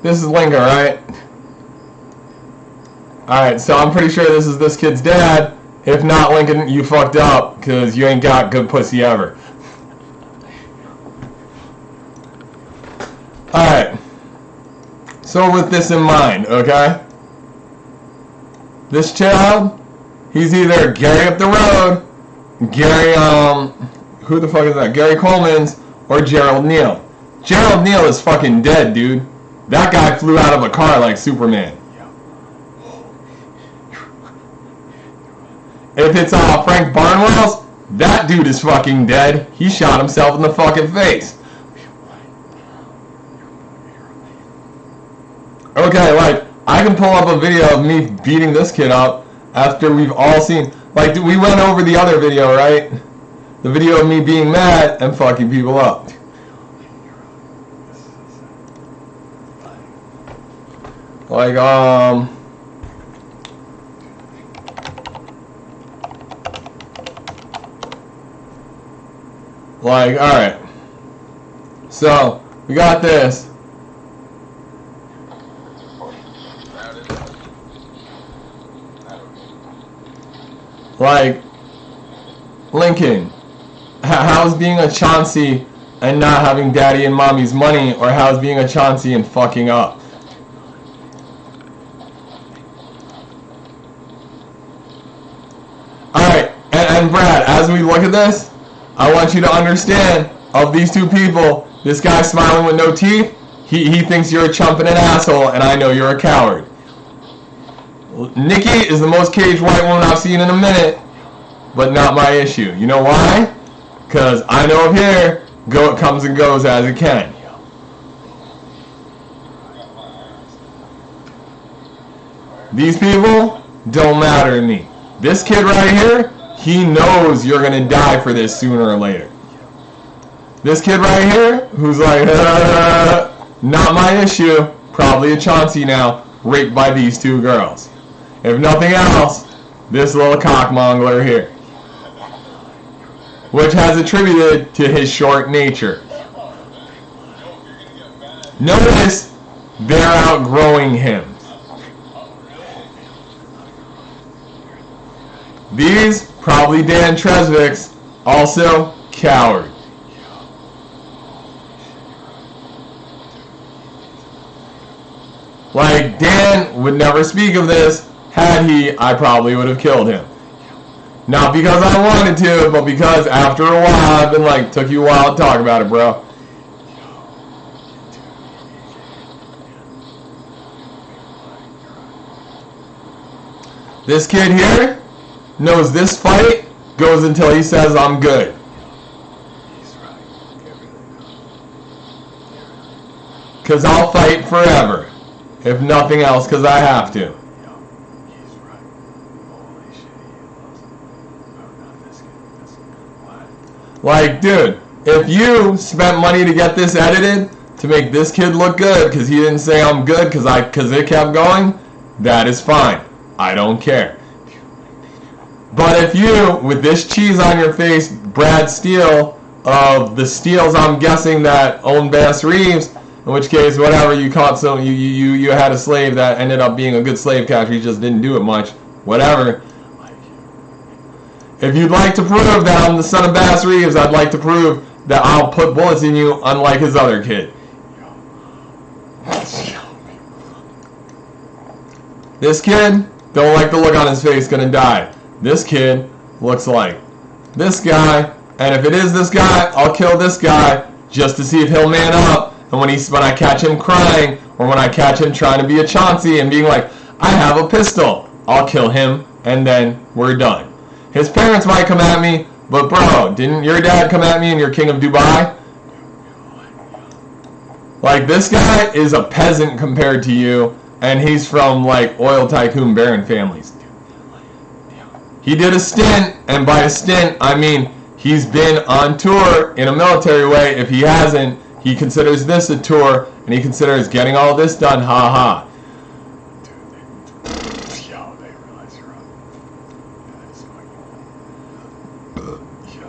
this is Lincoln, right? Alright, so I'm pretty sure this is this kid's dad. If not, Lincoln, you fucked up, because you ain't got good pussy ever. Alright. So with this in mind, okay? This child, he's either Gary up the road, Gary, who the fuck is that? Gary Coleman's, or Gerald Neal. Gerald Neal is fucking dead, dude. That guy flew out of a car like Superman. If it's Frank Barnwell's, that dude is fucking dead. He shot himself in the fucking face. Okay, like, I can pull up a video of me beating this kid up after we've all seen... Like, we went over the other video, right? The video of me being mad and fucking people up. Like, Like, alright. So, we got this. Like, Lincoln, how's being a Chauncey and not having daddy and mommy's money, or how's being a Chauncey and fucking up? Alright, and Brad, as we look at this, I want you to understand, of these two people, this guy smiling with no teeth, he thinks you're a chump and an asshole, and I know you're a coward. Nikki is the most caged white woman I've seen in a minute, but not my issue. You know why? Because I know up here, it comes and goes as it can. These people don't matter to me. This kid right here, he knows you're going to die for this sooner or later. This kid right here, who's like, not my issue, probably a Chauncey now, raped by these two girls. If nothing else, this little cockmongler here. Which has attributed to his short nature. Notice they're outgrowing him. These, probably Dan Tresvick's, also coward. Like, Dan would never speak of this. Had he, I probably would have killed him. Not because I wanted to, but because after a while, I've been like, took you a while to talk about it, bro. This kid here knows this fight goes until he says I'm good. Because I'll fight forever. If nothing else, because I have to. Like, dude, if you spent money to get this edited to make this kid look good because he didn't say I'm good because it kept going, that is fine. I don't care. But if you, with this cheese on your face, Brad Steele of the Steels, I'm guessing that own Bass Reeves, in which case, whatever, you caught some, you had a slave that ended up being a good slave catcher, he just didn't do it much, whatever. If you'd like to prove that I'm the son of Bass Reeves, I'd like to prove that I'll put bullets in you unlike his other kid. This kid, don't like the look on his face, gonna die. This kid looks like this guy, and if it is this guy, I'll kill this guy just to see if he'll man up. And when I catch him crying, or when I catch him trying to be a Chauncey and being like, I have a pistol, I'll kill him, and then we're done. His parents might come at me, but bro, didn't your dad come at me and you're king of Dubai? Like, this guy is a peasant compared to you, and he's from, like, oil tycoon baron families. He did a stint, and by a stint, I mean he's been on tour in a military way. If he hasn't, he considers this a tour, and he considers getting all this done, ha-ha. Yo, they realize you're up. That's fucking... Yo.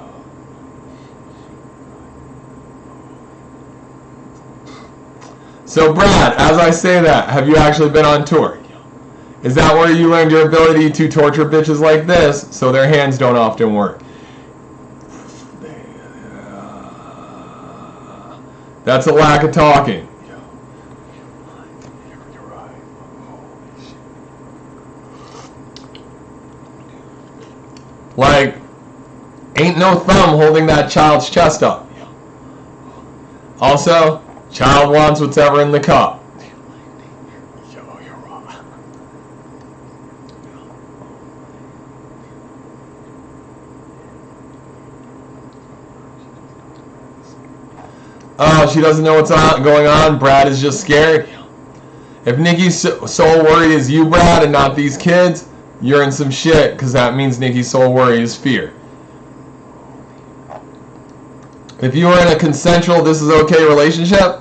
So Brad, as I say that, have you actually been on tour? Is that where you learned your ability to torture bitches like this so their hands don't often work? That's a lack of talking. You're right. Holy shit. Like, ain't no thumb holding that child's chest up. Also, child wants whatever in the cup. Yo, you're right. Oh, she doesn't know what's going on. Brad is just scared. If Nikki's sole worry is you, Brad, and not these kids, you're in some shit, because that means Nikki's sole worry is fear. If you were in a consensual, this is okay relationship,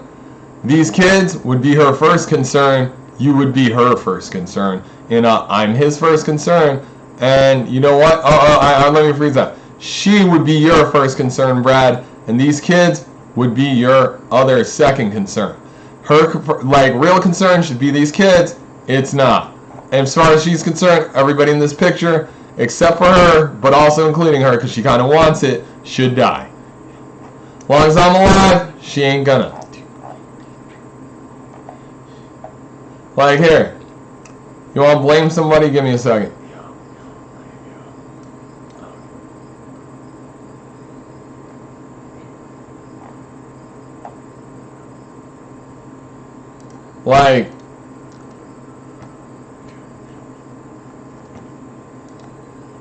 these kids would be her first concern. You would be her first concern. In a, I'm his first concern. And you know what? Let me freeze that. She would be your first concern, Brad. And these kids would be your other second concern. Her, like, real concern should be these kids. It's not. And as far as she's concerned, everybody in this picture, except for her, but also including her, because she kind of wants it, should die. As long as I'm alive, she ain't gonna. Like, here. You want to blame somebody? Give me a second. Like,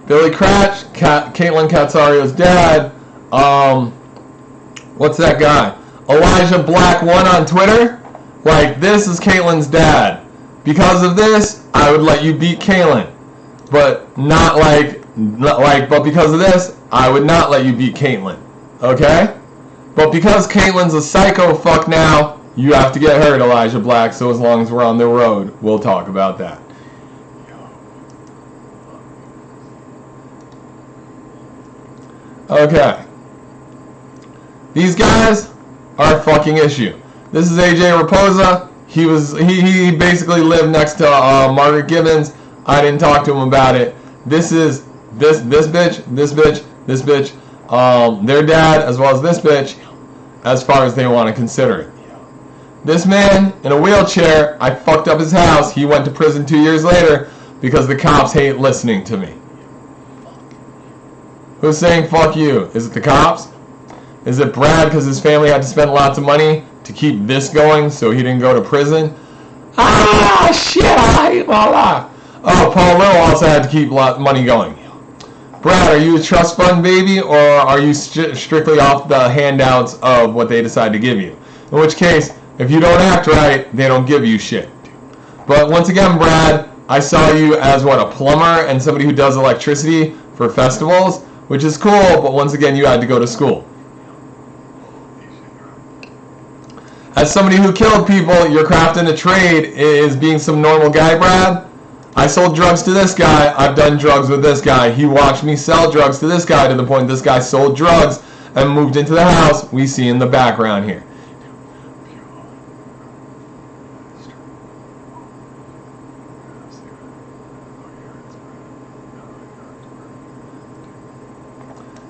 Billy Cratch, Caitlin Catsario's dad, what's that guy? Elijah Black 1 on Twitter? Like, this is Caitlin's dad. Because of this, I would let you beat Caitlin. But but because of this, I would not let you beat Caitlin. Okay? But because Caitlin's a psycho fuck now, you have to get hurt, Elijah Black, so as long as we're on the road, we'll talk about that. Okay. These guys are a fucking issue. This is AJ Raposa. He basically lived next to Margaret Gibbons. I didn't talk to him about it. This is this bitch, this bitch, this bitch, their dad, as well as this bitch, as far as they want to consider it. This man in a wheelchair, I fucked up his house. He went to prison 2 years later because the cops hate listening to me. Who's saying fuck you? Is it the cops? Is it Brad because his family had to spend lots of money to keep this going so he didn't go to prison? Ah, shit, I hate my life. Oh, Paul Little also had to keep money going. Brad, are you a trust fund baby, or are you strictly off the handouts of what they decide to give you? In which case, if you don't act right, they don't give you shit. But once again, Brad, I saw you as what, a plumber and somebody who does electricity for festivals, which is cool, but once again, you had to go to school. As somebody who killed people, your craft in a trade is being some normal guy, Brad. I sold drugs to this guy. I've done drugs with this guy. He watched me sell drugs to this guy to the point this guy sold drugs and moved into the house we see in the background here.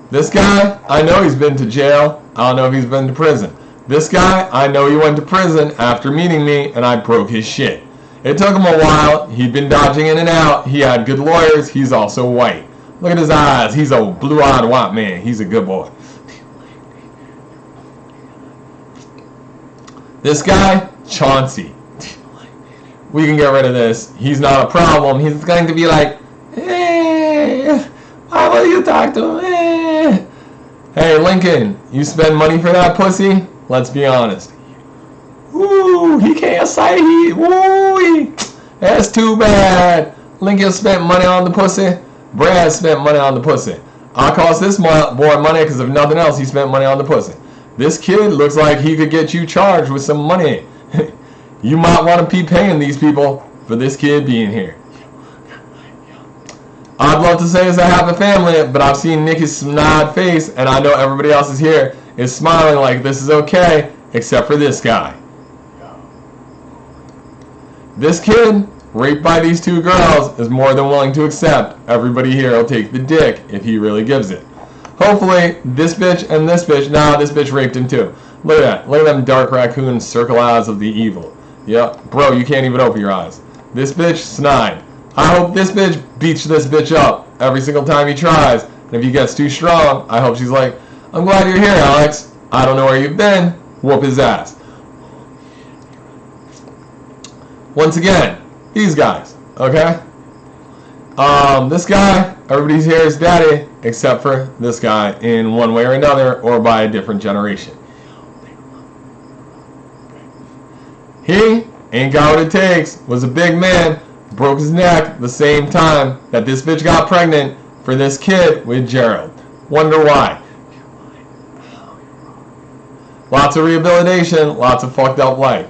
This guy, I know he's been to jail. I don't know if he's been to prison. This guy, I know he went to prison after meeting me and I broke his shit. It took him a while. He'd been dodging in and out. He had good lawyers. He's also white. Look at his eyes. He's a blue-eyed white man. He's a good boy. This guy, Chauncey. We can get rid of this. He's not a problem. He's going to be like, why will you talk to him? Hey, Lincoln, you spend money for that pussy? Let's be honest. Ooh, he can't say he. Ooh, that's too bad. Lincoln spent money on the pussy. Brad spent money on the pussy. I cost this boy money because if nothing else, he spent money on the pussy. This kid looks like he could get you charged with some money. You might want to be paying these people for this kid being here. I'd love to say it's a happy family, but I've seen Nikki's snide face, and I know everybody else is here is smiling like this is okay, except for this guy. This kid, raped by these two girls, is more than willing to accept everybody here will take the dick if he really gives it. Hopefully, this bitch and this bitch, nah, this bitch raped him too. Look at that. Look at them dark raccoon circle eyes of the evil. Yeah, bro, you can't even open your eyes. This bitch, snide. I hope this bitch beats this bitch up every single time he tries. And if he gets too strong, I hope she's like, I'm glad you're here, Alex. I don't know where you've been. Whoop his ass. Once again, these guys, okay? This guy, everybody's here is daddy, except for this guy in one way or another, or by a different generation. He ain't got what it takes, was a big man, broke his neck the same time that this bitch got pregnant for this kid with Gerald. Wonder why. Lots of rehabilitation, lots of fucked up life.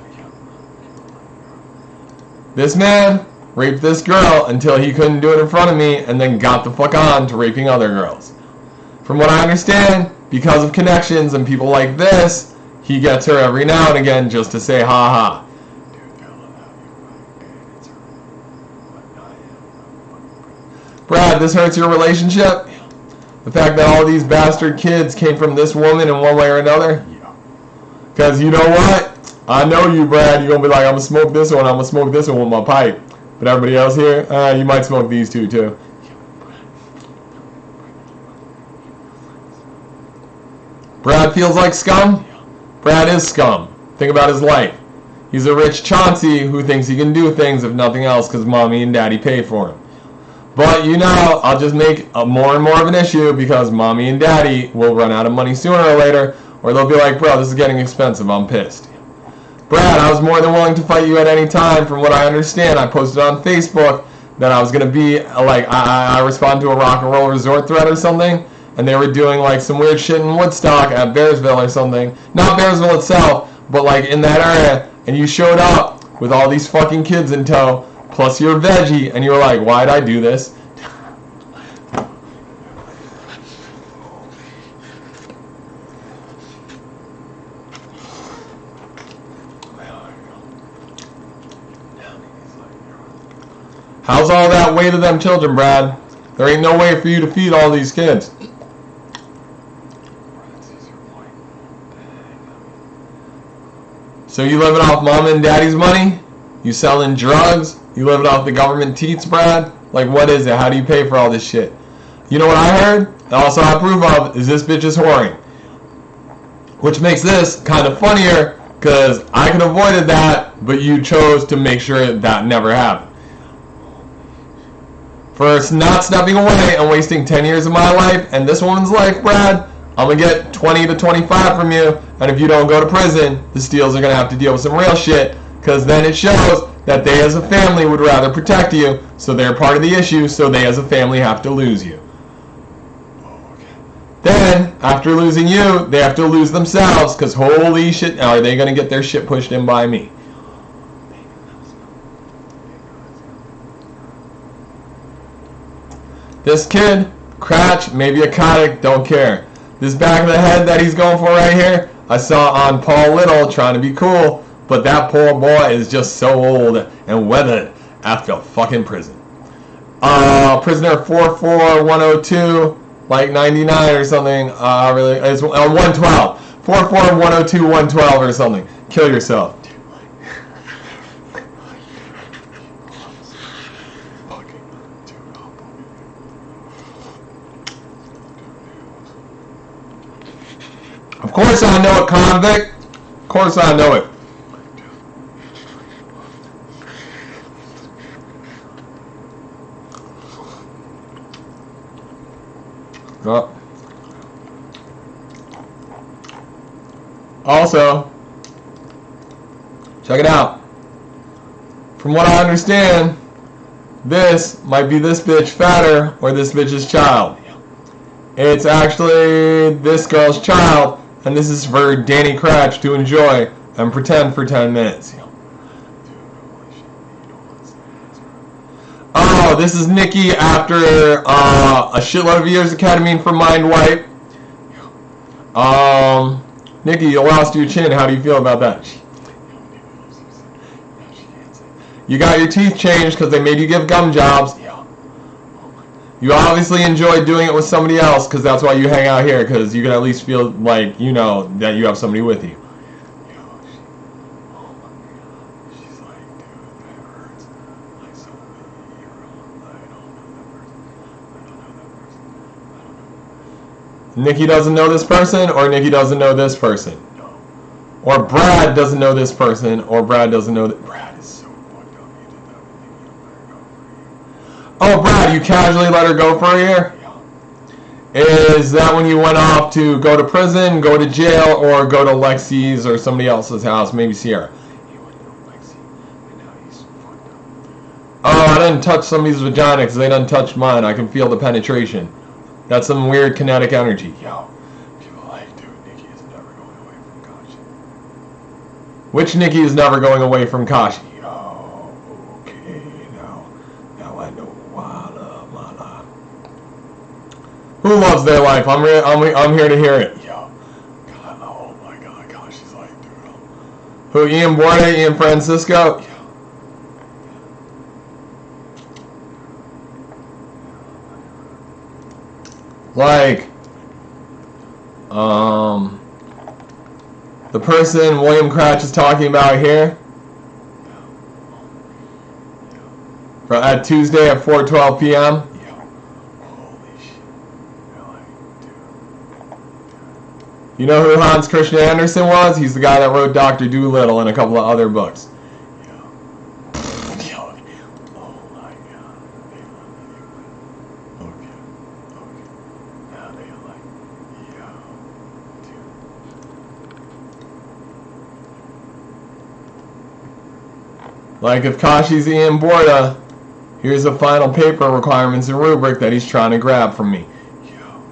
This man raped this girl until he couldn't do it in front of me and then got the fuck on to raping other girls. From what I understand, because of connections and people like this, he gets her every now and again just to say ha ha. Brad, this hurts your relationship? The fact that all these bastard kids came from this woman in one way or another? Because you know what? I know you, Brad. You're going to be like, I'm going to smoke this one. I'm going to smoke this one with my pipe. But everybody else here, you might smoke these two, too. Brad feels like scum? Brad is scum. Think about his life. He's a rich Chauncey who thinks he can do things if nothing else because mommy and daddy pay for him. But you know, I'll just make more and more of an issue because mommy and daddy will run out of money sooner or later, or they'll be like, bro, this is getting expensive, I'm pissed. Brad, I was more than willing to fight you at any time. From what I understand, I posted on Facebook that I was going to be, like, I responded to a rock and roll resort thread or something, and they were doing, like, some weird shit in Woodstock at Bearsville or something. Not Bearsville itself, but, like, in that area, and you showed up with all these fucking kids in tow, plus you're veggie, and you were like, why'd I do this? How's all that way to them children, Brad? There ain't no way for you to feed all these kids. Brad sees your point. So you living off mom and daddy's money? You selling drugs? You living off the government teats, Brad? Like, what is it? How do you pay for all this shit? You know what I heard? And also I approve of is this bitch is whoring. Which makes this kind of funnier because I could have avoided that, but you chose to make sure that never happened. For not stepping away and wasting 10 years of my life and this woman's life, Brad, I'm going to get 20 to 25 from you. And if you don't go to prison, the Steels are going to have to deal with some real shit. Because then it shows that they as a family would rather protect you. So they're part of the issue. So they as a family have to lose you. Then, after losing you, they have to lose themselves. Because holy shit, now are they going to get their shit pushed in by me? This kid, Cratch, maybe a Kotick, don't care. This back of the head that he's going for right here, I saw on Paul Little trying to be cool, but that poor boy is just so old and weathered after fucking prison. Prisoner 44102, like 99 or something, really, it's 112. 44102, 112 or something. Kill yourself. Of course I know it, convict. Of course I know it. Oh. Also, check it out. From what I understand, this might be this bitch fatter or this bitch's child. It's actually this girl's child. And this is for Danny Cratch to enjoy and pretend for 10 minutes. Oh, this is Nikki after a shitload of years of ketamine for mind wipe. Nikki, you lost your chin. How do you feel about that? You got your teeth changed because they made you give gum jobs. You obviously enjoy doing it with somebody else because that's why you hang out here, because you can at least feel like you know that you have somebody with you. She's like, dude, that hurts. Like, so you're wrong. I don't know that person. Nikki doesn't know this person, or Nikki doesn't know this person. No. Or Brad doesn't know this person, or Brad doesn't know that. Brad is so fucked up. You did that with Nikki. I'll let her go for you. Oh, Brad, you casually let her go for a year? Yeah. Is that when you went off to go to prison, go to jail, or go to Lexi's or somebody else's house, maybe Sierra? He went to Lexi, and now he's fucked up. Oh, I didn't touch somebody's vagina because they done touched mine. I can feel the penetration. That's some weird kinetic energy. Yo, people like, dude, Nikki is never going away from Kashi. Which Nikki is never going away from Kashi? Yo, okay, now I know why I love my life. Who loves their life? I'm here to hear it. Yo, God, oh my God, Kashi's like, dude, Who, Ian Borne, Ian Francisco? yo. Like, the person William Cratch is talking about here, at Tuesday at 4:12 p.m. Yo, holy shit. You're like, dude. You know who Hans Christian Andersen was? He's the guy that wrote Dr. Dolittle and a couple of other books. Yo, oh my God. Okay. Now they're like, yo, dude. Like if Kashi's Ian Borda, here's the final paper requirements and rubric that he's trying to grab from me. Yo.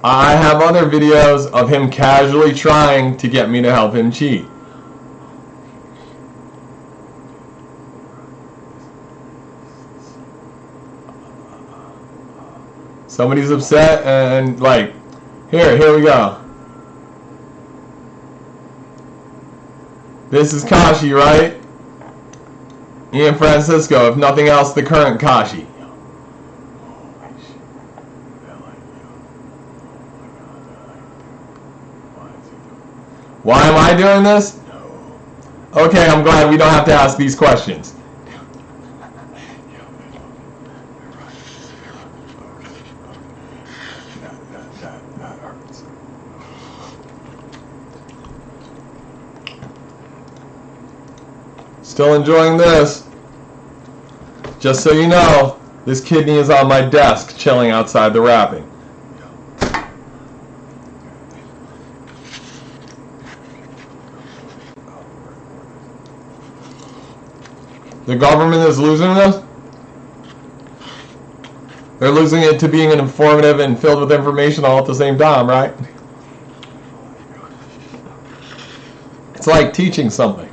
I have other videos of him casually trying to get me to help him cheat. Somebody's upset and like, here we go. This is Kashi, right? Ian Francisco, if nothing else, the current Kashi. Why am I doing this? Okay, I'm glad we don't have to ask these questions. That hurts. Still enjoying this. Just so you know, this kidney is on my desk, chilling outside the wrapping. The government is losing this? They're losing it to being informative and filled with information all at the same time, right? It's like teaching something.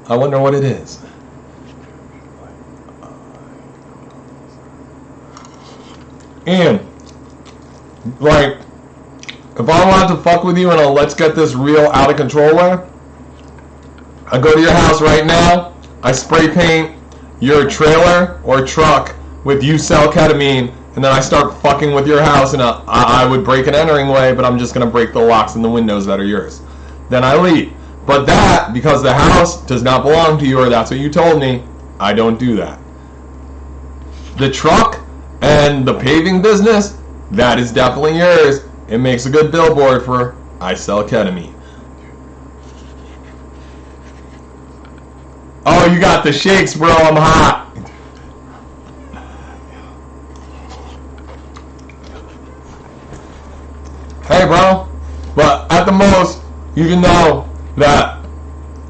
I wonder what it is. And, like, if I want to fuck with you in a let's get this real out of control way, I go to your house right now, I spray paint your trailer or truck with you sell ketamine, and then I start fucking with your house in a I would break an entering way, but I'm just going to break the locks and the windows that are yours. Then I leave. But that, because the house does not belong to you, or that's what you told me, I don't do that. The truck and the paving business, that is definitely yours. It makes a good billboard for I sell ketamine. Oh, you got the shakes, bro. I'm hot. Hey, bro. But at the most, you can know that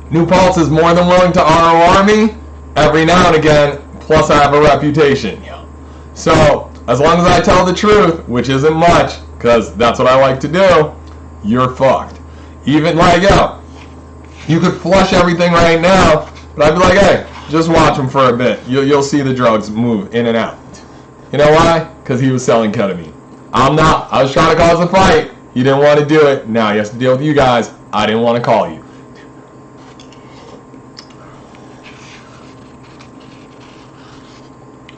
New Pulse is more than willing to ROR me every now and again, plus I have a reputation. So, as long as I tell the truth, which isn't much, because that's what I like to do, you're fucked. Even like, yo, you could flush everything right now, but I'd be like, hey, just watch him for a bit. You'll see the drugs move in and out. You know why? Because he was selling ketamine. I'm not. I was trying to cause a fight. You didn't want to do it. Now he has to deal with you guys. I didn't want to call you.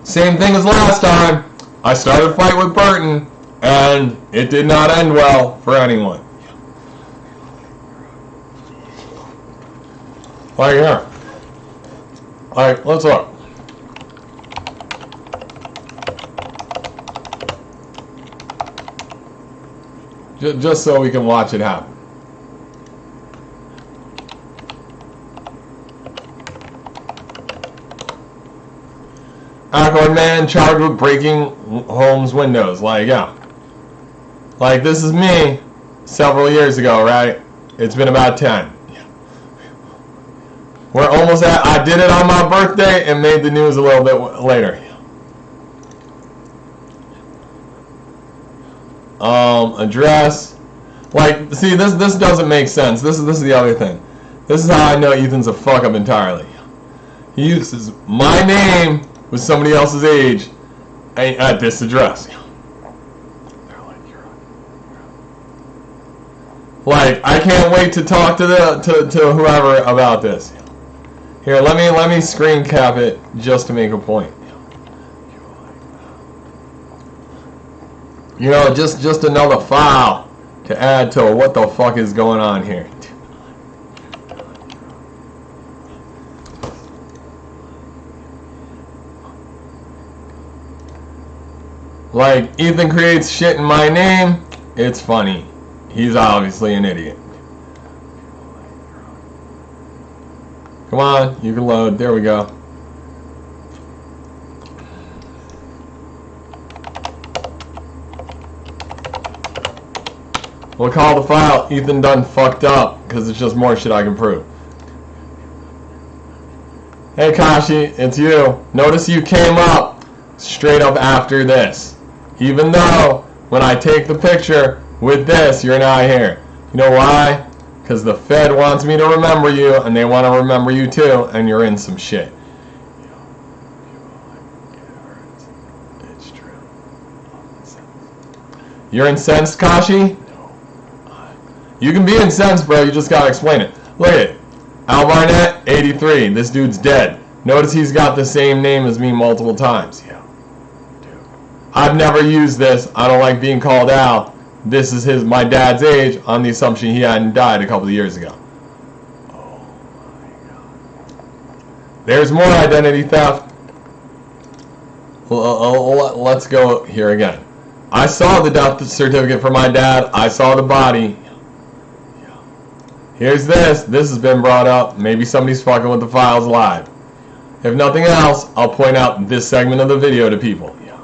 Same thing as last time. I started a fight with Burton, and it did not end well for anyone. Like here. Alright, let's look. Just so we can watch it happen. Awkward man charged with breaking homes' windows. Like, yeah. Like, this is me several years ago, right? It's been about 10. We're almost at, I did it on my birthday and made the news a little bit later. Address. Like, see, this doesn't make sense. This is the other thing. This is how I know Ethan's a fuck up entirely. He uses my name with somebody else's age at this address. Like, I can't wait to talk to to whoever about this. Here, let me screen cap it just to make a point. You know, just another file to add to what the fuck is going on here. Like, Ethan creates shit in my name. It's funny. He's obviously an idiot. Come on, you can load. There we go. We'll call the file Ethan done fucked up, because it's just more shit I can prove. Hey Kashi, it's you. Notice you came up straight up after this. Even though when I take the picture with this, you're not here. You know why? Because the Fed wants me to remember you, and they want to remember you too, and you're in some shit. It's true. You're incensed, Kashi? You can be incensed, bro. You just gotta explain it. Look at it. Al Barnett, 83. This dude's dead. Notice he's got the same name as me multiple times. Yeah. Dude. I've never used this. I don't like being called out. This is my dad's age on the assumption he hadn't died a couple of years ago. Oh my god. There's more identity theft. Let's go here again. I saw the death certificate for my dad. I saw the body. Yeah. Here's this. This has been brought up. Maybe somebody's fucking with the files live. If nothing else, I'll point out this segment of the video to people. Yeah.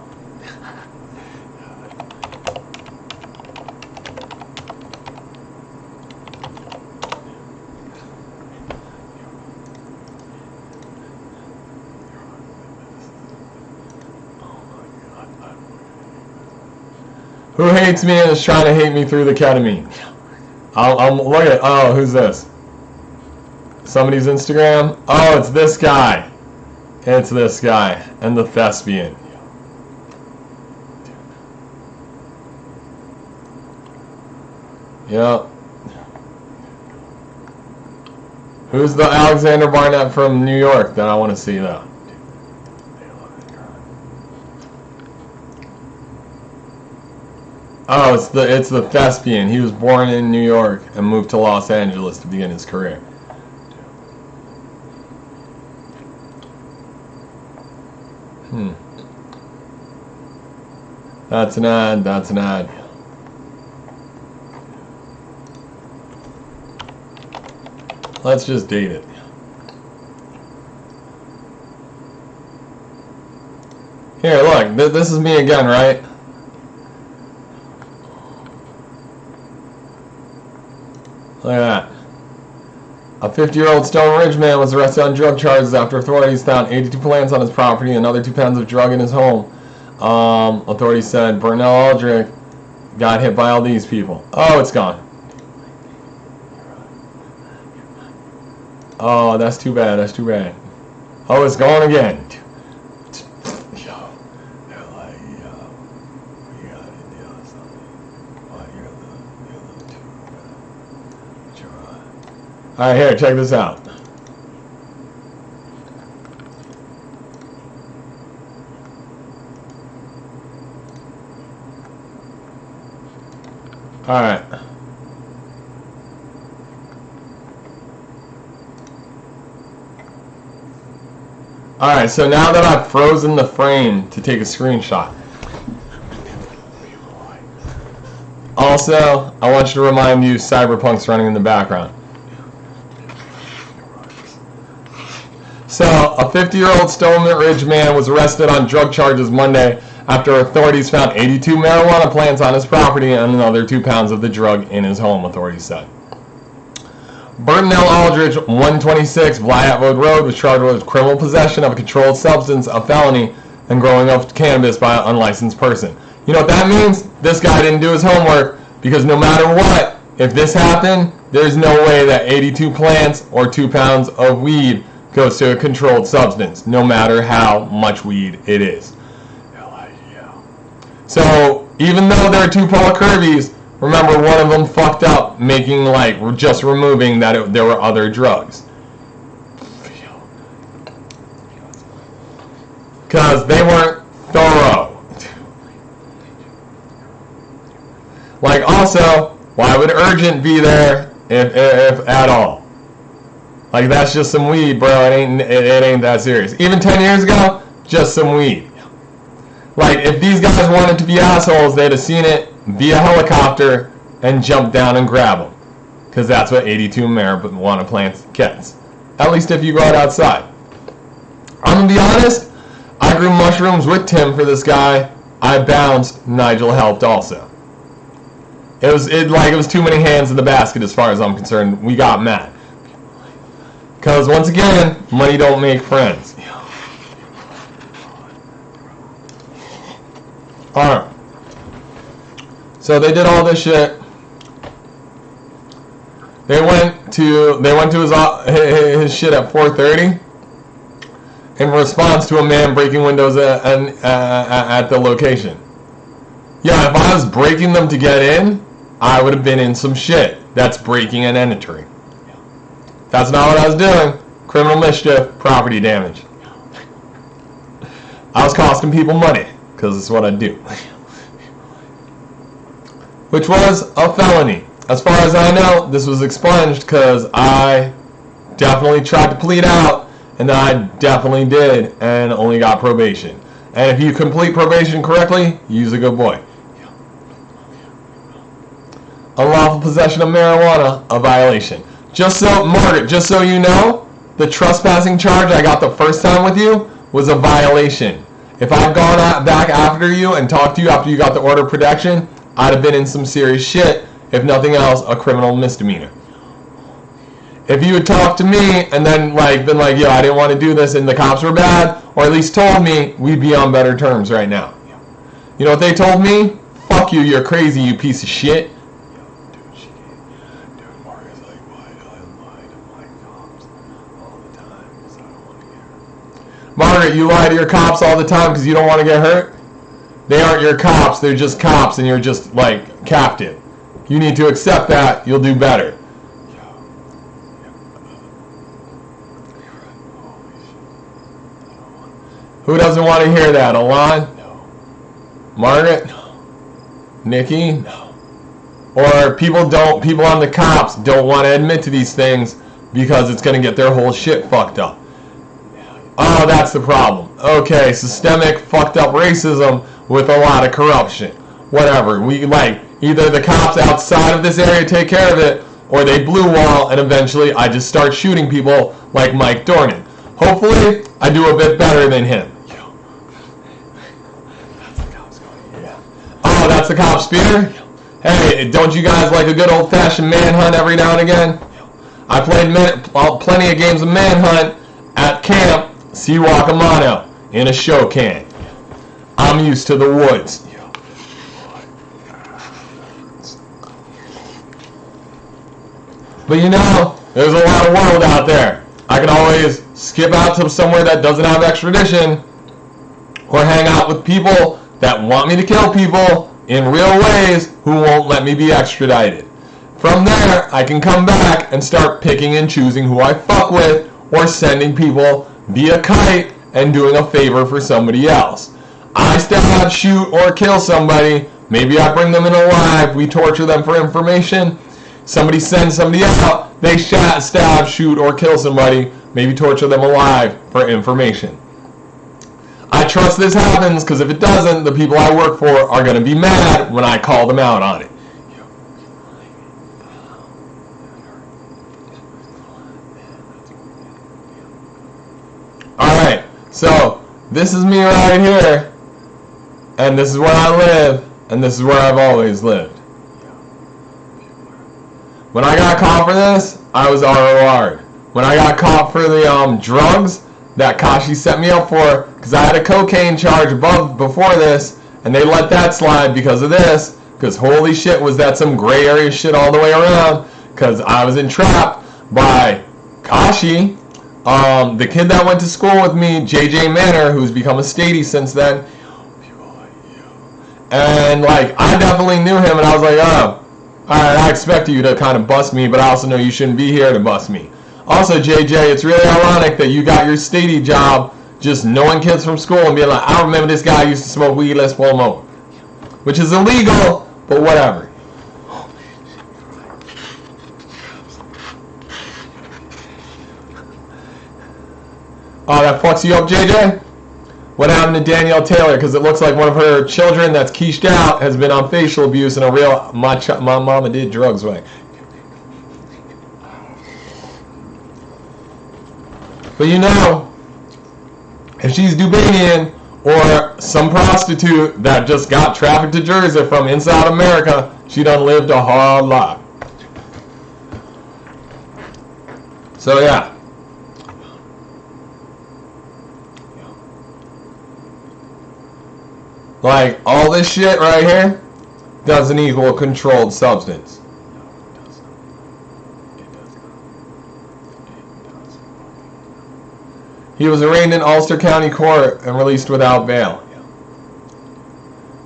Who hates me and is trying to hate me through the ketamine? I'm look at. Oh, who's this? Somebody's Instagram. Oh, it's this guy. It's this guy and the thespian. Yep. Who's the Alexander Barnett from New York that I want to see though? Oh, it's the thespian. He was born in New York and moved to Los Angeles to begin his career. That's an ad. That's an ad. Let's just date it. Here, look. This is me again, right? Look at that. A 50-year-old Stone Ridge man was arrested on drug charges after authorities found 82 plants on his property and another 2 pounds of drug in his home. Authorities said Burnell Aldrich got hit by all these people. Oh, it's gone. Oh, that's too bad. That's too bad. Oh, it's gone again. Yo, they're like, yo, we gotta deal with something. Why you're a little too bad. But you're right. All right, here, check this out. All right. All right, so now that I've frozen the frame to take a screenshot. Also, I want you to remind you Cyberpunk's running in the background. So, a 50-year-old Stone Ridge man was arrested on drug charges Monday after authorities found 82 marijuana plants on his property and another 2 pounds of the drug in his home, authorities said. Burnell Aldrich, 126 VoD Road, was charged with criminal possession of a controlled substance, a felony, and growing of cannabis by an unlicensed person. You know what that means? This guy didn't do his homework, because no matter what, if this happened, there's no way that 82 plants or 2 pounds of weed goes to a controlled substance, no matter how much weed it is. So, even though there are 2 Paul Kirby's, remember one of them fucked up, making like, just removing that there were other drugs. Because they weren't thorough. Like, also, why would urgent be there if at all? Like, that's just some weed, bro. It ain't that serious. Even 10 years ago, just some weed. Like, if these guys wanted to be assholes, they'd have seen it via helicopter and jumped down and grab them. Because that's what 82 marijuana plants gets. At least if you go outside. I'm going to be honest, I grew mushrooms with Tim for this guy. I bounced, Nigel helped also. It was too many hands in the basket as far as I'm concerned. We got mad. Because once again, money don't make friends. Alright. So they did all this shit. They went to his shit at 4:30 in response to a man breaking windows at the location. Yeah, if I was breaking them to get in, I would have been in some shit. That's breaking and entering. That's not what I was doing. Criminal mischief, property damage. I was costing people money, because it's what I do. Which was a felony. As far as I know, this was expunged because I definitely tried to plead out, and I definitely did, and only got probation. And if you complete probation correctly, you're a good boy. Unlawful possession of marijuana, a violation. Just so, Margaret, just so you know, the trespassing charge I got the first time with you was a violation. If I'd gone back after you and talked to you after you got the order of protection, I'd have been in some serious shit. If nothing else, a criminal misdemeanor. If you had talked to me and then been like, yo, I didn't want to do this and the cops were bad, or at least told me, we'd be on better terms right now. You know what they told me? Fuck you, you're crazy, you piece of shit. Margaret, you lie to your cops all the time because you don't want to get hurt? They aren't your cops, they're just cops, and you're just, captive. You need to accept that, you'll do better. Who doesn't want to hear that? Alon? No. Margaret? No. Nikki? No. Or people on the cops don't want to admit to these things because it's going to get their whole shit fucked up. Oh, that's the problem. Okay, systemic fucked up racism with a lot of corruption. Whatever. We either the cops outside of this area take care of it, or they blue wall, and eventually I just start shooting people like Mike Dornan. Hopefully, I do a bit better than him. Yo. That's the cops going, yeah. Oh, that's the cop speeder? Hey, don't you guys like a good old-fashioned manhunt every now and again? I played plenty of games of manhunt at camp, Seawalk Amano, in a show can. I'm used to the woods. But you know, there's a lot of world out there. I can always skip out to somewhere that doesn't have extradition, or hang out with people that want me to kill people in real ways who won't let me be extradited. From there, I can come back and start picking and choosing who I fuck with, or sending people via kite and doing a favor for somebody else. I stab, shoot, or kill somebody. Maybe I bring them in alive. We torture them for information. Somebody sends somebody out. They stab, shoot, or kill somebody. Maybe torture them alive for information. I trust this happens because if it doesn't, the people I work for are going to be mad when I call them out on it. Alright, so this is me right here, and this is where I live, and this is where I've always lived. When I got caught for this, I was ROR'd. When I got caught for the drugs that Kashi set me up for, because I had a cocaine charge before this, and they let that slide because of this, because holy shit was that some gray area shit all the way around, because I was entrapped by Kashi, the kid that went to school with me, JJ Manor, who's become a statey since then, and I definitely knew him, and I was like, oh, alright, I expect you to kind of bust me, but I also know you shouldn't be here to bust me. Also, JJ, it's really ironic that you got your statey job just knowing kids from school and being like, I remember this guy used to smoke weed, let's pull him over. Which is illegal, but whatever. Oh, that fucks you up, JJ? What happened to Danielle Taylor? Because it looks like one of her children that's quiche out has been on facial abuse and a real, my mama did drugs right. But you know, if she's Dubanian or some prostitute that just got trafficked to Jersey from inside America, she done lived a hard life. So yeah. All this shit right here doesn't equal a controlled substance. He was arraigned in Ulster County Court and released without bail.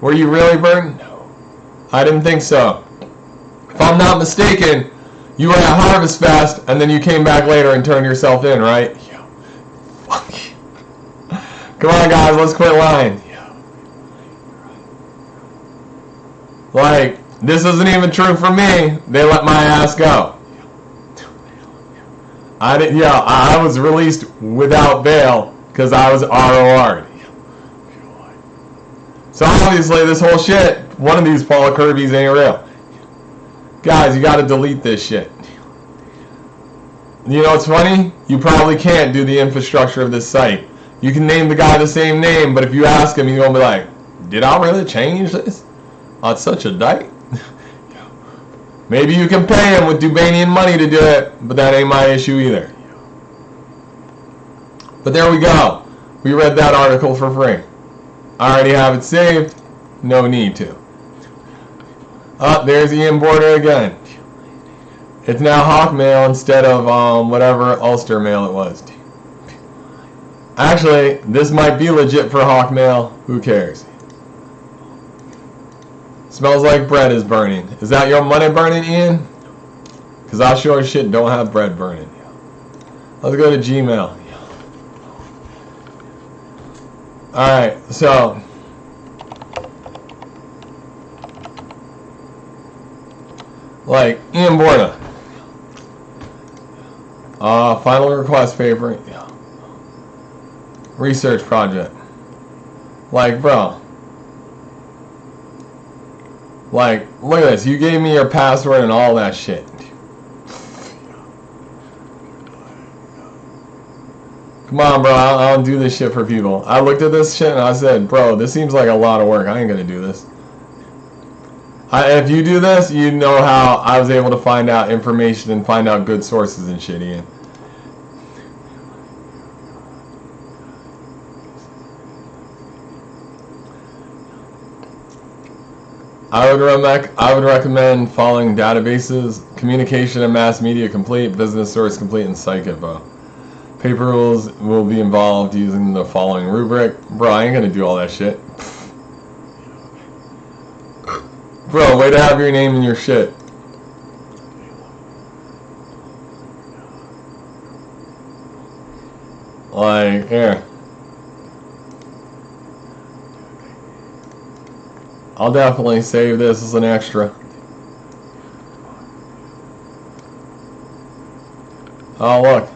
Were you really, Burton? No. I didn't think so. If I'm not mistaken, you were at Harvest Fest and then you came back later and turned yourself in, right? Yeah. Fuck. Come on, guys, let's quit lying. Like, this isn't even true for me. They let my ass go. I was released without bail because I was ROR'd. So obviously this whole shit, one of these Paula Kirby's ain't real. Guys, you gotta delete this shit. You know what's funny? You probably can't do the infrastructure of this site. You can name the guy the same name, but if you ask him, he's gonna be like, did I really change this on such a date? Maybe you can pay him with Dubanian money to do it, but that ain't my issue either. But there we go. We read that article for free. I already have it saved. No need to. There's Ian Border again. It's now Hawkmail instead of whatever Ulster Mail it was. Actually, this might be legit for Hawkmail. Who cares? Smells like bread is burning. Is that your money burning, Ian? Because I sure as shit don't have bread burning. Let's go to Gmail. Alright, so like Ian Borda. Final request paper. Research project. Like, bro. Like, look at this. You gave me your password and all that shit. Come on, bro. I don't do this shit for people. I looked at this shit and I said, bro, this seems like a lot of work. I ain't gonna do this. If you do this, you know how I was able to find out information and find out good sources and shit, Ian. I would recommend following databases, communication and mass media complete, business source complete, and psych info. Paper rules will be involved using the following rubric. Bro, I ain't gonna do all that shit. Bro, way to have your name in your shit. Like, here. I'll definitely save this as an extra. Oh, look.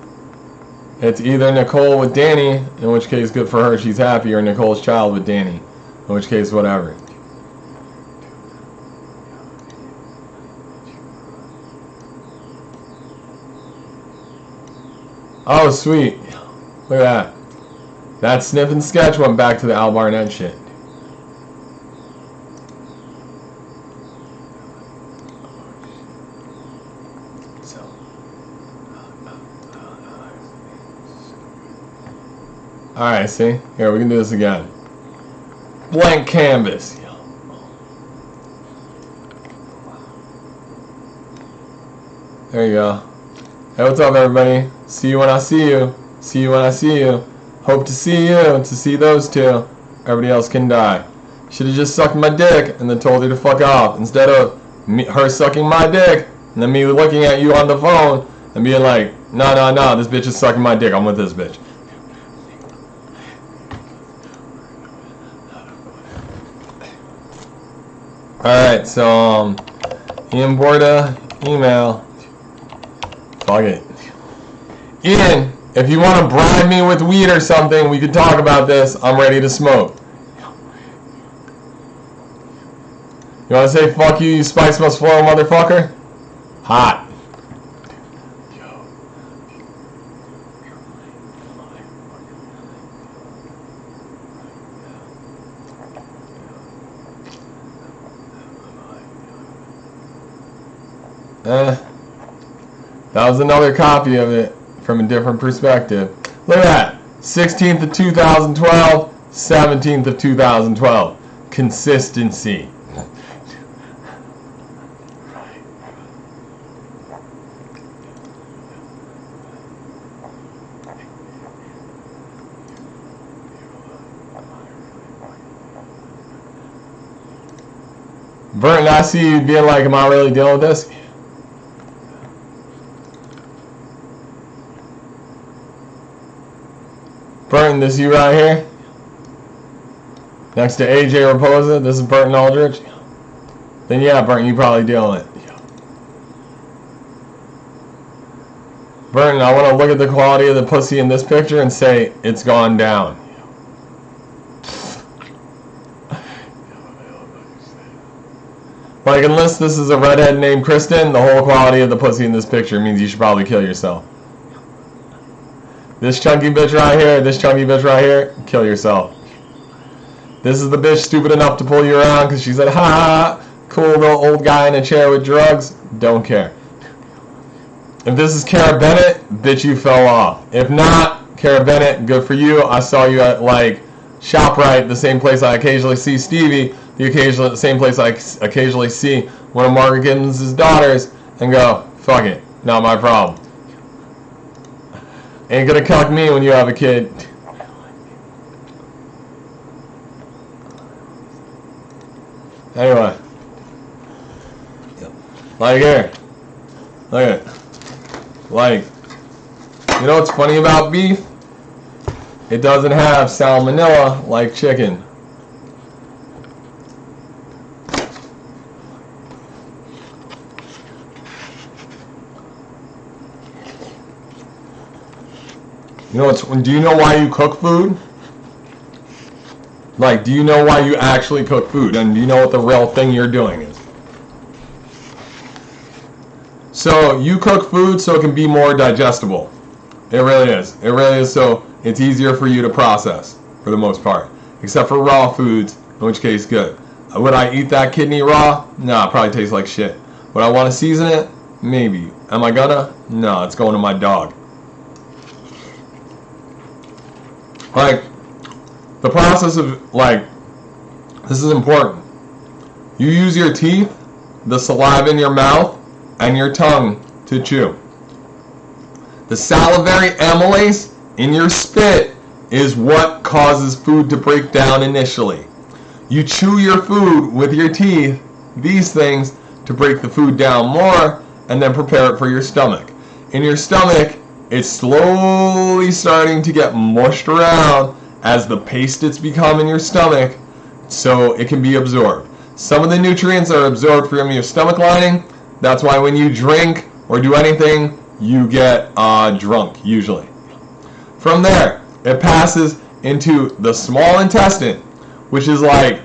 It's either Nicole with Danny, in which case good for her, she's happy, or Nicole's child with Danny, in which case whatever. Oh, sweet. Look at that. That snip and sketch went back to the Al Barnett shit. Alright, see? Here, we can do this again. Blank canvas. There you go. Hey, what's up, everybody? See you when I see you. See you when I see you. Hope to see you, to see those two. Everybody else can die. Should have just sucked my dick and then told her to fuck off. Instead of her sucking my dick and then me looking at you on the phone and being like, no, this bitch is sucking my dick. I'm with this bitch. Alright, so, Ian Borda, email. Fuck it. Ian, if you want to bribe me with weed or something, we could talk about this. I'm ready to smoke. You want to say fuck you, you Spice Must Flow motherfucker? Hot. That was another copy of it from a different perspective. Look at that. 16th of 2012, 17th of 2012. Consistency. Burton, I see you being like, am I really dealing with this? Burton, this you right here? Next to AJ Raposa, this is Burton Aldrich. Then yeah, Burton, you probably deal with it. Burton, I want to look at the quality of the pussy in this picture and say it's gone down. Like, unless this is a redhead named Kristen, the whole quality of the pussy in this picture means you should probably kill yourself. This chunky bitch right here, this chunky bitch right here, kill yourself. This is the bitch stupid enough to pull you around because she said, ha, cool little old guy in a chair with drugs. Don't care. If this is Cara Bennett, bitch, you fell off. If not, Cara Bennett, good for you. I saw you at, like, ShopRite, the same place I occasionally see Stevie, the same place I occasionally see one of Margaret Gibbons' daughters, and go, fuck it, not my problem. Ain't gonna cuck me when you have a kid. Anyway. Like here. Look at it. Like, you know what's funny about beef? It doesn't have salmonella like chicken. You know what's, do you know why you cook food? Like, do you know why you actually cook food? And do you know what the real thing you're doing is? So, you cook food so it can be more digestible. It really is. It really is, so it's easier for you to process, for the most part. Except for raw foods, in which case, good. Would I eat that kidney raw? Nah, it probably tastes like shit. Would I want to season it? Maybe. Am I gonna? No, it's going to my dog. Like, the process of, like, this is important. You use your teeth, the saliva in your mouth, and your tongue to chew. The salivary amylase in your spit is what causes food to break down initially. You chew your food with your teeth, these things, to break the food down more, and then prepare it for your stomach. In your stomach, it's slowly starting to get mushed around as the paste it's become in your stomach, so it can be absorbed. Some of the nutrients are absorbed from your stomach lining. That's why when you drink or do anything, you get drunk, usually. From there, it passes into the small intestine, which is like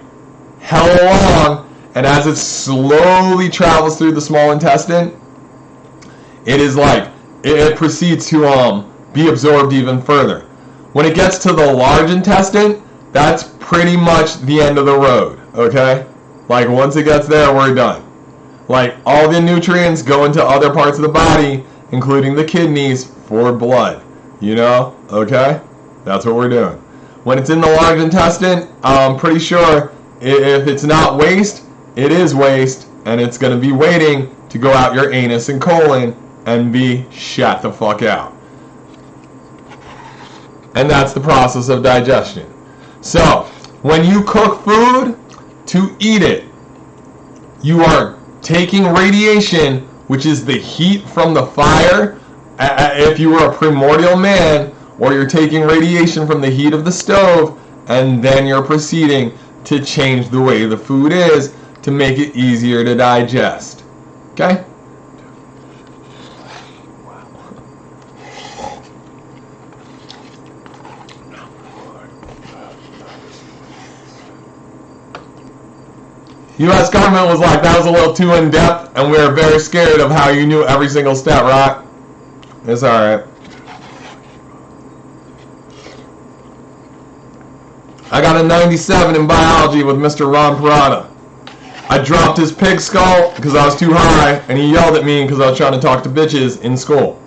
hella long, and as it slowly travels through the small intestine, it is like, it proceeds to be absorbed even further. When it gets to the large intestine, that's pretty much the end of the road, okay? Like, once it gets there, we're done. Like, all the nutrients go into other parts of the body, including the kidneys, for blood. You know? Okay? That's what we're doing. When it's in the large intestine, I'm pretty sure if it's not waste, it is waste, and it's going to be waiting to go out your anus and colon and be shat the fuck out. And that's the process of digestion. So, when you cook food to eat it, you are taking radiation, which is the heat from the fire, if you were a primordial man, or you're taking radiation from the heat of the stove, and then you're proceeding to change the way the food is to make it easier to digest. Okay? U.S. government was like, that was a little too in-depth, and we were very scared of how you knew every single step, right? It's alright. I got a 97 in biology with Mr. Ron Parada. I dropped his pig skull because I was too high, and he yelled at me because I was trying to talk to bitches in school.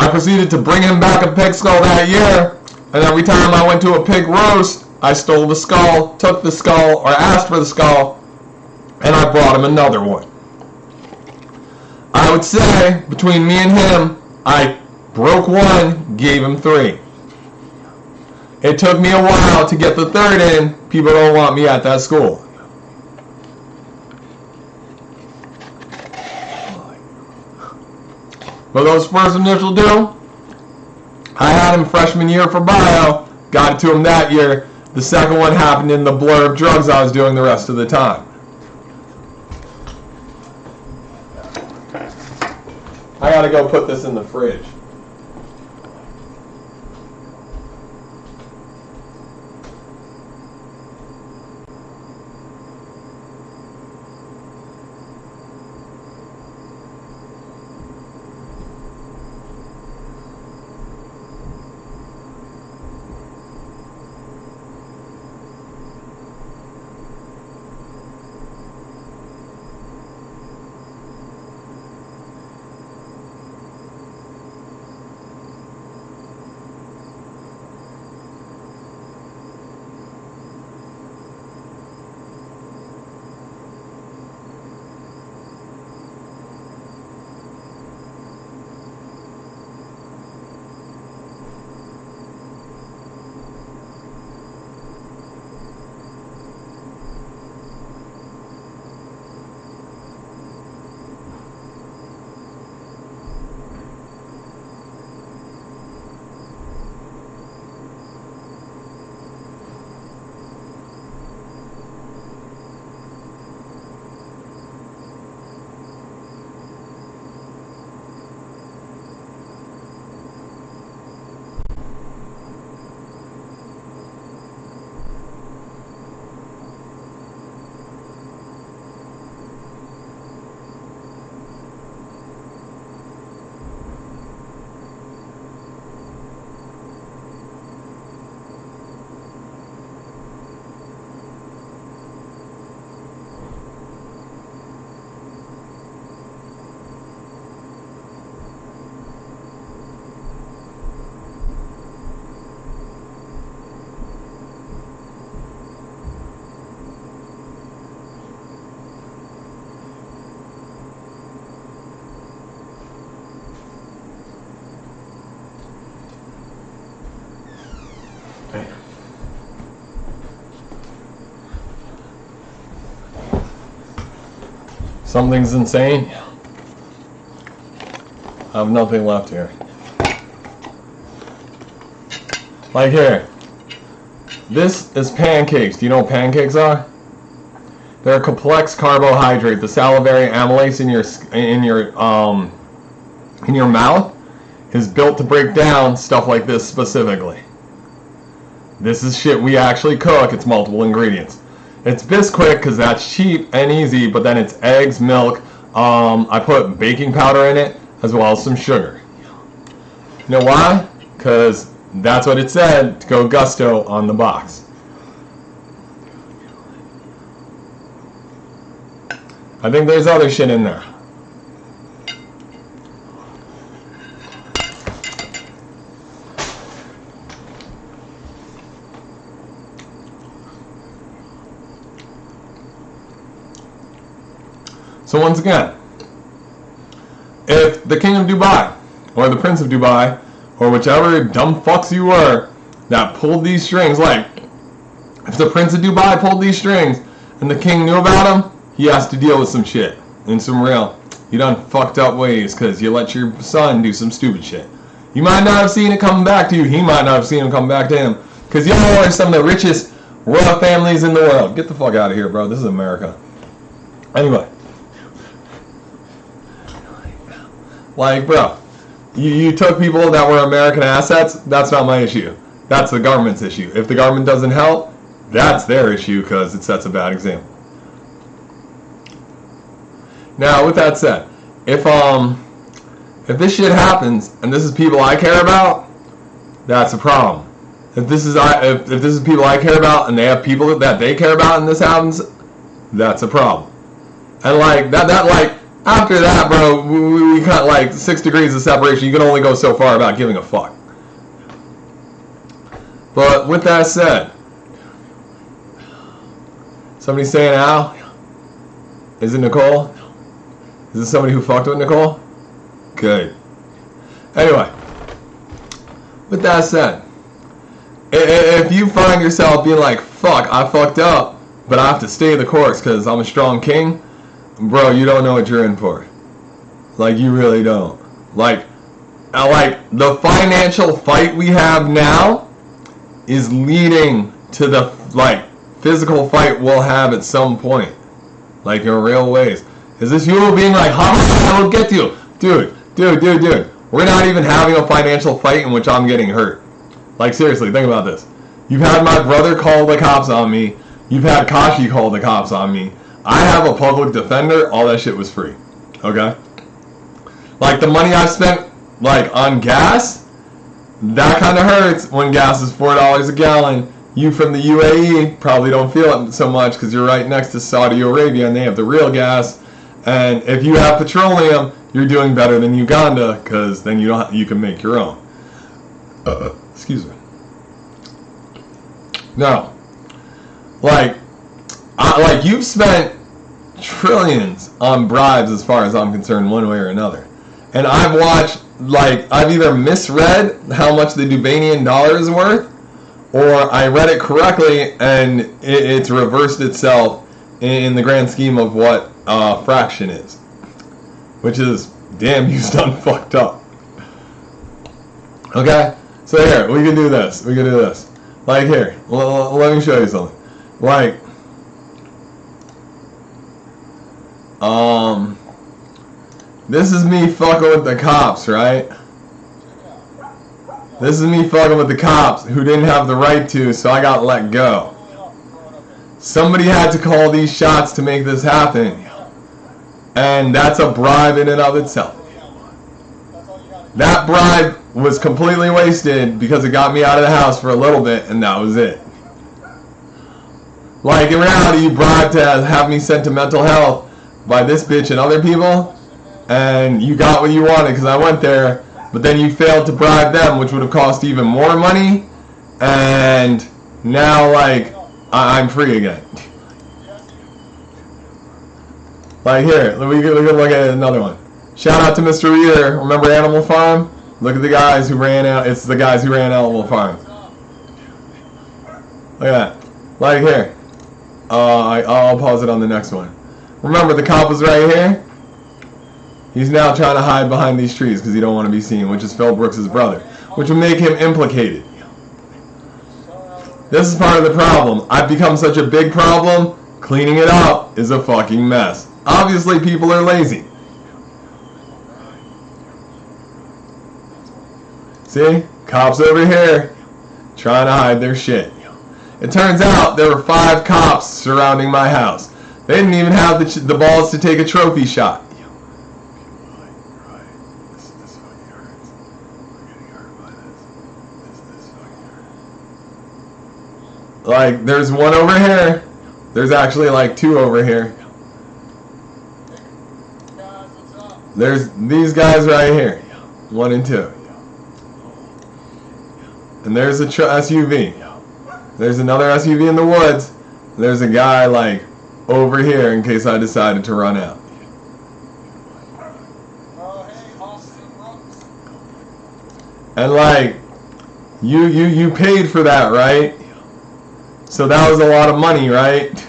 I proceeded to bring him back a pig skull that year, and every time I went to a pig roast, I stole the skull, took the skull, or asked for the skull, and I brought him another one. I would say, between me and him, I broke one, gave him 3. It took me a while to get the 3rd in. People don't want me at that school. But those first initial due, I had him freshman year for bio, Got it to him that year. The second one happened in the blur of drugs I was doing the rest of the time. I gotta go put this in the fridge. Something's insane. I have nothing left here. Like here. This is pancakes. Do you know what pancakes are? They're a complex carbohydrate. The salivary amylase in your mouth is built to break down stuff like this specifically. This is shit we actually cook. It's multiple ingredients. It's Bisquick because that's cheap and easy, but then it's eggs, milk. I put baking powder in it as well as some sugar. You know why? Because that's what it said to go gusto on the box. I think there's other shit in there. So once again, if the King of Dubai, or the Prince of Dubai, or whichever dumb fucks you were that pulled these strings, like, if the Prince of Dubai pulled these strings and the King knew about them, he has to deal with some shit. In some real, you done fucked up ways because you let your son do some stupid shit. You might not have seen it coming back to you. He might not have seen it come back to him. Because y'all are some of the richest royal families in the world. Get the fuck out of here, bro. This is America. Anyway. Like, bro, you took people that were American assets. That's not my issue. That's the government's issue. If the government doesn't help, that's their issue because it sets a bad example. Now, with that said, if this shit happens and this is people I care about, that's a problem. If this is people I care about and they have people that they care about and this happens, that's a problem. And like that after that, bro, we got like 6 degrees of separation. You can only go so far about giving a fuck. But with that said, somebody saying Al? Is it Nicole? Is this somebody who fucked with Nicole? Good. Anyway, with that said, if you find yourself being like, fuck, I fucked up, but I have to stay the course because I'm a strong king, bro, you don't know what you're in for. Like, you really don't. Like the financial fight we have now is leading to the like physical fight we'll have at some point, like in real ways. Is this you being like, I will get you, dude? We're not even having a financial fight in which I'm getting hurt. Like seriously, think about this. You've had my brother call the cops on me. You've had Kashi call the cops on me. I have a public defender. All that shit was free. Okay? Like the money I spent like on gas, that kind of hurts when gas is $4 a gallon. You from the UAE probably don't feel it so much because you're right next to Saudi Arabia and they have the real gas. And if you have petroleum, you're doing better than Uganda because then you can make your own. Excuse me. No. Like you've spent trillions on bribes as far as I'm concerned one way or another. And I've watched, like, I've either misread how much the Dubanian dollar is worth, or I read it correctly and it's reversed itself in the grand scheme of what a fraction is. Which is, damn, you done fucked up. Okay? So here, we can do this. Like here, let me show you something. Like, this is me fucking with the cops, right? This is me fucking with the cops who didn't have the right to, so I got let go. Somebody had to call these shots to make this happen. And that's a bribe in and of itself. That bribe was completely wasted because it got me out of the house for a little bit, and that was it. Like, in reality, you bribed to have me sent to mental health by this bitch and other people, and you got what you wanted because I went there, but then you failed to bribe them, which would have cost even more money, and now, like, I'm free again. Like, here, we can look at another one. Shout out to Mr. Reader. Remember Animal Farm? Look at the guys who ran out. It's the guys who ran Animal Farm. Look at that. Like here. I'll pause it on the next one. Remember, the cop was right here. He's now trying to hide behind these trees because he don't want to be seen, which is Phil Brooks' brother, which would make him implicated. This is part of the problem. I've become such a big problem. Cleaning it up is a fucking mess. Obviously, people are lazy. See? Cops over here trying to hide their shit. It turns out there were 5 cops surrounding my house. They didn't even have the balls to take a trophy shot. Like, there's one over here. There's actually like 2 over here. There's these guys right here. 1 and 2. And there's a SUV. There's another SUV in the woods. There's a guy like over here in case I decided to run out. And like, you paid for that, right? So that was a lot of money, right?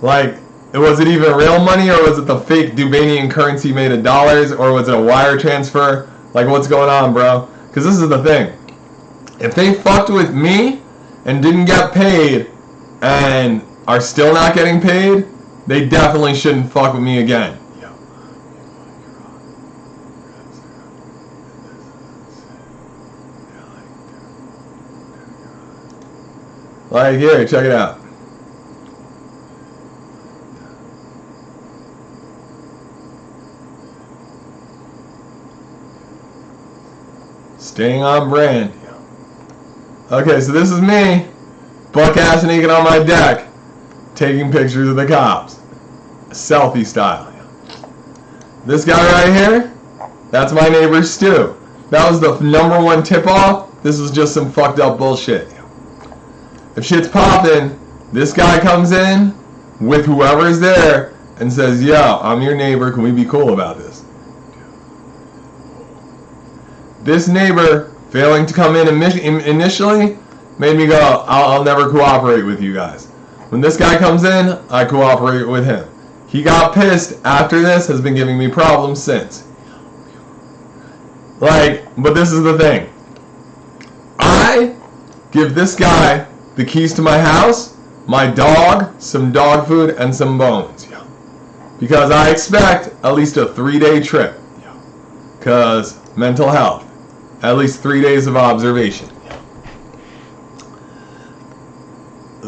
Like, was it even real money, or was it the fake Dubanian currency made of dollars, or was it a wire transfer? Like, what's going on, bro? Because this is the thing. If they fucked with me and didn't get paid and are still not getting paid, they definitely shouldn't fuck with me again. Like, here, check it out. Staying on brand. Okay, so this is me, buck-ass naked on my deck, taking pictures of the cops. Selfie style. This guy right here, that's my neighbor Stu. That was the #1 tip-off. This is just some fucked up bullshit. If shit's popping, this guy comes in with whoever's there and says, yo, I'm your neighbor, can we be cool about this? This neighbor failing to come in initially made me go, I'll never cooperate with you guys. When this guy comes in, I cooperate with him. He got pissed after this, has been giving me problems since. Like, but this is the thing. I give this guy the keys to my house, my dog, some dog food, and some bones. Because I expect at least a 3-day trip. Because mental health. At least 3 days of observation.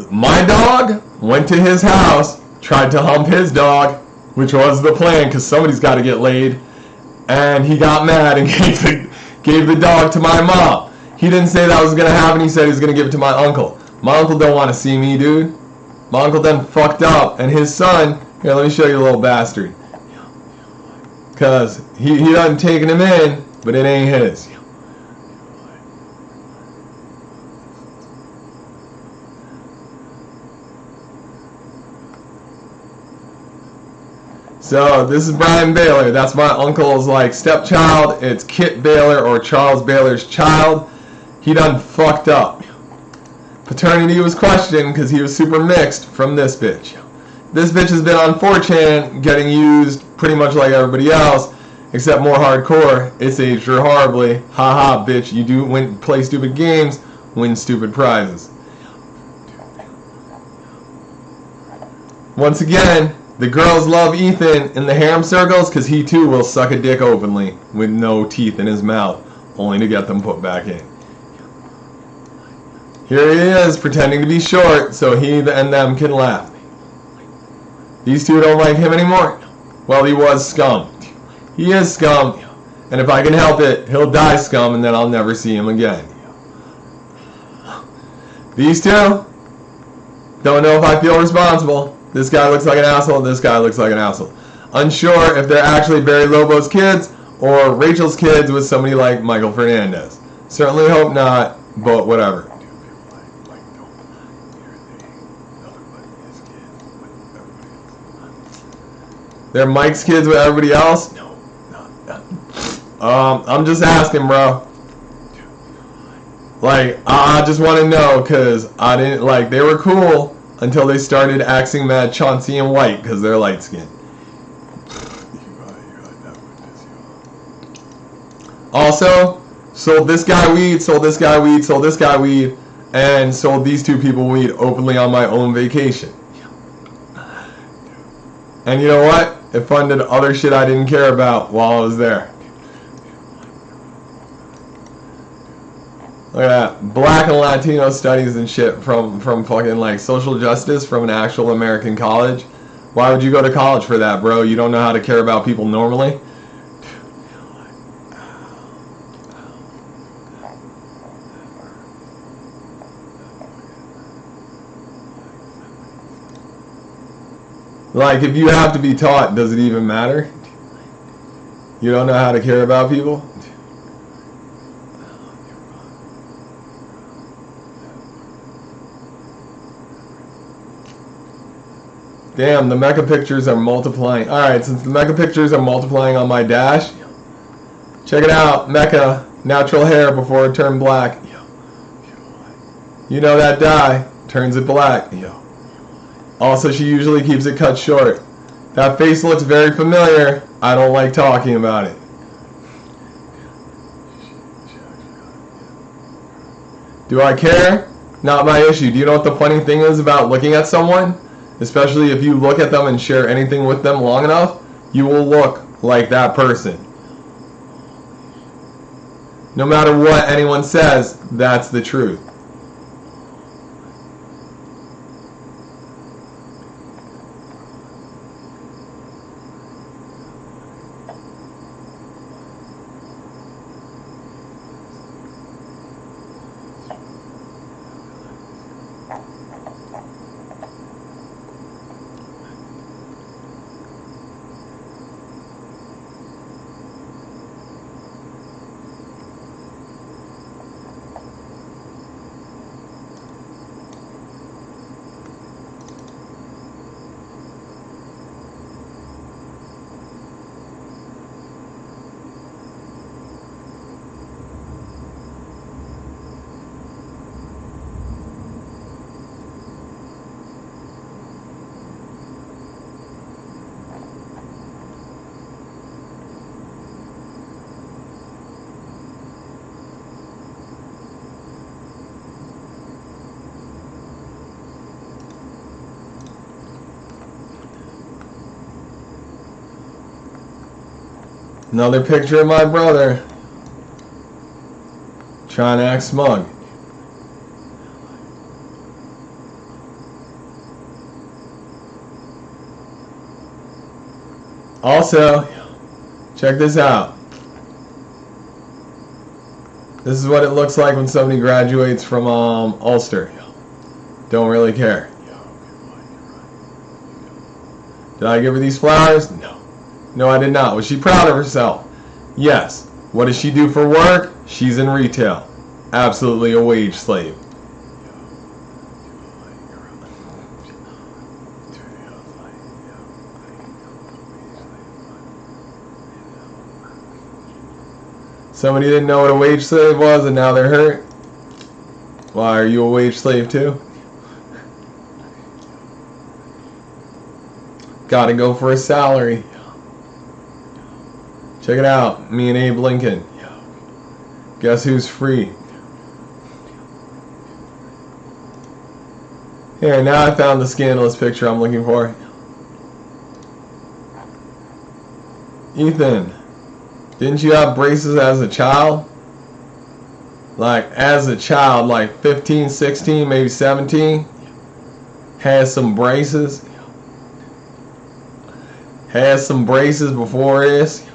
My dog went to his house, tried to hump his dog, which was the plan because somebody's got to get laid. And he got mad and gave the dog to my mom. He didn't say that was going to happen. He said he was going to give it to my uncle. My uncle don't want to see me, dude. My uncle done fucked up. And his son, here, let me show you the little bastard. Because he done taken him in, but it ain't his. So this is Brian Baylor. That's my uncle's like stepchild. It's Kit Baylor or Charles Baylor's child. He done fucked up. Paternity was questioned because he was super mixed from this bitch. This bitch has been on 4chan getting used pretty much like everybody else, except more hardcore. It's aged her horribly. Haha, bitch. You do play stupid games, win stupid prizes. Once again, the girls love Ethan in the harem circles because he too will suck a dick openly with no teeth in his mouth, only to get them put back in. Here he is pretending to be short so he and them can laugh. These two don't like him anymore. Well, he was scum. He is scum. And if I can help it, he'll die scum and then I'll never see him again. These two don't know if I feel responsible. This guy looks like an asshole, this guy looks like an asshole. Unsure if they're actually Barry Lobo's kids or Rachel's kids with somebody like Michael Fernandez. Certainly hope not, but whatever. They're Mike's kids with everybody else? No, not. I'm just asking, bro. Like, I just want to know, because I didn't, like, they were cool until they started acting mad Chauncey and White, because they're light skinned. Also, sold this guy weed, sold this guy weed, sold this guy weed, and sold these two people weed openly on my own vacation. And you know what? It funded other shit I didn't care about while I was there. Look at that. Black and Latino studies and shit from fucking like social justice from an actual American college. Why would you go to college for that, bro? You don't know how to care about people normally? Like, if you have to be taught, does it even matter? You don't know how to care about people? Damn, the mecha pictures are multiplying. Alright, since the mecha pictures are multiplying on my dash, check it out. Mecha, natural hair before it turned black. You know that dye turns it black. Also, she usually keeps it cut short. That face looks very familiar. I don't like talking about it. Do I care? Not my issue. Do you know what the funny thing is about looking at someone? Especially if you look at them and share anything with them long enough, you will look like that person. No matter what anyone says, that's the truth. Another picture of my brother trying to act smug. Also, check this out. This is what it looks like when somebody graduates from Ulster. Don't really care. Did I give her these flowers? No. No, I did not. Was she proud of herself? Yes. What does she do for work? She's in retail. Absolutely a wage slave. Somebody didn't know what a wage slave was and now they're hurt? Why, are you a wage slave too? Gotta go for a salary. Check it out, me and Abe Lincoln. Guess who's free? Here, now I found the scandalous picture I'm looking for. Ethan, didn't you have braces as a child? Like, as a child, like 15, 16, maybe 17? Had some braces? Had some braces before this?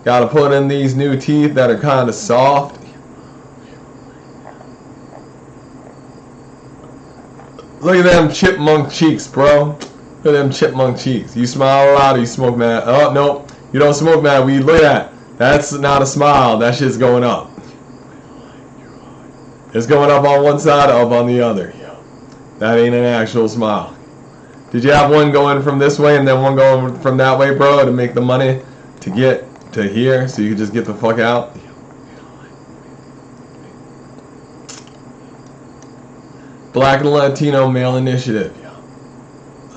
Gotta put in these new teeth that are kind of soft. Look at them chipmunk cheeks, bro. Look at them chipmunk cheeks. You smile a lot or you smoke mad? Oh, nope. You don't smoke mad weed. Look at that. That's not a smile. That shit's going up. It's going up on one side, up on the other. That ain't an actual smile. Did you have one going from this way and then one going from that way, bro, to make the money to get to here so you could just get the fuck out? Black and Latino Male Initiative.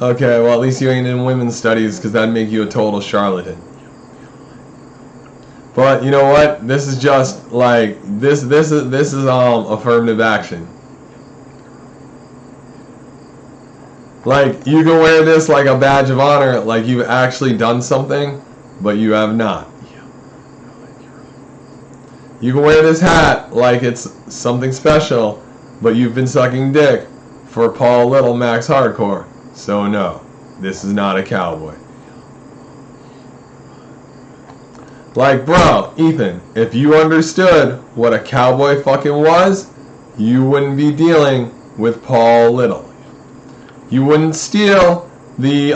Okay, well at least you ain't in women's studies because that'd make you a total charlatan. But you know what? This is just like this is affirmative action. Like you can wear this like a badge of honor, like you've actually done something, but you have not. You can wear this hat like it's something special, but you've been sucking dick for Paul Little Max Hardcore. So no, this is not a cowboy. Like, bro, Ethan, if you understood what a cowboy fucking was, you wouldn't be dealing with Paul Little. You wouldn't steal the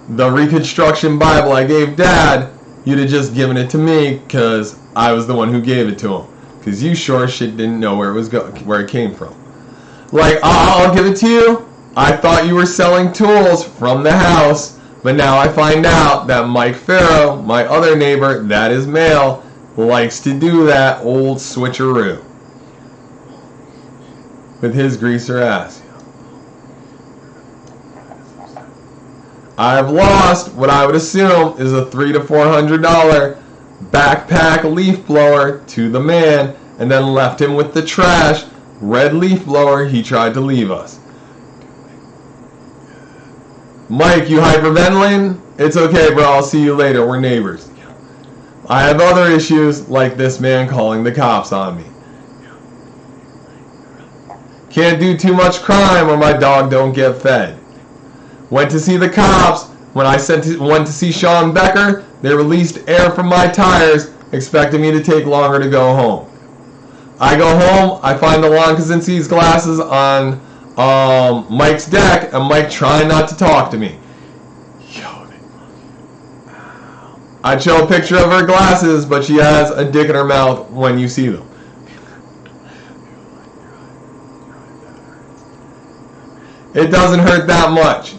Reconstruction Bible I gave Dad. You'd have just given it to me because I was the one who gave it to him. Because you sure as shit didn't know where it came from. Like, I'll give it to you. I thought you were selling tools from the house, but now I find out that Mike Farrow, my other neighbor, that is male, likes to do that old switcheroo with his greaser ass. I've lost what I would assume is a $300 to $400 backpack leaf blower to the man, and then left him with the trash red leaf blower he tried to leave us. Mike, you hyperventilating? It's okay, bro. I'll see you later. We're neighbors. I have other issues like this man calling the cops on me. Can't do too much crime or my dog don't get fed. Went to see the cops. When I went to see Sean Becker, they released air from my tires, expecting me to take longer to go home. I go home, I find the Lon Kaczynski's glasses on Mike's deck, and Mike trying not to talk to me. I'd show a picture of her glasses, but she has a dick in her mouth when you see them. It doesn't hurt that much.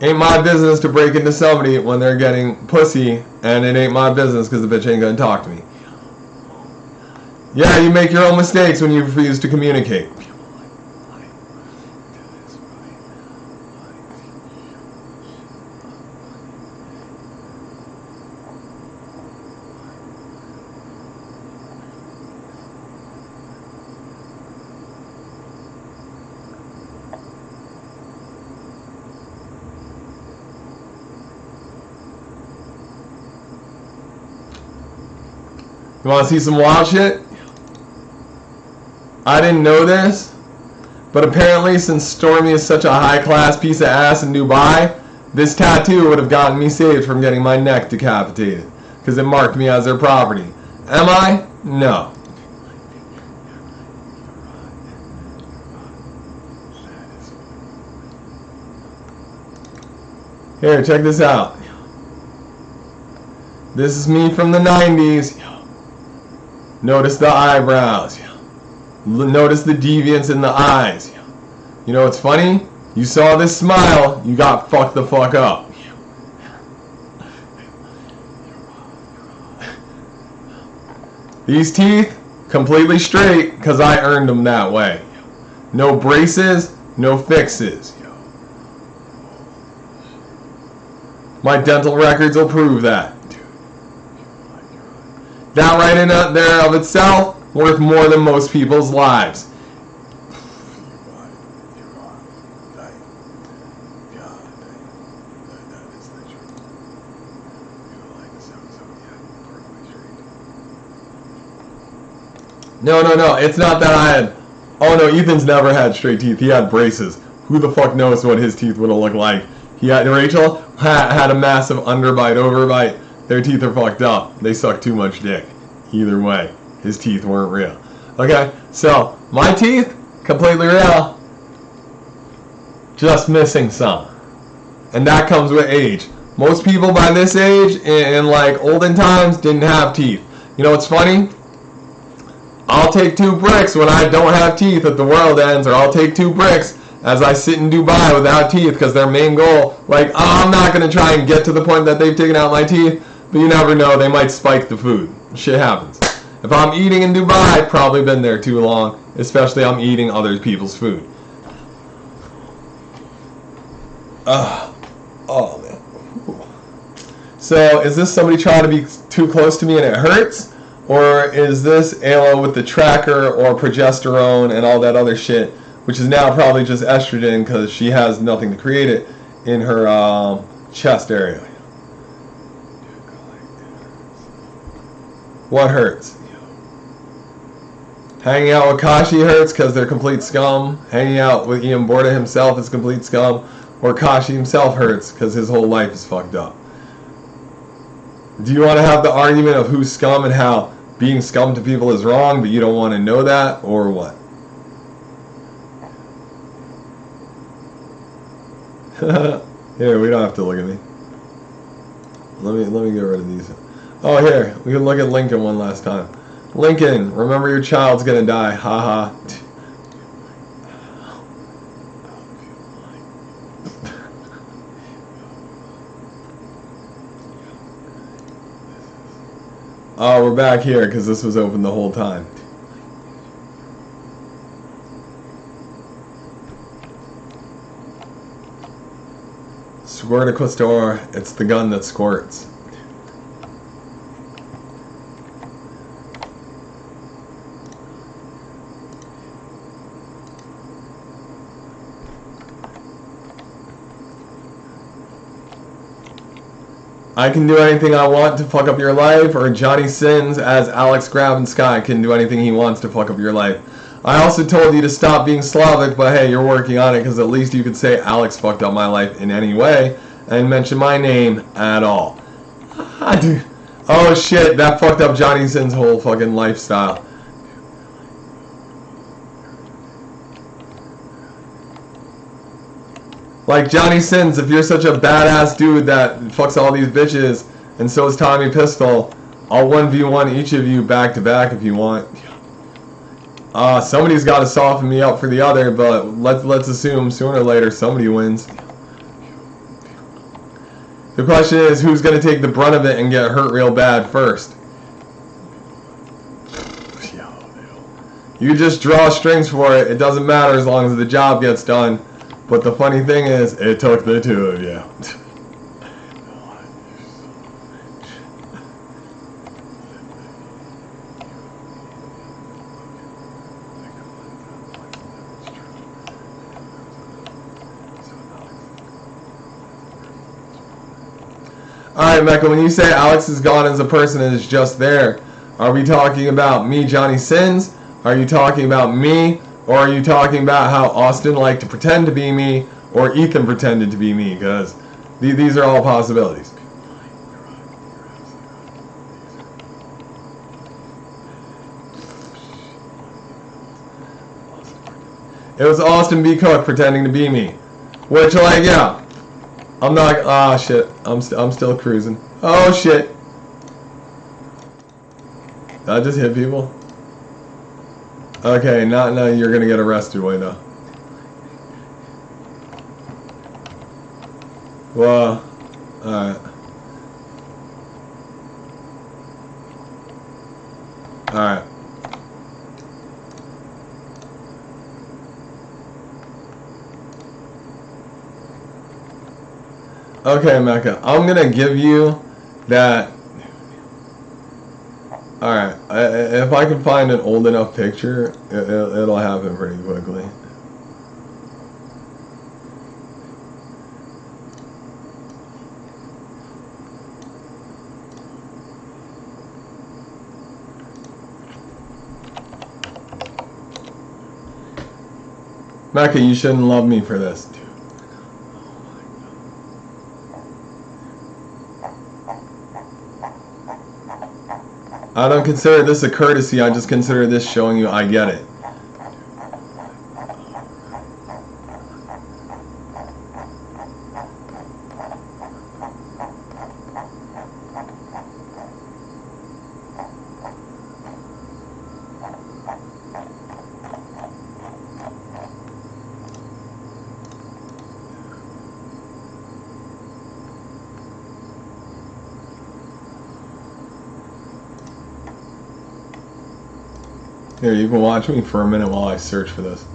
Ain't my business to break into somebody when they're getting pussy, and it ain't my business because the bitch ain't gonna talk to me. Yeah, you make your own mistakes when you refuse to communicate. You want to see some wild shit? I didn't know this, but apparently since Stormy is such a high-class piece of ass in Dubai, this tattoo would have gotten me saved from getting my neck decapitated, because it marked me as their property. Am I? No. Here, check this out. This is me from the 90s. Notice the eyebrows. Notice the deviance in the eyes. You know what's funny? You saw this smile, you got fucked the fuck up. These teeth, completely straight, because I earned them that way. No braces, no fixes. My dental records will prove that. That right in there of itself, worth more than most people's lives. No, it's not that I had... Oh no, Ethan's never had straight teeth. He had braces. Who the fuck knows what his teeth would have looked like? Rachel had a massive underbite, overbite. Their teeth are fucked up. They suck too much dick. Either way, his teeth weren't real. Okay, so my teeth, completely real. Just missing some. And that comes with age. Most people by this age, in like olden times, didn't have teeth. You know what's funny? I'll take 2 bricks when I don't have teeth at the world ends, or I'll take 2 bricks as I sit in Dubai without teeth, because their main goal, like, oh, I'm not going to try and get to the point that they've taken out my teeth, but you never know, they might spike the food. Shit happens. If I'm eating in Dubai, I've probably been there too long, especially I'm eating other people's food. Oh man. Ooh. So, is this somebody trying to be too close to me and it hurts? Or is this Ayla with the tracker or progesterone and all that other shit, which is now probably just estrogen because she has nothing to create it in her chest area? What hurts? Hanging out with Kashi hurts because they're complete scum. Hanging out with Ian Borda himself is complete scum. Or Kashi himself hurts because his whole life is fucked up. Do you want to have the argument of who's scum and how being scum to people is wrong, but you don't want to know that, or what? Here, we don't have to look at me. Let me get rid of these. Oh, here, we can look at Lincoln one last time. Lincoln, remember your child's gonna die. Haha. Oh, we're back here because this was open the whole time. Squirtiquistor, it's the gun that squirts. I can do anything I want to fuck up your life, or Johnny Sins as Alex Gravenskye can do anything he wants to fuck up your life. I also told you to stop being Slavic, but hey, you're working on it because at least you could say Alex fucked up my life in any way and mention my name at all. Oh shit, that fucked up Johnny Sins' whole fucking lifestyle. Like Johnny Sins, if you're such a badass dude that fucks all these bitches, and so is Tommy Pistol, I'll 1v1 each of you back to back if you want. Somebody's got to soften me up for the other, but let's assume sooner or later somebody wins. The question is, who's going to take the brunt of it and get hurt real bad first? You just draw strings for it. It doesn't matter as long as the job gets done. But the funny thing is, it took the 2 of you. Alright, Mecca, when you say Alex is gone as a person and is just there, Are we talking about me, Johnny Sins? Are you talking about me? Or are you talking about how Austin liked to pretend to be me, or Ethan pretended to be me? Because these are all possibilities. It was Austin B. Cook pretending to be me. Which, like, yeah. I'm not, ah, shit. I'm still cruising. Oh, shit. Did I just hit people? Okay, no, you're gonna get arrested, wait though. Well, alright. Alright. Okay, Mecca, I'm gonna give you that. Alright, if I can find an old enough picture, it'll happen pretty quickly. Mecca, you shouldn't love me for this. I don't consider this a courtesy, I just consider this showing you I get it. Here, you can watch me for a minute while I search for this.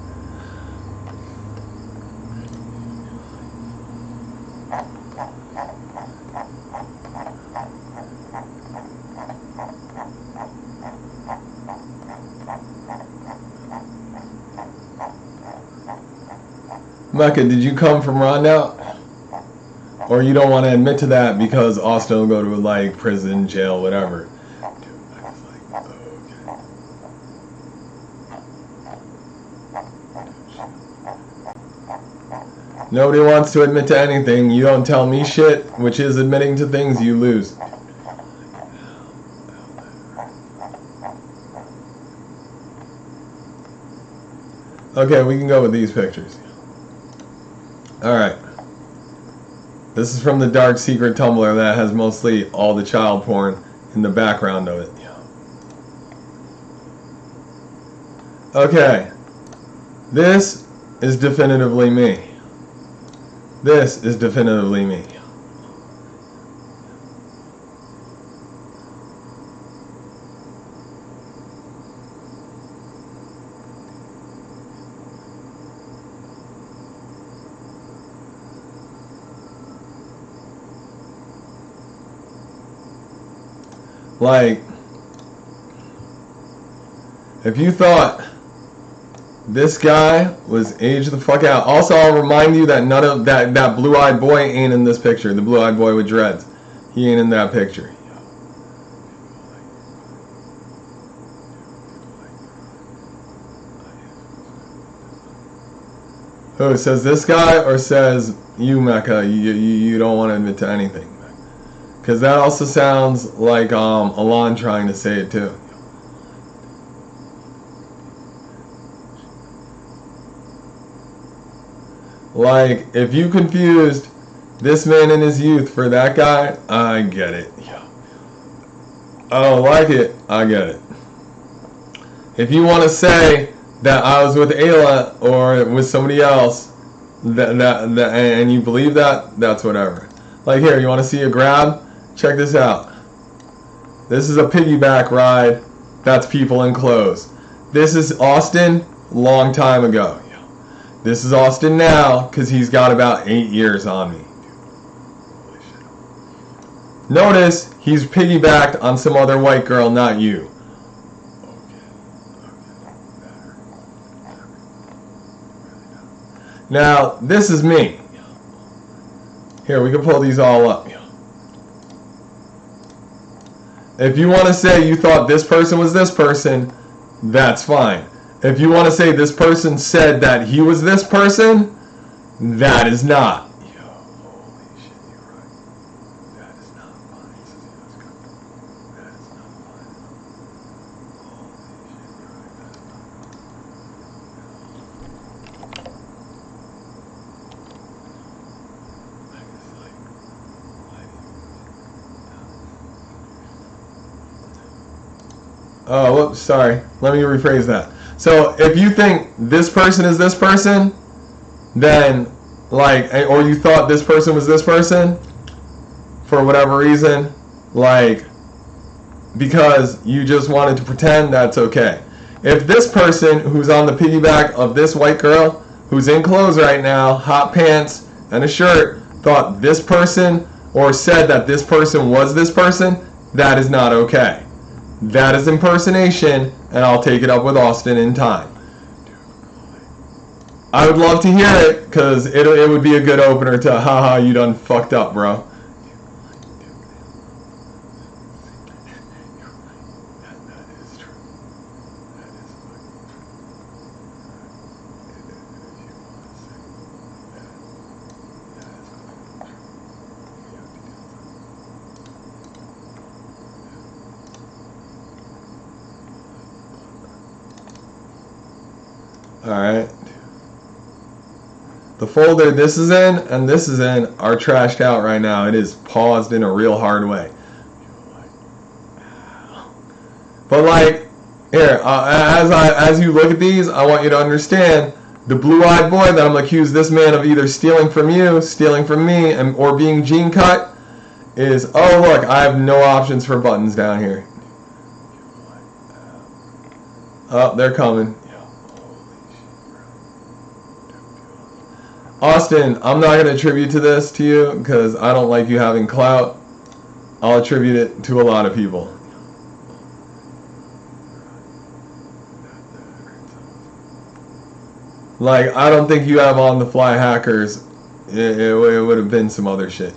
Mecca, did you come from Rondout? Or you don't want to admit to that because Austin will go to like prison, jail, whatever. Nobody wants to admit to anything. You don't tell me shit, which is admitting to things, you lose. Okay, we can go with these pictures. Alright. This is from the dark secret Tumblr that has mostly all the child porn in the background of it. Okay. This is definitively me. This is definitively me. Like, if you thought this guy was aged the fuck out. Also, I'll remind you that none of that blue-eyed boy ain't in this picture. The blue-eyed boy with dreads. He ain't in that picture. Who, says this guy or says you, Mecca? You don't want to admit to anything. Because that also sounds like Alon trying to say it too. Like, if you confused this man in his youth for that guy, I get it. I don't like it, I get it. If you want to say that I was with Ayla or with somebody else, and you believe that, that's whatever. Like, here, you want to see a grab? Check this out. This is a piggyback ride. That's people in clothes. This is Austin long time ago. This is Austin now because he's got about 8 years on me. Notice he's piggybacked on some other white girl, not you. Now, this is me. Here, we can pull these all up. If you want to say you thought this person was this person, that's fine. If you want to say this person said that he was this person, that is not. Yo, holy shit, you're right. That is not fine. That is not fine. Holy shit, you're right. That is not fine. I guess, like, why do you... Oh, whoops, sorry. Let me rephrase that. So if you think this person is this person, then, like, or you thought this person was this person, for whatever reason, like, because you just wanted to pretend, that's okay. If this person who's on the piggyback of this white girl, who's in clothes right now, hot pants and a shirt, thought this person, or said that this person was this person, that is not okay. That is impersonation, and I'll take it up with Austin in time. I would love to hear it, because it would be a good opener to, haha, you done fucked up, bro. That is true. That is fucking true. If you want to say that, that is fucking true. We have to deal with All right. The folder this is in and this is in are trashed out right now. It is paused in a real hard way. But like, here, as you look at these, I want you to understand the blue-eyed boy that I'm gonna accuse this man of either stealing from you, stealing from me, and or being gene cut is, oh look, I have no options for buttons down here. Oh, they're coming. Austin, I'm not going to attribute to this to you because I don't like you having clout. I'll attribute it to a lot of people. Like, I don't think you have on the fly hackers. It would have been some other shit.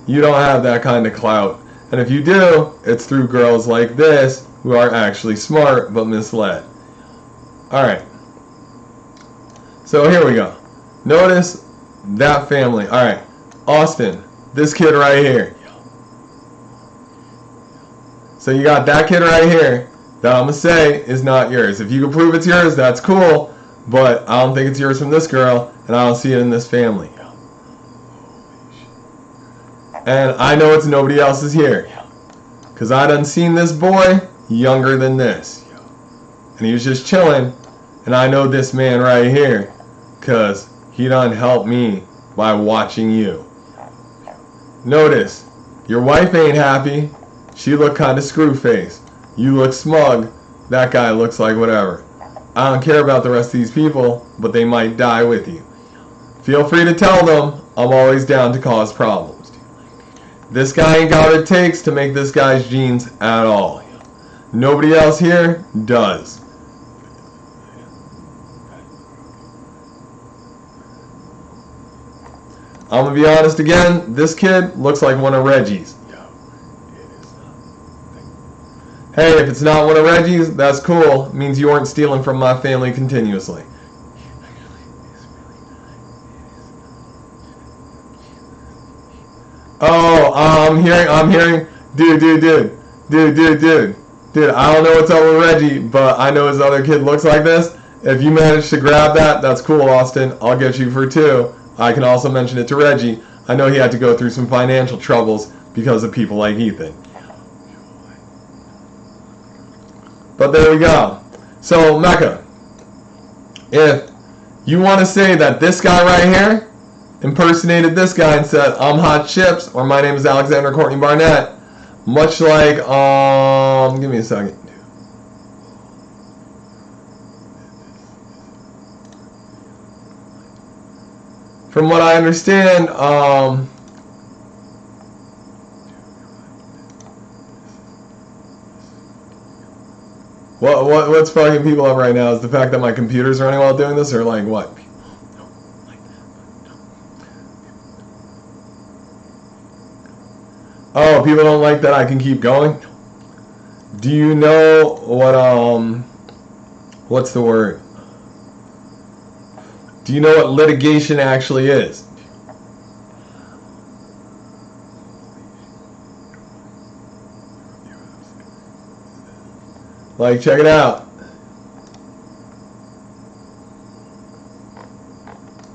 You don't have that kind of clout. And if you do, it's through girls like this who are actually smart but misled. Alright. So here we go. Notice that family. Alright. Austin. This kid right here. So you got that kid right here that I'm going to say is not yours. If you can prove it's yours, that's cool. But I don't think it's yours from this girl. And I don't see it in this family. And I know it's nobody else's here. Because I done seen this boy younger than this. And he was just chilling. And I know this man right here. Because he done helped me by watching you. Notice, your wife ain't happy. She look kind of screw-faced. You look smug. That guy looks like whatever. I don't care about the rest of these people, but they might die with you. Feel free to tell them I'm always down to cause problems. This guy ain't got what it takes to make this guy's genes at all. Nobody else here does. I'm going to be honest again, this kid looks like one of Reggie's. Hey, if it's not one of Reggie's, that's cool. It means you weren't stealing from my family continuously. Oh, I'm hearing, dude, I don't know what's up with Reggie, but I know his other kid looks like this. If you manage to grab that, that's cool, Austin. I'll get you for 2. I can also mention it to Reggie. I know he had to go through some financial troubles because of people like Ethan. But there we go. So, Mecca, if you want to say that this guy right here impersonated this guy and said, I'm Hot Chips, or my name is Alexander Courtney Barnett, much like, give me a second. From what I understand, what's fucking people up right now is the fact that my computer's running while doing this, or like what? Oh, people don't like that I can keep going? Do you know what's the word? Do you know what litigation actually is? Like, check it out.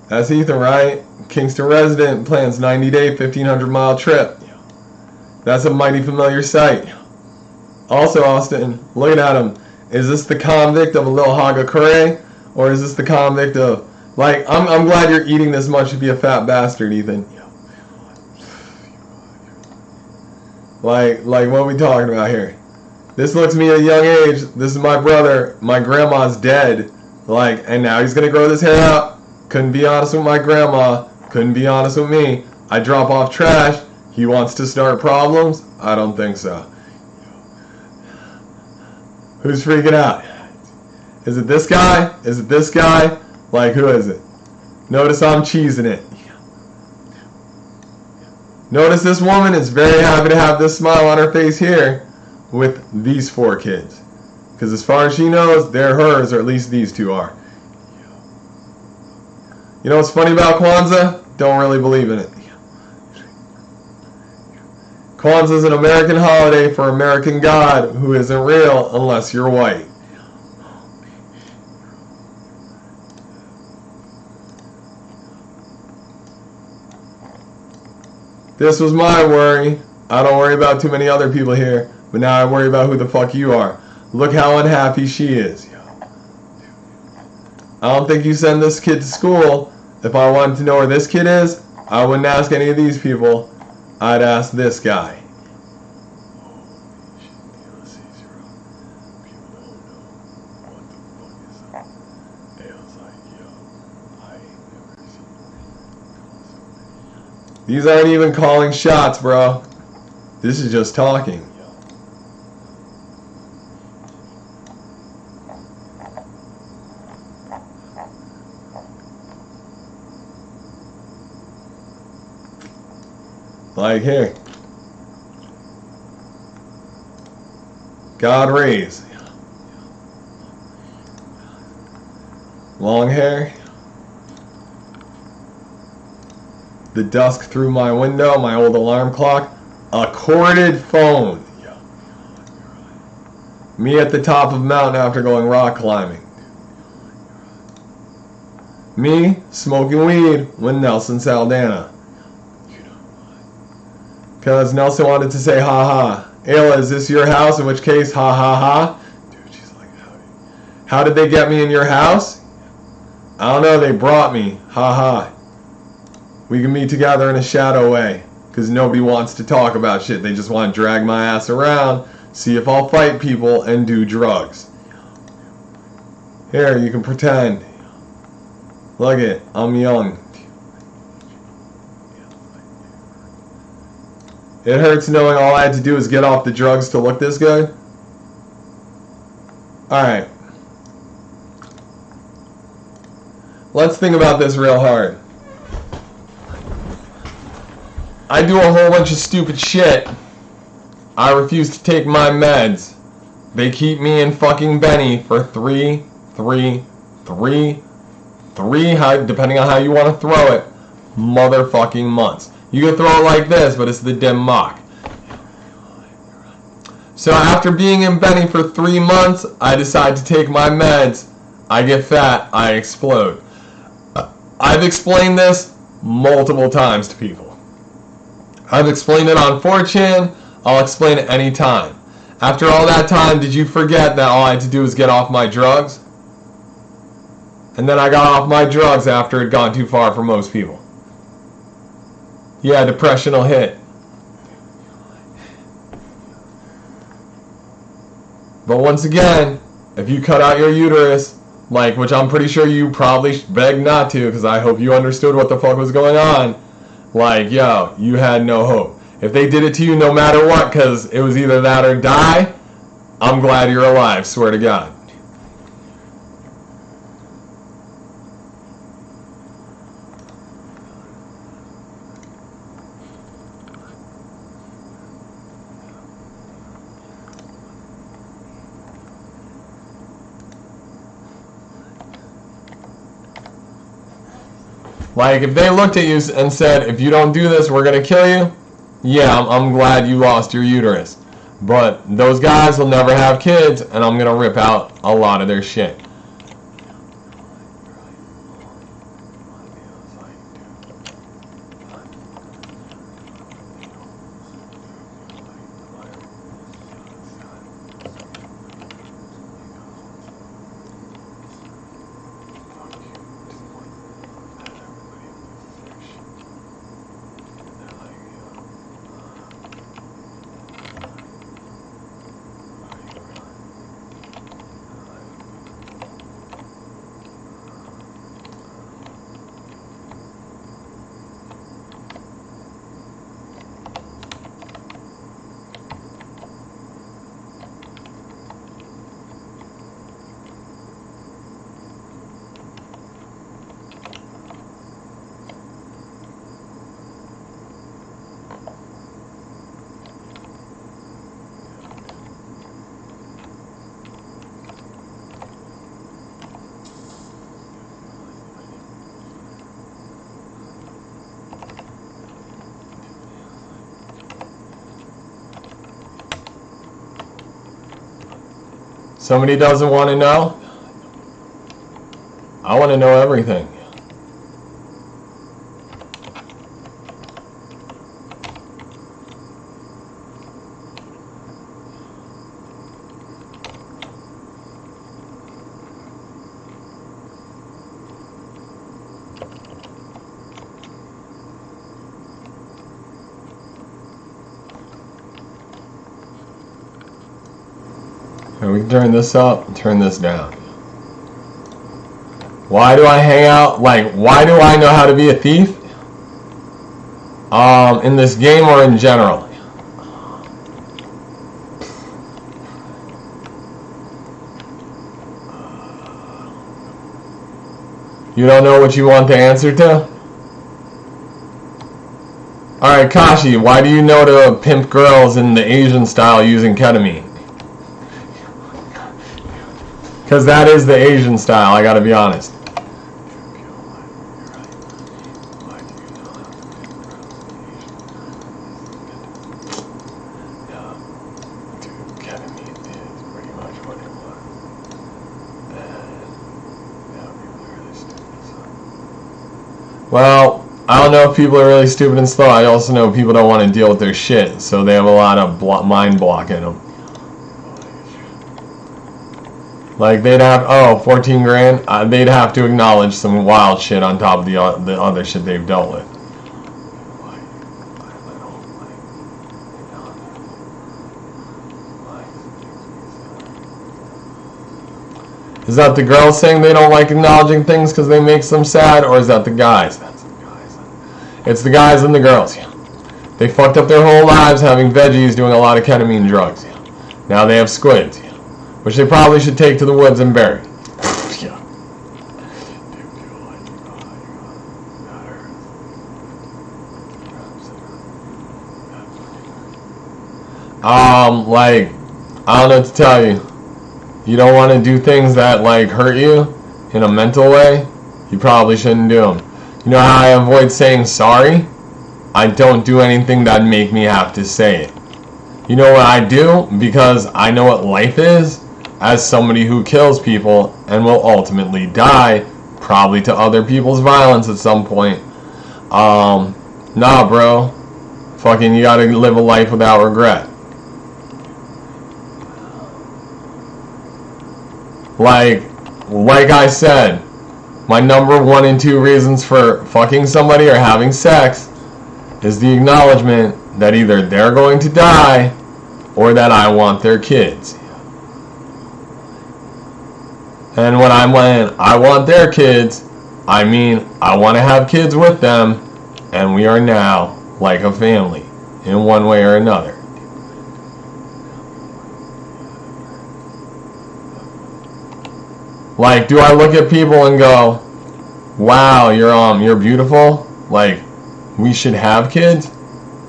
That's Ethan, right? Kingston resident plans 90-day, 1,500-mile trip. That's a mighty familiar sight. Also, Austin, looking at him, is this the convict of a little Hagakure? Or is this the convict of... Like, I'm glad you're eating this much to be a fat bastard, Ethan. Like, what are we talking about here? This looks me at a young age. This is my brother. My grandma's dead. Like, and now he's going to grow this hair out. Couldn't be honest with my grandma. Couldn't be honest with me. I drop off trash. He wants to start problems? I don't think so. Who's freaking out? Is it this guy? Is it this guy? Like, who is it? Notice I'm cheesing it. Notice this woman is very happy to have this smile on her face here with these 4 kids. Because as far as she knows, they're hers, or at least these 2 are. You know what's funny about Kwanzaa? Don't really believe in it. Kwanzaa is an American holiday for American God who isn't real unless you're white. This was my worry. I don't worry about too many other people here, but now I worry about who the fuck you are. Look how unhappy she is. I don't think you send this kid to school. If I wanted to know where this kid is, I wouldn't ask any of these people. I'd ask this guy. These aren't even calling shots, bro. This is just talking. Like here. God raise. Long hair. The dusk through my window, my old alarm clock. A corded phone. Me at the top of a mountain after going rock climbing. Me smoking weed with Nelson Saldana. Because Nelson wanted to say ha ha. Ayla, is this your house? In which case, ha ha ha. Dude, she's like, how did they get me in your house? I don't know, they brought me. Ha ha. We can meet together in a shadow way. Because nobody wants to talk about shit. They just want to drag my ass around, see if I'll fight people, and do drugs. Here, you can pretend. Look it, I'm young. It hurts knowing all I had to do is get off the drugs to look this good. Alright. Let's think about this real hard. I do a whole bunch of stupid shit. I refuse to take my meds. They keep me in fucking Benny for three, depending on how you want to throw it, motherfucking months. You can throw it like this, but it's the dim mock. So after being in Benny for 3 months, I decide to take my meds. I get fat, I explode. I've explained this multiple times to people. I've explained it on 4chan, I'll explain it anytime. After all that time, did you forget that all I had to do was get off my drugs? And then I got off my drugs after it had gone too far for most people. Yeah, depression will hit. But once again, if you cut out your uterus, like, which I'm pretty sure you probably begged not to, because I hope you understood what the fuck was going on, like, yo, you had no hope. If they did it to you no matter what, because it was either that or die, I'm glad you're alive, swear to God. Like, if they looked at you and said, if you don't do this, we're going to kill you, yeah, I'm glad you lost your uterus. But those guys will never have kids, and I'm going to rip out a lot of their shit. Somebody doesn't want to know? I want to know everything. And we can turn this up and turn this down. Why do I hang out? Like, why do I know how to be a thief? In this game or in general? You don't know what you want the answer to? Alright, Kashi, why do you know to pimp girls in the Asian style using ketamine? Because that is the Asian style, I gotta be honest. Well, I don't know if people are really stupid and slow. I also know people don't want to deal with their shit, so they have a lot of mind block in them. Like, they'd have, 14 grand, they'd have to acknowledge some wild shit on top of the other shit they've dealt with. Is that the girls saying they don't like acknowledging things because they makes them sad, or is that the guys? That's the guys. It's the guys and the girls, yeah. They fucked up their whole lives having veggies, doing a lot of ketamine drugs, yeah. Now they have squids, yeah. Which they probably should take to the woods and bury. Yeah. Like, I don't know what to tell you. You don't want to do things that, like, hurt you in a mental way? You probably shouldn't do them. You know how I avoid saying sorry? I don't do anything that'd make me have to say it. You know what I do? Because I know what life is, as somebody who kills people and will ultimately die, probably to other people's violence at some point. Nah, bro. Fucking, you gotta live a life without regret. Like I said, my number 1 and 2 reasons for fucking somebody or having sex is the acknowledgement that either they're going to die or that I want their kids. And when I want their kids, I mean I want to have kids with them, and we are now like a family in one way or another. Like, do I look at people and go, wow, you're beautiful? Like, we should have kids?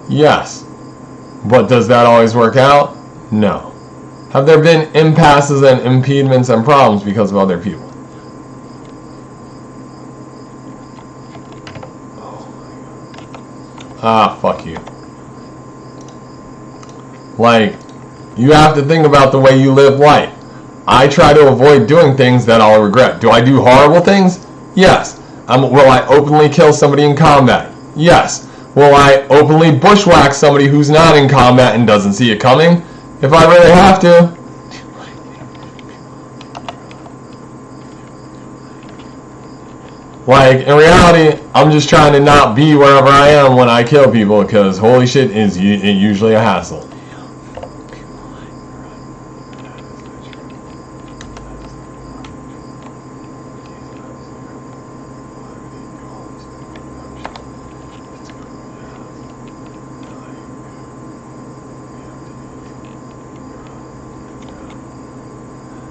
Yes. But does that always work out? No. Have there been impasses and impediments and problems because of other people? Ah, fuck you. Like, you have to think about the way you live life. I try to avoid doing things that I'll regret. Do I do horrible things? Yes. Will I openly kill somebody in combat? Yes. Will I openly bushwhack somebody who's not in combat and doesn't see it coming? If I really have to. Like, in reality, I'm just trying to not be wherever I am when I kill people, because holy shit, is it usually a hassle.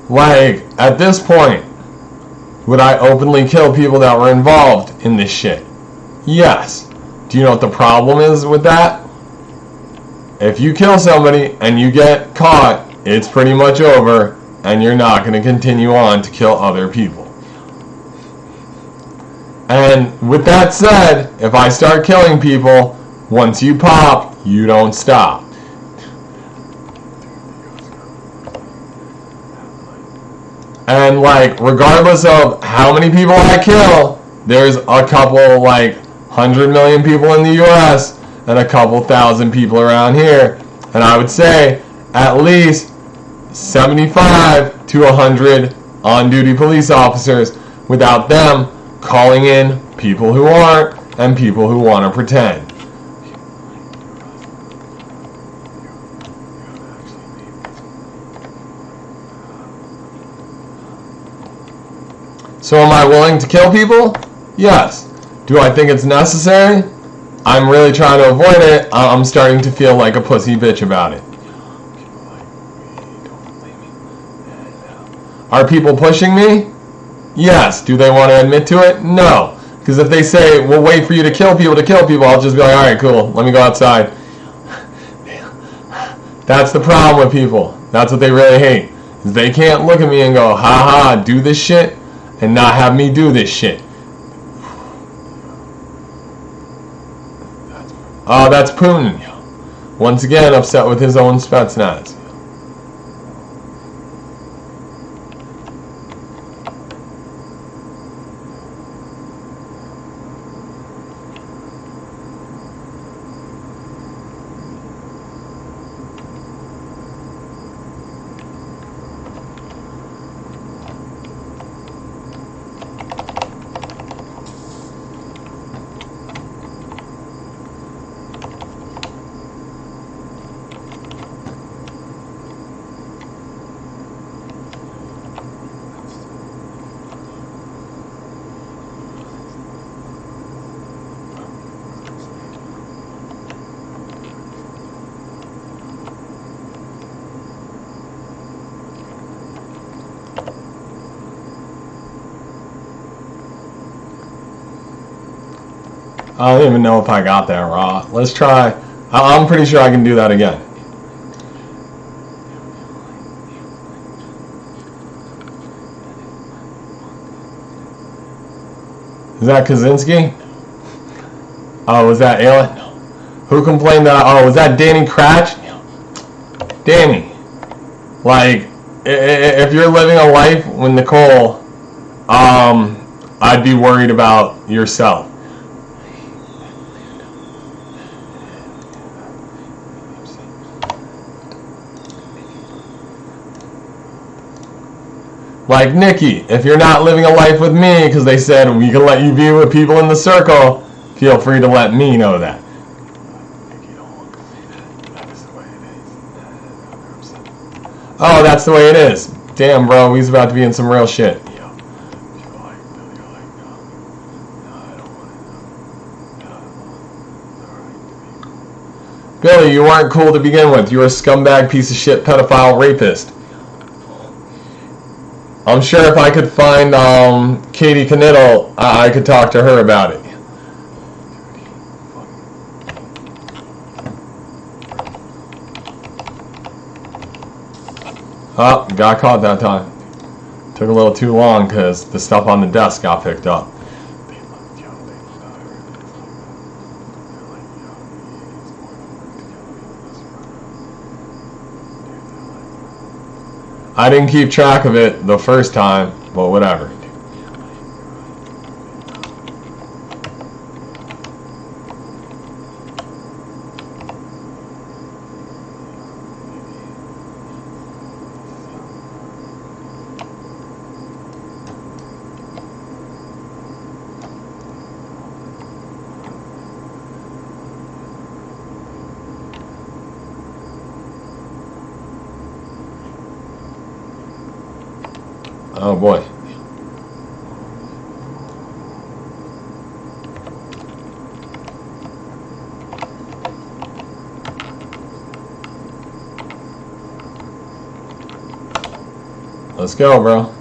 Like, at this point, would I openly kill people that were involved in this shit? Yes. Do you know what the problem is with that? If you kill somebody and you get caught, it's pretty much over, and you're not going to continue on to kill other people. And with that said, if I start killing people, once you pop, you don't stop. And like, regardless of how many people I kill, there's a couple, like, 100 million people in the US and a couple thousand people around here. And I would say at least 75 to 100 on-duty police officers, without them calling in people who aren't and people who want to pretend. So am I willing to kill people? Yes. Do I think it's necessary? I'm really trying to avoid it. I'm starting to feel like a pussy bitch about it. Are people pushing me? Yes. Do they want to admit to it? No. Because if they say, we'll wait for you to kill people, I'll just be like, alright, cool. Let me go outside. That's the problem with people. That's what they really hate. They can't look at me and go, ha ha, do this shit, and not have me do this shit. Oh, that's Putin. Once again, upset with his own Spetsnaz. I don't even know if I got that raw. Let's try. I'm pretty sure I can do that again. Is that Kaczynski? Oh, was that Alien? Who complained that? Oh, was that Danny Cratch? Danny. Like, if you're living a life with Nicole, I'd be worried about yourself. Like, Nikki, if you're not living a life with me because they said we can let you be with people in the circle, feel free to let me know that. Oh, that's the way it is. Damn, bro, he's about to be in some real shit. Billy, you weren't cool to begin with. You were a scumbag, piece of shit, pedophile, rapist. I'm sure if I could find Katie Knittel, I could talk to her about it. Oh, got caught that time. Took a little too long because the stuff on the desk got picked up. I didn't keep track of it the first time, but whatever. Oh boy. Let's go, bro.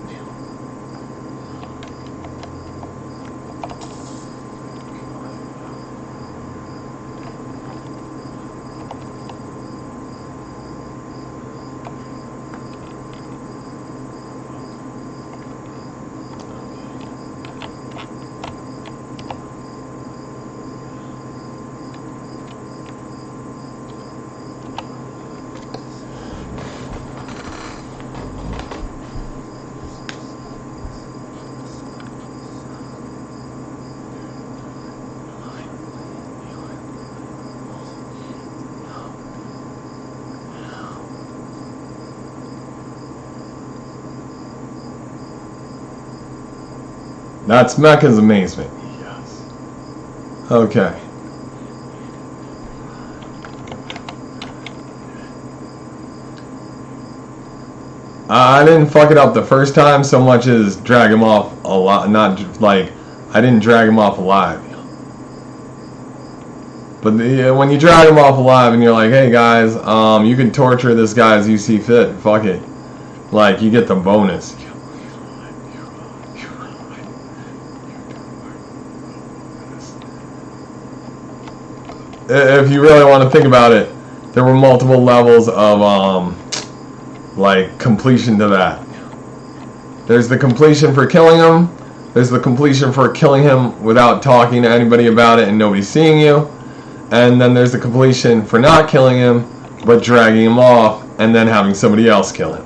That's Mecca's amazement. Yes. Okay. I didn't fuck it up the first time so much as drag him off a lot. Not like I didn't drag him off alive. But when you drag him off alive and you're like, hey guys, you can torture this guy as you see fit. Fuck it. Like, you get the bonus. If you really want to think about it, there were multiple levels of like completion to that. There's the completion for killing him. There's the completion for killing him without talking to anybody about it and nobody seeing you. And then there's the completion for not killing him, but dragging him off and then having somebody else kill him.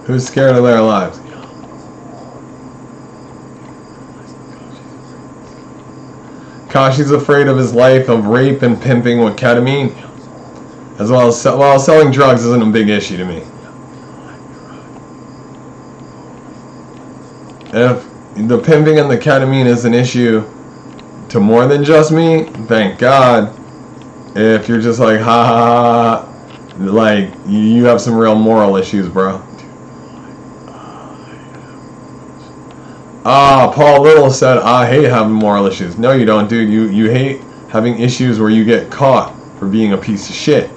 Who's scared of their lives? Kashi's afraid of his life of rape and pimping with ketamine, as well as selling drugs isn't a big issue to me. If the pimping and the ketamine is an issue to more than just me, thank God. If you're just like, ha ha ha, like, you have some real moral issues, bro. Paul Little said, I hate having moral issues. No, you don't, dude. You hate having issues where you get caught for being a piece of shit.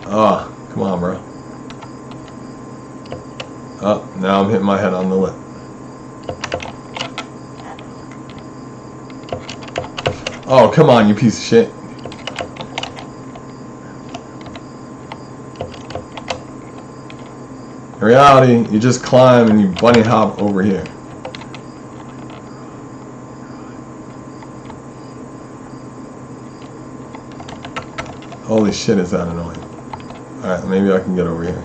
Oh, come on, bro. Oh, now I'm hitting my head on the lip. Oh, come on, you piece of shit. In reality, you just climb and you bunny hop over here. Holy shit, is that annoying. Alright, maybe I can get over here.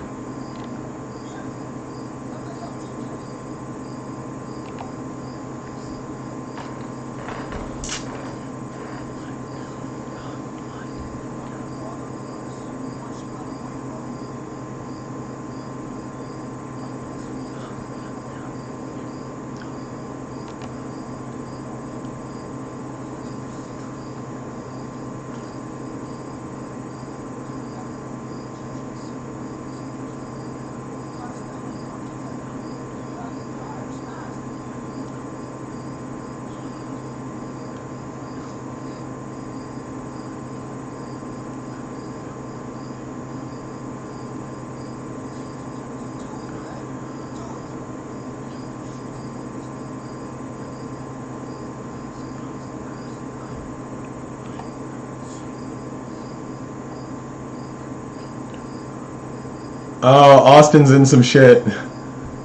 Oh, Austin's in some shit.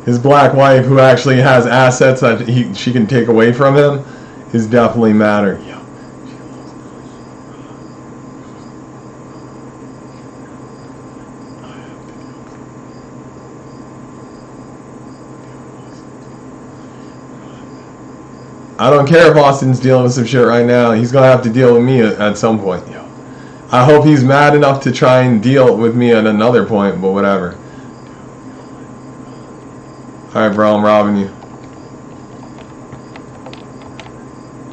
His black wife, who actually has assets that she can take away from him, is definitely madder. I don't care if Austin's dealing with some shit right now. He's gonna have to deal with me at some point. I hope he's mad enough to try and deal with me at another point, but whatever. Alright, bro, I'm robbing you.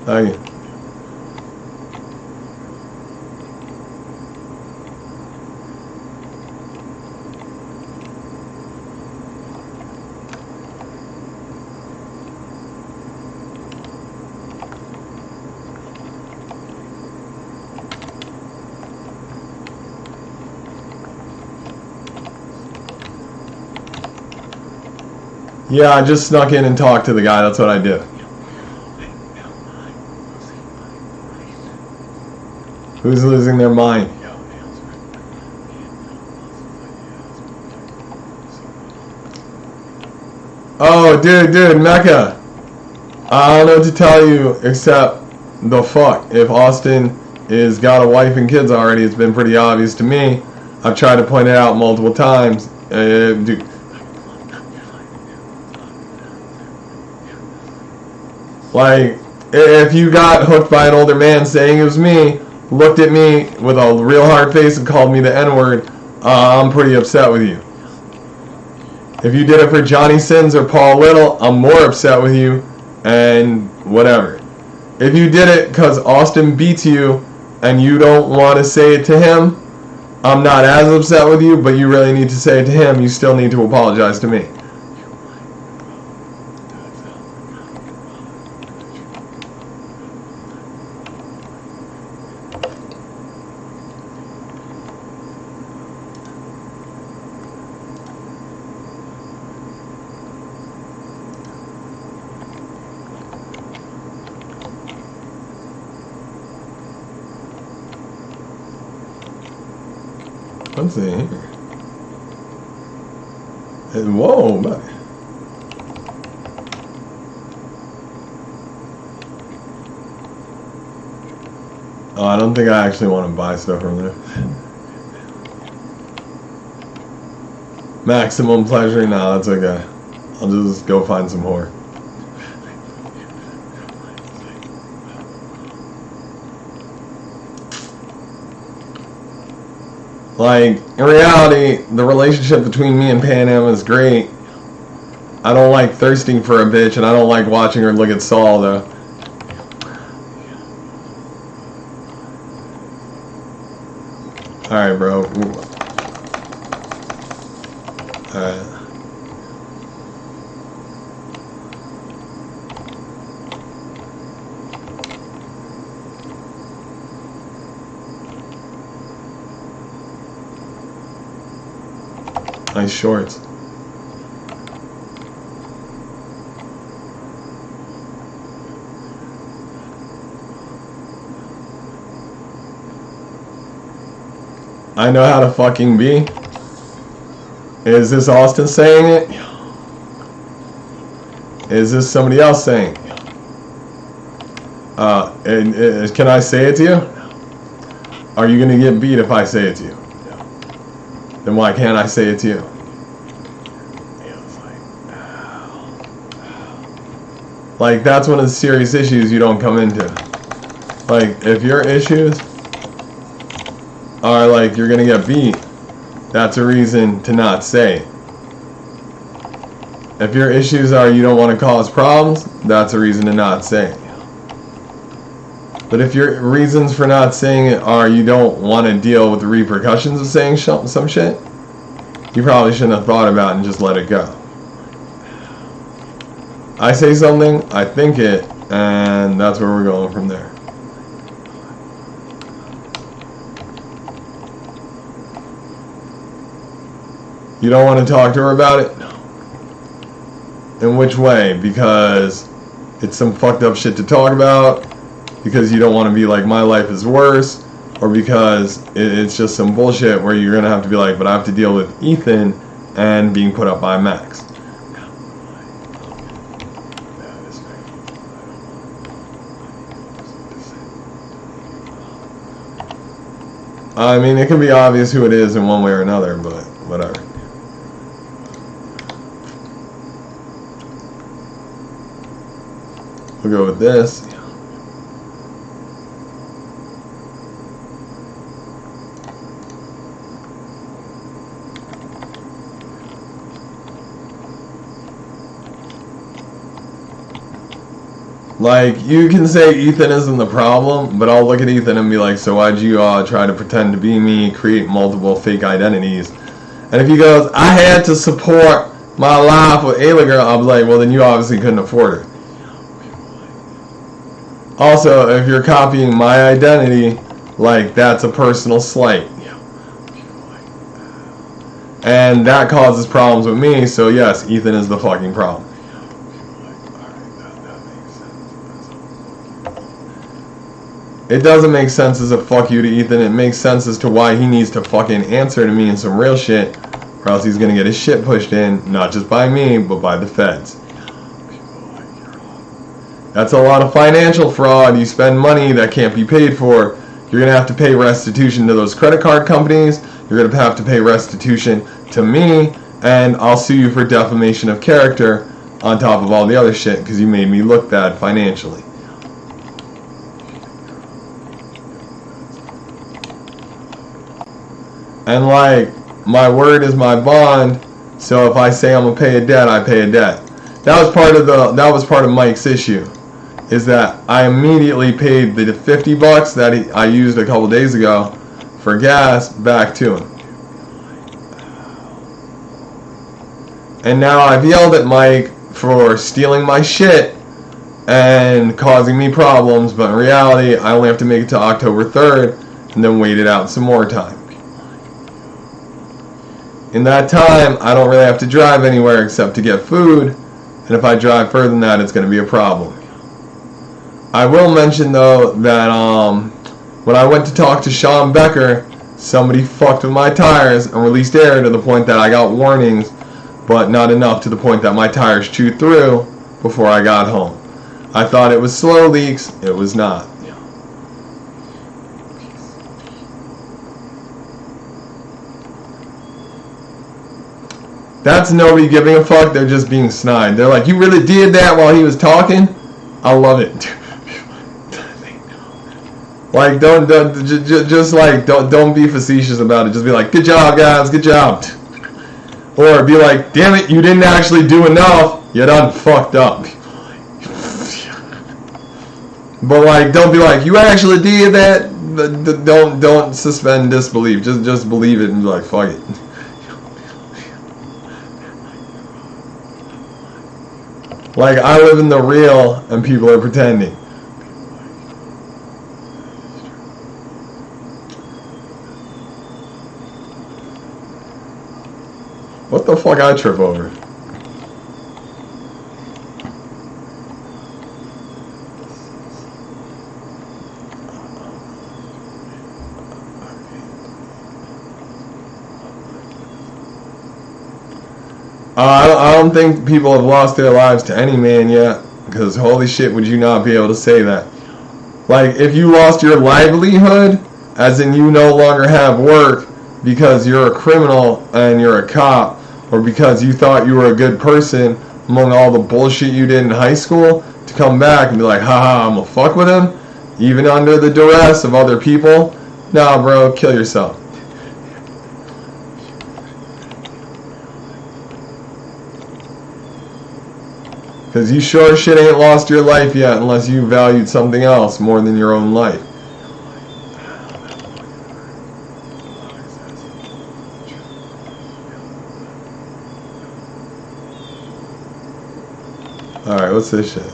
Thank you. Yeah, I just snuck in and talked to the guy. That's what I did. Who's losing their mind? Oh, dude, Mecca. I don't know what to tell you except the fuck. If Austin is got a wife and kids already, it's been pretty obvious to me. I've tried to point it out multiple times. Dude. Like, if you got hooked by an older man saying it was me, looked at me with a real hard face and called me the N-word, I'm pretty upset with you. If you did it for Johnny Sins or Paul Little, I'm more upset with you, and whatever. If you did it because Austin beats you and you don't want to say it to him, I'm not as upset with you, but you really need to say it to him. You still need to apologize to me. Let's see here. Whoa, buddy. Oh, I don't think I actually want to buy stuff from there. Maximum pleasure? No, that's okay. I'll just go find some whore. Like, in reality, the relationship between me and Pan Am is great. I don't like thirsting for a bitch, and I don't like watching her look at Saul, though. Alright, bro. Alright. Nice shorts. I know how to fucking be. Is this Austin saying it? Is this somebody else saying it? Can I say it to you? Are you gonna get beat if I say it to you? Then why can't I say it to you? Like, that's one of the serious issues you don't come into. Like, if your issues are like you're gonna get beat, that's a reason to not say it. If your issues are you don't want to cause problems, that's a reason to not say it. But if your reasons for not saying it are you don't want to deal with the repercussions of saying some shit, you probably shouldn't have thought about it and just let it go. I say something, I think it, and that's where we're going from there. You don't want to talk to her about it? In which way? Because it's some fucked up shit to talk about? Because you don't want to be like, my life is worse? Or because it's just some bullshit where you're going to have to be like, but I have to deal with Ethan and being put up by Max. I mean, it can be obvious who it is in one way or another, but whatever. We'll go with this. Like, you can say Ethan isn't the problem, but I'll look at Ethan and be like, so why'd you try to pretend to be me, create multiple fake identities? And if he goes, I had to support my life with Ayla girl, I'll be like, well, then you obviously couldn't afford her. Also, if you're copying my identity, like, that's a personal slight. And that causes problems with me, so yes, Ethan is the fucking problem. It doesn't make sense as a fuck you to Ethan. It makes sense as to why he needs to fucking answer to me in some real shit, or else he's gonna get his shit pushed in, not just by me, but by the feds. That's a lot of financial fraud. You spend money that can't be paid for. You're gonna have to pay restitution to those credit card companies. You're gonna have to pay restitution to me, and I'll sue you for defamation of character on top of all the other shit because you made me look bad financially. And like, my word is my bond, so if I say I'm gonna pay a debt, I pay a debt. That was part of Mike's issue, is that I immediately paid the 50 bucks that I used a couple days ago for gas back to him. And now I've yelled at Mike for stealing my shit and causing me problems, but in reality, I only have to make it to October 3rd and then wait it out some more time. In that time, I don't really have to drive anywhere except to get food, and if I drive further than that, it's going to be a problem. I will mention, though, that when I went to talk to Sean Becker, somebody fucked with my tires and released air to the point that I got warnings, but not enough to the point that my tires chewed through before I got home. I thought it was slow leaks. It was not. That's nobody giving a fuck. They're just being snide. They're like, you really did that while he was talking? I love it. Like, don't be facetious about it. Just be like, good job, guys, good job. Or be like, damn it, you didn't actually do enough. You done fucked up. But like, don't be like, you actually did that. Don't suspend disbelief. Just believe it and be like, fuck it. Like, I live in the real and people are pretending. What the fuck I trip over? I don't think people have lost their lives to any man yet, because holy shit would you not be able to say that. Like, if you lost your livelihood, as in you no longer have work because you're a criminal and you're a cop, or because you thought you were a good person among all the bullshit you did in high school, to come back and be like, haha, I'm gonna fuck with him, even under the duress of other people, nah bro, kill yourself. Because you sure as shit ain't lost your life yet unless you valued something else more than your own life. Alright, what's this shit?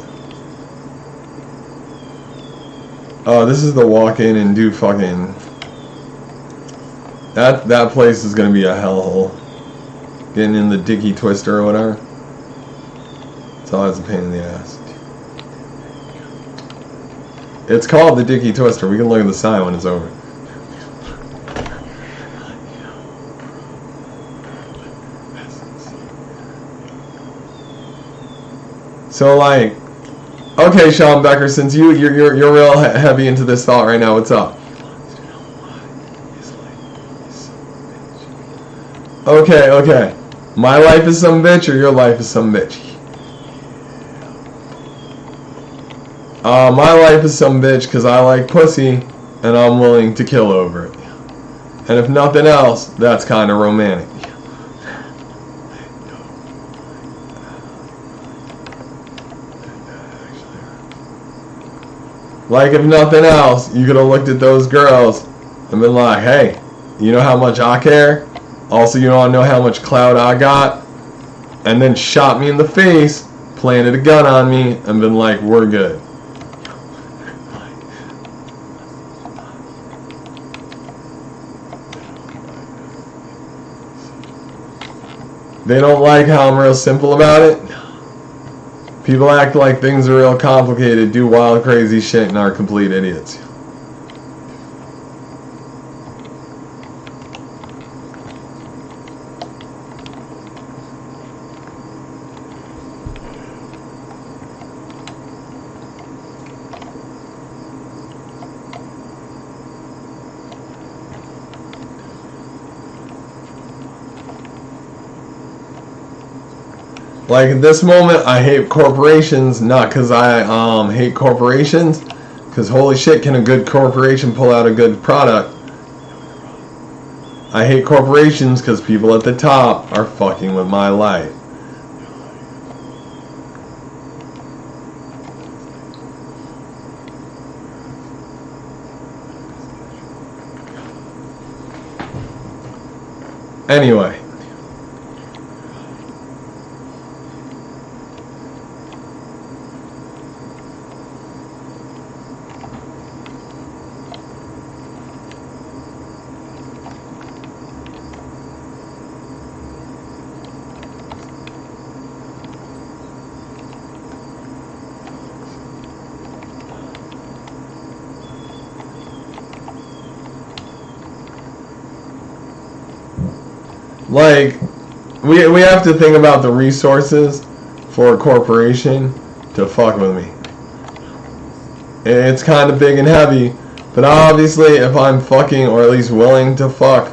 Oh, this is the walk in and do fucking... That place is gonna be a hellhole. Getting in the dicky twister or whatever. It's always a pain in the ass. It's called the Dicky Twister. We can look at the sign when it's over. So like, okay, Sean Becker, since you're real heavy into this thought right now, what's up? Okay. My life is some bitch or your life is some bitch? My life is some bitch because I like pussy and I'm willing to kill over it. And if nothing else, that's kind of romantic. Like if nothing else, you could have looked at those girls and been like, hey, you know how much I care? Also, you want to know how much clout I got? And then shot me in the face, planted a gun on me, and been like, we're good. They don't like how I'm real simple about it. People act like things are real complicated, do wild, crazy shit, and are complete idiots. Like at this moment, I hate corporations, not because I hate corporations, because holy shit, can a good corporation pull out a good product? I hate corporations because people at the top are fucking with my life. Anyway. Like, we have to think about the resources for a corporation to fuck with me. It's kind of big and heavy, but obviously if I'm fucking, or at least willing to fuck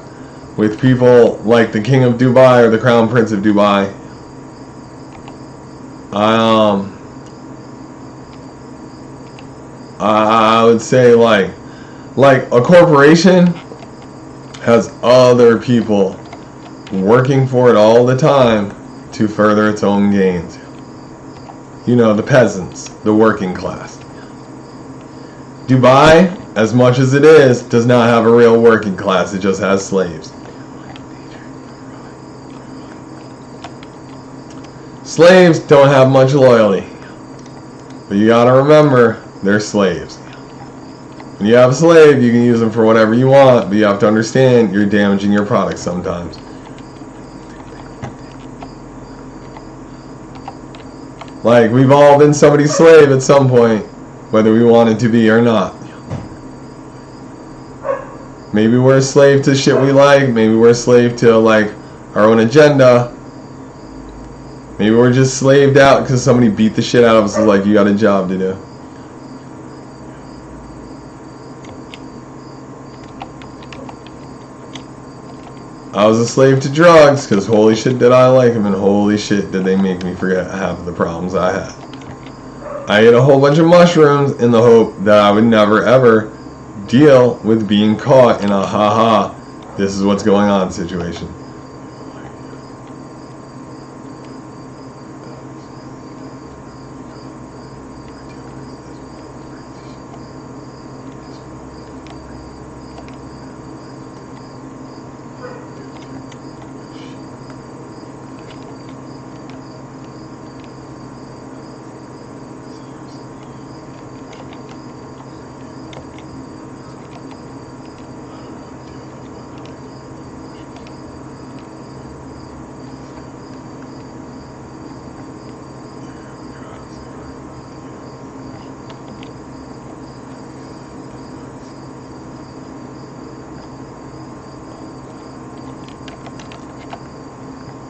with people like the King of Dubai or the Crown Prince of Dubai, I would say like a corporation has other people working for it all the time to further its own gains. You know, the peasants, the working class. Dubai, as much as it is, does not have a real working class. It just has slaves. Slaves don't have much loyalty. But you gotta remember, they're slaves. When you have a slave, you can use them for whatever you want, but you have to understand you're damaging your product sometimes. Like, we've all been somebody's slave at some point, whether we wanted to be or not. Maybe we're a slave to shit we like, maybe we're a slave to, like, our own agenda. Maybe we're just slaved out because somebody beat the shit out of us and like, you got a job to do. I was a slave to drugs because holy shit did I like them and holy shit did they make me forget half of the problems I had. I ate a whole bunch of mushrooms in the hope that I would never ever deal with being caught in a haha, this is what's going on situation.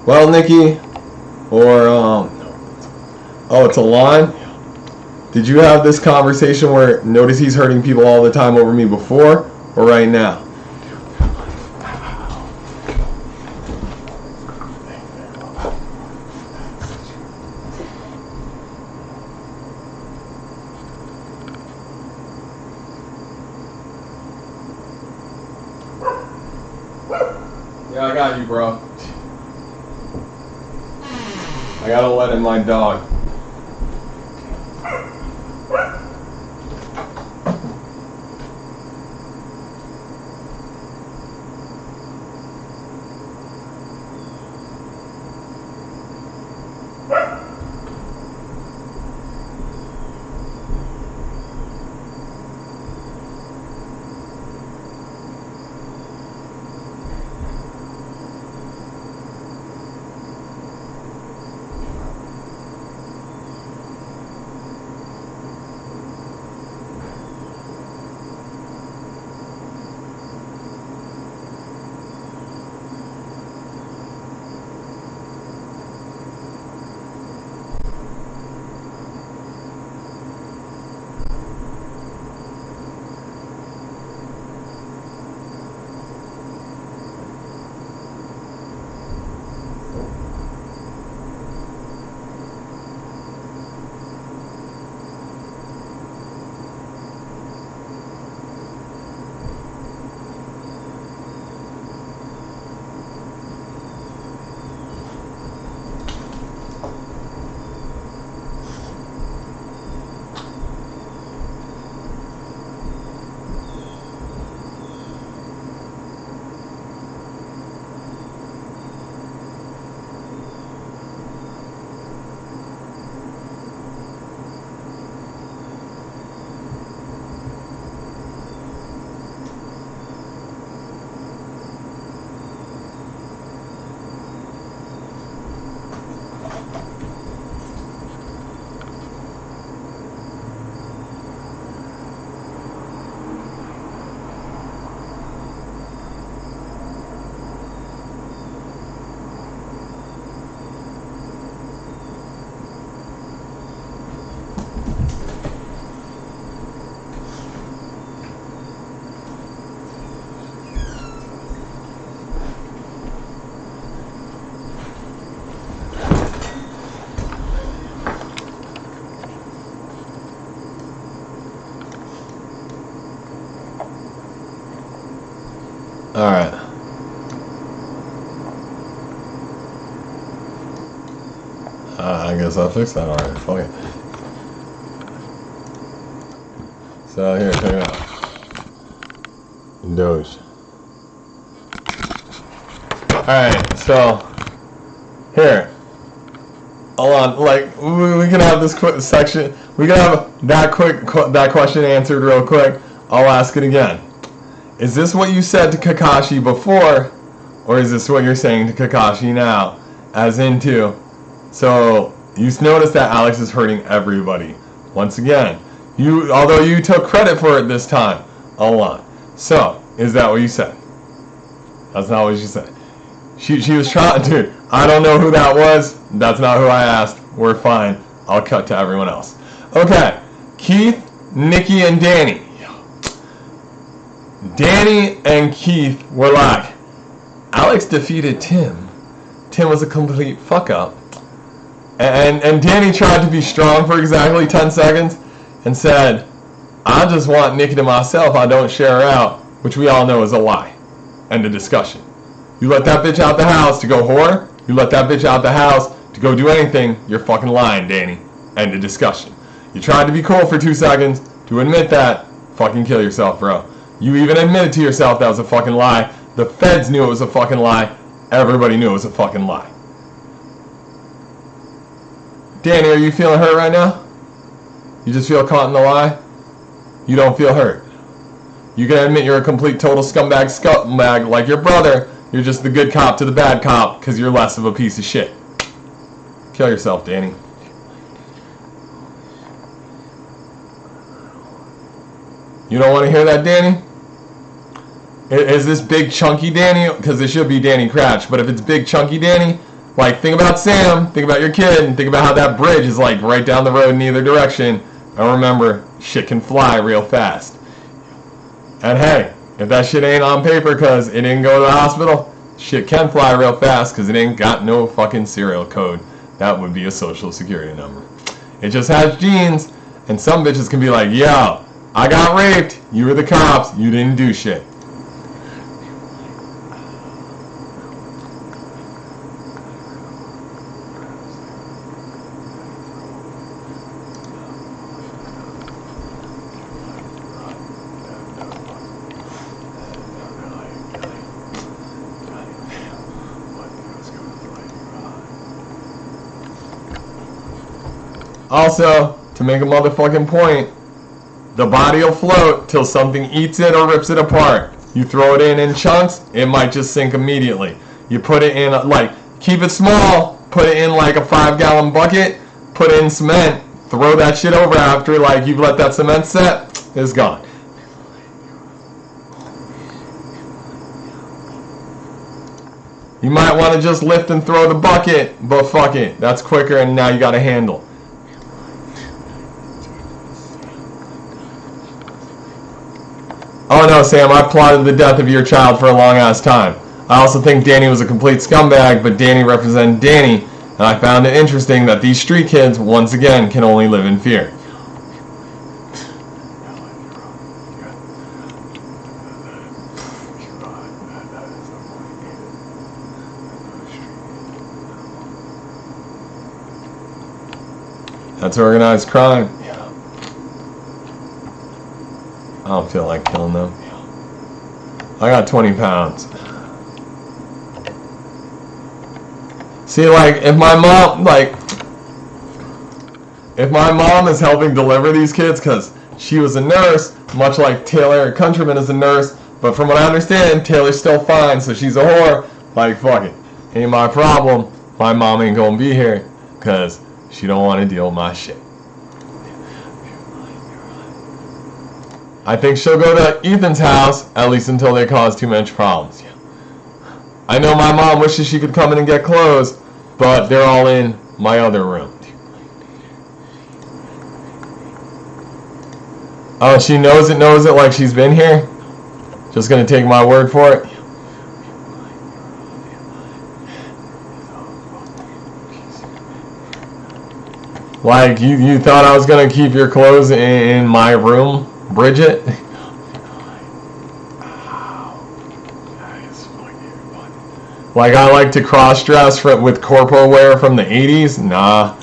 Well, Nikki, or Oh, it's a line? Did you have this conversation where notice he's hurting people all the time over me before or right now? Yeah, I got you, bro. I gotta let in my dog. Alright. I guess I'll fix that already. Fuck it. So here, check it out. Doge. Alright, so here. Hold on, like we can have this quick section. We can have that question answered real quick. I'll ask it again. Is this what you said to Kakashi before, or is this what you're saying to Kakashi now? As into, so you notice that Alex is hurting everybody. Once again, although you took credit for it this time. Hold on. So, is that what you said? That's not what she said. She was trying, dude, I don't know who that was. That's not who I asked. We're fine. I'll cut to everyone else. Okay. Keith, Nikki, and Danny. Danny and Keith were like, Alex defeated Tim. Tim was a complete fuck up. And Danny tried to be strong for exactly 10 seconds and said, I just want Nikki to myself. I don't share her out, which we all know is a lie. End of discussion. You let that bitch out the house to go whore. You let that bitch out the house to go do anything. You're fucking lying, Danny. End of discussion. You tried to be cool for 2 seconds. To admit that, fucking kill yourself, bro. You even admitted to yourself that was a fucking lie. The feds knew it was a fucking lie. Everybody knew it was a fucking lie. Danny, are you feeling hurt right now? You just feel caught in the lie? You don't feel hurt. You can admit you're a complete total scumbag like your brother. You're just the good cop to the bad cop because you're less of a piece of shit. Kill yourself, Danny. You don't want to hear that, Danny? Is this big chunky Danny? Because it should be Danny Cratch. But if it's big chunky Danny, Like, think about Sam, think about your kid, and think about how that bridge is like right down the road in either direction. And remember, shit can fly real fast. And hey, if that shit ain't on paper because it didn't go to the hospital, shit can fly real fast because it ain't got no fucking serial code. That would be a social security number. It just has genes, and some bitches can be like, yo, I got raped, you were the cops, you didn't do shit. Also, to make a motherfucking point, the body will float till something eats it or rips it apart. You throw it in chunks, it might just sink immediately. You put it in, like, keep it small, put it in like a 5-gallon bucket, put in cement, throw that shit over after, like, you've let that cement set, it's gone. You might want to just lift and throw the bucket, but fuck it, that's quicker and now you got a handle. Oh no, Sam, I plotted the death of your child for a long ass time. I also think Danny was a complete scumbag, but Danny represented Danny, and I found it interesting that these street kids, once again, can only live in fear. That's organized crime. I don't feel like killing them. I got 20 pounds. See, like, if my mom is helping deliver these kids, because she was a nurse, much like Taylor Countryman is a nurse, but from what I understand, Taylor's still fine, so she's a whore, like, fuck it. Ain't my problem. My mom ain't gonna be here, because she don't want to deal with my shit. I think she'll go to Ethan's house, at least until they cause too much problems. I know my mom wishes she could come in and get clothes, but they're all in my other room. Oh, she knows it like she's been here? Just gonna take my word for it? Like, you thought I was gonna keep your clothes in my room? Bridget? Like I like to cross-dress with corporal wear from the 80s? Nah.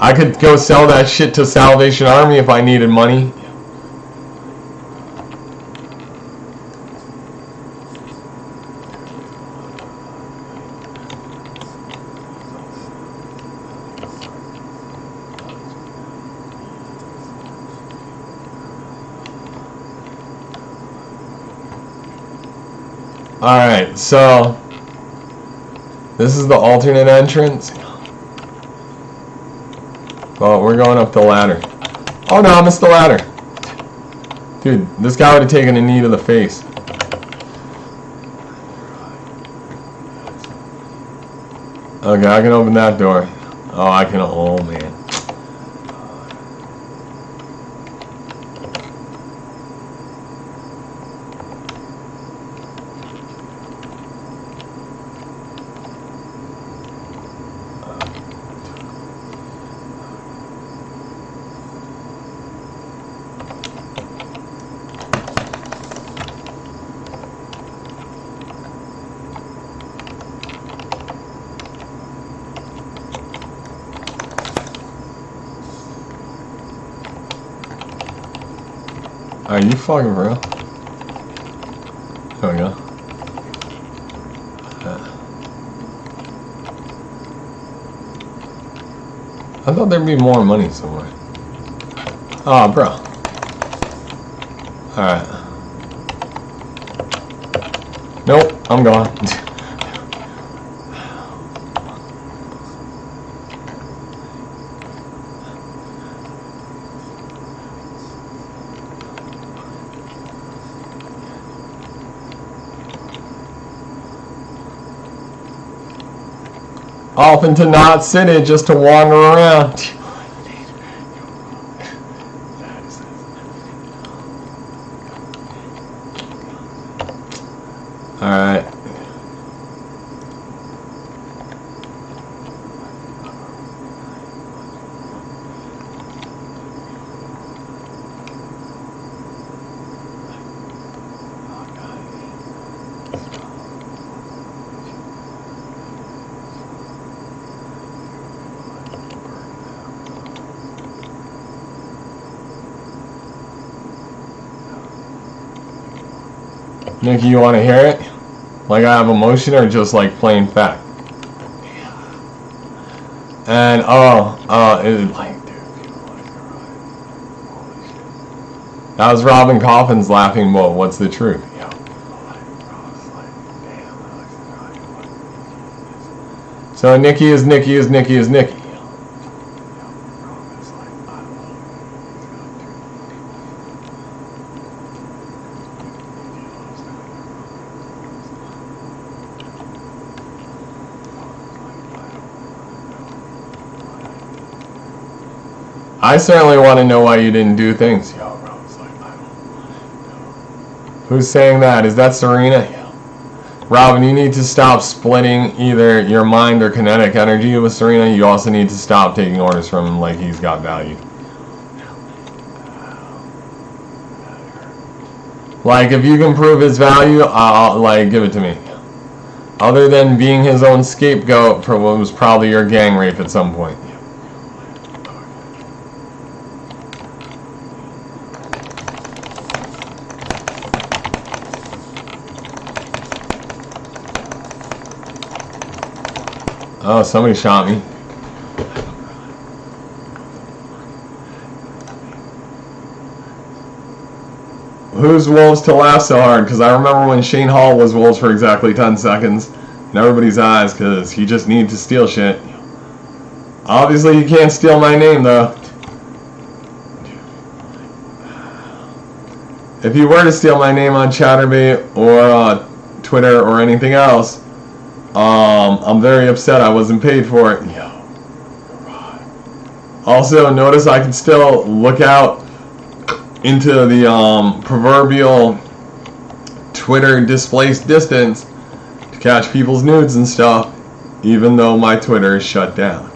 I could go sell that shit to Salvation Army if I needed money. Alright, so this is the alternate entrance. Oh, we're going up the ladder. Oh no, I missed the ladder. Dude, this guy would have taken a knee to the face. Okay, I can open that door. Oh, I can, oh man. Are you fucking real? There we go. I thought there'd be more money somewhere. Oh, bro. Alright. Nope, I'm gone. Off into Knot City just to wander around. Alright. Nikki, you want to hear it? Like I have emotion or just like plain fact? And that was Robin Coffin's laughing mode. What's the truth? So Nikki is Nikki is Nikki is Nikki. I certainly want to know why you didn't do things. Who's saying that? Is that Serena? Robin, you need to stop splitting either your mind or kinetic energy with Serena. You also need to stop taking orders from him like he's got value. Like, if you can prove his value, like, give it to me. Other than being his own scapegoat for what was probably your gang rape at some point. Oh, somebody shot me. Who's Wolves to laugh so hard? Because I remember when Shane Hall was Wolves for exactly 10 seconds. In everybody's eyes, because he just needs to steal shit. Obviously, he can't steal my name, though. If you were to steal my name on Chatterbait or Twitter or anything else, I'm very upset I wasn't paid for it. Also, notice I can still look out into the proverbial Twitter displaced distance to catch people's nudes and stuff, even though my Twitter is shut down.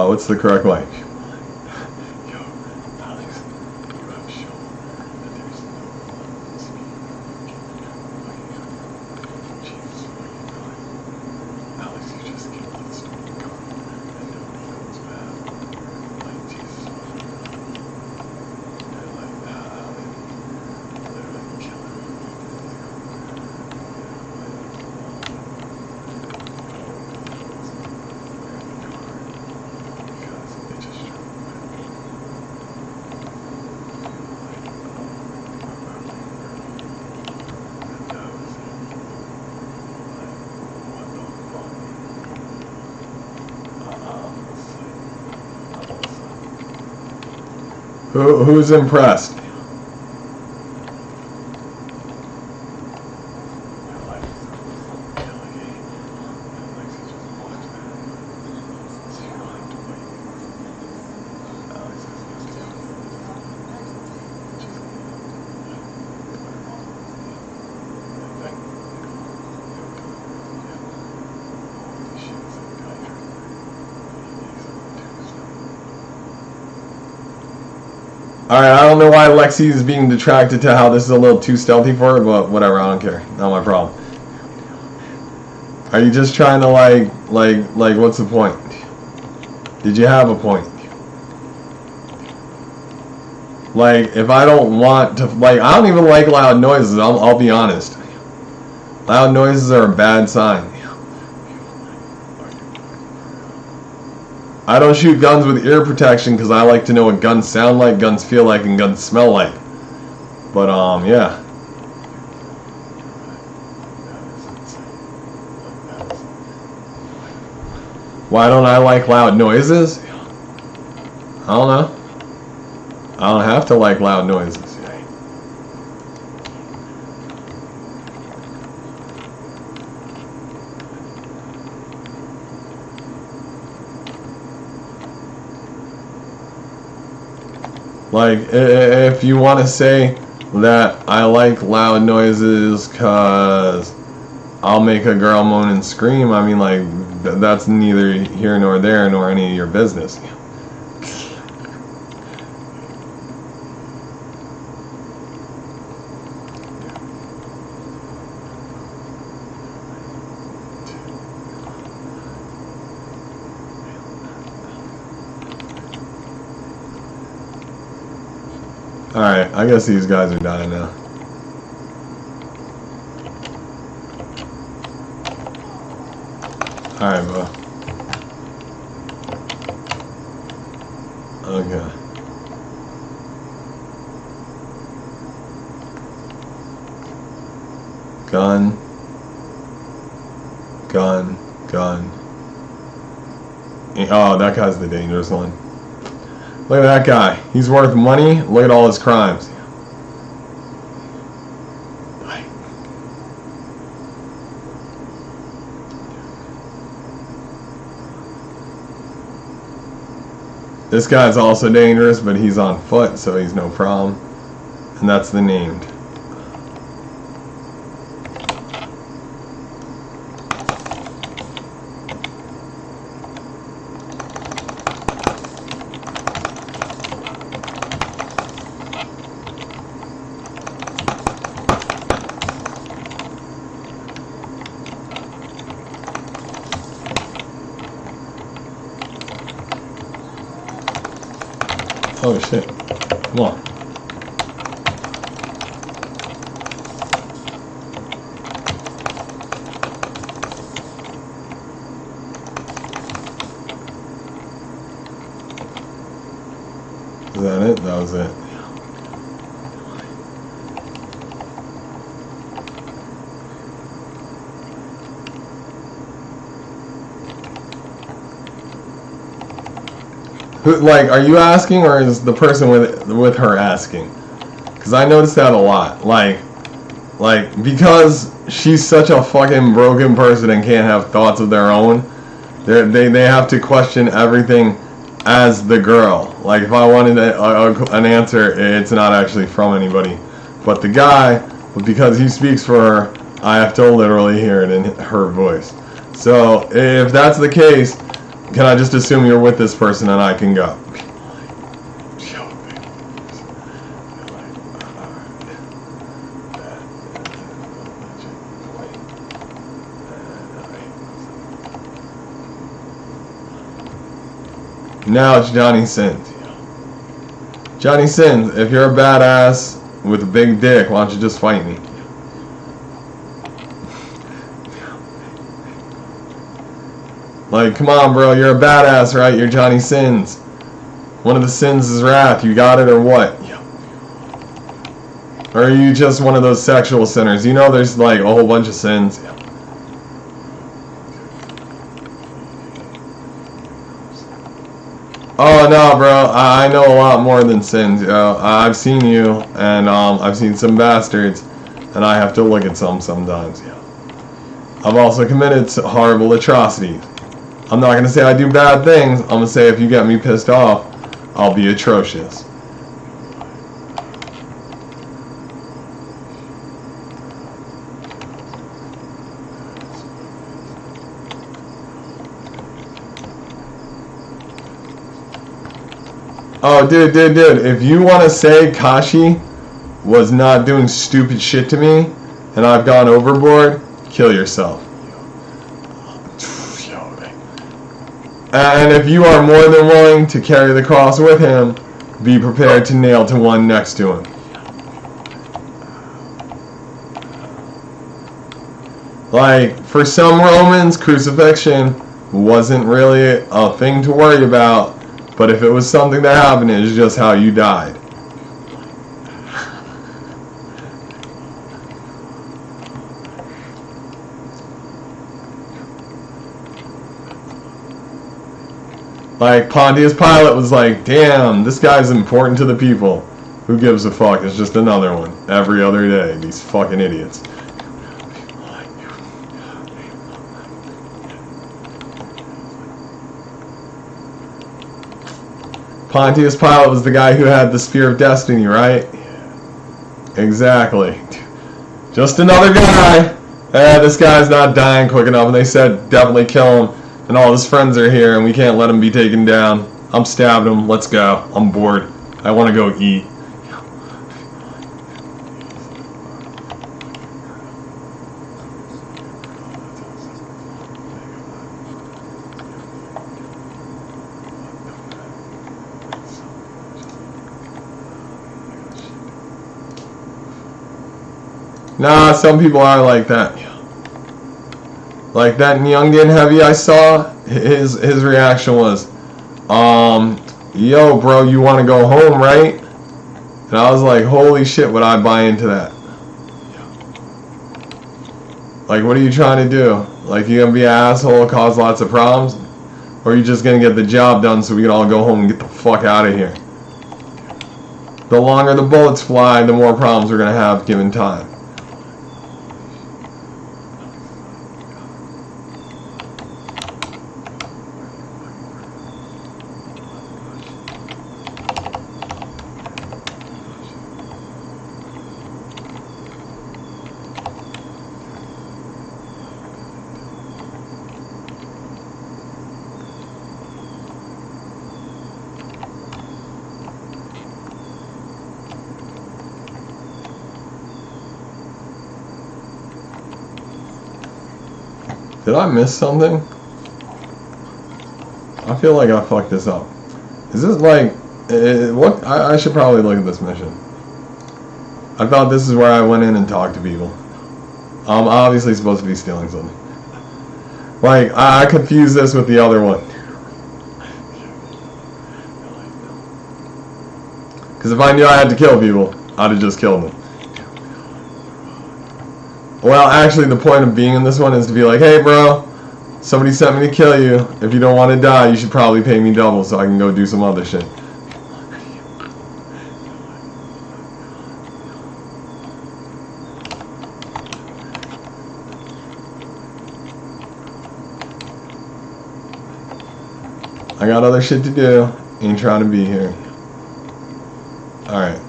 What's the correct way? Who's impressed? Alright, I don't know why Lexi is being detracted to how this is a little too stealthy for her, but whatever, I don't care. Not my problem. Are you just trying to like, what's the point? Did you have a point? Like, if I don't want to, like, I don't even like loud noises, I'll be honest. Loud noises are a bad sign. I don't shoot guns with ear protection because I like to know what guns sound like, guns feel like, and guns smell like. But, yeah. Why don't I like loud noises? I don't know. I don't have to like loud noises. Like, if you want to say that I like loud noises because I'll make a girl moan and scream, I mean, like, that's neither here nor there nor any of your business. Alright, I guess these guys are dying now. Alright, bro. Okay. Gun. Gun. Gun. Oh, that guy's the dangerous one. Look at that guy. He's worth money. Look at all his crimes. This guy's also dangerous, but he's on foot, so he's no problem. And that's the named. Oh shit. Come on. Is that it? That was it. Like, are you asking, or is the person with her asking? Because I noticed that a lot. Like, because she's such a fucking broken person and can't have thoughts of their own, they have to question everything as the girl. Like, if I wanted an answer, it's not actually from anybody but the guy, but because he speaks for her, I have to literally hear it in her voice. So, if that's the case, can I just assume you're with this person and I can go? Now it's Johnny Sins. Johnny Sins, if you're a badass with a big dick, why don't you just fight me? Like, come on, bro, you're a badass, right? You're Johnny Sins. One of the sins is wrath. You got it or what? Or are you just one of those sexual sinners? You know there's, like, a whole bunch of sins. Oh, no, bro. I know a lot more than sins, yo. I've seen you, and I've seen some bastards, and I have to look at some sometimes, yo. I've also committed horrible atrocities. I'm not going to say I do bad things. I'm going to say if you get me pissed off, I'll be atrocious. Oh, dude. If you want to say Kashi was not doing stupid shit to me, and I've gone overboard, kill yourself. And if you are more than willing to carry the cross with him, be prepared to nail to one next to him. Like, for some Romans, crucifixion wasn't really a thing to worry about, but if it was something that happened, it's just how you died. Like, Pontius Pilate was like, damn, this guy's important to the people. Who gives a fuck? It's just another one. Every other day. These fucking idiots. Pontius Pilate was the guy who had the Spear of Destiny, right? Exactly. Just another guy. This guy's not dying quick enough, and they said definitely kill him. And all his friends are here, and we can't let him be taken down. I'm stabbing him. Let's go. I'm bored. I want to go eat. Nah, some people are like that. Like that Nyungin heavy I saw, his reaction was, yo bro, you want to go home, right? And I was like, holy shit, would I buy into that? Like, what are you trying to do? Like, you gonna be an asshole, cause lots of problems? Or are you just gonna get the job done so we can all go home and get the fuck out of here? The longer the bullets fly, the more problems we're gonna have given time. Did I miss something? I feel like I fucked this up. Is this like... what? I should probably look at this mission. I thought this is where I went in and talked to people. I'm obviously supposed to be stealing something. Like, I confused this with the other one. Because if I knew I had to kill people, I'd have just killed them. Well, actually, the point of being in this one is to be like, hey, bro, somebody sent me to kill you. If you don't want to die, you should probably pay me double so I can go do some other shit. I got other shit to do. Ain't trying to be here. Alright.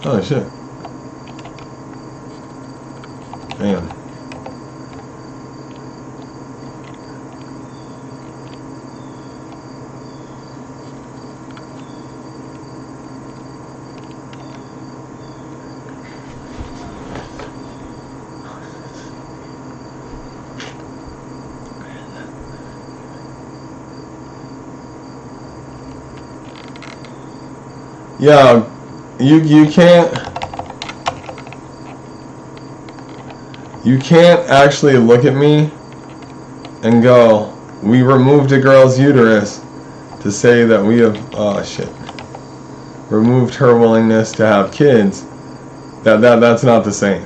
Oh shit. Damn. Yo, you can't actually look at me and go, we removed a girl's uterus to say that we have removed her willingness to have kids. That's not the same.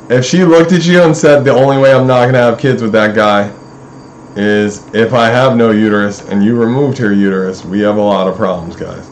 If she looked at you and said the only way I'm not gonna have kids with that guy is if I have no uterus and you removed her uterus, we have a lot of problems, guys.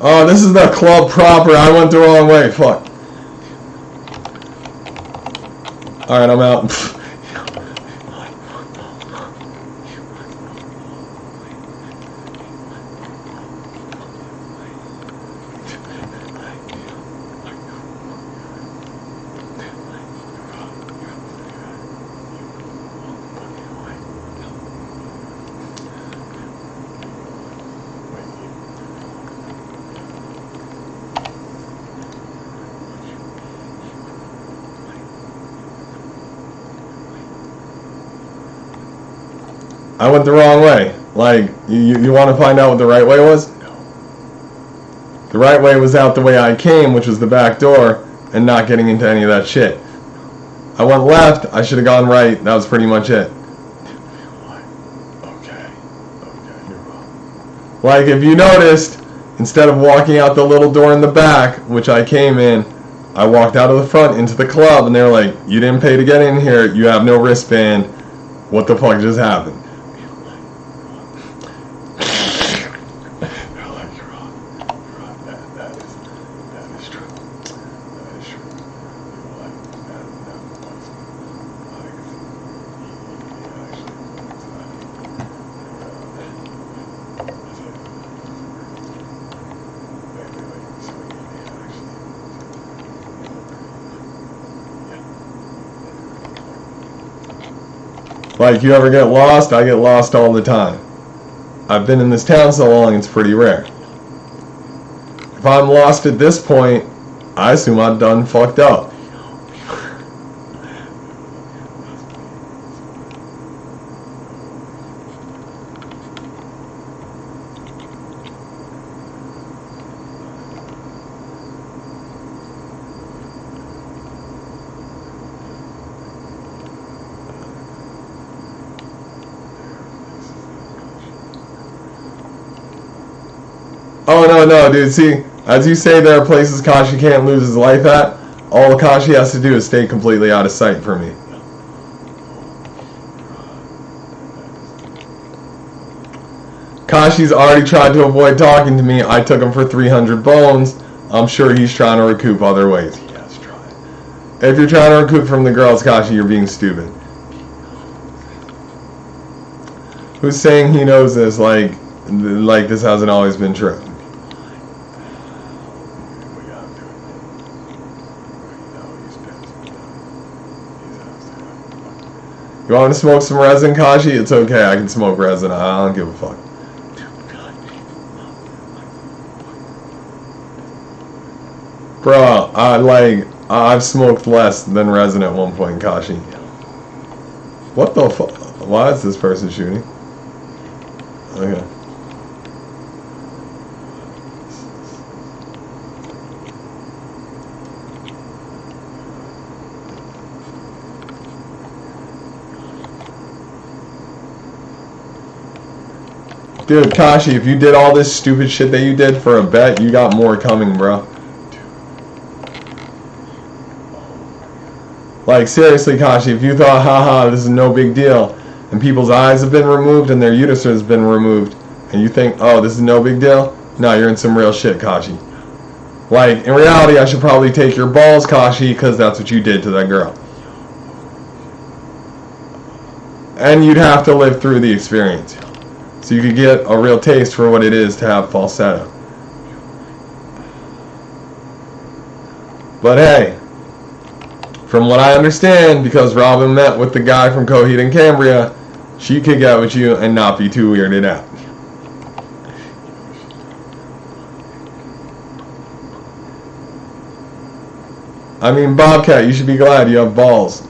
Oh, this is the club proper. I went the wrong way. Fuck. Alright, I'm out. I went the wrong way. Like, you want to find out what the right way was? No. The right way was out the way I came, which was the back door, and not getting into any of that shit. I went left, I should have gone right, that was pretty much it. Okay, you're wrong. Like, if you noticed, instead of walking out the little door in the back, which I came in, I walked out of the front into the club, and they were like, you didn't pay to get in here, you have no wristband, what the fuck just happened? They're like, you're wrong. That is true. That is true. You're like, that was like, Like, you ever get lost? I get lost all the time. I've been in this town so long, it's pretty rare. If I'm lost at this point, I assume I'm done fucked up. Oh, no, dude. See, as you say, there are places Kashi can't lose his life at. All Kashi has to do is stay completely out of sight for me. Kashi's already tried to avoid talking to me. I took him for 300 bones. I'm sure he's trying to recoup other ways. he has tried. If you're trying to recoup from the girls, Kashi, you're being stupid. Who's saying he knows this like this hasn't always been true? We gotta do it. He's pissed. He's upset. You want me to smoke some resin, Kashi? It's okay, I can smoke resin. I don't give a fuck. Bro, I've smoked less than resin at one point, Kashi. What the fuck? Why is this person shooting? Okay. Dude, Kashi, if you did all this stupid shit that you did for a bet, you got more coming, bro. Like, seriously, Kashi, if you thought, haha, this is no big deal, and people's eyes have been removed and their uterus has been removed, and you think, oh, this is no big deal? No, you're in some real shit, Kashi. Like, in reality, I should probably take your balls, Kashi, because that's what you did to that girl. And you'd have to live through the experience. So you could get a real taste for what it is to have falsetto. But hey, from what I understand, because Robin met with the guy from Coheed and Cambria, she could get with you and not be too weirded out. I mean, Bobcat, you should be glad you have balls.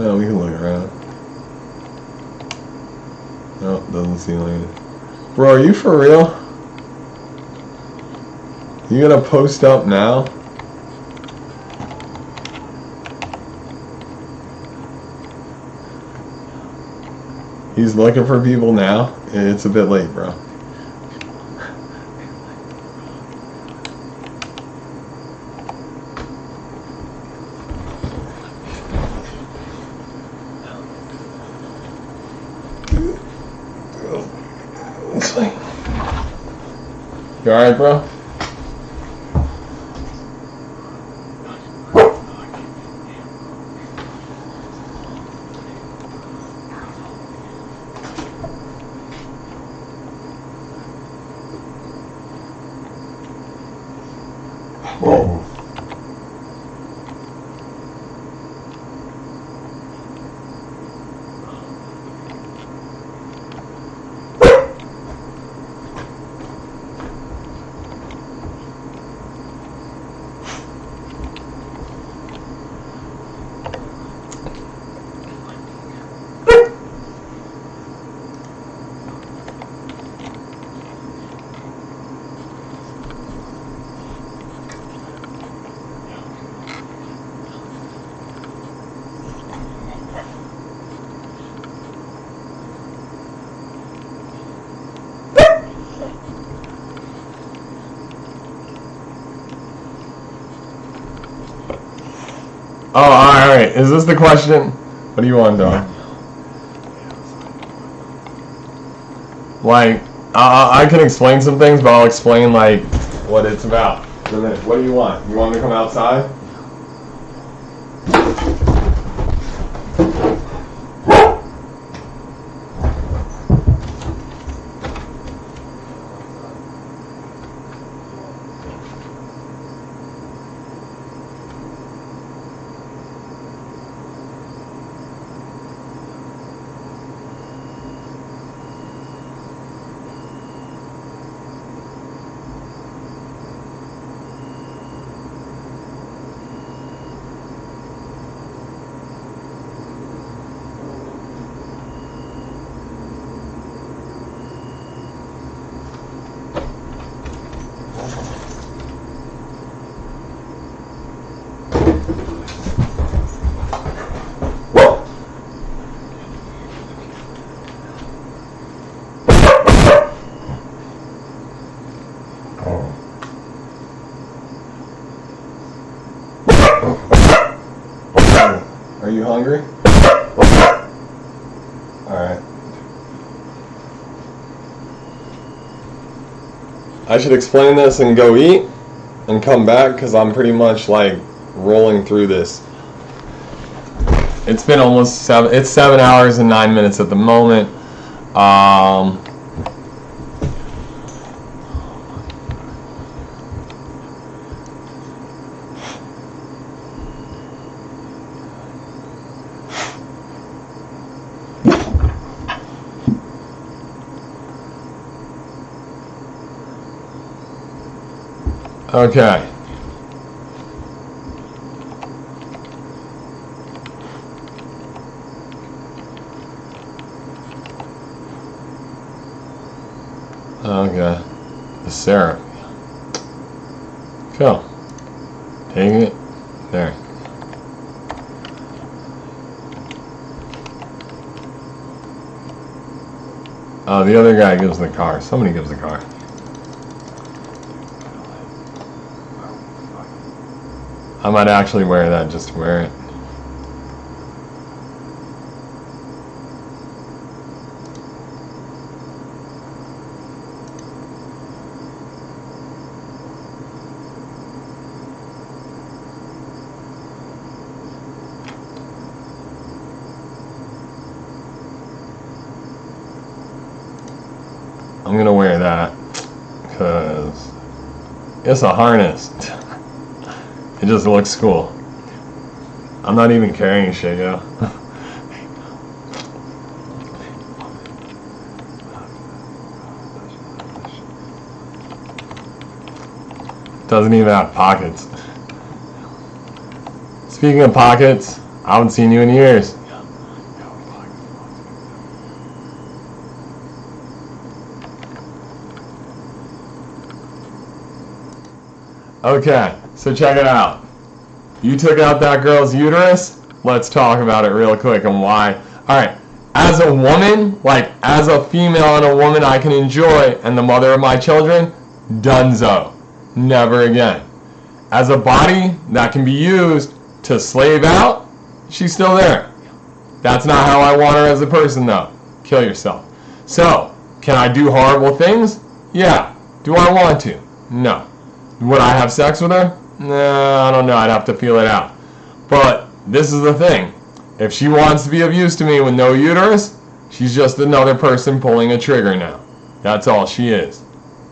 Well, we can look around. Nope, doesn't seem like it. Bro, are you for real? You gonna post up now? He's looking for people now? It's a bit late, bro. You alright, bro? Whoa. Oh, alright. Is this the question? What do you want, dog? Like, I can explain some things, but I'll explain, like, what it's about. What do you want? You want me to come outside? Are you hungry? Alright. I should explain this and go eat and come back because I'm pretty much like rolling through this. It's been almost 7 hours and 9 minutes at the moment. Okay. Okay. The syrup. Cool. Taking it. There. Oh, the other guy gives the car. Somebody gives the car. I might actually wear that just to wear it. I'm gonna wear that because it's a harness. It just looks cool. I'm not even carrying shit, yo. Doesn't even have pockets. Speaking of pockets, I haven't seen you in years. Okay, so check it out. You took out that girl's uterus. Let's talk about it real quick and why. Alright, as a woman, like as a female and a woman I can enjoy, and the mother of my children, dunzo. Never again. As a body that can be used to slave out, she's still there. That's not how I want her as a person though. Kill yourself. So, can I do horrible things? Yeah. Do I want to? No. Would I have sex with her? Nah, I don't know. I'd have to feel it out. But this is the thing. If she wants to be of use to me with no uterus, she's just another person pulling a trigger now. That's all she is.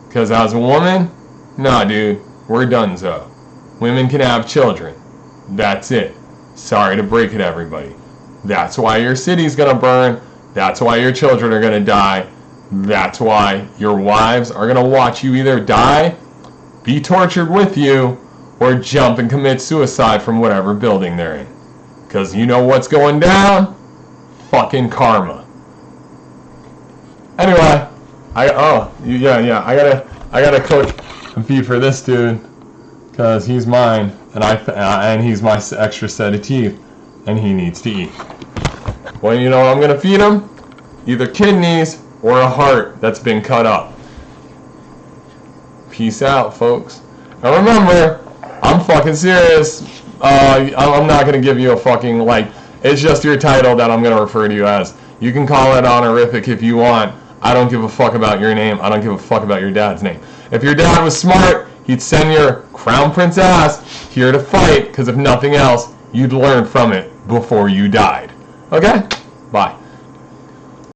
Because as a woman, nah, dude, we're donezo. Women can have children. That's it. Sorry to break it, everybody. That's why your city's gonna burn. That's why your children are gonna die. That's why your wives are gonna watch you either die, be tortured with you, or jump and commit suicide from whatever building they're in. Because you know what's going down? Fucking karma. Anyway, I gotta cook a feed for this dude, because he's mine, and he's my extra set of teeth, and he needs to eat. Well, you know what I'm gonna feed him? Either kidneys or a heart that's been cut up. Peace out, folks. And remember, I'm fucking serious. I'm not gonna give you a fucking, like, it's just your title that I'm gonna refer to you as. You can call it honorific if you want. I don't give a fuck about your name. I don't give a fuck about your dad's name. If your dad was smart, he'd send your crown prince ass here to fight, because if nothing else, you'd learn from it before you died. Okay? Bye.